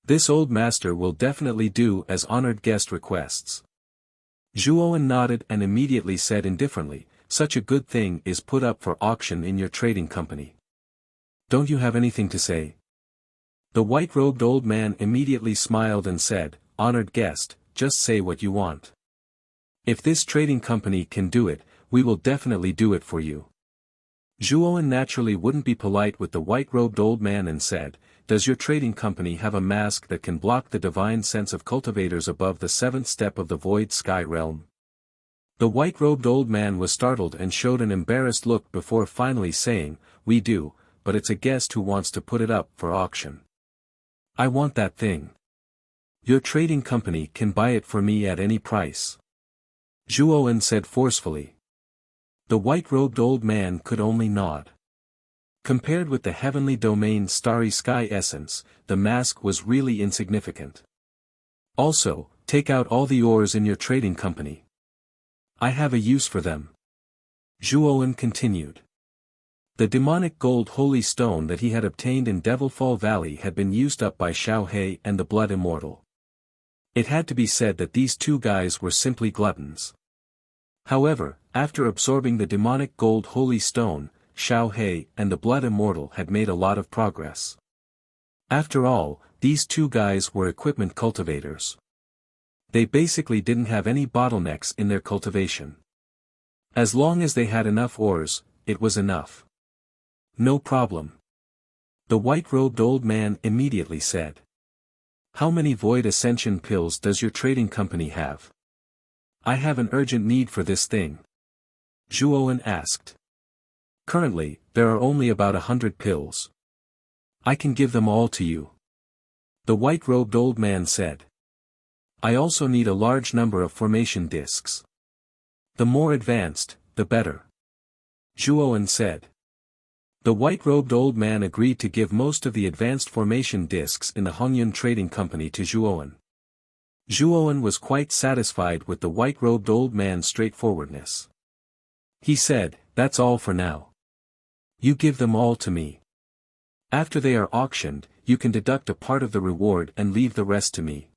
This old master will definitely do as honored guest requests. Zhuowen nodded and immediately said indifferently, such a good thing is put up for auction in your trading company. Don't you have anything to say? The white-robed old man immediately smiled and said, honored guest, just say what you want. If this trading company can do it, we will definitely do it for you. Zhuowen naturally wouldn't be polite with the white-robed old man and said, does your trading company have a mask that can block the divine sense of cultivators above the 7th step of the void sky realm? The white-robed old man was startled and showed an embarrassed look before finally saying, we do, but it's a guest who wants to put it up for auction. I want that thing. Your trading company can buy it for me at any price. Zhuowen said forcefully. The white-robed old man could only nod. Compared with the heavenly domain Starry Sky Essence, the mask was really insignificant. Also, take out all the ores in your trading company. I have a use for them. Zhuowen continued. The demonic gold holy stone that he had obtained in Devilfall Valley had been used up by Xiao He and the Blood Immortal. It had to be said that these 2 guys were simply gluttons. However, after absorbing the demonic gold holy stone, Xiao He and the Blood Immortal had made a lot of progress. After all, these 2 guys were equipment cultivators. They basically didn't have any bottlenecks in their cultivation. As long as they had enough ores, it was enough. No problem. The white-robed old man immediately said. How many Void Ascension pills does your trading company have? I have an urgent need for this thing. Zhuowen asked. Currently, there are only about 100 pills. I can give them all to you. The white-robed old man said. I also need a large number of formation discs. The more advanced, the better. Zhuowen said. The white-robed old man agreed to give most of the advanced formation discs in the Hongyun Trading Company to Zhuowen. Zhuowen was quite satisfied with the white-robed old man's straightforwardness. He said, that's all for now. You give them all to me. After they are auctioned, you can deduct a part of the reward and leave the rest to me.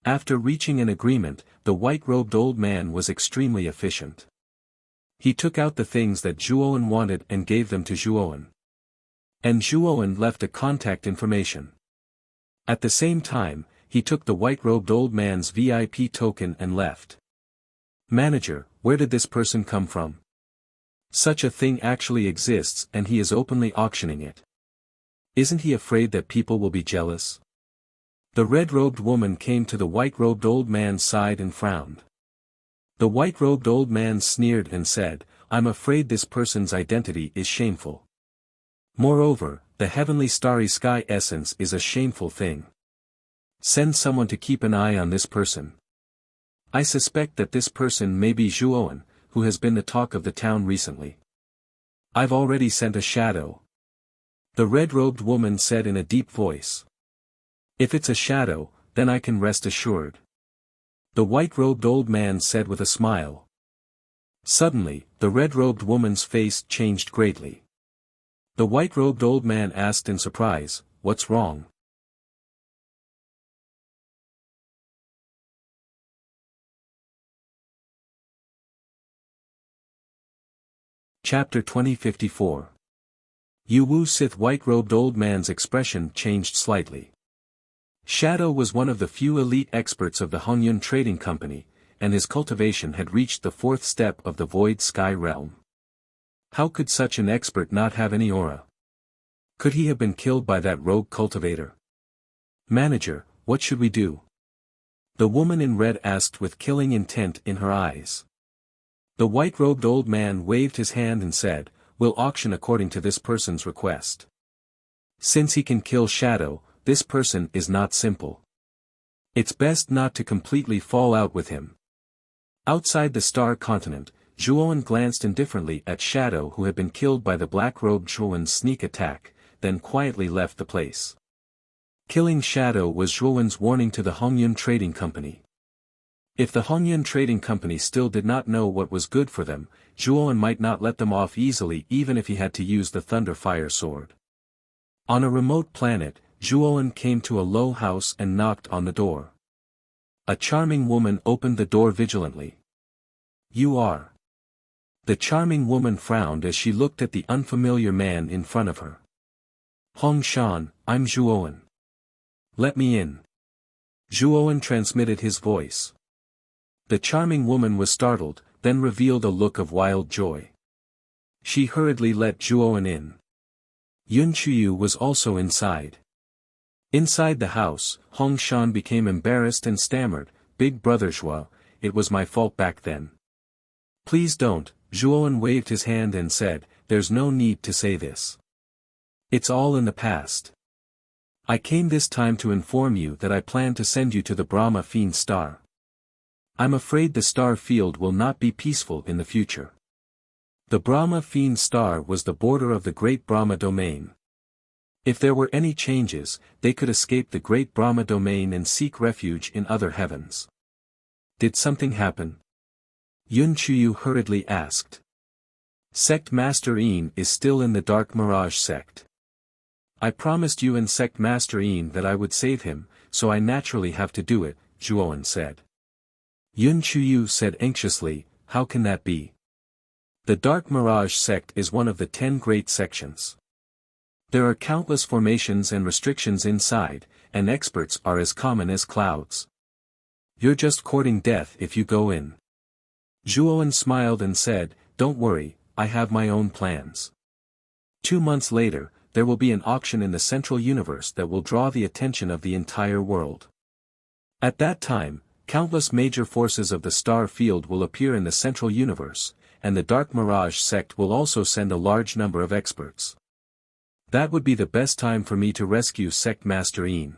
After reaching an agreement, the white-robed old man was extremely efficient. He took out the things that Zhuowen wanted and gave them to Zhuowen. And Zhuowen left a contact information. At the same time, he took the white-robed old man's VIP token and left. Manager, where did this person come from? Such a thing actually exists and he is openly auctioning it. Isn't he afraid that people will be jealous? The red-robed woman came to the white-robed old man's side and frowned. The white-robed old man sneered and said, I'm afraid this person's identity is shameful. Moreover, the heavenly starry sky essence is a shameful thing. Send someone to keep an eye on this person. I suspect that this person may be Zhuowen, who has been the talk of the town recently. I've already sent a shadow. The red-robed woman said in a deep voice. If it's a shadow, then I can rest assured. The white-robed old man said with a smile. Suddenly, the red-robed woman's face changed greatly. The white-robed old man asked in surprise, what's wrong? Chapter 2054. Yu Wu Sith white-robed old man's expression changed slightly. Shadow was one of the few elite experts of the Hongyun Trading Company, and his cultivation had reached the fourth step of the Void Sky realm. How could such an expert not have any aura? Could he have been killed by that rogue cultivator? Manager, what should we do? The woman in red asked with killing intent in her eyes. The white-robed old man waved his hand and said, "We'll auction according to this person's request. Since he can kill Shadow, this person is not simple. It's best not to completely fall out with him." Outside the Star Continent, Zhuowen glanced indifferently at Shadow, who had been killed by the black-robed Zhuowen's sneak attack, then quietly left the place. Killing Shadow was Zhuowen's warning to the Hongyun Trading Company. If the Hongyun Trading Company still did not know what was good for them, Zhuowen might not let them off easily even if he had to use the Thunder Fire Sword. On a remote planet, Zhuowen came to a low house and knocked on the door. A charming woman opened the door vigilantly. "You are?" The charming woman frowned as she looked at the unfamiliar man in front of her. "Hong Shan, I'm Zhuowen. Let me in." Zhuowen transmitted his voice. The charming woman was startled, then revealed a look of wild joy. She hurriedly let Zhuowen in. Yun Chuyu was also inside. Inside the house, Hong Shan became embarrassed and stammered, "Big brother Zhuo, it was my fault back then." "Please don't," Zhuowen waved his hand and said, "There's no need to say this. It's all in the past. I came this time to inform you that I plan to send you to the Brahma Fiend Star. I'm afraid the star field will not be peaceful in the future." The Brahma Fiend Star was the border of the Great Brahma Domain. If there were any changes, they could escape the Great Brahma Domain and seek refuge in other heavens. Did something happen? Yun Chuyu hurriedly asked. Sect Master Yin is still in the Dark Mirage sect. I promised you and Sect Master Yin that I would save him, so I naturally have to do it, Zhuowen said. Yun Chuyu said anxiously, "How can that be? The Dark Mirage sect is one of the 10 great sections. There are countless formations and restrictions inside, and experts are as common as clouds. You're just courting death if you go in." Zhuowen smiled and said, "Don't worry, I have my own plans. 2 months later, there will be an auction in the Central Universe that will draw the attention of the entire world. At that time, countless major forces of the star field will appear in the Central Universe, and the Dark Mirage sect will also send a large number of experts. That would be the best time for me to rescue Sect Master Yin.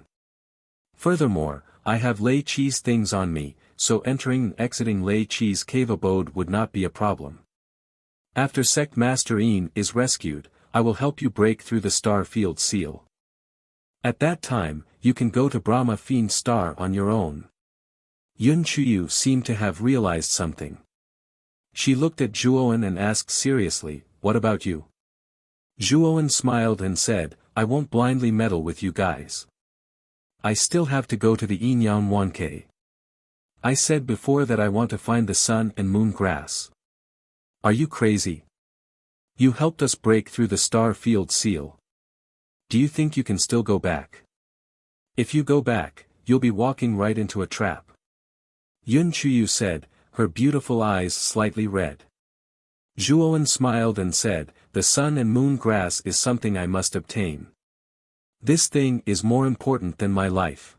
Furthermore, I have Lei Chi's things on me, so entering and exiting Lei Chi's cave abode would not be a problem. After Sect Master Yin is rescued, I will help you break through the star field seal. At that time, you can go to Brahma Fiend Star on your own." Yun Chuyu seemed to have realized something. She looked at Zhuowen and asked seriously, "What about you?" Zhuowen smiled and said, "I won't blindly meddle with you guys. I still have to go to the Yinyang Wanke. I said before that I want to find the sun and moon grass. Are you crazy? You helped us break through the star field seal. Do you think you can still go back? If you go back, you'll be walking right into a trap." Yun Chuyu said, her beautiful eyes slightly red. Zhuowen smiled and said, "The sun and moon grass is something I must obtain. This thing is more important than my life.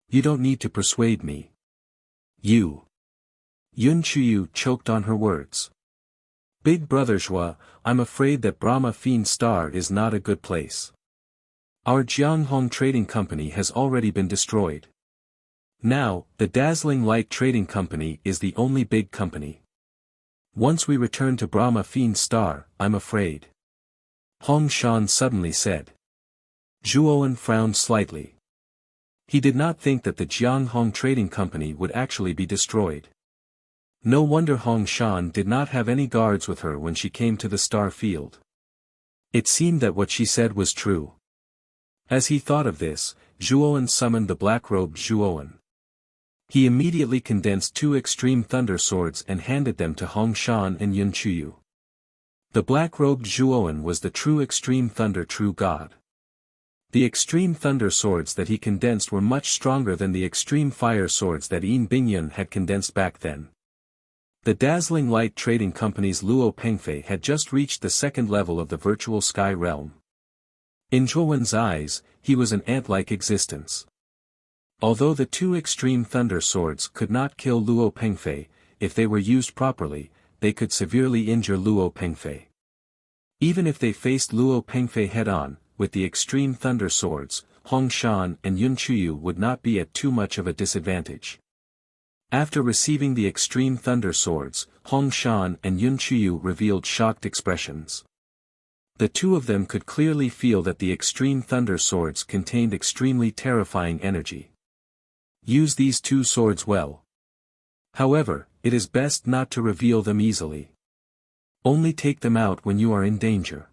You don't need to persuade me. You." Yun Chuyu choked on her words. "Big brother Zhuo, I'm afraid that Brahma Fiend Star is not a good place. Our Jianghong Trading Company has already been destroyed. Now, the Dazzling Light Trading Company is the only big company. Once we return to Brahma Fiend Star, I'm afraid." Hong Shan suddenly said. Zhuowen frowned slightly. He did not think that the Jianghong Trading Company would actually be destroyed. No wonder Hong Shan did not have any guards with her when she came to the star field. It seemed that what she said was true. As he thought of this, Zhuowen summoned the black-robed Zhuowen. He immediately condensed 2 extreme thunder swords and handed them to Hong Shan and Yun Chuyu. The black-robed Zhuoan was the true extreme thunder true god. The extreme thunder swords that he condensed were much stronger than the extreme fire swords that Yin Bingyun had condensed back then. The dazzling light trading company's Luo Pengfei had just reached the second level of the virtual sky realm. In Zhuoan's eyes, he was an ant-like existence. Although the two extreme thunder swords could not kill Luo Pengfei, if they were used properly, they could severely injure Luo Pengfei. Even if they faced Luo Pengfei head-on, with the extreme thunder swords, Hong Shan and Yun Chuyu would not be at too much of a disadvantage. After receiving the extreme thunder swords, Hong Shan and Yun Chuyu revealed shocked expressions. The two of them could clearly feel that the extreme thunder swords contained extremely terrifying energy. Use these two swords well. However, it is best not to reveal them easily. Only take them out when you are in danger.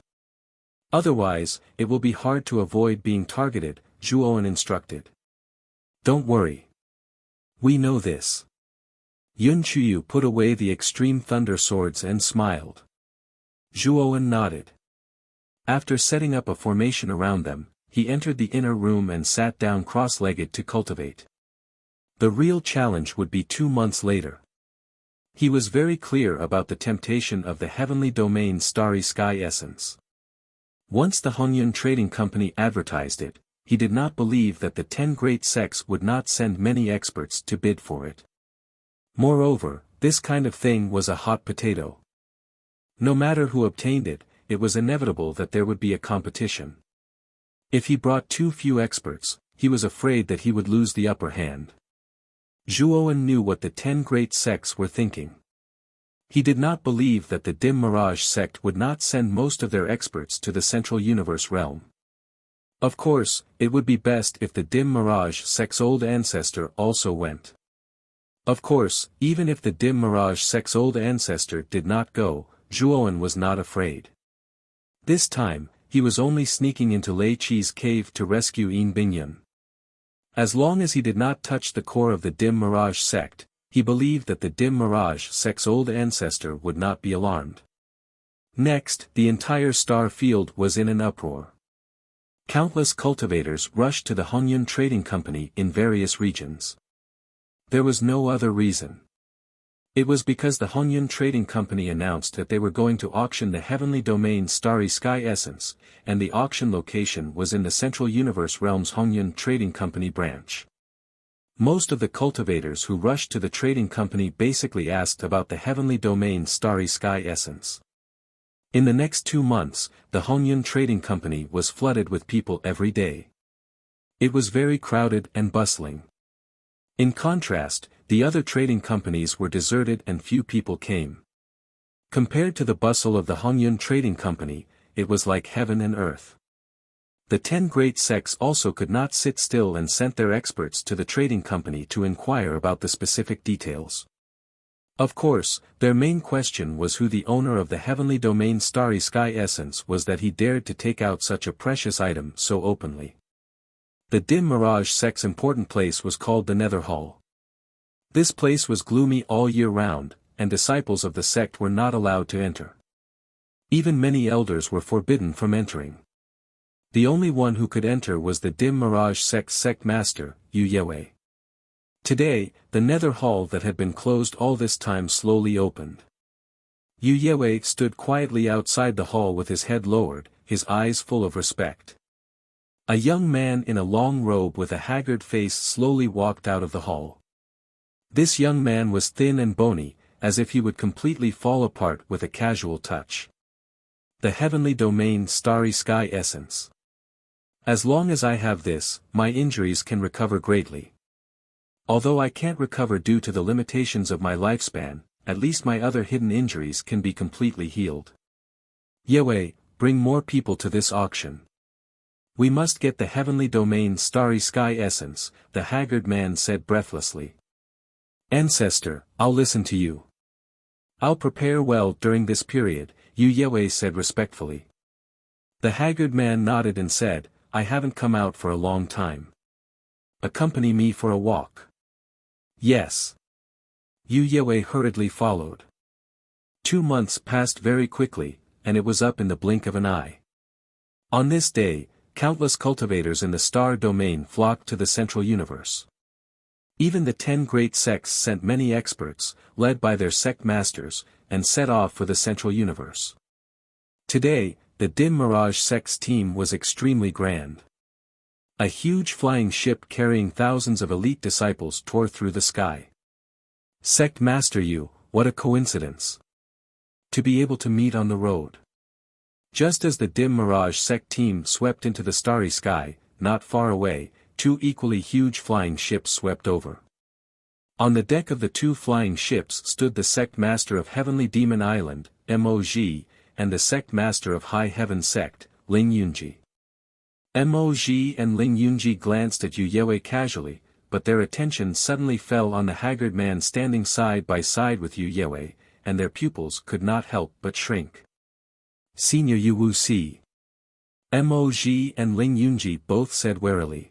Otherwise, it will be hard to avoid being targeted, Zhuoan instructed. Don't worry. We know this. Yun Chuyu put away the extreme thunder swords and smiled. Zhuoan nodded. After setting up a formation around them, he entered the inner room and sat down cross-legged to cultivate. The real challenge would be 2 months later. He was very clear about the temptation of the heavenly domain starry sky essence. Once the Hongyun Trading Company advertised it, he did not believe that the 10 great sects would not send many experts to bid for it. Moreover, this kind of thing was a hot potato. No matter who obtained it, it was inevitable that there would be a competition. If he brought too few experts, he was afraid that he would lose the upper hand. Zhuoan knew what the 10 great sects were thinking. He did not believe that the Dim Mirage sect would not send most of their experts to the Central Universe realm. Of course, it would be best if the Dim Mirage sect's old ancestor also went. Of course, even if the Dim Mirage sect's old ancestor did not go, Zhuoan was not afraid. This time, he was only sneaking into Lei Qi's cave to rescue Yin Bingyun. As long as he did not touch the core of the Dim Mirage sect, he believed that the Dim Mirage sect's old ancestor would not be alarmed. Next, the entire star field was in an uproar. Countless cultivators rushed to the Hongyun Trading Company in various regions. There was no other reason. It was because the Hongyun Trading Company announced that they were going to auction the heavenly domain Starry Sky Essence, and the auction location was in the Central Universe Realm's Hongyun Trading Company branch. Most of the cultivators who rushed to the trading company basically asked about the heavenly domain Starry Sky Essence. In the next 2 months, the Hongyun Trading Company was flooded with people every day. It was very crowded and bustling. In contrast, the other trading companies were deserted and few people came. Compared to the bustle of the Hongyun Trading Company, it was like heaven and earth. The 10 great sects also could not sit still and sent their experts to the trading company to inquire about the specific details. Of course, their main question was who the owner of the heavenly domain Starry Sky Essence was that he dared to take out such a precious item so openly. The Dim Mirage sect's important place was called the Nether Hall. This place was gloomy all year round, and disciples of the sect were not allowed to enter. Even many elders were forbidden from entering. The only one who could enter was the Dim Mirage sect's sect master, Yu Yewei. Today, the Nether Hall that had been closed all this time slowly opened. Yu Yewei stood quietly outside the hall with his head lowered, his eyes full of respect. A young man in a long robe with a haggard face slowly walked out of the hall. This young man was thin and bony, as if he would completely fall apart with a casual touch. The heavenly domain Starry Sky Essence. As long as I have this, my injuries can recover greatly. Although I can't recover due to the limitations of my lifespan, at least my other hidden injuries can be completely healed. Yewei, bring more people to this auction. We must get the heavenly domain Starry Sky Essence, the haggard man said breathlessly. Ancestor, I'll listen to you. I'll prepare well during this period, Yu Yewei said respectfully. The haggard man nodded and said, I haven't come out for a long time. Accompany me for a walk. Yes. Yu Yewei hurriedly followed. 2 months passed very quickly, and it was up in the blink of an eye. On this day, countless cultivators in the star domain flocked to the central universe. Even the 10 great sects sent many experts, led by their sect masters, and set off for the central universe. Today, the Dim Mirage sect's team was extremely grand. A huge flying ship carrying thousands of elite disciples tore through the sky. Sect Master Yu, what a coincidence. To be able to meet on the road. Just as the Dim Mirage sect team swept into the starry sky, not far away, 2 equally huge flying ships swept over. On the deck of the 2 flying ships stood the sect master of Heavenly Demon Island, Mog, and the sect master of High Heaven sect, Ling Yunji. Mog and Ling Yunji glanced at Yu Yue casually, but their attention suddenly fell on the haggard man standing side by side with Yu Yue, and their pupils could not help but shrink. Senior Yu Wuxia. Mog and Ling Yunji both said warily.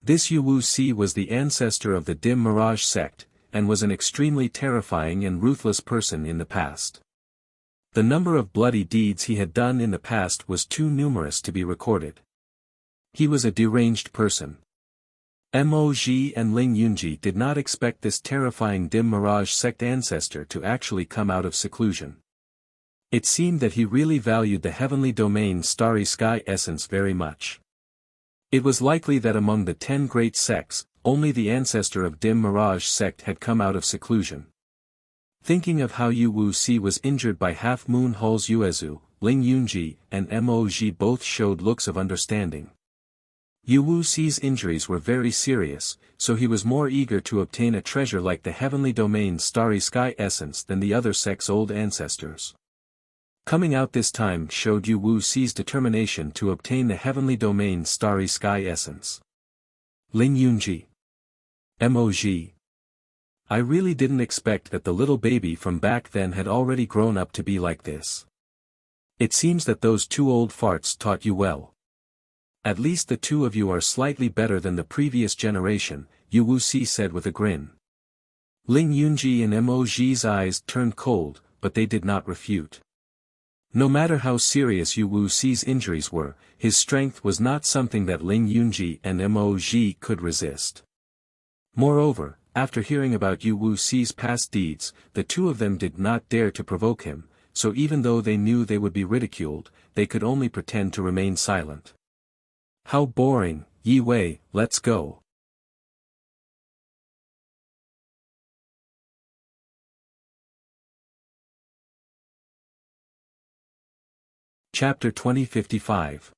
This Yu Wuxia was the ancestor of the Dim Mirage sect, and was an extremely terrifying and ruthless person in the past. The number of bloody deeds he had done in the past was too numerous to be recorded. He was a deranged person. Mog and Ling Yunji did not expect this terrifying Dim Mirage sect ancestor to actually come out of seclusion. It seemed that he really valued the heavenly domain starry sky essence very much. It was likely that among the 10 great sects, only the ancestor of Dim Mirage sect had come out of seclusion. Thinking of how Yu Wuxia was injured by Half Moon Hull's Yuezu, Ling Yunji and Mog both showed looks of understanding. Yu Wuxia's injuries were very serious, so he was more eager to obtain a treasure like the heavenly domain starry sky essence than the other sect's old ancestors. Coming out this time showed Yu Wuxia's determination to obtain the heavenly domain starry sky essence. Ling Yunji. Mog. I really didn't expect that the little baby from back then had already grown up to be like this. It seems that those 2 old farts taught you well. At least the 2 of you are slightly better than the previous generation, Yu Wuxia said with a grin. Ling Yunji and Mog's eyes turned cold, but they did not refute. No matter how serious Yu Wuxia's injuries were, his strength was not something that Ling Yunji and Mog could resist. Moreover, after hearing about Yu Wuxia's past deeds, the 2 of them did not dare to provoke him, so even though they knew they would be ridiculed, they could only pretend to remain silent. How boring, Yi Wei, let's go. Chapter 2055.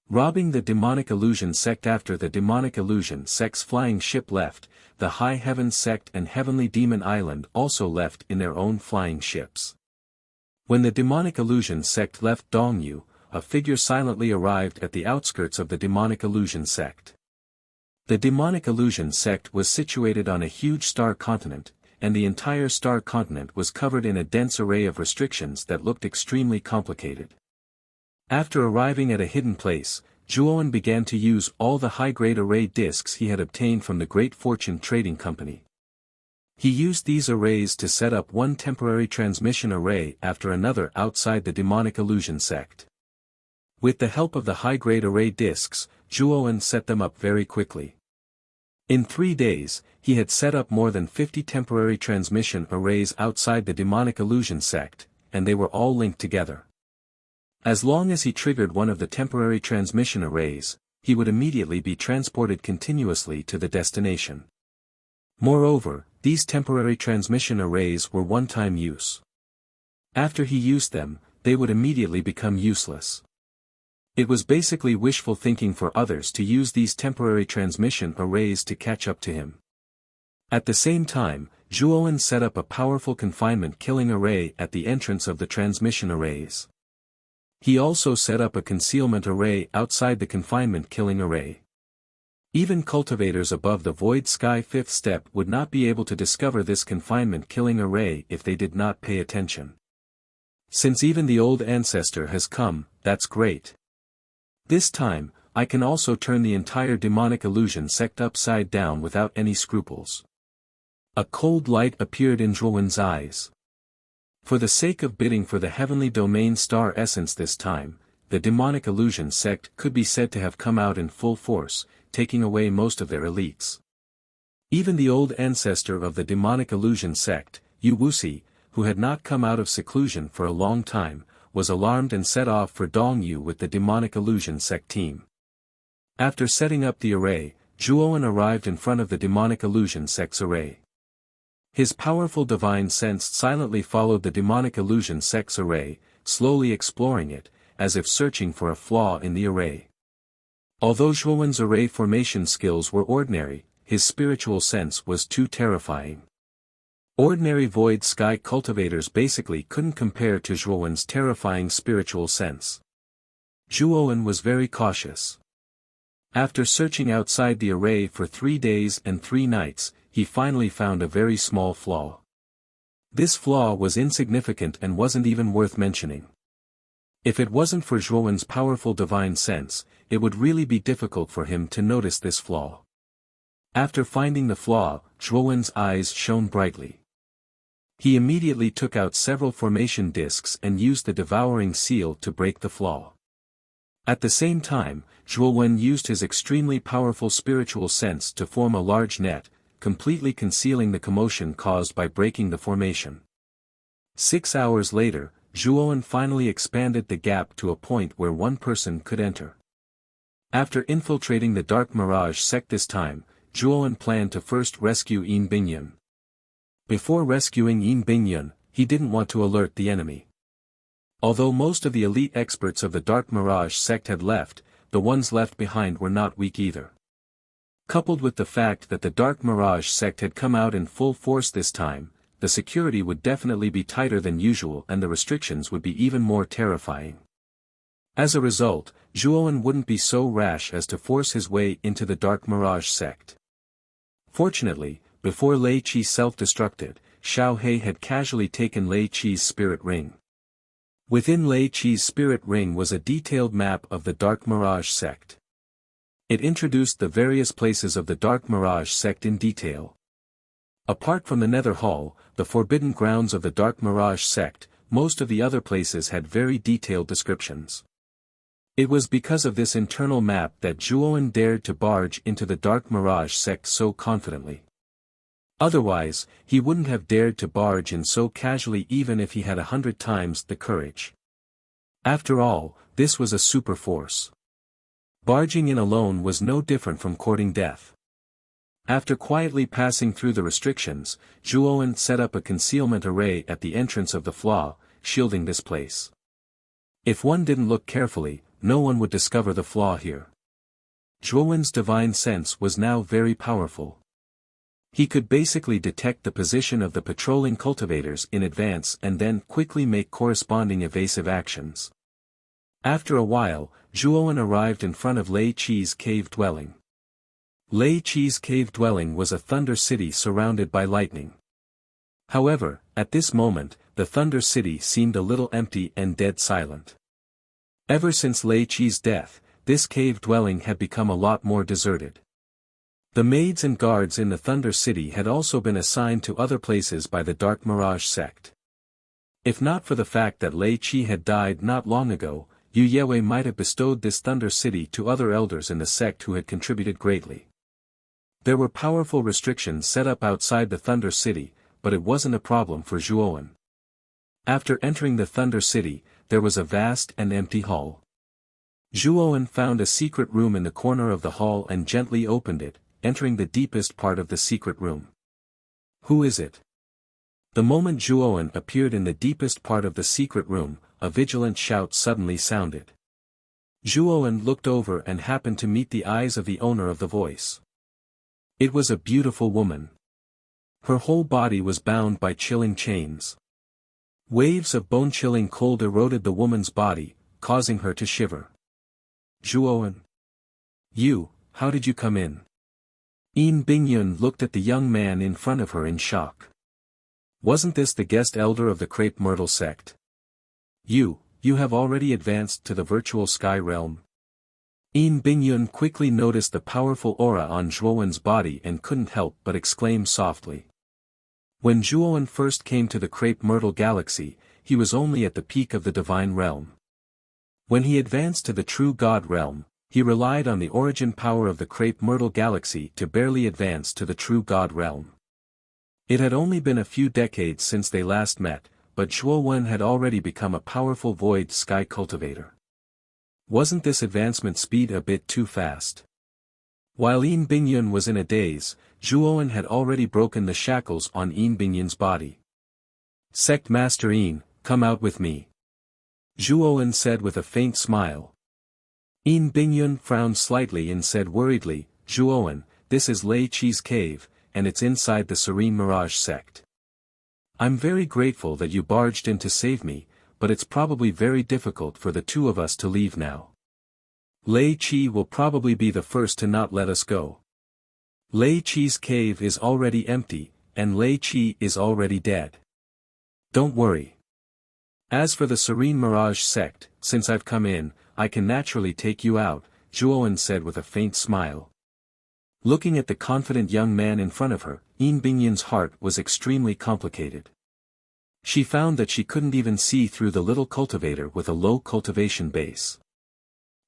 Robbing the Demonic Illusion sect. After the Demonic Illusion sect's flying ship left, the High Heaven sect and Heavenly Demon Island also left in their own flying ships. When the Demonic Illusion sect left Dongyu, a figure silently arrived at the outskirts of the Demonic Illusion sect. The Demonic Illusion sect was situated on a huge star continent, and the entire star continent was covered in a dense array of restrictions that looked extremely complicated. After arriving at a hidden place, Zhuowen began to use all the high-grade array discs he had obtained from the Great Fortune Trading Company. He used these arrays to set up one temporary transmission array after another outside the Demonic Illusion sect. With the help of the high-grade array discs, Zhuowen set them up very quickly. In 3 days, he had set up more than 50 temporary transmission arrays outside the Demonic Illusion sect, and they were all linked together. As long as he triggered one of the temporary transmission arrays, he would immediately be transported continuously to the destination. Moreover, these temporary transmission arrays were one-time use. After he used them, they would immediately become useless. It was basically wishful thinking for others to use these temporary transmission arrays to catch up to him. At the same time, Zhuowen set up a powerful confinement killing array at the entrance of the transmission arrays. He also set up a concealment array outside the confinement killing array. Even cultivators above the Void Sky 5th step would not be able to discover this confinement killing array if they did not pay attention. Since even the old ancestor has come, that's great. This time, I can also turn the entire Demonic Illusion sect upside down without any scruples. A cold light appeared in Zhuowen's eyes. For the sake of bidding for the heavenly domain star essence this time, the demonic illusion sect could be said to have come out in full force, taking away most of their elites. Even the old ancestor of the demonic illusion sect, Wuxia, who had not come out of seclusion for a long time, was alarmed and set off for Dongyu with the demonic illusion sect team. After setting up the array, Zhuowen arrived in front of the demonic illusion sect's array. His powerful divine sense silently followed the demonic illusion sect's array, slowly exploring it, as if searching for a flaw in the array. Although Zhuowen's array formation skills were ordinary, his spiritual sense was too terrifying. Ordinary void sky cultivators basically couldn't compare to Zhuowen's terrifying spiritual sense. Zhuowen was very cautious. After searching outside the array for 3 days and 3 nights, he finally found a very small flaw. This flaw was insignificant and wasn't even worth mentioning. If it wasn't for Zhuowen's powerful divine sense, it would really be difficult for him to notice this flaw. After finding the flaw, Zhuowen's eyes shone brightly. He immediately took out several formation discs and used the devouring seal to break the flaw. At the same time, Zhuowen used his extremely powerful spiritual sense to form a large net, completely concealing the commotion caused by breaking the formation. 6 hours later, Zhuowen finally expanded the gap to a point where one person could enter. After infiltrating the Dark Mirage sect this time, Zhuowen planned to first rescue Yin Bingyun. Before rescuing Yin Bingyun, he didn't want to alert the enemy. Although most of the elite experts of the Dark Mirage sect had left, the ones left behind were not weak either. Coupled with the fact that the Dark Mirage sect had come out in full force this time, the security would definitely be tighter than usual and the restrictions would be even more terrifying. As a result, Zhuowen wouldn't be so rash as to force his way into the Dark Mirage sect. Fortunately, before Lei Qi self-destructed, Xiao He had casually taken Lei Qi's spirit ring. Within Lei Qi's spirit ring was a detailed map of the Dark Mirage sect. It introduced the various places of the Dark Mirage sect in detail. Apart from the Nether Hall, the forbidden grounds of the Dark Mirage sect, most of the other places had very detailed descriptions. It was because of this internal map that Zhuowen dared to barge into the Dark Mirage sect so confidently. Otherwise, he wouldn't have dared to barge in so casually even if he had 100 times the courage. After all, this was a super force. Barging in alone was no different from courting death. After quietly passing through the restrictions, Zhuowen set up a concealment array at the entrance of the flaw, shielding this place. If one didn't look carefully, no one would discover the flaw here. Zhuowen's divine sense was now very powerful. He could basically detect the position of the patrolling cultivators in advance and then quickly make corresponding evasive actions. After a while, Zhuowen arrived in front of Lei Qi's cave dwelling. Lei Qi's cave dwelling was a thunder city surrounded by lightning. However, at this moment, the thunder city seemed a little empty and dead silent. Ever since Lei Qi's death, this cave dwelling had become a lot more deserted. The maids and guards in the Thunder City had also been assigned to other places by the Dark Mirage sect. If not for the fact that Lei Qi had died not long ago, Yu Yewei might have bestowed this Thunder City to other elders in the sect who had contributed greatly. There were powerful restrictions set up outside the Thunder City, but it wasn't a problem for Zhuowen. After entering the Thunder City, there was a vast and empty hall. Zhuowen found a secret room in the corner of the hall and gently opened it, entering the deepest part of the secret room. Who is it? The moment Zhuowen appeared in the deepest part of the secret room, a vigilant shout suddenly sounded. Zhuowen looked over and happened to meet the eyes of the owner of the voice. It was a beautiful woman. Her whole body was bound by chilling chains. Waves of bone-chilling cold eroded the woman's body, causing her to shiver. Zhuowen. You, how did you come in? Yin Bingyun looked at the young man in front of her in shock. Wasn't this the guest elder of the Crepe Myrtle sect? You have already advanced to the virtual sky realm. Yin Bingyun quickly noticed the powerful aura on Zhuowen's body and couldn't help but exclaim softly. When Zhuowen first came to the Crepe Myrtle Galaxy, he was only at the peak of the Divine Realm. When he advanced to the True God Realm, he relied on the origin power of the Crepe Myrtle Galaxy to barely advance to the True God Realm. It had only been a few decades since they last met, but Zhuowen had already become a powerful void sky cultivator. Wasn't this advancement speed a bit too fast? While Yin Bingyun was in a daze, Zhuowen had already broken the shackles on Yin Bingyun's body. "Sect Master Yin, come out with me," Zhuowen said with a faint smile. Yin Bingyun frowned slightly and said worriedly, "Zhuowen, this is Lei Qi's cave, and it's inside the Serene Mirage sect. I'm very grateful that you barged in to save me, but it's probably very difficult for the two of us to leave now. Lei Qi will probably be the first to not let us go. Lei Qi's cave is already empty, and Lei Qi is already dead. Don't worry. As for the Serene Mirage sect, since I've come in, I can naturally take you out," Zhuowen said with a faint smile. Looking at the confident young man in front of her, Yin Bingyun's heart was extremely complicated. She found that she couldn't even see through the little cultivator with a low cultivation base.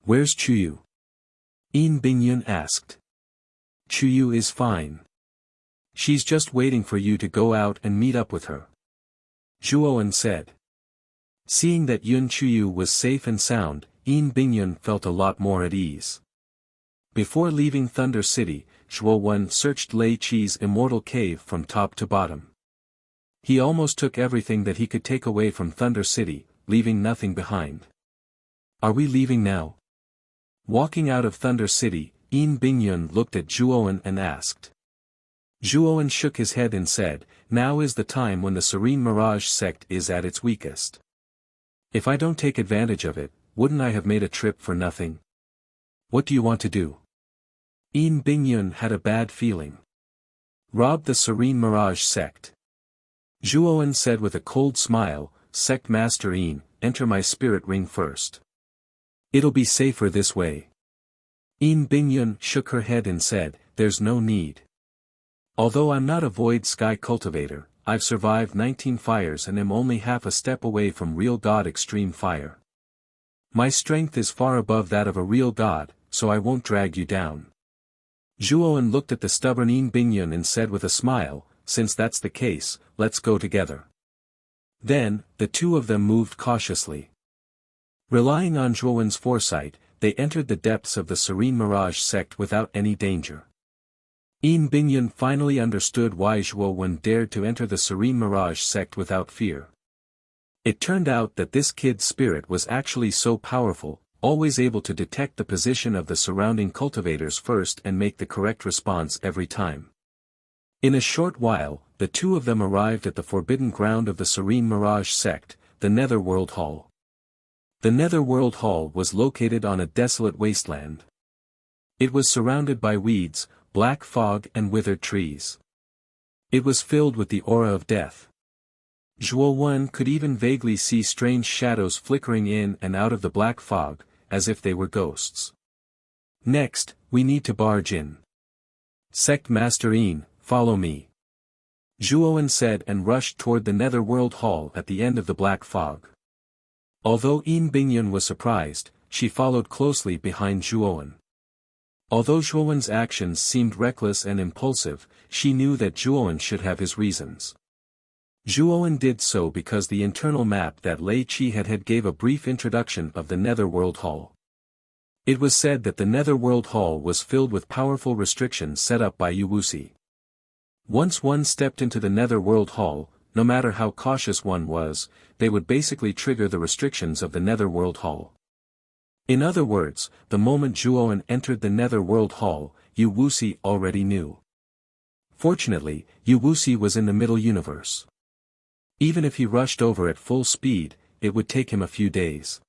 "Where's Chuyu?" Yin Bingyun asked. "Chuyu is fine. She's just waiting for you to go out and meet up with her," Zhuowen said. Seeing that Yun Chuyu was safe and sound, Yin Bingyun felt a lot more at ease. Before leaving Thunder City, Zhuowen searched Lei Qi's immortal cave from top to bottom. He almost took everything that he could take away from Thunder City, leaving nothing behind. "Are we leaving now?" Walking out of Thunder City, Yin Bingyun looked at Zhuowen and asked. Zhuowen shook his head and said, "Now is the time when the Serene Mirage sect is at its weakest. If I don't take advantage of it, wouldn't I have made a trip for nothing? What do you want to do?" Yin Bingyun had a bad feeling. "Rob the Serene Mirage sect." Zhuowen said with a cold smile, "Sect Master Yin, enter my spirit ring first. It'll be safer this way." Yin Bingyun shook her head and said, "There's no need. Although I'm not a void sky cultivator, I've survived 19 fires and am only half a step away from real god extreme fire. My strength is far above that of a real god, so I won't drag you down." Zhuowen looked at the stubborn Yin Bingyun and said with a smile, "Since that's the case, let's go together." Then, the two of them moved cautiously. Relying on Zhuowen's foresight, they entered the depths of the Serene Mirage sect without any danger. Yin Bingyun finally understood why Zhuowen dared to enter the Serene Mirage sect without fear. It turned out that this kid's spirit was actually so powerful, always able to detect the position of the surrounding cultivators first and make the correct response every time. In a short while, the two of them arrived at the forbidden ground of the Serene Mirage sect, the Netherworld Hall. The Netherworld Hall was located on a desolate wasteland. It was surrounded by weeds, black fog and withered trees. It was filled with the aura of death. Zhuowen could even vaguely see strange shadows flickering in and out of the black fog, as if they were ghosts. "Next, we need to barge in. Sect Master Yin, follow me," Zhuowen said and rushed toward the Netherworld Hall at the end of the black fog. Although Yin Bingyun was surprised, she followed closely behind Zhuowen. Although Zhuowen's actions seemed reckless and impulsive, she knew that Zhuowen should have his reasons. Zhuowen did so because the internal map that Lei Qi had gave a brief introduction of the Netherworld Hall. It was said that the Netherworld Hall was filled with powerful restrictions set up by Wuxia. Once one stepped into the Netherworld Hall, no matter how cautious one was, they would basically trigger the restrictions of the Netherworld Hall. In other words, the moment Zhuowen entered the Netherworld Hall, Wuxia already knew. Fortunately, Wuxia was in the Middle Universe. Even if he rushed over at full speed, it would take him a few days.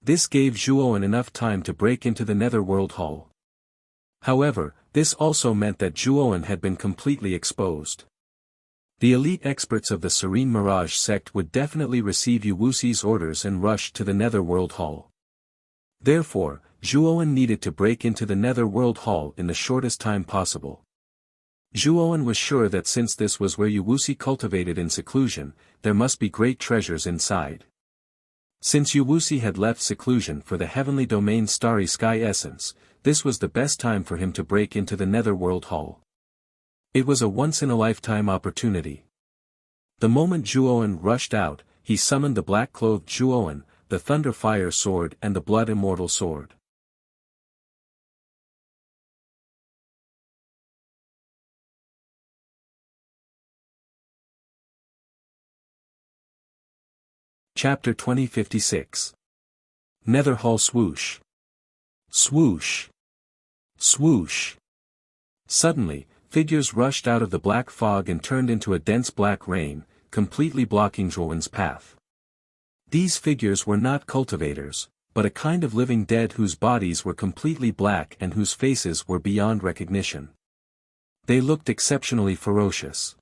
This gave Zhuowen enough time to break into the Netherworld Hall. However, this also meant that Zhuowen had been completely exposed. The elite experts of the Serene Mirage sect would definitely receive Wuxia's orders and rush to the Netherworld Hall. Therefore, Zhuowen needed to break into the Netherworld Hall in the shortest time possible. Zhuowen was sure that since this was where Wuxia cultivated in seclusion, there must be great treasures inside. Since Wuxia had left seclusion for the heavenly domain starry sky essence, this was the best time for him to break into the netherworld hall. It was a once-in-a-lifetime opportunity. The moment Zhuowen rushed out, he summoned the black-clothed Zhuowen, the thunder fire sword and the blood immortal sword. Chapter 2056. Nether Hall Swoosh. Swoosh. Swoosh. Suddenly, figures rushed out of the black fog and turned into a dense black rain, completely blocking Zhuowen's path. These figures were not cultivators, but a kind of living dead whose bodies were completely black and whose faces were beyond recognition. They looked exceptionally ferocious.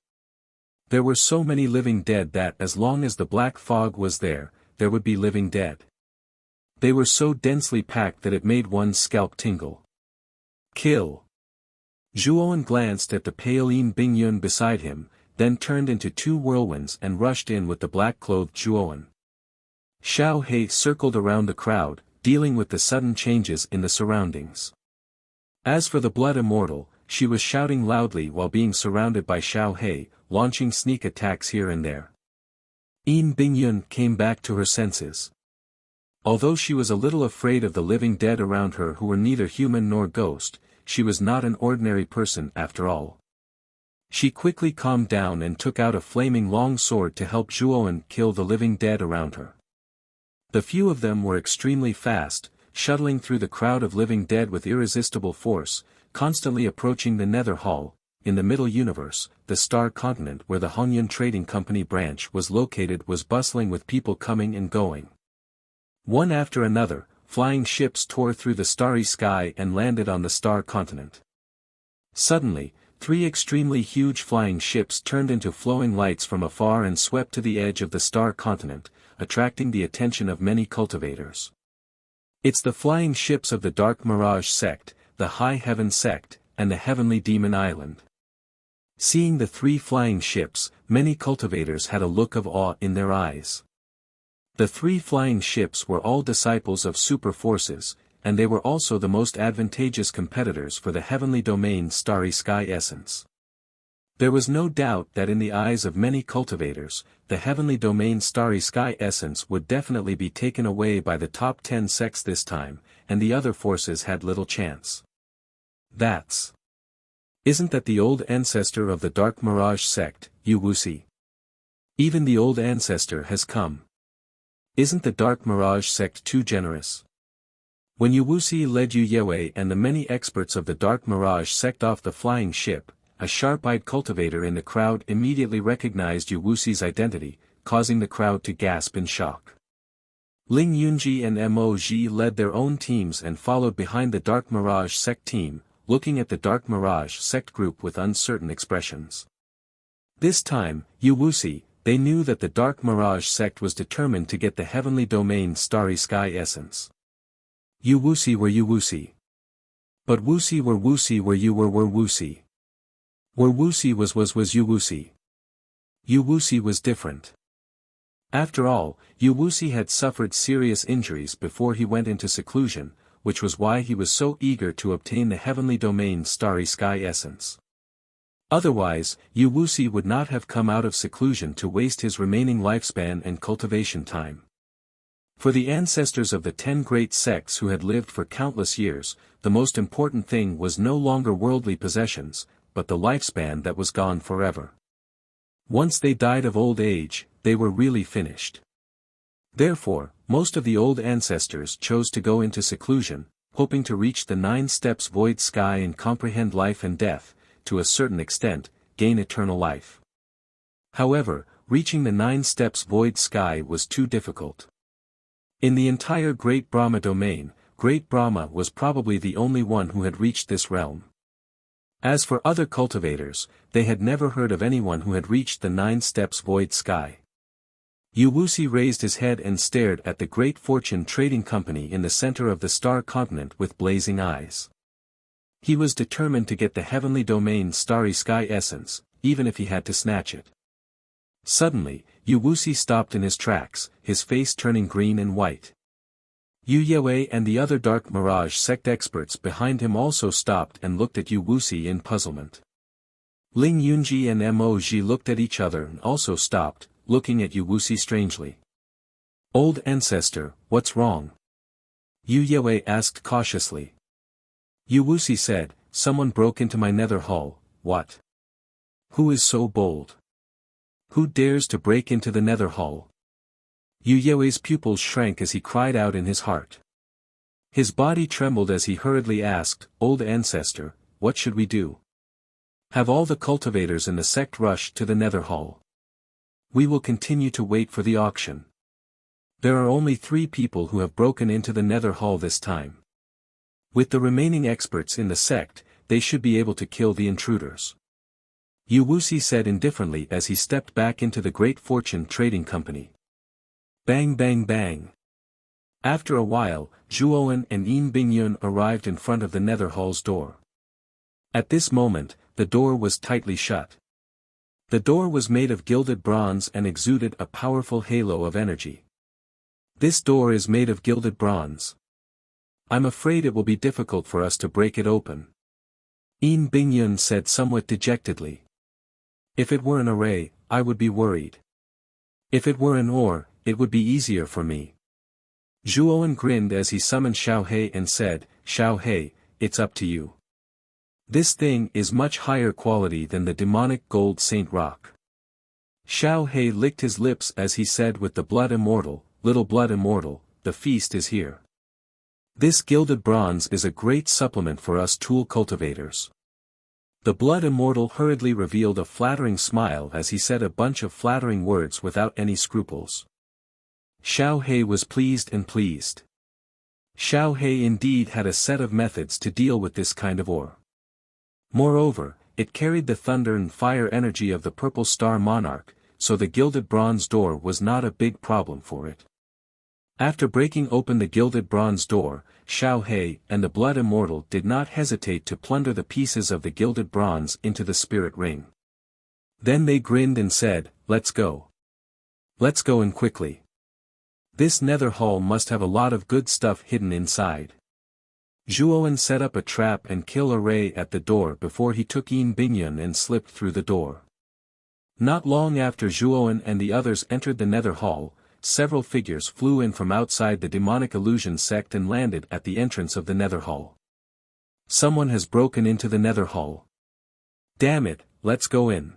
There were so many living dead that as long as the black fog was there, there would be living dead. They were so densely packed that it made one's scalp tingle. Kill! Zhuowen glanced at the pale Yin Bingyun beside him, then turned into two whirlwinds and rushed in with the black-clothed Zhuowen. Xiao He circled around the crowd, dealing with the sudden changes in the surroundings. As for the blood immortal, she was shouting loudly while being surrounded by Xiao He, launching sneak attacks here and there. Yin Bingyun came back to her senses. Although she was a little afraid of the living dead around her who were neither human nor ghost, she was not an ordinary person after all. She quickly calmed down and took out a flaming long sword to help Zhuowen kill the living dead around her. The few of them were extremely fast, shuttling through the crowd of living dead with irresistible force, constantly approaching the Nether Hall. In the Middle Universe, the Star Continent where the Hongyun Trading Company branch was located was bustling with people coming and going. One after another, flying ships tore through the starry sky and landed on the Star Continent. Suddenly, three extremely huge flying ships turned into flowing lights from afar and swept to the edge of the Star Continent, attracting the attention of many cultivators. It's the flying ships of the Dark Mirage sect, the High Heaven sect, and the Heavenly Demon Island. Seeing the three flying ships, many cultivators had a look of awe in their eyes. The three flying ships were all disciples of super forces, and they were also the most advantageous competitors for the heavenly domain starry sky essence. There was no doubt that in the eyes of many cultivators, the heavenly domain starry sky essence would definitely be taken away by the top 10 sects this time, and the other forces had little chance. Isn't that the old ancestor of the Dark Mirage sect, Wuxia? Even the old ancestor has come. Isn't the Dark Mirage sect too generous? When Wuxia led Yue and the many experts of the Dark Mirage sect off the flying ship, a sharp-eyed cultivator in the crowd immediately recognized Wuxia's identity, causing the crowd to gasp in shock. Ling Yunji and Mo Ji led their own teams and followed behind the Dark Mirage sect team, looking at the Dark Mirage sect group with uncertain expressions. This time, Wuxia, they knew that the Dark Mirage sect was determined to get the heavenly domain starry sky essence. Wuxia were Wuxia. But Wuxia were you were Wuxia. Where Wuxia was Wuxia. Wuxia was different. After all, Wuxia had suffered serious injuries before he went into seclusion, which was why he was so eager to obtain the heavenly domain starry sky essence. Otherwise, Wuxia would not have come out of seclusion to waste his remaining lifespan and cultivation time. For the ancestors of the 10 great sects who had lived for countless years, the most important thing was no longer worldly possessions, but the lifespan that was gone forever. Once they died of old age, they were really finished. Therefore, most of the old ancestors chose to go into seclusion, hoping to reach the 9 steps void sky and comprehend life and death, to a certain extent, gain eternal life. However, reaching the 9 steps void sky was too difficult. In the entire Great Brahma domain, Great Brahma was probably the only one who had reached this realm. As for other cultivators, they had never heard of anyone who had reached the 9 steps void sky. Wuxia raised his head and stared at the Great Fortune Trading Company in the center of the Star Continent with blazing eyes. He was determined to get the heavenly domain's starry sky essence, even if he had to snatch it. Suddenly, Wuxia stopped in his tracks, his face turning green and white. Yu Yue and the other Dark Mirage sect experts behind him also stopped and looked at Wuxia in puzzlement. Ling Yunji and Mo Ji looked at each other and also stopped, looking at Wuxia strangely. "Old ancestor, what's wrong?" Yu Yue asked cautiously. Wuxia said, "Someone broke into my nether hall." "What? Who is so bold? Who dares to break into the nether hall?" Yu Yue's pupils shrank as he cried out in his heart. His body trembled as he hurriedly asked, "Old ancestor, what should we do? Have all the cultivators in the sect rush to the nether hall? We will continue to wait for the auction. There are only 3 people who have broken into the nether hall this time. With the remaining experts in the sect, they should be able to kill the intruders." Wuxia said indifferently as he stepped back into the Great Fortune Trading Company. Bang bang bang. After a while, Zhuowen and Yin Bingyun arrived in front of the nether hall's door. At this moment, the door was tightly shut. The door was made of gilded bronze and exuded a powerful halo of energy. "This door is made of gilded bronze. I'm afraid it will be difficult for us to break it open," Yin Bingyun said somewhat dejectedly. "If it were an array, I would be worried. If it were an ore, it would be easier for me." Zhuowen grinned as he summoned Xiaohei and said, "Xiaohei, it's up to you. This thing is much higher quality than the demonic gold Saint Rock." Xiaohei licked his lips as he said with the blood immortal, "Little blood immortal, the feast is here. This gilded bronze is a great supplement for us tool cultivators." The blood immortal hurriedly revealed a flattering smile as he said a bunch of flattering words without any scruples. Xiaohei was pleased and pleased. Xiaohei indeed had a set of methods to deal with this kind of ore. Moreover, it carried the thunder and fire energy of the Purple Star Monarch, so the gilded bronze door was not a big problem for it. After breaking open the gilded bronze door, Xiaohei and the Blood Immortal did not hesitate to plunder the pieces of the gilded bronze into the spirit ring. Then they grinned and said, "Let's go. Let's go in quickly. This nether hall must have a lot of good stuff hidden inside." Zhuowen set up a trap and kill array at the door before he took Yin Bingyun and slipped through the door. Not long after Zhuowen and the others entered the nether hall, several figures flew in from outside the demonic illusion sect and landed at the entrance of the nether hall. "Someone has broken into the nether hall. Damn it, let's go in."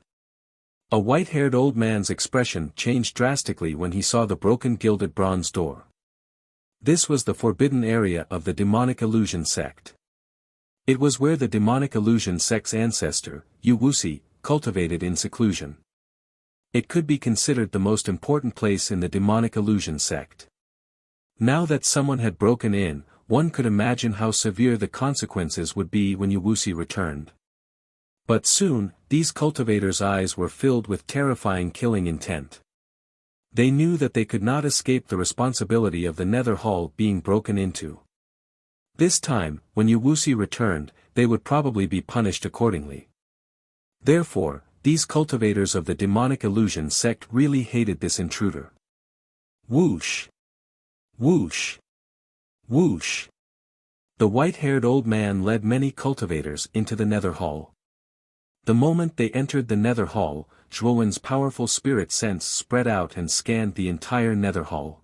A white-haired old man's expression changed drastically when he saw the broken gilded bronze door. This was the forbidden area of the demonic illusion sect. It was where the demonic illusion sect's ancestor, Wuxia, cultivated in seclusion. It could be considered the most important place in the demonic illusion sect. Now that someone had broken in, one could imagine how severe the consequences would be when Wuxia returned. But soon, these cultivators' eyes were filled with terrifying killing intent. They knew that they could not escape the responsibility of the nether hall being broken into. This time, when Wuxia returned, they would probably be punished accordingly. Therefore, these cultivators of the demonic illusion sect really hated this intruder. Whoosh! Whoosh! Whoosh! The white-haired old man led many cultivators into the nether hall. The moment they entered the nether hall, Zhuowen's powerful spirit sense spread out and scanned the entire nether hall.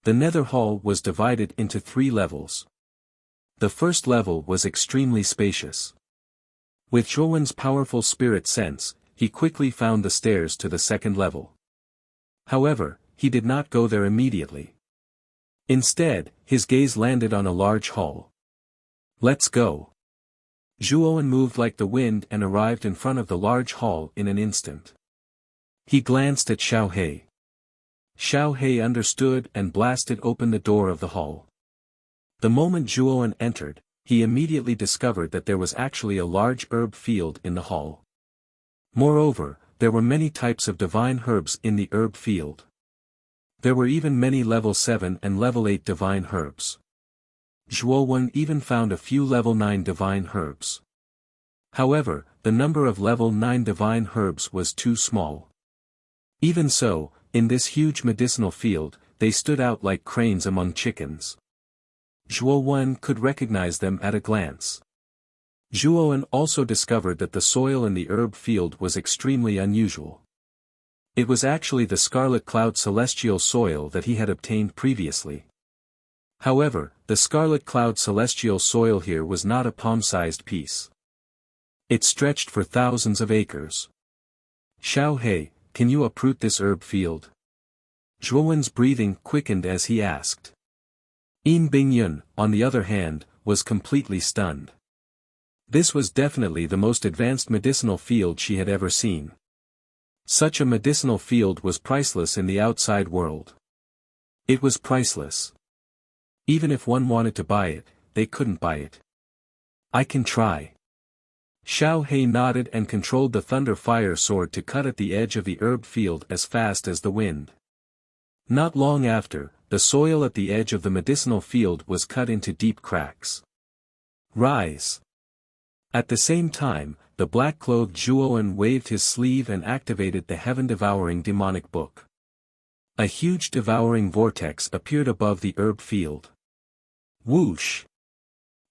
The nether hall was divided into 3 levels. The first level was extremely spacious. With Zhuowen's powerful spirit sense, he quickly found the stairs to the second level. However, he did not go there immediately. Instead, his gaze landed on a large hall. "Let's go." Zhuowen moved like the wind and arrived in front of the large hall in an instant. He glanced at Xiaohei. Xiaohei understood and blasted open the door of the hall. The moment Zhuowen entered, he immediately discovered that there was actually a large herb field in the hall. Moreover, there were many types of divine herbs in the herb field. There were even many level 7 and level 8 divine herbs. Zhuowen even found a few level 9 divine herbs. However, the number of level 9 divine herbs was too small. Even so, in this huge medicinal field, they stood out like cranes among chickens. Zhuowen could recognize them at a glance. Zhuowen also discovered that the soil in the herb field was extremely unusual. It was actually the Scarlet Cloud celestial soil that he had obtained previously. However, the Scarlet Cloud celestial soil here was not a palm-sized piece. It stretched for thousands of acres. Xiao He, can you uproot this herb field? Zhuowen's breathing quickened as he asked. Yin Bingyun, on the other hand, was completely stunned. This was definitely the most advanced medicinal field she had ever seen. Such a medicinal field was priceless in the outside world. It was priceless. Even if one wanted to buy it, they couldn't buy it. I can try. Xiao He nodded and controlled the thunder fire sword to cut at the edge of the herb field as fast as the wind. Not long after, the soil at the edge of the medicinal field was cut into deep cracks. Rise! At the same time, the black-clothed Zhuowen waved his sleeve and activated the heaven-devouring demonic book. A huge devouring vortex appeared above the herb field. Whoosh!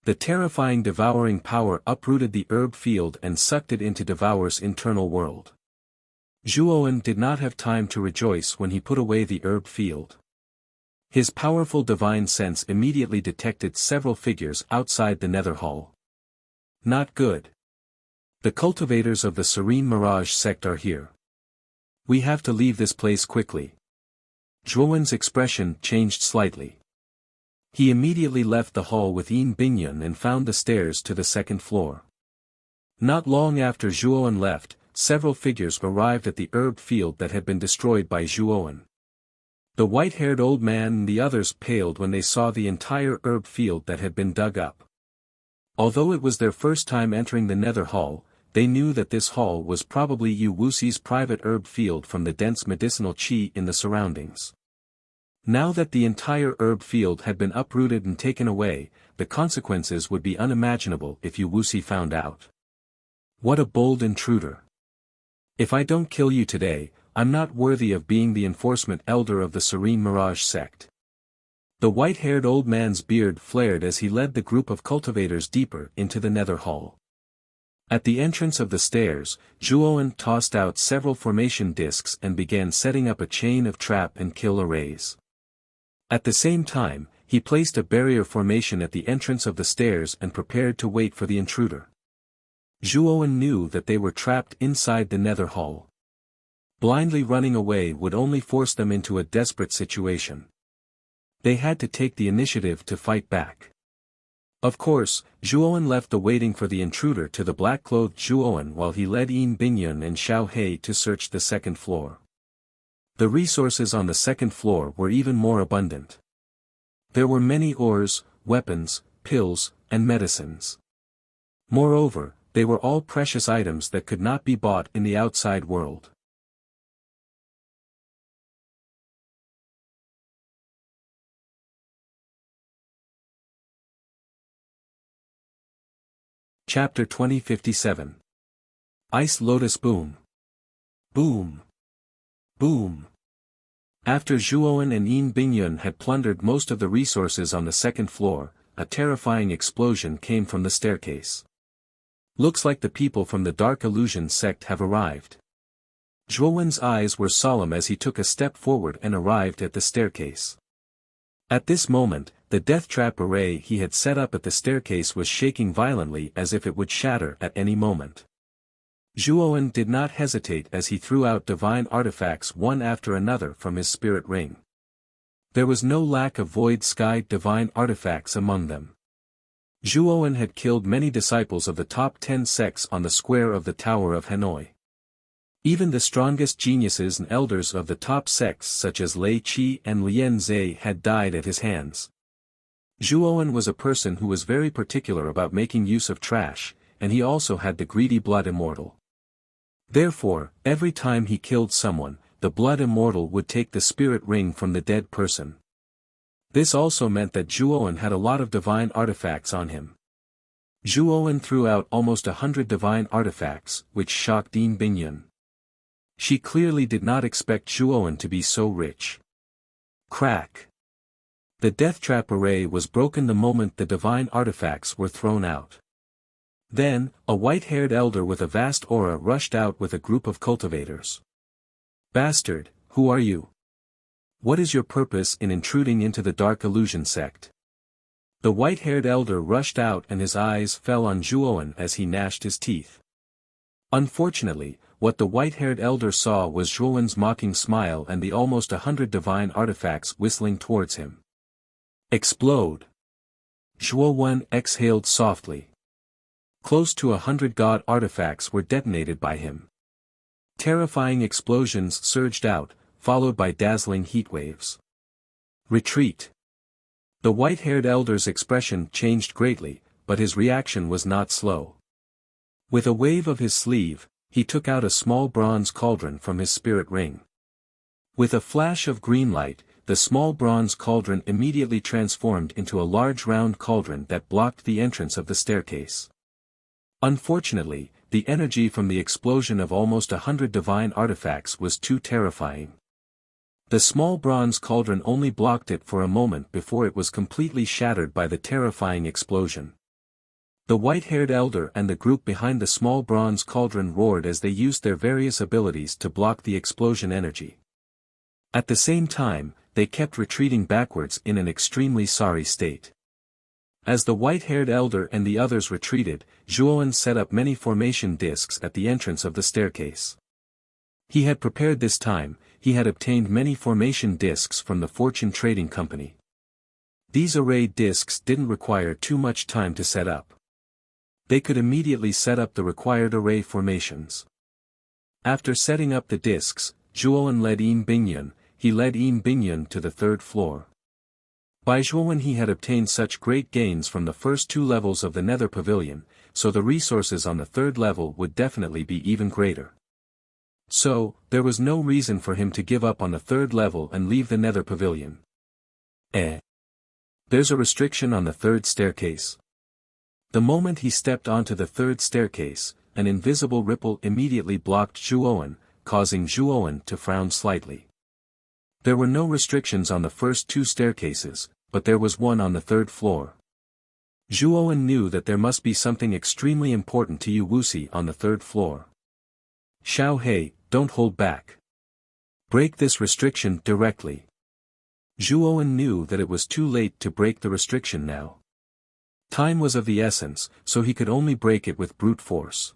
The terrifying devouring power uprooted the herb field and sucked it into Devour's internal world. Zhuowen did not have time to rejoice when he put away the herb field. His powerful divine sense immediately detected several figures outside the nether hall. Not good. The cultivators of the Serene Mirage sect are here. We have to leave this place quickly. Zhuowen's expression changed slightly. He immediately left the hall with Yin Bingyun and found the stairs to the second floor. Not long after Zhuowen left, several figures arrived at the herb field that had been destroyed by Zhuowen. The white-haired old man and the others paled when they saw the entire herb field that had been dug up. Although it was their first time entering the nether hall, they knew that this hall was probably Yu Wuxi's private herb field from the dense medicinal qi in the surroundings. Now that the entire herb field had been uprooted and taken away, the consequences would be unimaginable if Yu Wuxi found out. What a bold intruder! If I don't kill you today, I'm not worthy of being the enforcement elder of the Serene Mirage sect. The white-haired old man's beard flared as he led the group of cultivators deeper into the nether hall. At the entrance of the stairs, Zhuowen tossed out several formation discs and began setting up a chain of trap and kill arrays. At the same time, he placed a barrier formation at the entrance of the stairs and prepared to wait for the intruder. Zhuowen knew that they were trapped inside the nether hall. Blindly running away would only force them into a desperate situation. They had to take the initiative to fight back. Of course, Zhuowen left the waiting for the intruder to the black-clothed Zhuowen while he led Yin Bingyun and Xiao He to search the second floor. The resources on the second floor were even more abundant. There were many ores, weapons, pills, and medicines. Moreover, they were all precious items that could not be bought in the outside world. Chapter 2057. Ice Lotus Boom. Boom. Boom. After Zhuowen and Yin Bingyun had plundered most of the resources on the second floor, a terrifying explosion came from the staircase. Looks like the people from the Dark Illusion sect have arrived. Zhuowen's eyes were solemn as he took a step forward and arrived at the staircase. At this moment, the death trap array he had set up at the staircase was shaking violently as if it would shatter at any moment. Zhuowen did not hesitate as he threw out divine artifacts one after another from his spirit ring. There was no lack of void sky divine artifacts among them. Zhuowen had killed many disciples of the top 10 sects on the square of the Tower of Hanoi. Even the strongest geniuses and elders of the top sects such as Lei Qi and Lian Zhe had died at his hands. Zhuowen was a person who was very particular about making use of trash, and he also had the greedy blood immortal. Therefore, every time he killed someone, the blood immortal would take the spirit ring from the dead person. This also meant that Zhuowen had a lot of divine artifacts on him. Zhuowen threw out almost 100 divine artifacts, which shocked Yin Bingyun. She clearly did not expect Zhuowen to be so rich. Crack! The death trap array was broken the moment the divine artifacts were thrown out. Then, a white-haired elder with a vast aura rushed out with a group of cultivators. "Bastard, who are you? What is your purpose in intruding into the Dark Illusion sect?" The white-haired elder rushed out and his eyes fell on Zhuowen as he gnashed his teeth. Unfortunately, what the white-haired elder saw was Zhuowen's mocking smile and the almost 100 divine artifacts whistling towards him. Explode! Zhuowen exhaled softly. Close to 100 god artifacts were detonated by him. Terrifying explosions surged out, followed by dazzling heat waves. Retreat! The white-haired elder's expression changed greatly, but his reaction was not slow. With a wave of his sleeve, he took out a small bronze cauldron from his spirit ring. With a flash of green light, the small bronze cauldron immediately transformed into a large round cauldron that blocked the entrance of the staircase. Unfortunately, the energy from the explosion of almost 100 divine artifacts was too terrifying. The small bronze cauldron only blocked it for a moment before it was completely shattered by the terrifying explosion. The white-haired elder and the group behind the small bronze cauldron roared as they used their various abilities to block the explosion energy. At the same time, they kept retreating backwards in an extremely sorry state. As the white-haired elder and the others retreated, Zhuowen set up many formation discs at the entrance of the staircase. He had prepared this time. He had obtained many formation discs from the Fortune Trading Company. These array discs didn't require too much time to set up. They could immediately set up the required array formations. After setting up the discs, Zhuowen led Yin Bingyun. He led Yin Bingyun to the third floor. By Zhuowen he had obtained such great gains from the first two levels of the Nether Pavilion, so the resources on the third level would definitely be even greater. So, there was no reason for him to give up on the third level and leave the Nether Pavilion. There's a restriction on the third staircase. The moment he stepped onto the third staircase, an invisible ripple immediately blocked Zhuowen, causing Zhuowen to frown slightly. There were no restrictions on the first two staircases, but there was one on the third floor. Zhuowen knew that there must be something extremely important to Wuxia on the third floor. Xiao He, don't hold back. Break this restriction directly. Zhuowen knew that it was too late to break the restriction now. Time was of the essence, so he could only break it with brute force.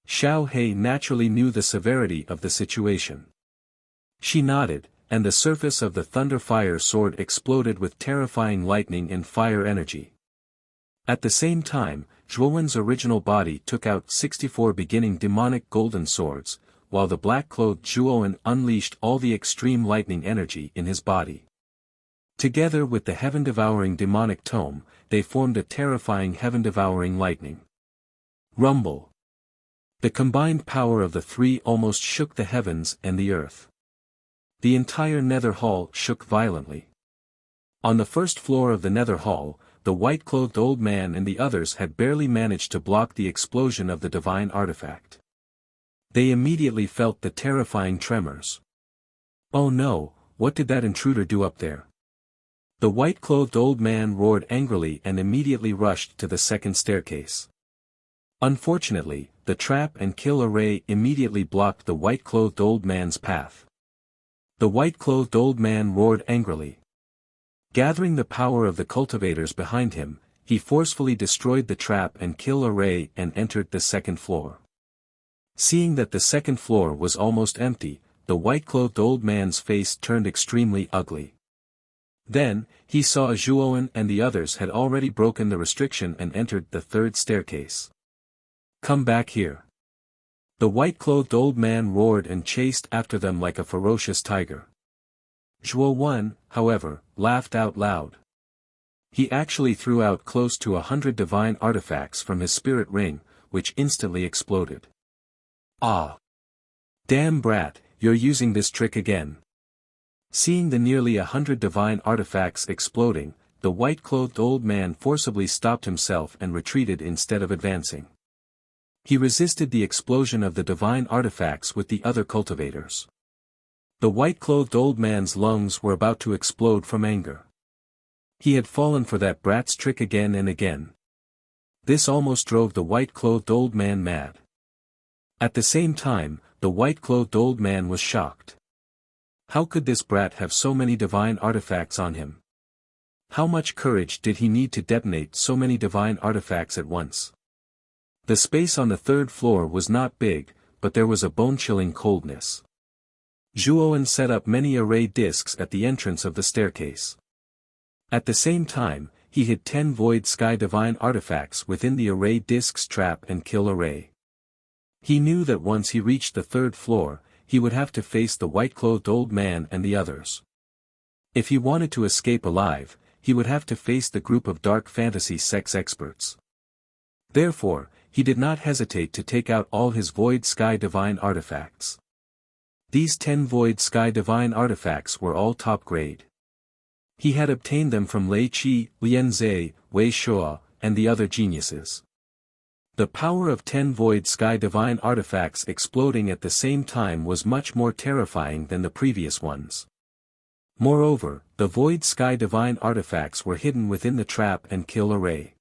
Xiao He naturally knew the severity of the situation. She nodded, and the surface of the thunder-fire sword exploded with terrifying lightning and fire energy. At the same time, Zhuowen's original body took out 64 beginning demonic golden swords, while the black-clothed Zhuowen unleashed all the extreme lightning energy in his body. Together with the heaven-devouring demonic tome, they formed a terrifying heaven-devouring lightning. Rumble. The combined power of the three almost shook the heavens and the earth. The entire Nether Hall shook violently. On the first floor of the Nether Hall, the white-clothed old man and the others had barely managed to block the explosion of the divine artifact. They immediately felt the terrifying tremors. Oh no, what did that intruder do up there? The white-clothed old man roared angrily and immediately rushed to the second staircase. Unfortunately, the trap and kill array immediately blocked the white-clothed old man's path. The white-clothed old man roared angrily. Gathering the power of the cultivators behind him, he forcefully destroyed the trap and kill array and entered the second floor. Seeing that the second floor was almost empty, the white-clothed old man's face turned extremely ugly. Then, he saw Zhuowen and the others had already broken the restriction and entered the third staircase. Come back here. The white-clothed old man roared and chased after them like a ferocious tiger. Zhuowen, however, laughed out loud. He actually threw out close to 100 divine artifacts from his spirit ring, which instantly exploded. Ah! Damn brat, you're using this trick again. Seeing the nearly 100 divine artifacts exploding, the white-clothed old man forcibly stopped himself and retreated instead of advancing. He resisted the explosion of the divine artifacts with the other cultivators. The white-clothed old man's lungs were about to explode from anger. He had fallen for that brat's trick again and again. This almost drove the white-clothed old man mad. At the same time, the white-clothed old man was shocked. How could this brat have so many divine artifacts on him? How much courage did he need to detonate so many divine artifacts at once? The space on the third floor was not big, but there was a bone-chilling coldness. Zhuowen set up many array discs at the entrance of the staircase. At the same time, he hid 10 void sky divine artifacts within the array discs trap and kill array. He knew that once he reached the third floor, he would have to face the white-clothed old man and the others. If he wanted to escape alive, he would have to face the group of dark fantasy sex experts. Therefore, he did not hesitate to take out all his void sky divine artifacts. These 10 void sky divine artifacts were all top grade. He had obtained them from Lei Qi, Lian Zhe, Wei Shuo, and the other geniuses. The power of 10 void sky divine artifacts exploding at the same time was much more terrifying than the previous ones. Moreover, the void sky divine artifacts were hidden within the trap and kill array.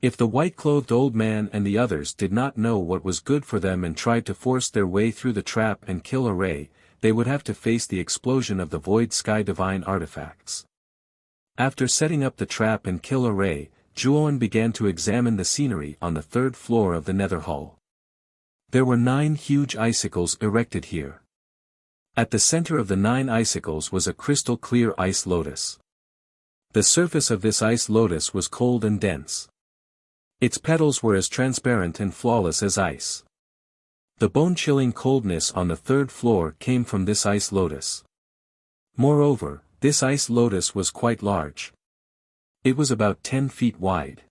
If the white-clothed old man and the others did not know what was good for them and tried to force their way through the trap and kill array, they would have to face the explosion of the void sky divine artifacts. After setting up the trap and kill array, Zhuowen began to examine the scenery on the third floor of the nether hall. There were 9 huge icicles erected here. At the center of the 9 icicles was a crystal-clear ice lotus. The surface of this ice lotus was cold and dense. Its petals were as transparent and flawless as ice. The bone-chilling coldness on the third floor came from this ice lotus. Moreover, this ice lotus was quite large. It was about 10 feet wide.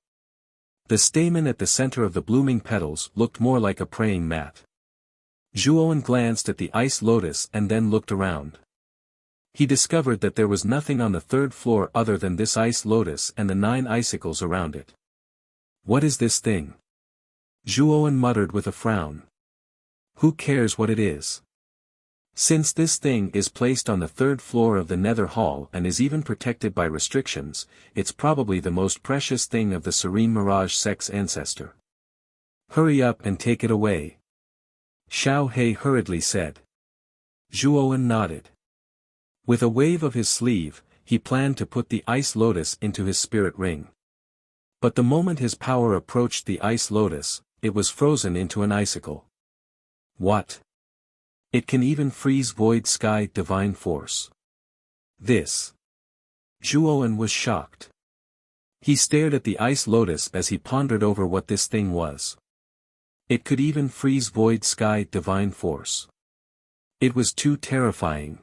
The stamen at the center of the blooming petals looked more like a praying mat. Zhuowen glanced at the ice lotus and then looked around. He discovered that there was nothing on the third floor other than this ice lotus and the 9 icicles around it. What is this thing? Zhuowen muttered with a frown. Who cares what it is? Since this thing is placed on the third floor of the nether hall and is even protected by restrictions, it's probably the most precious thing of the Serene Mirage Sect's ancestor. Hurry up and take it away. Xiao He hurriedly said. Zhuowen nodded. With a wave of his sleeve, he planned to put the ice lotus into his spirit ring. But the moment his power approached the ice lotus, it was frozen into an icicle. What? It can even freeze void sky divine force. This. Zhuowen was shocked. He stared at the ice lotus as he pondered over what this thing was. It could even freeze void sky divine force. It was too terrifying.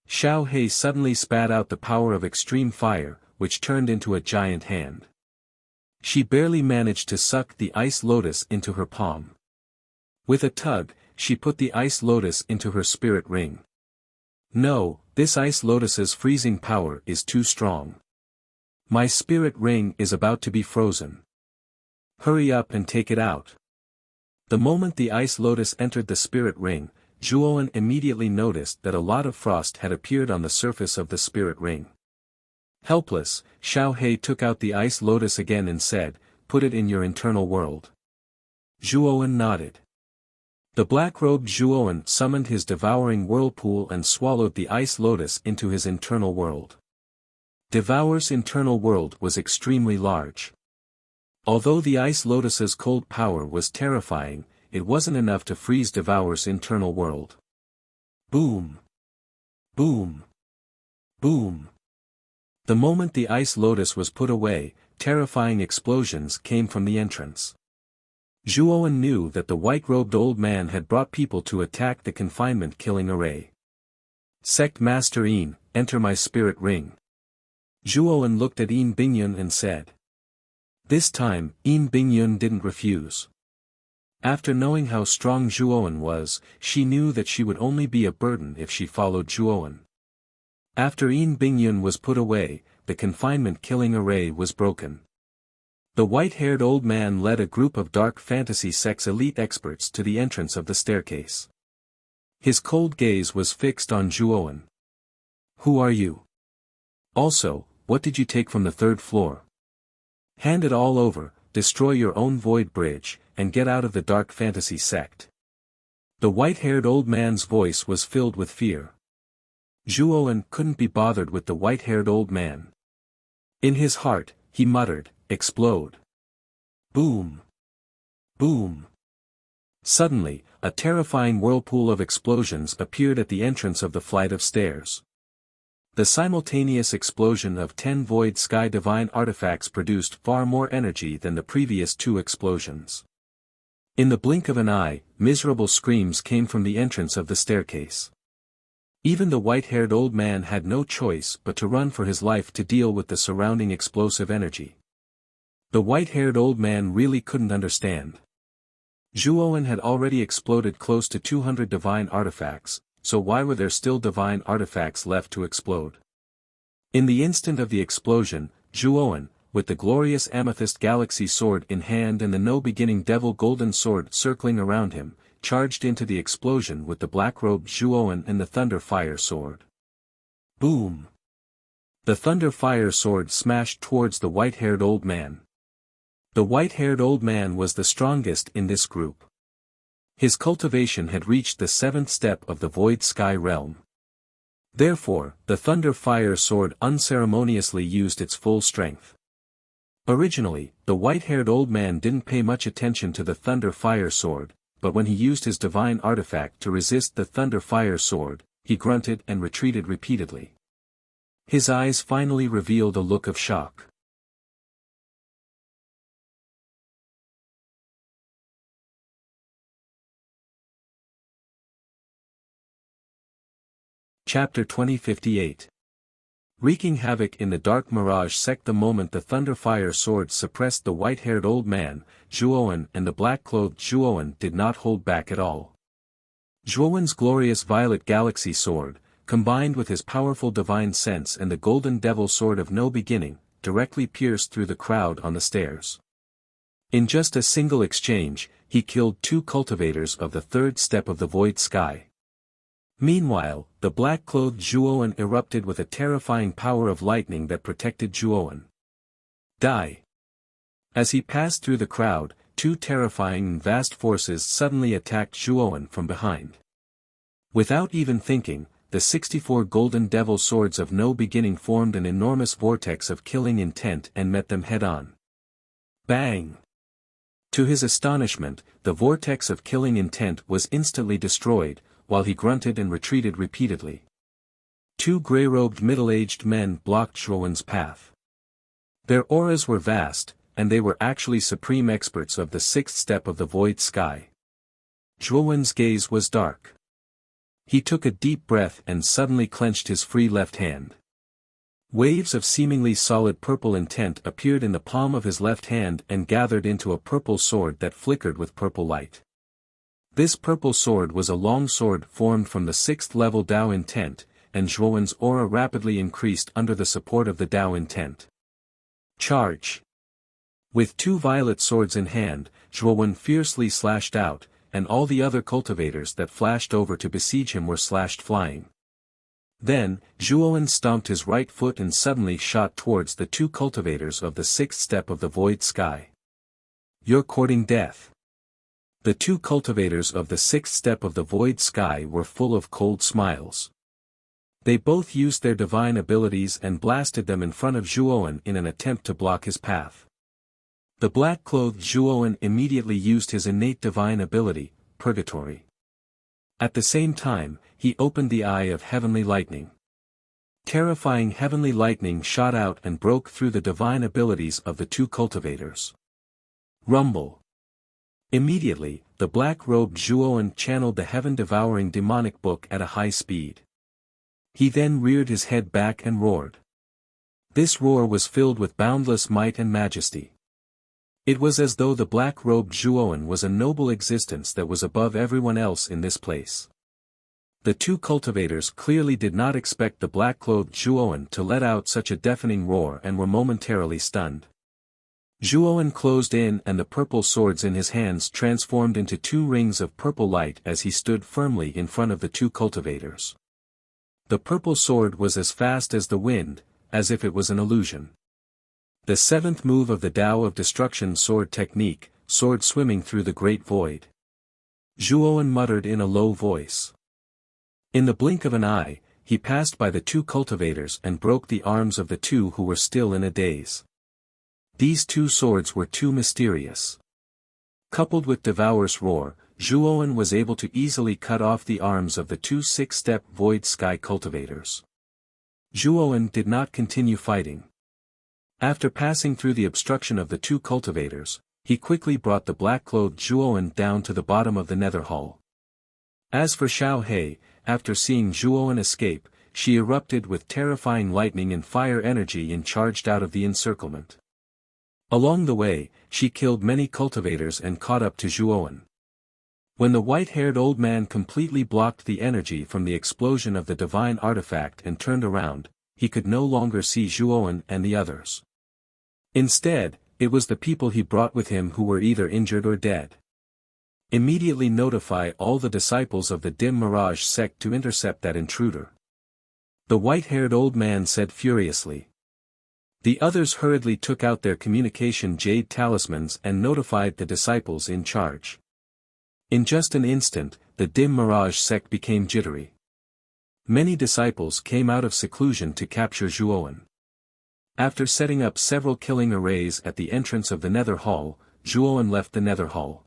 Xiao He suddenly spat out the power of extreme fire, which turned into a giant hand. She barely managed to suck the ice lotus into her palm. With a tug, she put the ice lotus into her spirit ring. No, this ice lotus's freezing power is too strong. My spirit ring is about to be frozen. Hurry up and take it out. The moment the ice lotus entered the spirit ring, Zhuowen immediately noticed that a lot of frost had appeared on the surface of the spirit ring. Helpless, Xiao He took out the ice lotus again and said, "Put it in your internal world." Zhuowen nodded. The black-robed Zhuowen summoned his devouring whirlpool and swallowed the ice lotus into his internal world. Devour's internal world was extremely large. Although the ice lotus's cold power was terrifying, it wasn't enough to freeze Devour's internal world. Boom! Boom! Boom! The moment the ice lotus was put away, terrifying explosions came from the entrance. Zhuowen knew that the white-robed old man had brought people to attack the confinement-killing array. Sect Master Yin, enter my spirit ring. Zhuowen looked at Yin Bingyun and said. This time, Yin Bingyun didn't refuse. After knowing how strong Zhuowen was, she knew that she would only be a burden if she followed Zhuowen. After Yin Bingyun was put away, the confinement-killing array was broken. The white-haired old man led a group of dark fantasy sex elite experts to the entrance of the staircase. His cold gaze was fixed on Zhuowen. "Who are you? Also, what did you take from the third floor? Hand it all over, destroy your own void bridge, and get out of the dark fantasy sect." The white-haired old man's voice was filled with fear. Zhuowen couldn't be bothered with the white-haired old man. In his heart, he muttered, "Explode." Boom. Boom. Suddenly, a terrifying whirlpool of explosions appeared at the entrance of the flight of stairs. The simultaneous explosion of 10 void sky divine artifacts produced far more energy than the previous 2 explosions. In the blink of an eye, miserable screams came from the entrance of the staircase. Even the white-haired old man had no choice but to run for his life to deal with the surrounding explosive energy. The white-haired old man really couldn't understand. Zhuowen had already exploded close to 200 divine artifacts, so why were there still divine artifacts left to explode? In the instant of the explosion, Zhuowen, with the glorious amethyst galaxy sword in hand and the no-beginning devil golden sword circling around him, charged into the explosion with the black-robed Zhuowen and the thunder fire sword. Boom! The thunder fire sword smashed towards the white-haired old man. The white-haired old man was the strongest in this group. His cultivation had reached the 7th step of the void sky realm. Therefore, the thunder fire sword unceremoniously used its full strength. Originally, the white-haired old man didn't pay much attention to the thunder fire sword, but when he used his divine artifact to resist the thunder fire sword, he grunted and retreated repeatedly. His eyes finally revealed a look of shock. Chapter 2058. Wreaking havoc in the dark mirage sect. The moment the thunder fire sword suppressed the white-haired old man, Zhuowen and the black-clothed Zhuowen did not hold back at all. Zhuowen's glorious violet galaxy sword, combined with his powerful divine sense and the golden devil sword of no beginning, directly pierced through the crowd on the stairs. In just a single exchange, he killed 2 cultivators of the 3rd step of the void sky. Meanwhile, the black-clothed Zhuowen erupted with a terrifying power of lightning that protected Zhuowen. Die! As he passed through the crowd, 2 terrifying and vast forces suddenly attacked Zhuowen from behind. Without even thinking, the 64 golden devil swords of no beginning formed an enormous vortex of killing intent and met them head-on. Bang! To his astonishment, the vortex of killing intent was instantly destroyed, while he grunted and retreated repeatedly. 2 grey-robed middle-aged men blocked Zhuowen's path. Their auras were vast, and they were actually supreme experts of the 6th step of the void sky. Zhuowen's gaze was dark. He took a deep breath and suddenly clenched his free left hand. Waves of seemingly solid purple intent appeared in the palm of his left hand and gathered into a purple sword that flickered with purple light. This purple sword was a long sword formed from the 6th level Tao intent, and Zhuowen's aura rapidly increased under the support of the Tao intent. Charge! With 2 violet swords in hand, Zhuowen fiercely slashed out, and all the other cultivators that flashed over to besiege him were slashed flying. Then, Zhuowen stomped his right foot and suddenly shot towards the 2 cultivators of the 6th step of the void sky. "You're courting death." The 2 cultivators of the 6th step of the void sky were full of cold smiles. They both used their divine abilities and blasted them in front of Zhuowen in an attempt to block his path. The black-clothed Zhuowen immediately used his innate divine ability, Purgatory. At the same time, he opened the eye of heavenly lightning. Terrifying heavenly lightning shot out and broke through the divine abilities of the 2 cultivators. Rumble! Immediately, the black-robed Zhuowen channeled the heaven-devouring demonic book at a high speed. He then reared his head back and roared. This roar was filled with boundless might and majesty. It was as though the black-robed Zhuowen was a noble existence that was above everyone else in this place. The two cultivators clearly did not expect the black-clothed Zhuowen to let out such a deafening roar and were momentarily stunned. Zhuowen closed in and the purple swords in his hands transformed into two rings of purple light as he stood firmly in front of the two cultivators. The purple sword was as fast as the wind, as if it was an illusion. The seventh move of the Tao of Destruction sword technique, sword swimming through the great void. Zhuowen muttered in a low voice. In the blink of an eye, he passed by the two cultivators and broke the arms of the two who were still in a daze. These two swords were too mysterious. Coupled with Devour's roar, Zhuowen was able to easily cut off the arms of the two six-step void sky cultivators. Zhuowen did not continue fighting. After passing through the obstruction of the two cultivators, he quickly brought the black-clothed Zhuowen down to the bottom of the nether hall. As for Xiao He, after seeing Zhuowen escape, she erupted with terrifying lightning and fire energy and charged out of the encirclement. Along the way, she killed many cultivators and caught up to Zhuowen. When the white-haired old man completely blocked the energy from the explosion of the divine artifact and turned around, he could no longer see Zhuowen and the others. Instead, it was the people he brought with him who were either injured or dead. Immediately notify all the disciples of the Dim Mirage sect to intercept that intruder. The white-haired old man said furiously. The others hurriedly took out their communication jade talismans and notified the disciples in charge. In just an instant, the Dim Mirage sect became jittery. Many disciples came out of seclusion to capture Zhuowen. After setting up several killing arrays at the entrance of the Nether Hall, Zhuowen left the Nether Hall.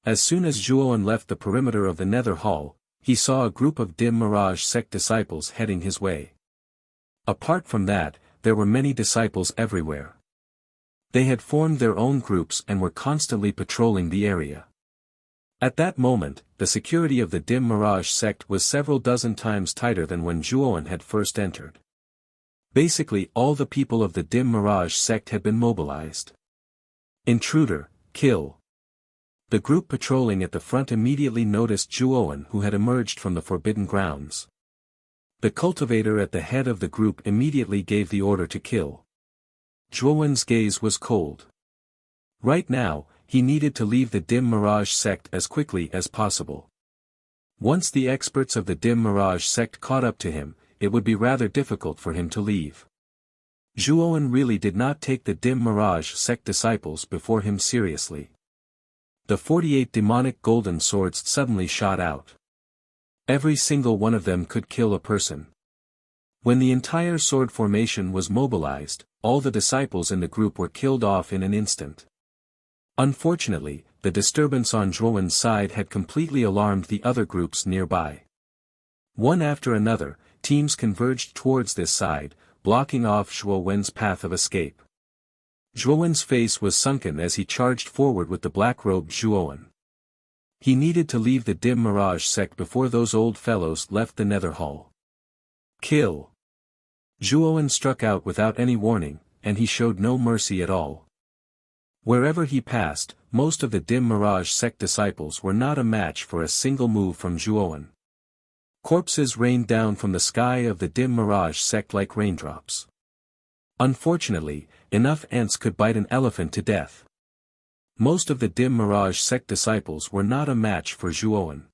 As soon as Zhuowen left the perimeter of the Nether Hall, he saw a group of Dim Mirage sect disciples heading his way. Apart from that, there were many disciples everywhere. They had formed their own groups and were constantly patrolling the area. At that moment, the security of the Dim Mirage sect was several dozen times tighter than when Zhuowen had first entered. Basically all the people of the Dim Mirage sect had been mobilized. Intruder, kill. The group patrolling at the front immediately noticed Zhuowen who had emerged from the forbidden grounds. The cultivator at the head of the group immediately gave the order to kill. Zhuowen's gaze was cold. Right now, he needed to leave the Dim Mirage sect as quickly as possible. Once the experts of the Dim Mirage sect caught up to him, it would be rather difficult for him to leave. Zhuowen really did not take the Dim Mirage sect disciples before him seriously. The 48 demonic golden swords suddenly shot out. Every single one of them could kill a person. When the entire sword formation was mobilized, all the disciples in the group were killed off in an instant. Unfortunately, the disturbance on Zhuowen's side had completely alarmed the other groups nearby. One after another, teams converged towards this side, blocking off Zhuowen's path of escape. Zhuowen's face was sunken as he charged forward with the black-robed Zhuowen. He needed to leave the Dim Mirage sect before those old fellows left the Nether Hall. Kill! Zhuowen struck out without any warning, and he showed no mercy at all. Wherever he passed, most of the Dim Mirage sect disciples were not a match for a single move from Zhuowen. Corpses rained down from the sky of the Dim Mirage sect like raindrops. Unfortunately, enough ants could bite an elephant to death. Most of the Dim Mirage sect disciples were not a match for Zhuowen.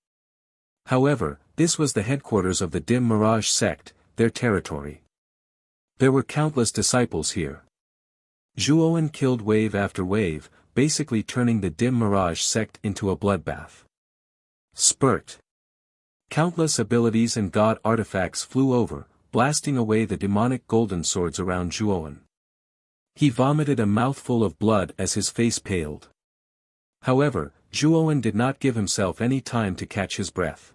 However, this was the headquarters of the Dim Mirage sect, their territory. There were countless disciples here. Zhuowen killed wave after wave, basically turning the Dim Mirage sect into a bloodbath. Spurt. Countless abilities and god artifacts flew over, blasting away the demonic golden swords around Zhuowen. He vomited a mouthful of blood as his face paled. However, Zhuowen did not give himself any time to catch his breath.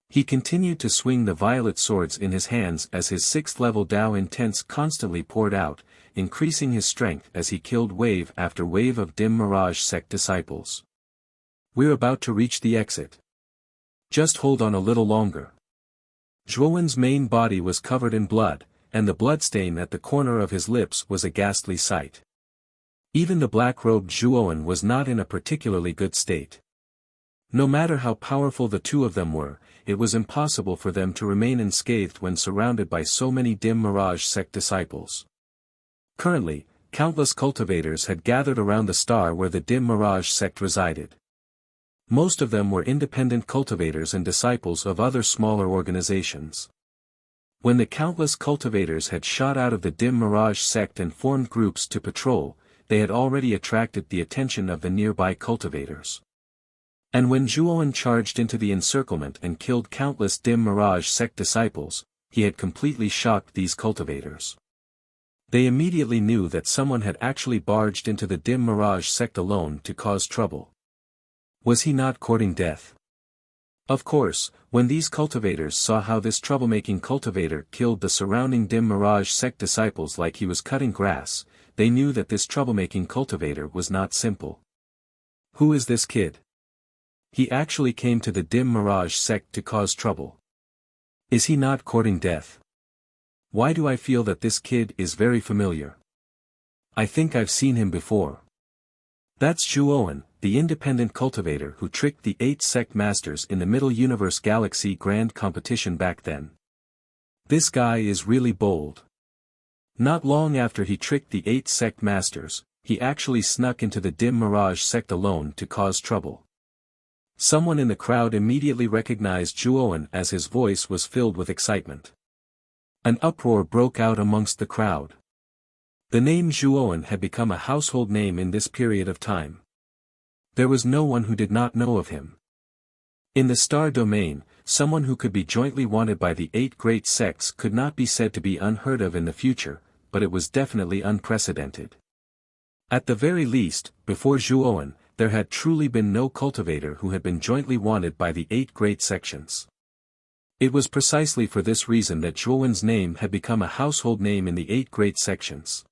He continued to swing the violet swords in his hands as his 6th-level Tao Intense constantly poured out, increasing his strength as he killed wave after wave of Dim Mirage sect disciples. We're about to reach the exit. Just hold on a little longer. Zhuowen's main body was covered in blood, and the bloodstain at the corner of his lips was a ghastly sight. Even the black-robed Zhuowen was not in a particularly good state. No matter how powerful the two of them were, it was impossible for them to remain unscathed when surrounded by so many dim Mirage sect disciples. Currently, countless cultivators had gathered around the star where the dim Mirage sect resided. Most of them were independent cultivators and disciples of other smaller organizations. When the countless cultivators had shot out of the dim Mirage sect and formed groups to patrol, they had already attracted the attention of the nearby cultivators. And when Zhuowen charged into the encirclement and killed countless dim Mirage sect disciples, he had completely shocked these cultivators. They immediately knew that someone had actually barged into the dim Mirage sect alone to cause trouble. Was he not courting death? Of course, when these cultivators saw how this troublemaking cultivator killed the surrounding dim Mirage sect disciples like he was cutting grass, they knew that this troublemaking cultivator was not simple. Who is this kid? He actually came to the dim Mirage sect to cause trouble. Is he not courting death? Why do I feel that this kid is very familiar? I think I've seen him before. That's Zhuowen, the independent cultivator who tricked the 8 sect masters in the Middle Universe Galaxy Grand Competition back then. This guy is really bold. Not long after he tricked the 8 sect masters, he actually snuck into the dim Mirage sect alone to cause trouble. Someone in the crowd immediately recognized Zhuowen as his voice was filled with excitement. An uproar broke out amongst the crowd. The name Zhuowen had become a household name in this period of time. There was no one who did not know of him. In the star domain, someone who could be jointly wanted by the 8 great sects could not be said to be unheard of in the future, but it was definitely unprecedented. At the very least, before Zhuowen, there had truly been no cultivator who had been jointly wanted by the 8 great sections. It was precisely for this reason that Zhuowen's name had become a household name in the 8 great sections.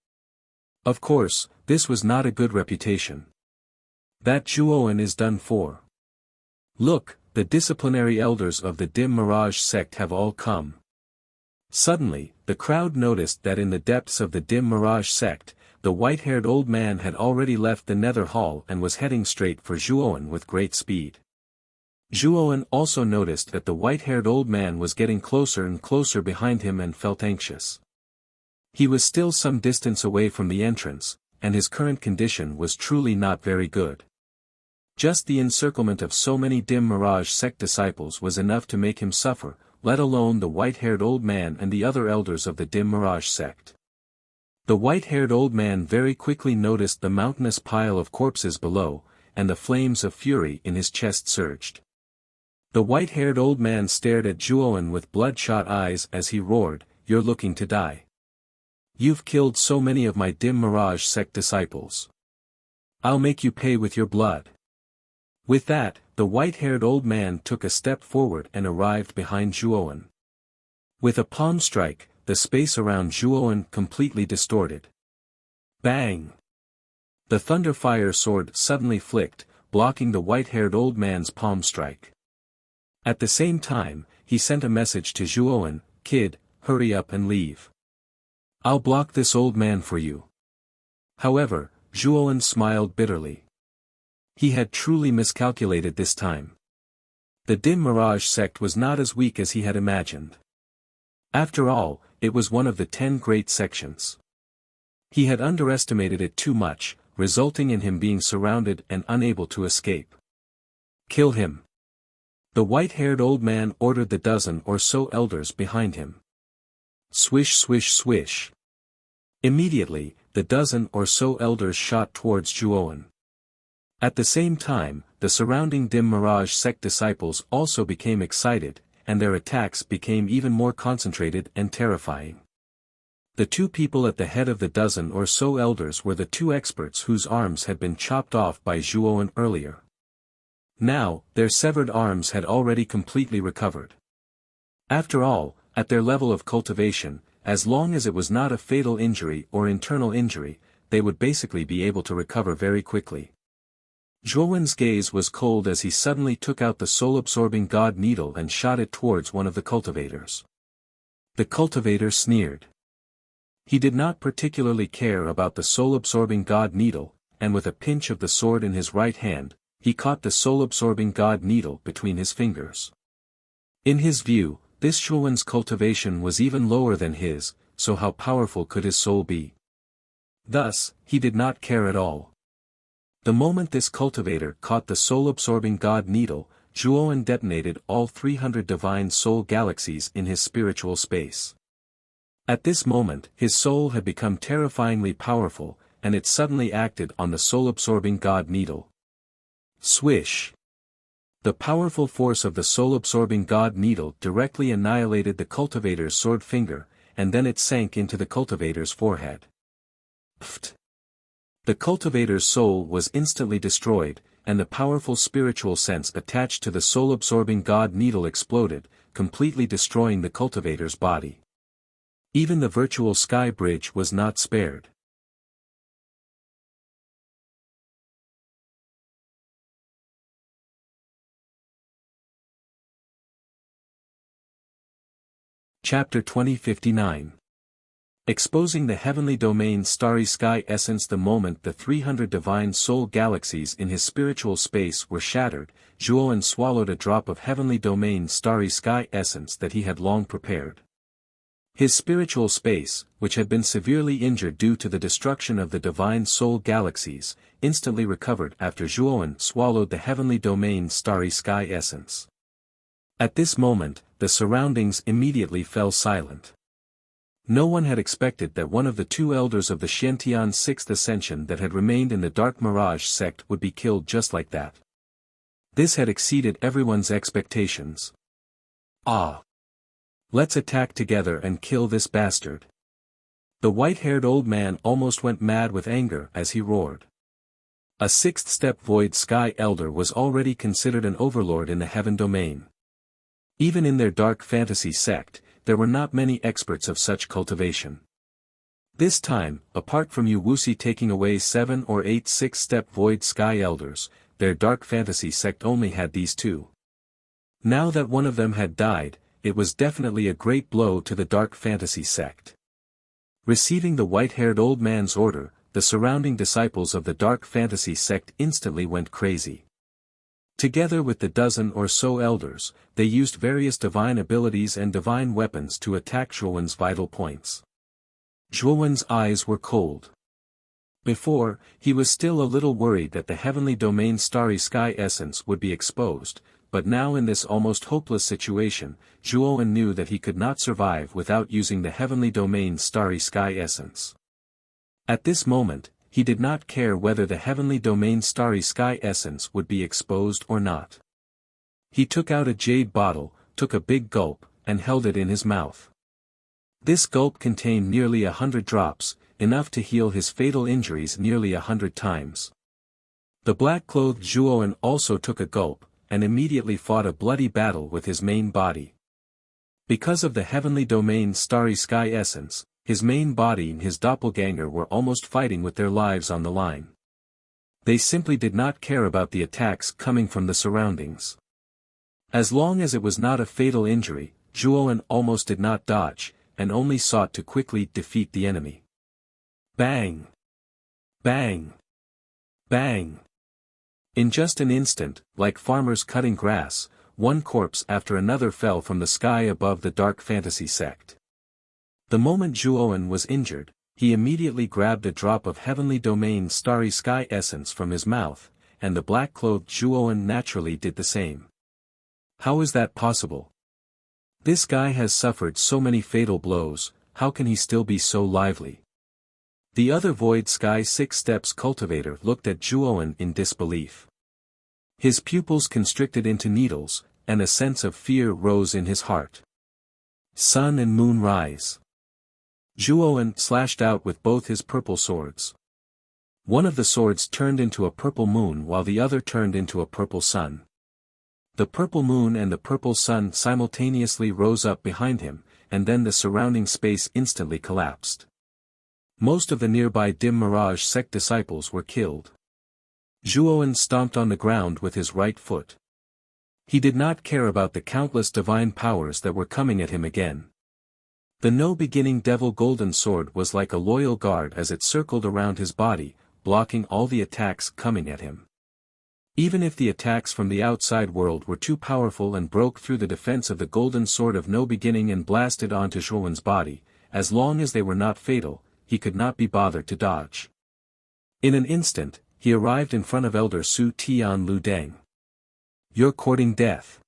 Of course, this was not a good reputation. That Zhuowen is done for. Look, the disciplinary elders of the dim Mirage sect have all come. Suddenly, the crowd noticed that in the depths of the dim Mirage sect, the white-haired old man had already left the nether hall and was heading straight for Zhuowen with great speed. Zhuowen also noticed that the white-haired old man was getting closer and closer behind him and felt anxious. He was still some distance away from the entrance, and his current condition was truly not very good. Just the encirclement of so many dim Mirage sect disciples was enough to make him suffer, let alone the white-haired old man and the other elders of the dim Mirage sect. The white-haired old man very quickly noticed the mountainous pile of corpses below, and the flames of fury in his chest surged. The white-haired old man stared at Zhuowen with bloodshot eyes as he roared, "You're looking to die. You've killed so many of my dim Mirage sect disciples. I'll make you pay with your blood." With that, the white-haired old man took a step forward and arrived behind Zhuowen. With a palm strike, the space around Zhuowen completely distorted. Bang! The thunderfire sword suddenly flicked, blocking the white-haired old man's palm strike. At the same time, he sent a message to Zhuowen, "Kid, hurry up and leave. I'll block this old man for you." However, Zhuowen smiled bitterly. He had truly miscalculated this time. The dim Mirage sect was not as weak as he had imagined. After all, it was one of the 10 great sections. He had underestimated it too much, resulting in him being surrounded and unable to escape. "Kill him." The white-haired old man ordered the dozen or so elders behind him. Swish swish swish. Immediately, the dozen or so elders shot towards Zhuowen. At the same time, the surrounding dim Mirage sect disciples also became excited, and their attacks became even more concentrated and terrifying. The 2 people at the head of the dozen or so elders were the 2 experts whose arms had been chopped off by Zhuowen earlier. Now, their severed arms had already completely recovered. After all, at their level of cultivation, as long as it was not a fatal injury or internal injury, they would basically be able to recover very quickly. Zhuowen's gaze was cold as he suddenly took out the soul-absorbing god needle and shot it towards one of the cultivators. The cultivator sneered. He did not particularly care about the soul-absorbing god needle, and with a pinch of the sword in his right hand, he caught the soul-absorbing god needle between his fingers. In his view, this Zhuowen's cultivation was even lower than his, so how powerful could his soul be? Thus, he did not care at all. The moment this cultivator caught the soul-absorbing god needle, Zhuowen detonated all 300 divine soul galaxies in his spiritual space. At this moment, his soul had become terrifyingly powerful, and it suddenly acted on the soul-absorbing god needle. Swish! The powerful force of the soul-absorbing god needle directly annihilated the cultivator's sword finger, and then it sank into the cultivator's forehead. Pfft! The cultivator's soul was instantly destroyed, and the powerful spiritual sense attached to the soul-absorbing god needle exploded, completely destroying the cultivator's body. Even the virtual sky bridge was not spared. Chapter 2059. Exposing the heavenly domain's starry sky essence. The moment the 300 divine soul galaxies in his spiritual space were shattered, Zhuowen swallowed a drop of heavenly domain's starry sky essence that he had long prepared. His spiritual space, which had been severely injured due to the destruction of the divine soul galaxies, instantly recovered after Zhuowen swallowed the heavenly domain's starry sky essence. At this moment, the surroundings immediately fell silent. No one had expected that one of the two elders of the Xiantian Sixth Ascension that had remained in the Dark Mirage sect would be killed just like that. This had exceeded everyone's expectations. Ah! Let's attack together and kill this bastard. The white-haired old man almost went mad with anger as he roared. A sixth-step Void Sky Elder was already considered an overlord in the Heaven Domain. Even in their dark fantasy sect, there were not many experts of such cultivation. This time, apart from Wuxia taking away 7 or 8 six-step Void Sky Elders, their dark fantasy sect only had these two. Now that one of them had died, it was definitely a great blow to the dark fantasy sect. Receiving the white-haired old man's order, the surrounding disciples of the dark fantasy sect instantly went crazy. Together with the dozen or so elders, they used various divine abilities and divine weapons to attack Zhuowen's vital points. Zhuowen's eyes were cold. Before, he was still a little worried that the heavenly domain starry sky essence would be exposed, but now in this almost hopeless situation, Zhuowen knew that he could not survive without using the heavenly domain starry sky essence. At this moment, he did not care whether the heavenly domain starry sky essence would be exposed or not. He took out a jade bottle, took a big gulp, and held it in his mouth. This gulp contained nearly 100 drops, enough to heal his fatal injuries nearly 100 times. The black-clothed Zhuowen also took a gulp, and immediately fought a bloody battle with his main body. Because of the heavenly domain starry sky essence, his main body and his doppelganger were almost fighting with their lives on the line. They simply did not care about the attacks coming from the surroundings. As long as it was not a fatal injury, Zhuowen almost did not dodge, and only sought to quickly defeat the enemy. Bang! Bang! Bang! In just an instant, like farmers cutting grass, one corpse after another fell from the sky above the dark fantasy sect. The moment Zhuowen was injured, he immediately grabbed a drop of heavenly domain starry sky essence from his mouth, and the black-clothed Zhuowen naturally did the same. How is that possible? This guy has suffered so many fatal blows, how can he still be so lively? The other Void Sky Six Steps cultivator looked at Zhuowen in disbelief. His pupils constricted into needles, and a sense of fear rose in his heart. Sun and moon rise. Zhuowen slashed out with both his purple swords. One of the swords turned into a purple moon while the other turned into a purple sun. The purple moon and the purple sun simultaneously rose up behind him, and then the surrounding space instantly collapsed. Most of the nearby dim mirage sect disciples were killed. Zhuowen stomped on the ground with his right foot. He did not care about the countless divine powers that were coming at him again. The no-beginning devil golden sword was like a loyal guard as it circled around his body, blocking all the attacks coming at him. Even if the attacks from the outside world were too powerful and broke through the defense of the golden sword of no beginning and blasted onto Zhuowen's body, as long as they were not fatal, he could not be bothered to dodge. In an instant, he arrived in front of Elder Su Tian Lu Deng. "You're courting death."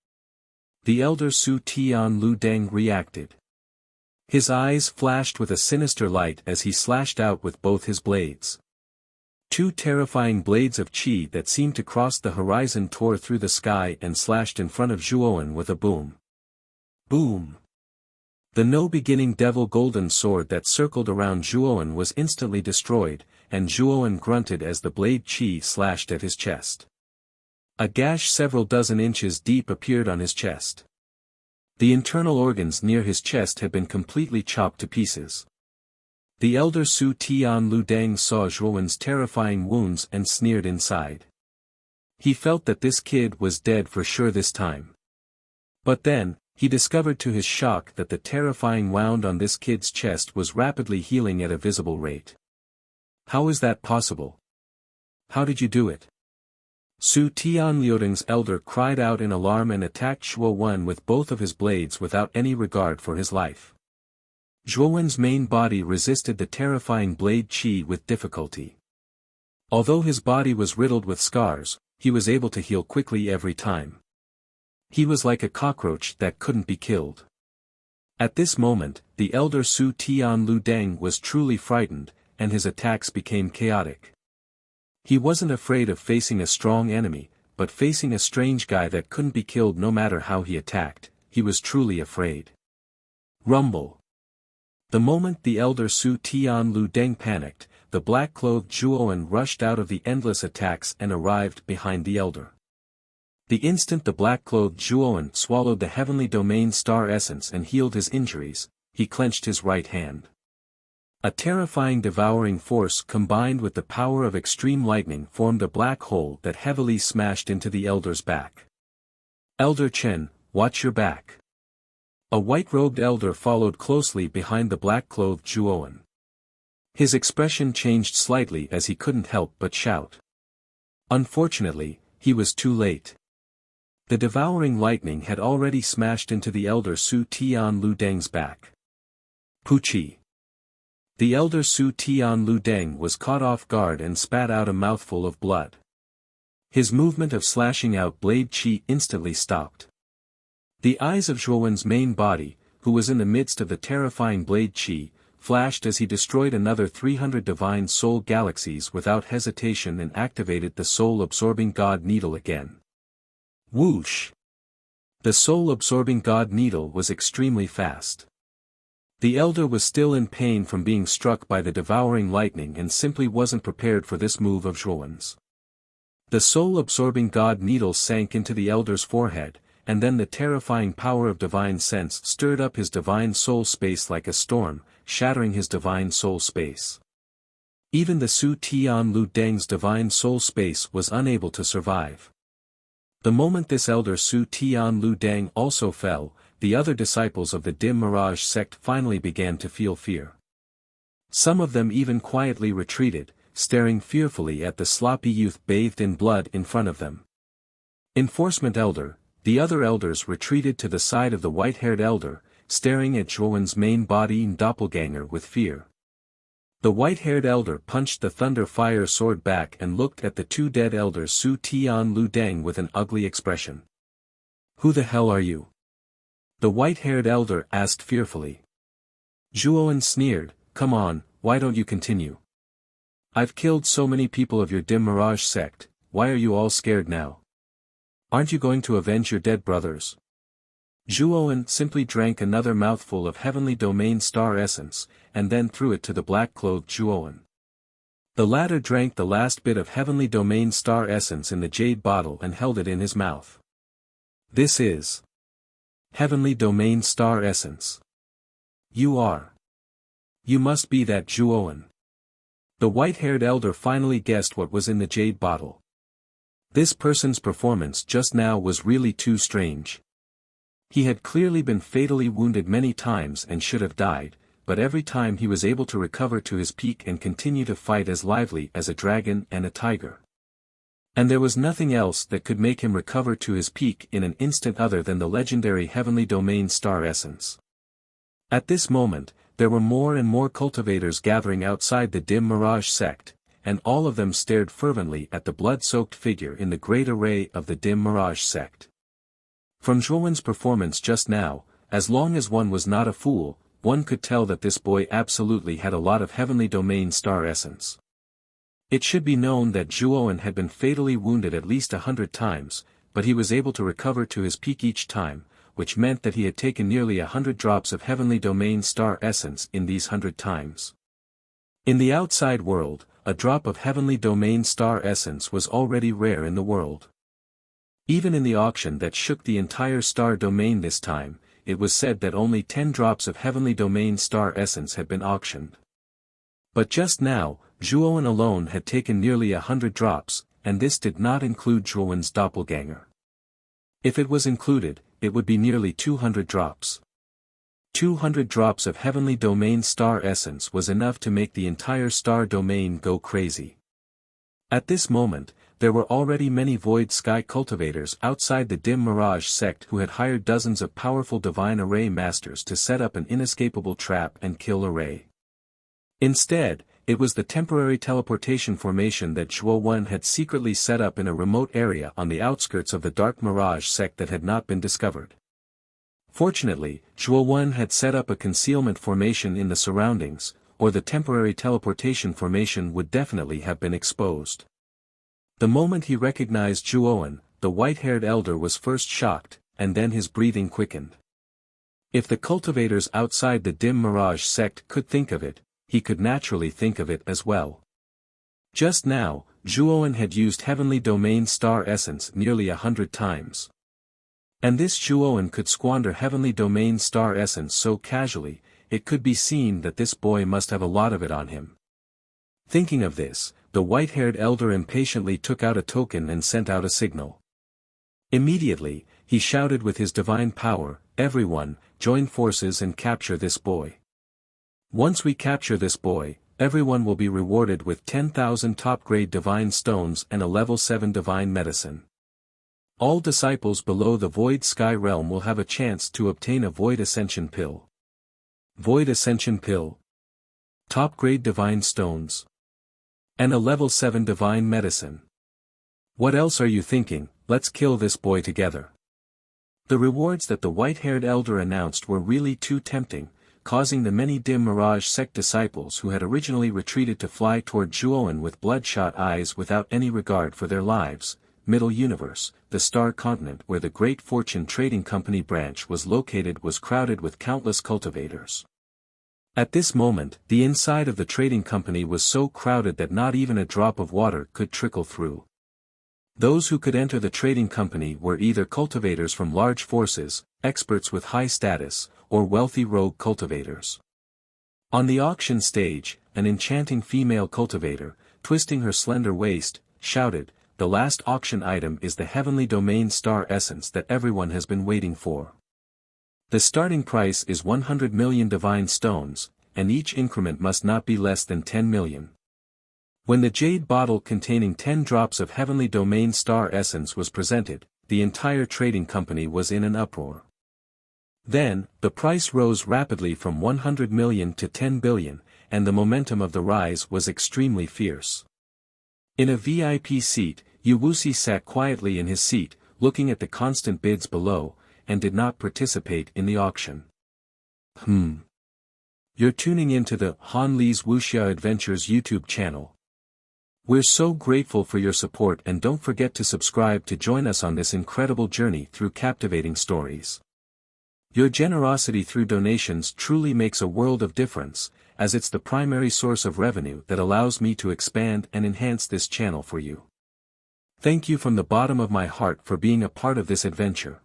The Elder Su Tian Lu Deng reacted. His eyes flashed with a sinister light as he slashed out with both his blades. Two terrifying blades of qi that seemed to cross the horizon tore through the sky and slashed in front of Zhuowen with a boom. Boom! The no-beginning devil golden sword that circled around Zhuowen was instantly destroyed, and Zhuowen grunted as the blade qi slashed at his chest. A gash several dozen inches deep appeared on his chest. The internal organs near his chest had been completely chopped to pieces. The Elder Su Tian Lu Deng saw Zhuowen's terrifying wounds and sneered inside. He felt that this kid was dead for sure this time. But then, he discovered to his shock that the terrifying wound on this kid's chest was rapidly healing at a visible rate. How is that possible? How did you do it? Su Tian Liudeng's elder cried out in alarm and attacked Zhuowen with both of his blades without any regard for his life. Zhuowen's main body resisted the terrifying blade qi with difficulty. Although his body was riddled with scars, he was able to heal quickly every time. He was like a cockroach that couldn't be killed. At this moment, the elder Su Tian Lu Deng was truly frightened, and his attacks became chaotic. He wasn't afraid of facing a strong enemy, but facing a strange guy that couldn't be killed no matter how he attacked, he was truly afraid. Rumble. The moment the elder Su Tian Lu Deng panicked, the black-clothed Zhuowen rushed out of the endless attacks and arrived behind the elder. The instant the black-clothed Zhuowen swallowed the heavenly domain star essence and healed his injuries, he clenched his right hand. A terrifying devouring force combined with the power of extreme lightning formed a black hole that heavily smashed into the elder's back. "Elder Chen, watch your back." A white-robed elder followed closely behind the black-clothed Zhuowen. His expression changed slightly as he couldn't help but shout. Unfortunately, he was too late. The devouring lightning had already smashed into the elder Su Tian Lu Deng's back. Puchi. The elder Su Tian Lu Deng was caught off guard and spat out a mouthful of blood. His movement of slashing out blade qi instantly stopped. The eyes of Zhuowen's main body, who was in the midst of the terrifying blade qi, flashed as he destroyed another 300 divine soul galaxies without hesitation and activated the soul-absorbing god needle again. Whoosh! The soul-absorbing god needle was extremely fast. The elder was still in pain from being struck by the devouring lightning and simply wasn't prepared for this move of Zhuowen's. The soul-absorbing god needle sank into the elder's forehead, and then the terrifying power of divine sense stirred up his divine soul space like a storm, shattering his divine soul space. Even the Su Tian Lu Deng's divine soul space was unable to survive. The moment this elder Su Tian Lu Deng also fell, the other disciples of the dim mirage sect finally began to feel fear. Some of them even quietly retreated, staring fearfully at the sloppy youth bathed in blood in front of them. Enforcement elder. The other elders retreated to the side of the white-haired elder, staring at Zhuowen's main body and doppelganger with fear. The white-haired elder punched the thunder fire sword back and looked at the two dead elders Su Tian Lu Deng with an ugly expression. "Who the hell are you?" the white-haired elder asked fearfully. Zhuowen sneered, "Come on, why don't you continue? I've killed so many people of your dim mirage sect, why are you all scared now? Aren't you going to avenge your dead brothers?" Zhuowen simply drank another mouthful of heavenly domain star essence, and then threw it to the black-clothed Zhuowen. The latter drank the last bit of heavenly domain star essence in the jade bottle and held it in his mouth. "This is heavenly domain star essence. You are. You must be that Zhuowen." The white-haired elder finally guessed what was in the jade bottle. This person's performance just now was really too strange. He had clearly been fatally wounded many times and should have died, but every time he was able to recover to his peak and continue to fight as lively as a dragon and a tiger. And there was nothing else that could make him recover to his peak in an instant other than the legendary Heavenly Domain Star Essence. At this moment, there were more and more cultivators gathering outside the dim Mirage sect, and all of them stared fervently at the blood-soaked figure in the great array of the dim Mirage sect. From Zhuowen's performance just now, as long as one was not a fool, one could tell that this boy absolutely had a lot of Heavenly Domain Star Essence. It should be known that Zhuowen had been fatally wounded at least 100 times, but he was able to recover to his peak each time, which meant that he had taken nearly 100 drops of Heavenly Domain Star Essence in these 100 times. In the outside world, a drop of Heavenly Domain Star Essence was already rare in the world. Even in the auction that shook the entire Star Domain this time, it was said that only 10 drops of Heavenly Domain Star Essence had been auctioned. But just now, Zhuowen alone had taken nearly 100 drops, and this did not include Zhuowen's doppelganger. If it was included, it would be nearly 200 drops. 200 drops of Heavenly Domain Star Essence was enough to make the entire Star Domain go crazy. At this moment, there were already many Void Sky cultivators outside the dim Mirage sect who had hired dozens of powerful Divine Array Masters to set up an inescapable trap and kill Array. Instead, it was the temporary teleportation formation that Zhuowen had secretly set up in a remote area on the outskirts of the Dark Mirage sect that had not been discovered. Fortunately, Zhuowen had set up a concealment formation in the surroundings, or the temporary teleportation formation would definitely have been exposed. The moment he recognized Zhuowen, the white-haired elder was first shocked, and then his breathing quickened. If the cultivators outside the dim Mirage sect could think of it, he could naturally think of it as well. Just now, Zhuowen had used Heavenly Domain Star Essence nearly 100 times. And this Zhuowen could squander Heavenly Domain Star Essence so casually, it could be seen that this boy must have a lot of it on him. Thinking of this, the white-haired elder impatiently took out a token and sent out a signal. Immediately, he shouted with his divine power, "Everyone, join forces and capture this boy. Once we capture this boy, everyone will be rewarded with 10,000 top-grade divine stones and a level 7 divine medicine. All disciples below the Void Sky realm will have a chance to obtain a Void Ascension Pill. Void Ascension Pill. Top-grade divine stones. And a level 7 divine medicine. What else are you thinking? Let's kill this boy together." The rewards that the white-haired elder announced were really too tempting, causing the many dim Mirage sect disciples who had originally retreated to fly toward Zhuowen with bloodshot eyes without any regard for their lives. Middle Universe, the star continent where the Great Fortune Trading Company branch was located was crowded with countless cultivators. At this moment, the inside of the trading company was so crowded that not even a drop of water could trickle through. Those who could enter the trading company were either cultivators from large forces, experts with high status, or wealthy rogue cultivators. On the auction stage, an enchanting female cultivator, twisting her slender waist, shouted, "The last auction item is the Heavenly Domain Star Essence that everyone has been waiting for. The starting price is 100 million divine stones, and each increment must not be less than 10 million. When the jade bottle containing 10 drops of Heavenly Domain Star Essence was presented, the entire trading company was in an uproar. Then, the price rose rapidly from 100 million to 10 billion, and the momentum of the rise was extremely fierce. In a VIP seat, Wuxia sat quietly in his seat, looking at the constant bids below, and did not participate in the auction. You're tuning into the Han Li's Wuxia Adventures YouTube channel. We're so grateful for your support, and don't forget to subscribe to join us on this incredible journey through captivating stories. Your generosity through donations truly makes a world of difference, as it's the primary source of revenue that allows me to expand and enhance this channel for you. Thank you from the bottom of my heart for being a part of this adventure.